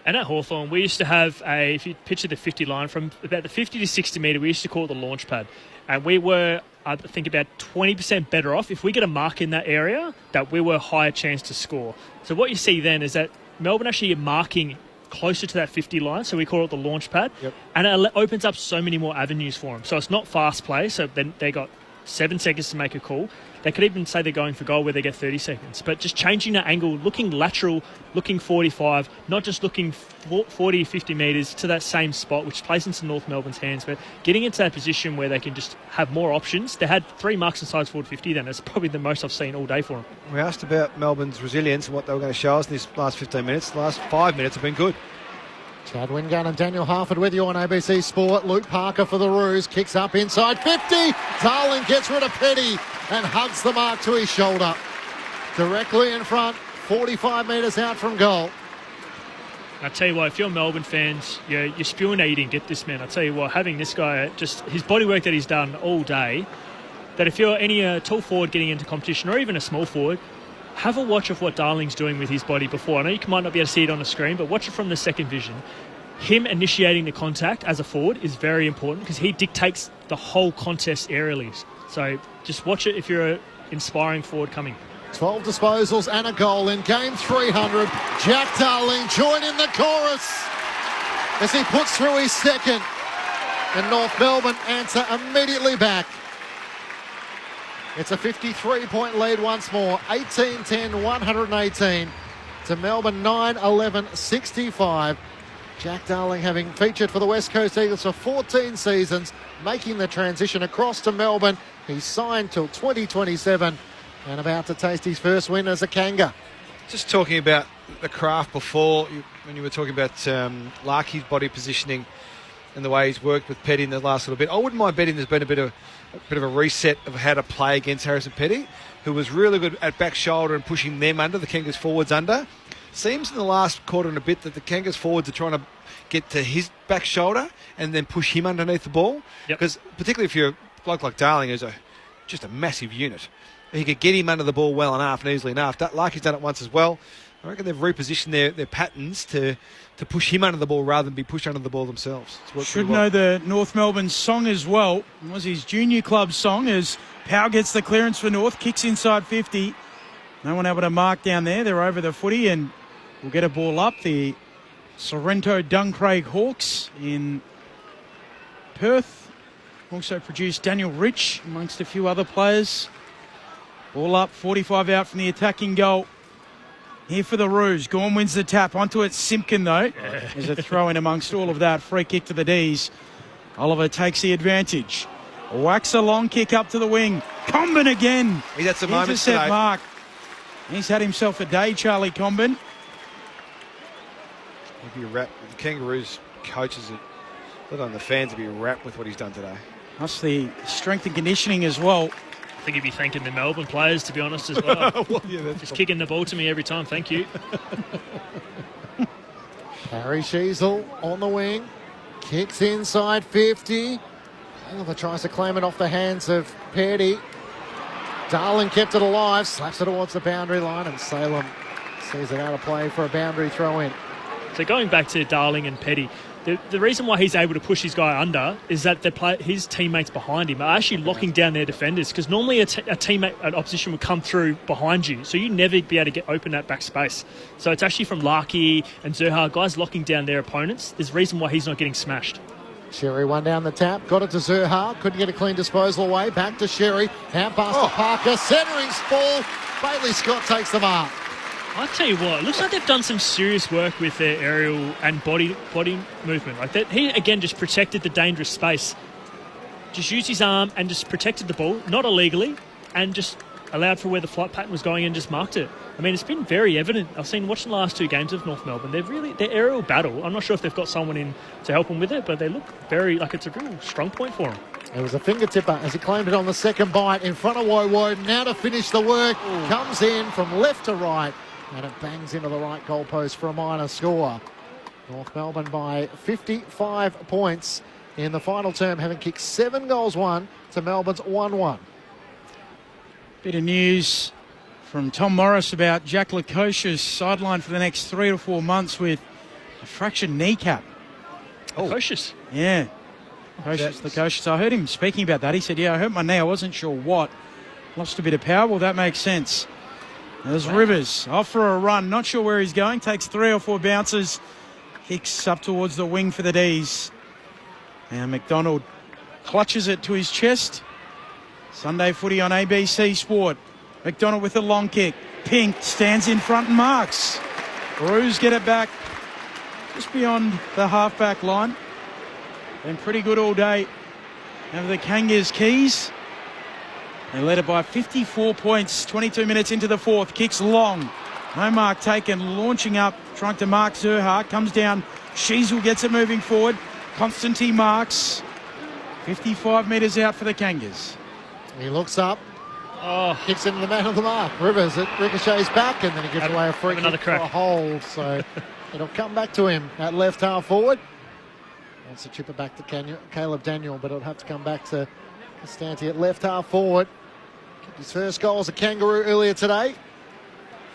And at Hawthorn, we used to have if you picture the 50 line, from about the 50 to 60 metre, we used to call it the launch pad. And we were, I think, about 20% better off. If we get a mark in that area, that we were a higher chance to score. So what you see then is that Melbourne actually are marking closer to that 50 line, so we call it the launch pad. Yep. And it opens up so many more avenues for them. So it's not fast play, so then they got 7 seconds to make a call. They could even say they're going for goal where they get 30 seconds. But just changing that angle, looking lateral, looking 45, not just looking 40, 50 metres to that same spot, which plays into North Melbourne's hands, but getting into that position where they can just have more options. They had 3 marks inside forward 50 then. That's probably the most I've seen all day for them. We asked about Melbourne's resilience and what they were going to show us in this last 15 minutes. The last 5 minutes have been good. Chad Wingard and Daniel Harford with you on ABC Sport. Luke Parker for the Roos. Kicks up inside 50. Darling gets rid of Petty and hugs the mark to his shoulder. Directly in front, 45 metres out from goal. I tell you what, if you're Melbourne fans, you're spewing that you didn't get this man. I tell you what, having this guy, just his body work that he's done all day, that if you're any tall forward getting into competition or even a small forward, have a watch of what Darling's doing with his body before. I know you might not be able to see it on the screen, but watch it from the second vision. Him initiating the contact as a forward is very important because he dictates the whole contest aerially. So just watch it if you're an inspiring forward coming. 12 disposals and a goal in game 300. Jack Darling joining the chorus as he puts through his second. And North Melbourne answer immediately back. It's a 53-point lead once more. 18-10, 118 to Melbourne, 9-11, 65. Jack Darling having featured for the West Coast Eagles for 14 seasons, making the transition across to Melbourne. He's signed till 2027 and about to taste his first win as a Kanga. Just talking about the craft before, when you were talking about Larky's body positioning and the way he's worked with Petty in the last little bit, I wouldn't mind betting there's been a bit of a reset of how to play against Harrison Petty, who was really good at back shoulder and pushing them under, the Kangas forwards under. Seems in the last quarter and a bit that the Kangas forwards are trying to get to his back shoulder and then push him underneath the ball. Because particularly if you're a bloke like Darling, who's just a massive unit, he could get him under the ball well enough and easily enough. Larky's done it once as well. I reckon they've repositioned their patterns to push him under the ball rather than be pushed under the ball themselves. Should know the North Melbourne song as well. It was his junior club song as Powell gets the clearance for North, kicks inside 50. No one able to mark down there. They're over the footy and will get a ball up. The Sorrento Duncraig Hawks in Perth also produced Daniel Rich amongst a few other players. Ball up, 45 out from the attacking goal. Here for the Roos. Gorn wins the tap. Onto it, Simpkin, though. There's a throw in amongst all of that. Free kick to the D's. Oliver takes the advantage. Whacks a long kick up to the wing. Comben again. He's had some moments today. Intercept mark. He's had himself a day, Charlie Comben. He'd be wrapped. The Kangaroos coaches, let alone the fans, would be wrapped with what he's done today. Plus the strength and conditioning as well. I think he'd be thanking the Melbourne players, to be honest, as well. Well, yeah, that's just kicking the ball to me every time. Thank you. Harry Sheasel on the wing. Kicks inside 50. Oliver tries to claim it off the hands of Petty. Darling kept it alive. Slaps it towards the boundary line, and Salem sees it out of play for a boundary throw in. So going back to Darling and Petty, the reason why he's able to push his guy under is that his teammates behind him are actually locking down their defenders, because normally an opposition would come through behind you, so you'd never be able to get open that back space. So it's actually from Larky and Zerha, guys locking down their opponents. There's a reason why he's not getting smashed. Sherry one down the tap, got it to Zerha, couldn't get a clean disposal away, back to Sherry, hand pass to Parker, centering ball, Bailey Scott takes the mark. I'll tell you what, it looks like they've done some serious work with their aerial and body movement. Like that, he again just protected the dangerous space. Just used his arm and just protected the ball, not illegally, and just allowed for where the flight pattern was going and just marked it. I mean, it's been very evident. I've seen watching the last two games of North Melbourne. Their aerial battle. I'm not sure if they've got someone in to help them with it, but they look very like it's a real strong point for them. It was a fingertipper as he claimed it on the second bite in front of Wowo. Now to finish the work, comes in from left to right. And it bangs into the right goalpost for a minor score. North Melbourne by 55 points in the final term, having kicked 7 goals won to Melbourne's 1-1. Bit of news from Tom Morris about Jack Lukosia's sidelined for the next 3 or 4 months with a fractured kneecap. Lukosius? Yeah. Lukosius. I heard him speaking about that. He said, I hurt my knee. I wasn't sure what. Lost a bit of power. Well, that makes sense. There's Rivers off for a run. Not sure where he's going. Takes 3 or 4 bounces. Kicks up towards the wing for the D's. And McDonald clutches it to his chest. Sunday footy on ABC Sport. McDonald with a long kick. Pink stands in front and marks. Roos get it back just beyond the half-back line. Been pretty good all day. Over the Kangas Keys. They led it by 54 points, 22 minutes into the fourth. Kicks long. No mark taken. Launching up, trying to mark Zerha. Comes down. Sheasel gets it moving forward. Constantine marks. 55 metres out for the Kangas. He looks up. Kicks into the man of the mark. Rivers, it ricochets back, and then he gives away a free kick for a hold. So it'll come back to him at left half forward. Wants to chip it back to Caleb Daniel, but it'll have to come back to Costanti at left half forward. His first goal as a Kangaroo earlier today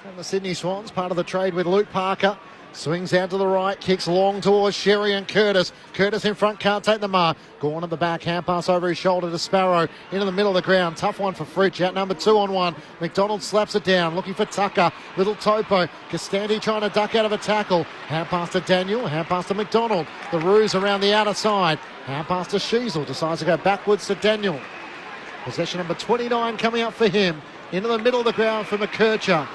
from the Sydney Swans, part of the trade with Luke Parker. Swings out to the right, kicks long towards Sherry and Curtis. Curtis in front, can't take the mark. Gorn at the back, hand pass over his shoulder to Sparrow. Into the middle of the ground, tough one for Fritsch. Out number 2 on 1. McDonald slaps it down, looking for Tucker. Little Topo. Costanti trying to duck out of a tackle. Hand pass to Daniel, hand pass to McDonald. The Roos around the outer side. Hand pass to Sheasel, decides to go backwards to Daniel. Possession number 29 coming up for him. Into the middle of the ground for McKercher.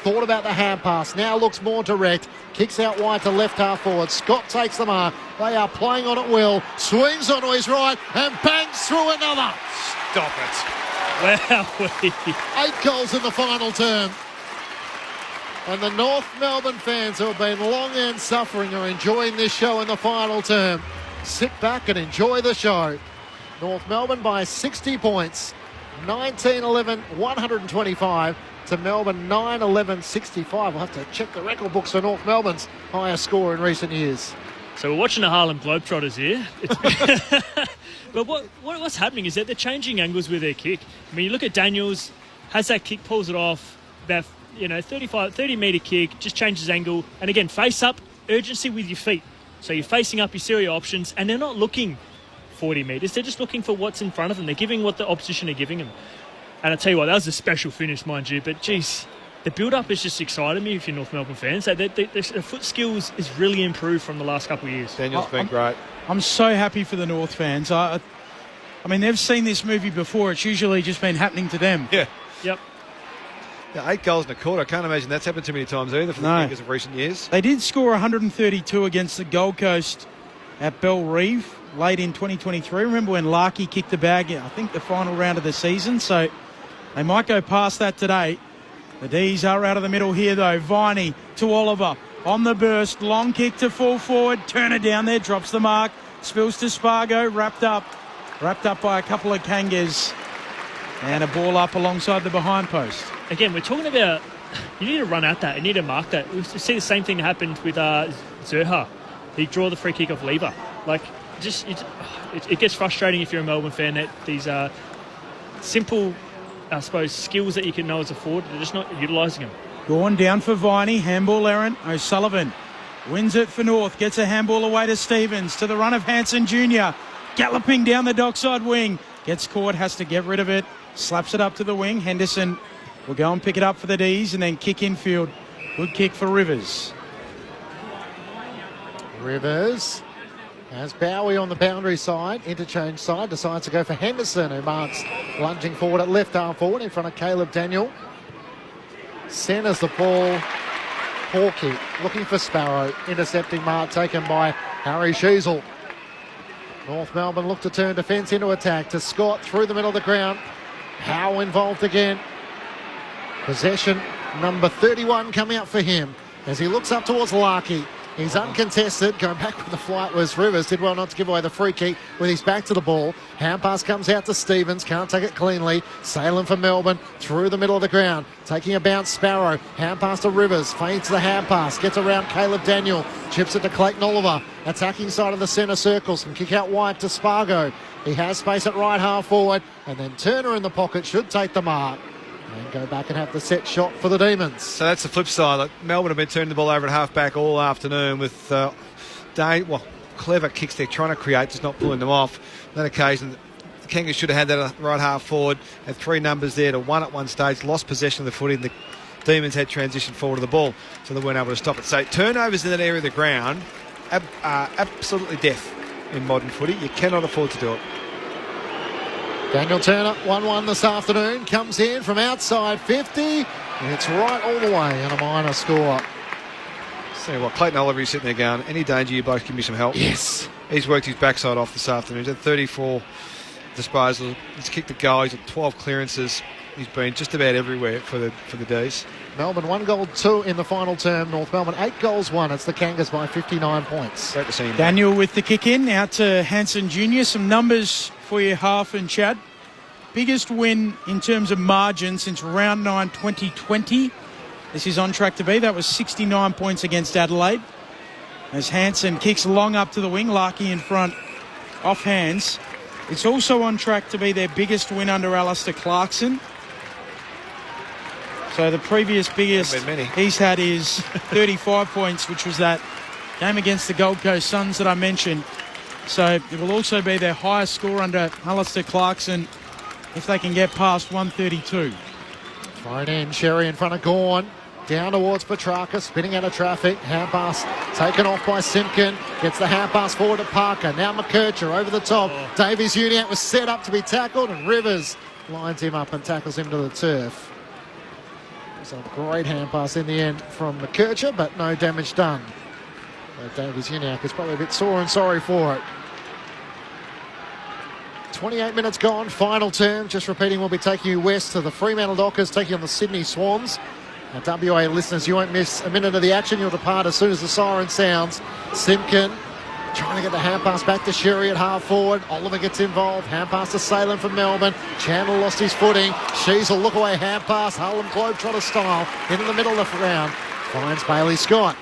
Thought about the hand pass, now looks more direct. Kicks out wide to left half forward. Scott takes the mark. They are playing on at will. Swings onto his right and bangs through another. Stop it. Wow. 8 goals in the final term. And the North Melbourne fans who have been long and suffering are enjoying this show in the final term. Sit back and enjoy the show. North Melbourne by 60 points. 19-11, 125 to Melbourne 9-11, 65. We'll have to check the record books for North Melbourne's highest score in recent years. So we're watching the Harlem Globetrotters here. But what's happening is that they're changing angles with their kick. I mean, you look at Daniels, has that kick, pulls it off, about 30-metre kick, just changes angle. And again, face up, urgency with your feet. So you're facing up, you see your options, and they're not looking 40 metres. They're just looking for what's in front of them. They're giving what the opposition are giving them. And I tell you what, that was a special finish, mind you. But, geez, the build-up has just excited me if you're North Melbourne fans. The foot skills is really improved from the last couple of years. Daniel's been great. I'm so happy for the North fans. I mean, they've seen this movie before. It's usually just been happening to them. Yeah. Yep. Yeah, 8 goals in a quarter. I can't imagine that's happened too many times either for the Tigers of recent years. They did score 132 against the Gold Coast at Bell Reeve late in 2023. Remember when Larkey kicked the bag, I think, the final round of the season. So they might go past that today. The D's are out of the middle here, though. Viney to Oliver. On the burst. Long kick to full forward. Turner down there. Drops the mark. Spills to Spargo. Wrapped up by a couple of Kangas. And a ball up alongside the behind post. Again, we're talking about you need to run at that. You need to mark that. We see the same thing happened with Zerha. He draw the free kick off Lever. Like, it gets frustrating if you're a Melbourne fan that these simple, I suppose, skills that you can know as a forward, they're just not utilising them. Going down for Viney. Handball errant. O'Sullivan wins it for North. Gets a handball away to Stevens. To the run of Hanson Jr. Galloping down the dockside wing. Gets caught. Has to get rid of it. Slaps it up to the wing. Henderson will go and pick it up for the D's and then kick infield. Good kick for Rivers. Rivers has Bowie on the boundary side, interchange side, decides to go for Henderson, who marks lunging forward at left arm forward in front of Caleb Daniel. Centres the ball. Poor kick, looking for Sparrow. Intercepting mark taken by Harry Sheasel. North Melbourne look to turn defence into attack to Scott through the middle of the ground. Howe involved again. Possession number 31 coming up for him as he looks up towards Larkey. He's uncontested. Going back with the flight was Rivers. Did well not to give away the free kick with his back to the ball. Hand pass comes out to Stevens. Can't take it cleanly. Sailing for Melbourne through the middle of the ground. Taking a bounce, Sparrow. Hand pass to Rivers. Feints the hand pass. Gets around Caleb Daniel. Chips it to Clayton Oliver. Attacking side of the centre circle. Some kick out wide to Spargo. He has space at right half forward. And then Turner in the pocket should take the mark. And go back and have the set shot for the Demons. So that's the flip side. Like, Melbourne have been turning the ball over at half-back all afternoon with clever kicks they're trying to create, just not pulling them off. On that occasion, the Kangas should have had that right half forward, had 3 numbers there to 1 at one stage, lost possession of the footy, and the Demons had transitioned forward to the ball, so they weren't able to stop it. So turnovers in that area of the ground are absolutely death in modern footy. You cannot afford to do it. Daniel Turner, 1-1 this afternoon, comes in from outside 50, and it's right all the way and a minor score. See what, Clayton Oliver is sitting there going, any danger, you both give me some help. Yes. He's worked his backside off this afternoon. He's had 34 disposals. He's kicked the goal. He's had 12 clearances. He's been just about everywhere for the D's. Melbourne 1 goal 2 in the final term. North Melbourne 8 goals 1. It's the Kangas by 59 points. Great to see him. Daniel with the kick in. Out to Hanson Jr. Some numbers for you, Half and Chad. Biggest win in terms of margin since round 9 2020. This is on track to be. That was 69 points against Adelaide. As Hanson kicks long up to the wing. Larkey in front off hands. It's also on track to be their biggest win under Alistair Clarkson. So the previous biggest he's had is 35 points, which was that game against the Gold Coast Suns that I mentioned. So it will also be their highest score under Alistair Clarkson if they can get past 132. Thrown in, Sherry in front of Gawn. Down towards Petrarca, spinning out of traffic. Hand pass taken off by Simpkin. Gets the hand pass forward to Parker. Now McKercher over the top. Davies Uniacke was set up to be tackled, and Rivers lines him up and tackles him to the turf. It's a great hand pass in the end from McKercher, but no damage done. Davies Uniacke is probably a bit sore and sorry for it. 28 minutes gone, final term. Just repeating, we'll be taking you west to the Fremantle Dockers, taking on the Sydney Swans. Now, WA listeners, you won't miss a minute of the action. You'll depart as soon as the siren sounds. Simpkin trying to get the hand pass back to Sherry at half forward. Oliver gets involved. Hand pass to Salem from Melbourne. Chandler lost his footing. She's a look away hand pass. Harlem Globetrotter style into the middle of the round. Finds Bailey Scott.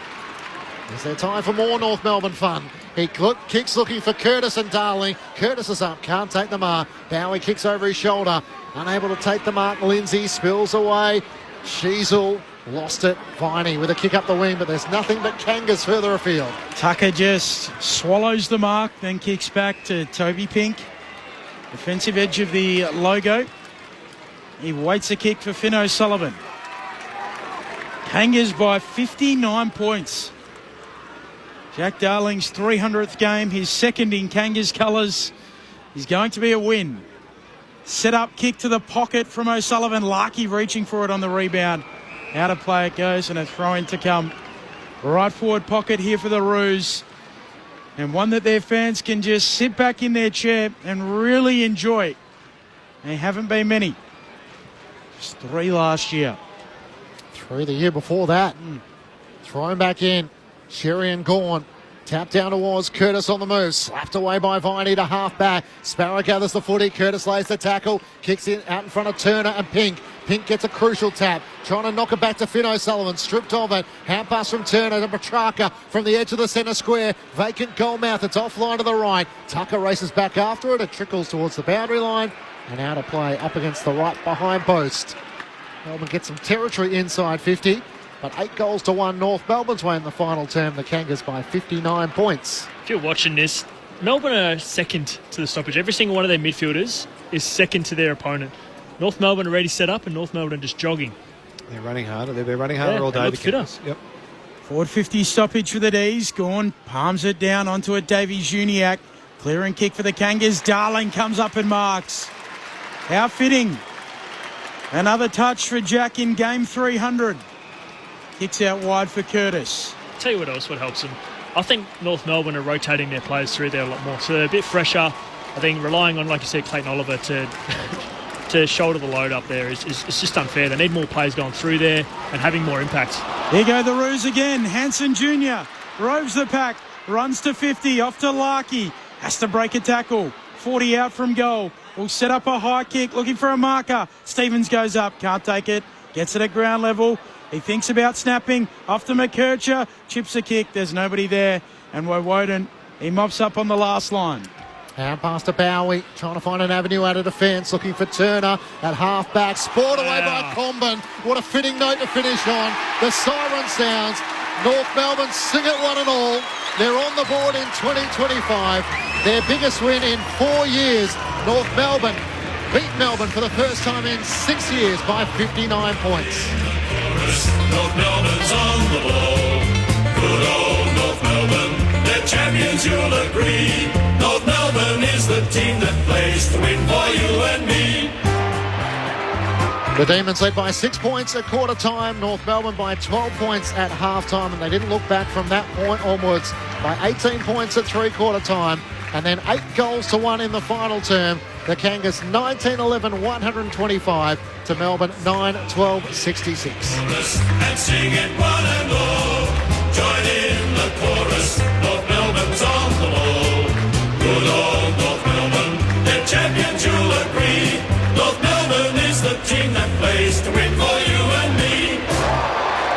Is there time for more North Melbourne fun? He kicks looking for Curtis and Darling. Curtis is up, can't take the mark. Bowie kicks over his shoulder. Unable to take the mark. Lindsay spills away. Sheasel lost it. Viney with a kick up the wing, but there's nothing but Kangas further afield. Tucker just swallows the mark, then kicks back to Toby Pink. Defensive edge of the logo. He waits a kick for Finn O'Sullivan. Kangas by 59 points. Jack Darling's 300th game, his second in Kangas colours. He's going to be a win. Set up kick to the pocket from O'Sullivan. Larkey reaching for it on the rebound. Out of play it goes and a throw in to come. Right forward pocket here for the Roos. And one that their fans can just sit back in their chair and really enjoy. They haven't been many. Just 3 last year. 3 the year before that. Thrown back in. Sherry and Gawn. Tap down towards Curtis on the move. Slapped away by Viney to half back. Sparrow gathers the footy. Curtis lays the tackle. Kicks in out in front of Turner and Pink. Pink gets a crucial tap. Trying to knock it back to Finn O'Sullivan. Stripped of it. Hand pass from Turner to Petrarca from the edge of the centre square. Vacant goal mouth. It's offline to the right. Tucker races back after it. It trickles towards the boundary line. And out of play up against the right behind post. Melbourne gets some territory inside 50. But 8-1 North Melbourne's way in the final term. The Kangas by 59 points. If you're watching this, Melbourne are second to the stoppage. Every single one of their midfielders is second to their opponent. North Melbourne already set up and North Melbourne just jogging. They're running harder. They've been running harder all day. Look fitter. Yep. Forward 50 stoppage for the D's. Gawn palms it down onto it. Davies Juniak. Clearing kick for the Kangas. Darling comes up and marks. How fitting. Another touch for Jack in game 300. Kicks out wide for Curtis. Tell you what else would help them. I think North Melbourne are rotating their players through there a lot more. So they're a bit fresher. I think relying on, like you said, Clayton Oliver to shoulder the load up there is just unfair. They need more players going through there and having more impact. Here go the Roos again. Hanson Jr. roves the pack. Runs to 50. Off to Larkey. Has to break a tackle. 40 out from goal. Will set up a high kick. Looking for a marker. Stevens goes up. Can't take it. Gets it at ground level. He thinks about snapping. Off to McKercher. Chips a kick. There's nobody there. And Woden, he mops up on the last line. Hand pass to Bowie. Trying to find an avenue out of defence. Looking for Turner at half back. Spoiled away by Comben. What a fitting note to finish on. The siren sounds. North Melbourne sing it one and all. They're on the board in 2025. Their biggest win in 4 years. North Melbourne beat Melbourne for the first time in 6 years by 59 points. North Melbourne's on the ball. Good old North Melbourne. They're champions, you'll agree. North Melbourne is the team that plays to win for you and me. The Demons led by 6 points at quarter time. North Melbourne by 12 points at half time, and they didn't look back from that point onwards. By 18 points at three-quarter time, and then 8-1 in the final term. The Kangas 19-11, 125 to Melbourne 9-12, 66. And sing it one and all. Join in the chorus. North Melbourne's on the ball. Good old North Melbourne. They're champions, you'll agree. North Melbourne is the team that plays to win for you and me.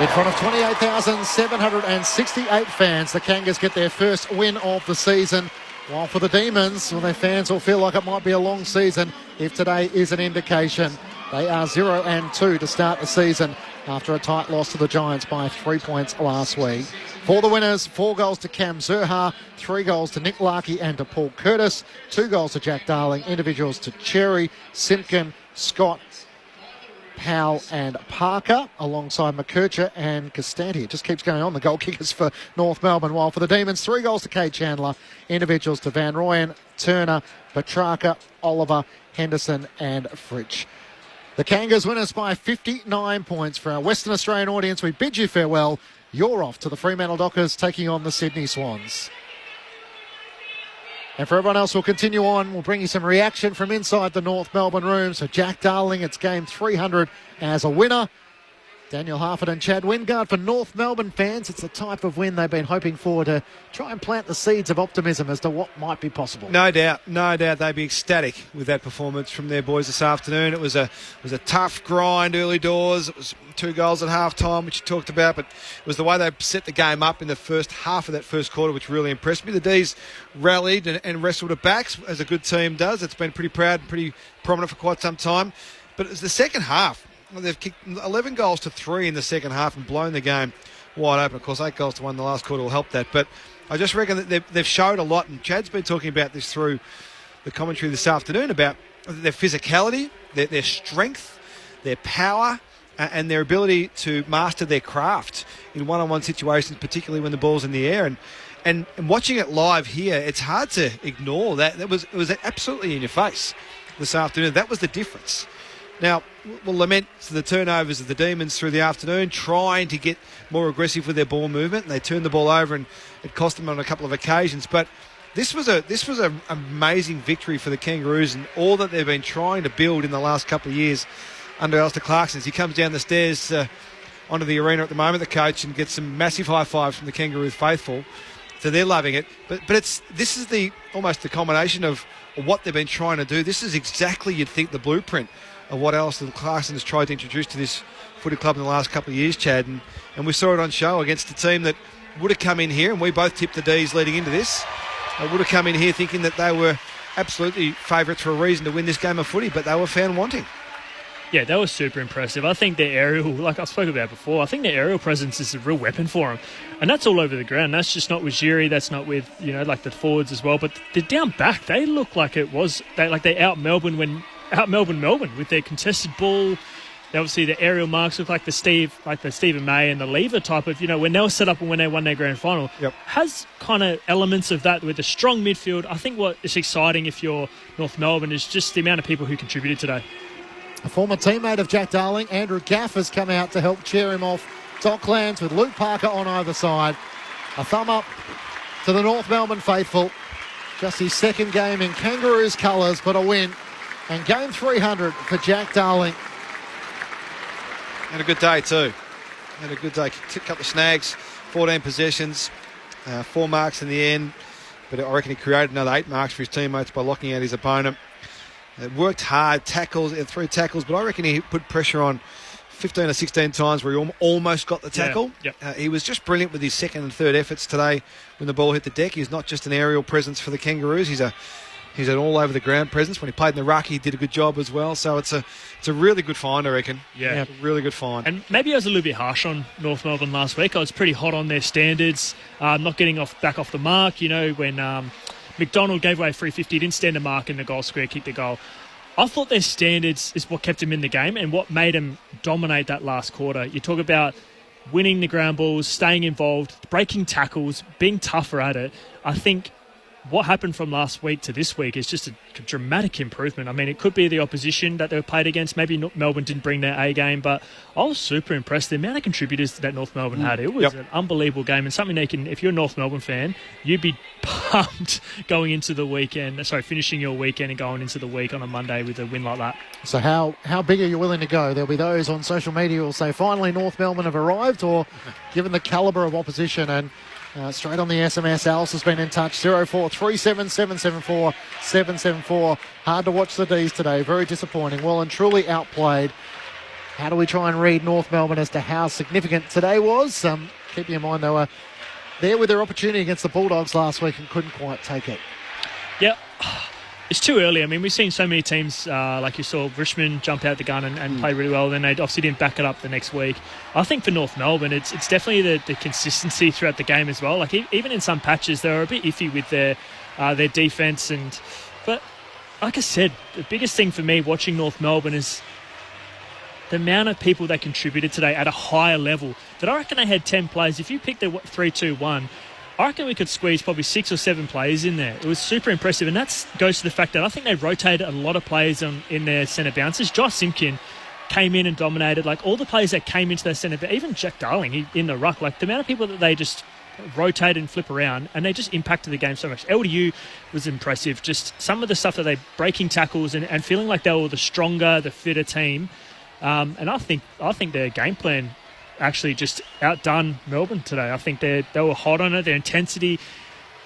In front of 28,768 fans, the Kangas get their first win of the season. While for the Demons, well, their fans will feel like it might be a long season if today is an indication. They are 0-2 to start the season after a tight loss to the Giants by 3 points last week. For the winners, 4 goals to Cam Zurha, 3 goals to Nick Larkey and to Paul Curtis, 2 goals to Jack Darling, individuals to Cherry, Simpkin, Scott, Powell and Parker, alongside McKercher and Costanti. It just keeps going on, the goal kickers for North Melbourne. While for the Demons, 3 goals to Kate Chandler, individuals to Van Rooyen, Turner, Petrarca, Oliver, Henderson and Fritsch. The Kangas win us by 59 points. For our Western Australian audience, we bid you farewell. You're off to the Fremantle Dockers taking on the Sydney Swans. And for everyone else, we'll continue on. We'll bring you some reaction from inside the North Melbourne room. So Jack Darling, it's game 300 as a winner. Daniel Harford and Chad Wingard for North Melbourne fans. It's the type of win they've been hoping for to try and plant the seeds of optimism as to what might be possible. No doubt they'd be ecstatic with that performance from their boys this afternoon. It was a tough grind early doors. It was 2 goals at half time, which you talked about, but it was the way they set the game up in the first half of that first quarter which really impressed me. The D's rallied and wrestled it back as a good team does. It's been pretty proud and pretty prominent for quite some time. But it was the second half. They've kicked 11 goals to 3 in the second half and blown the game wide open. Of course, 8 goals to 1 in the last quarter will help that. But I just reckon that they've showed a lot, and Chad's been talking about this through the commentary this afternoon, about their physicality, their strength, their power, and their ability to master their craft in one-on-one situations, particularly when the ball's in the air. And watching it live here, it's hard to ignore that. It was absolutely in your face this afternoon. That was the difference. Now, we'll lament the turnovers of the Demons through the afternoon, trying to get more aggressive with their ball movement. And they turned the ball over, and it cost them on a couple of occasions. But this was an amazing victory for the Kangaroos, and all that they've been trying to build in the last couple of years under Alistair Clarkson. As he comes down the stairs onto the arena at the moment, the coach, and gets some massive high fives from the Kangaroo faithful. So they're loving it. But this is almost the combination of what they've been trying to do. This is exactly, you'd think, the blueprint of what Alistair Clarkson has tried to introduce to this footy club in the last couple of years, Chad. And we saw it on show against a team that would have come in here, and we both tipped the D's leading into this, would have come in here thinking that they were absolutely favourites for a reason to win this game of footy, but they were found wanting. Yeah, that was super impressive. I think their aerial, like I spoke about before, I think their aerial presence is a real weapon for them. And that's all over the ground. That's just not with Jiri, that's not with, like the forwards as well. But they're down back. They look like it was, they out Melbourne with their contested ball. Obviously, the aerial marks look like the Stephen May and the Lever type of, when they were set up and when they won their grand final. Yep. Has kind of elements of that with a strong midfield. I think what is exciting if you're North Melbourne is just the amount of people who contributed today. A former teammate of Jack Darling, Andrew Gaff, has come out to help cheer him off. Docklands with Luke Parker on either side. A thumb up to the North Melbourne faithful. Just his second game in Kangaroos colours, but a win. And game 300 for Jack Darling. Had a good day too. Had a good day. Took a couple of snags, 14 possessions, 4 marks in the end. But I reckon he created another 8 marks for his teammates by locking out his opponent. Worked hard, 3 tackles, but I reckon he put pressure on 15 or 16 times where he almost got the tackle. Yeah, yep. He was just brilliant with his second and third efforts today when the ball hit the deck. He's not just an aerial presence for the Kangaroos. He's an all-over-the-ground presence. When he played in the ruck, he did a good job as well. So it's a really good find, I reckon. Yeah. A really good find. And maybe I was a little bit harsh on North Melbourne last week. I was pretty hot on their standards, not getting back off the mark. When McDonald gave away 350, didn't stand a mark in the goal square, kicked the goal. I thought their standards is what kept them in the game and what made them dominate that last quarter. You talk about winning the ground balls, staying involved, breaking tackles, being tougher at it. I think what happened from last week to this week is just a dramatic improvement. I mean, it could be the opposition that they were played against. Maybe Melbourne didn't bring their A game, but I was super impressed. The amount of contributors that North Melbourne had, it was an unbelievable game and something if you're a North Melbourne fan, you'd be pumped going into the weekend. Finishing your weekend and going into the week on a Monday with a win like that. So how big are you willing to go? There'll be those on social media who will say, finally North Melbourne have arrived, or given the calibre of opposition. And straight on the SMS, Alice has been in touch, 0437 774 774. Hard to watch the D's today, very disappointing. Well and truly outplayed. How do we try and read North Melbourne as to how significant today was? Keep in mind they were there with their opportunity against the Bulldogs last week and couldn't quite take it. Yeah, it's too early. I mean, we've seen so many teams, like you saw Richmond jump out the gun and play really well. Then they obviously didn't back it up the next week. I think for North Melbourne, it's definitely the consistency throughout the game as well. Like even in some patches, they were a bit iffy with their defence. But like I said, the biggest thing for me watching North Melbourne is the amount of people that contributed today at a higher level. That I reckon they had 10 players. If you pick the 3-2-1, I reckon we could squeeze probably 6 or 7 players in there. It was super impressive, and that goes to the fact that I think they rotated a lot of players in their centre bounces. Josh Simpkin came in and dominated. Like all the players that came into their centre, even Jack Darling in the ruck. Like the amount of people that they just rotate and flip around, and they just impacted the game so much. LDU was impressive. Just some of the stuff that they breaking tackles and feeling like they were the stronger, the fitter team. And I think their game plan actually just outdone Melbourne today. I think they were hot on it. Their intensity,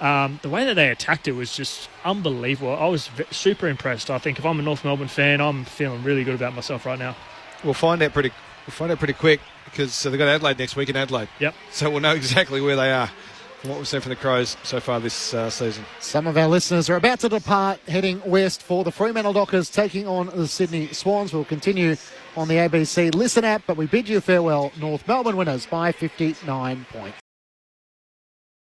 the way that they attacked it was just unbelievable. I was super impressed. I think if I'm a North Melbourne fan, I'm feeling really good about myself right now. We'll find out pretty quick because they've got Adelaide next week in Adelaide. Yep. So we'll know exactly where they are from what we've seen from the Crows so far this season. Some of our listeners are about to depart, heading west for the Fremantle Dockers taking on the Sydney Swans. We'll continue on the ABC Listen app, but we bid you farewell. North Melbourne winners by 59 points.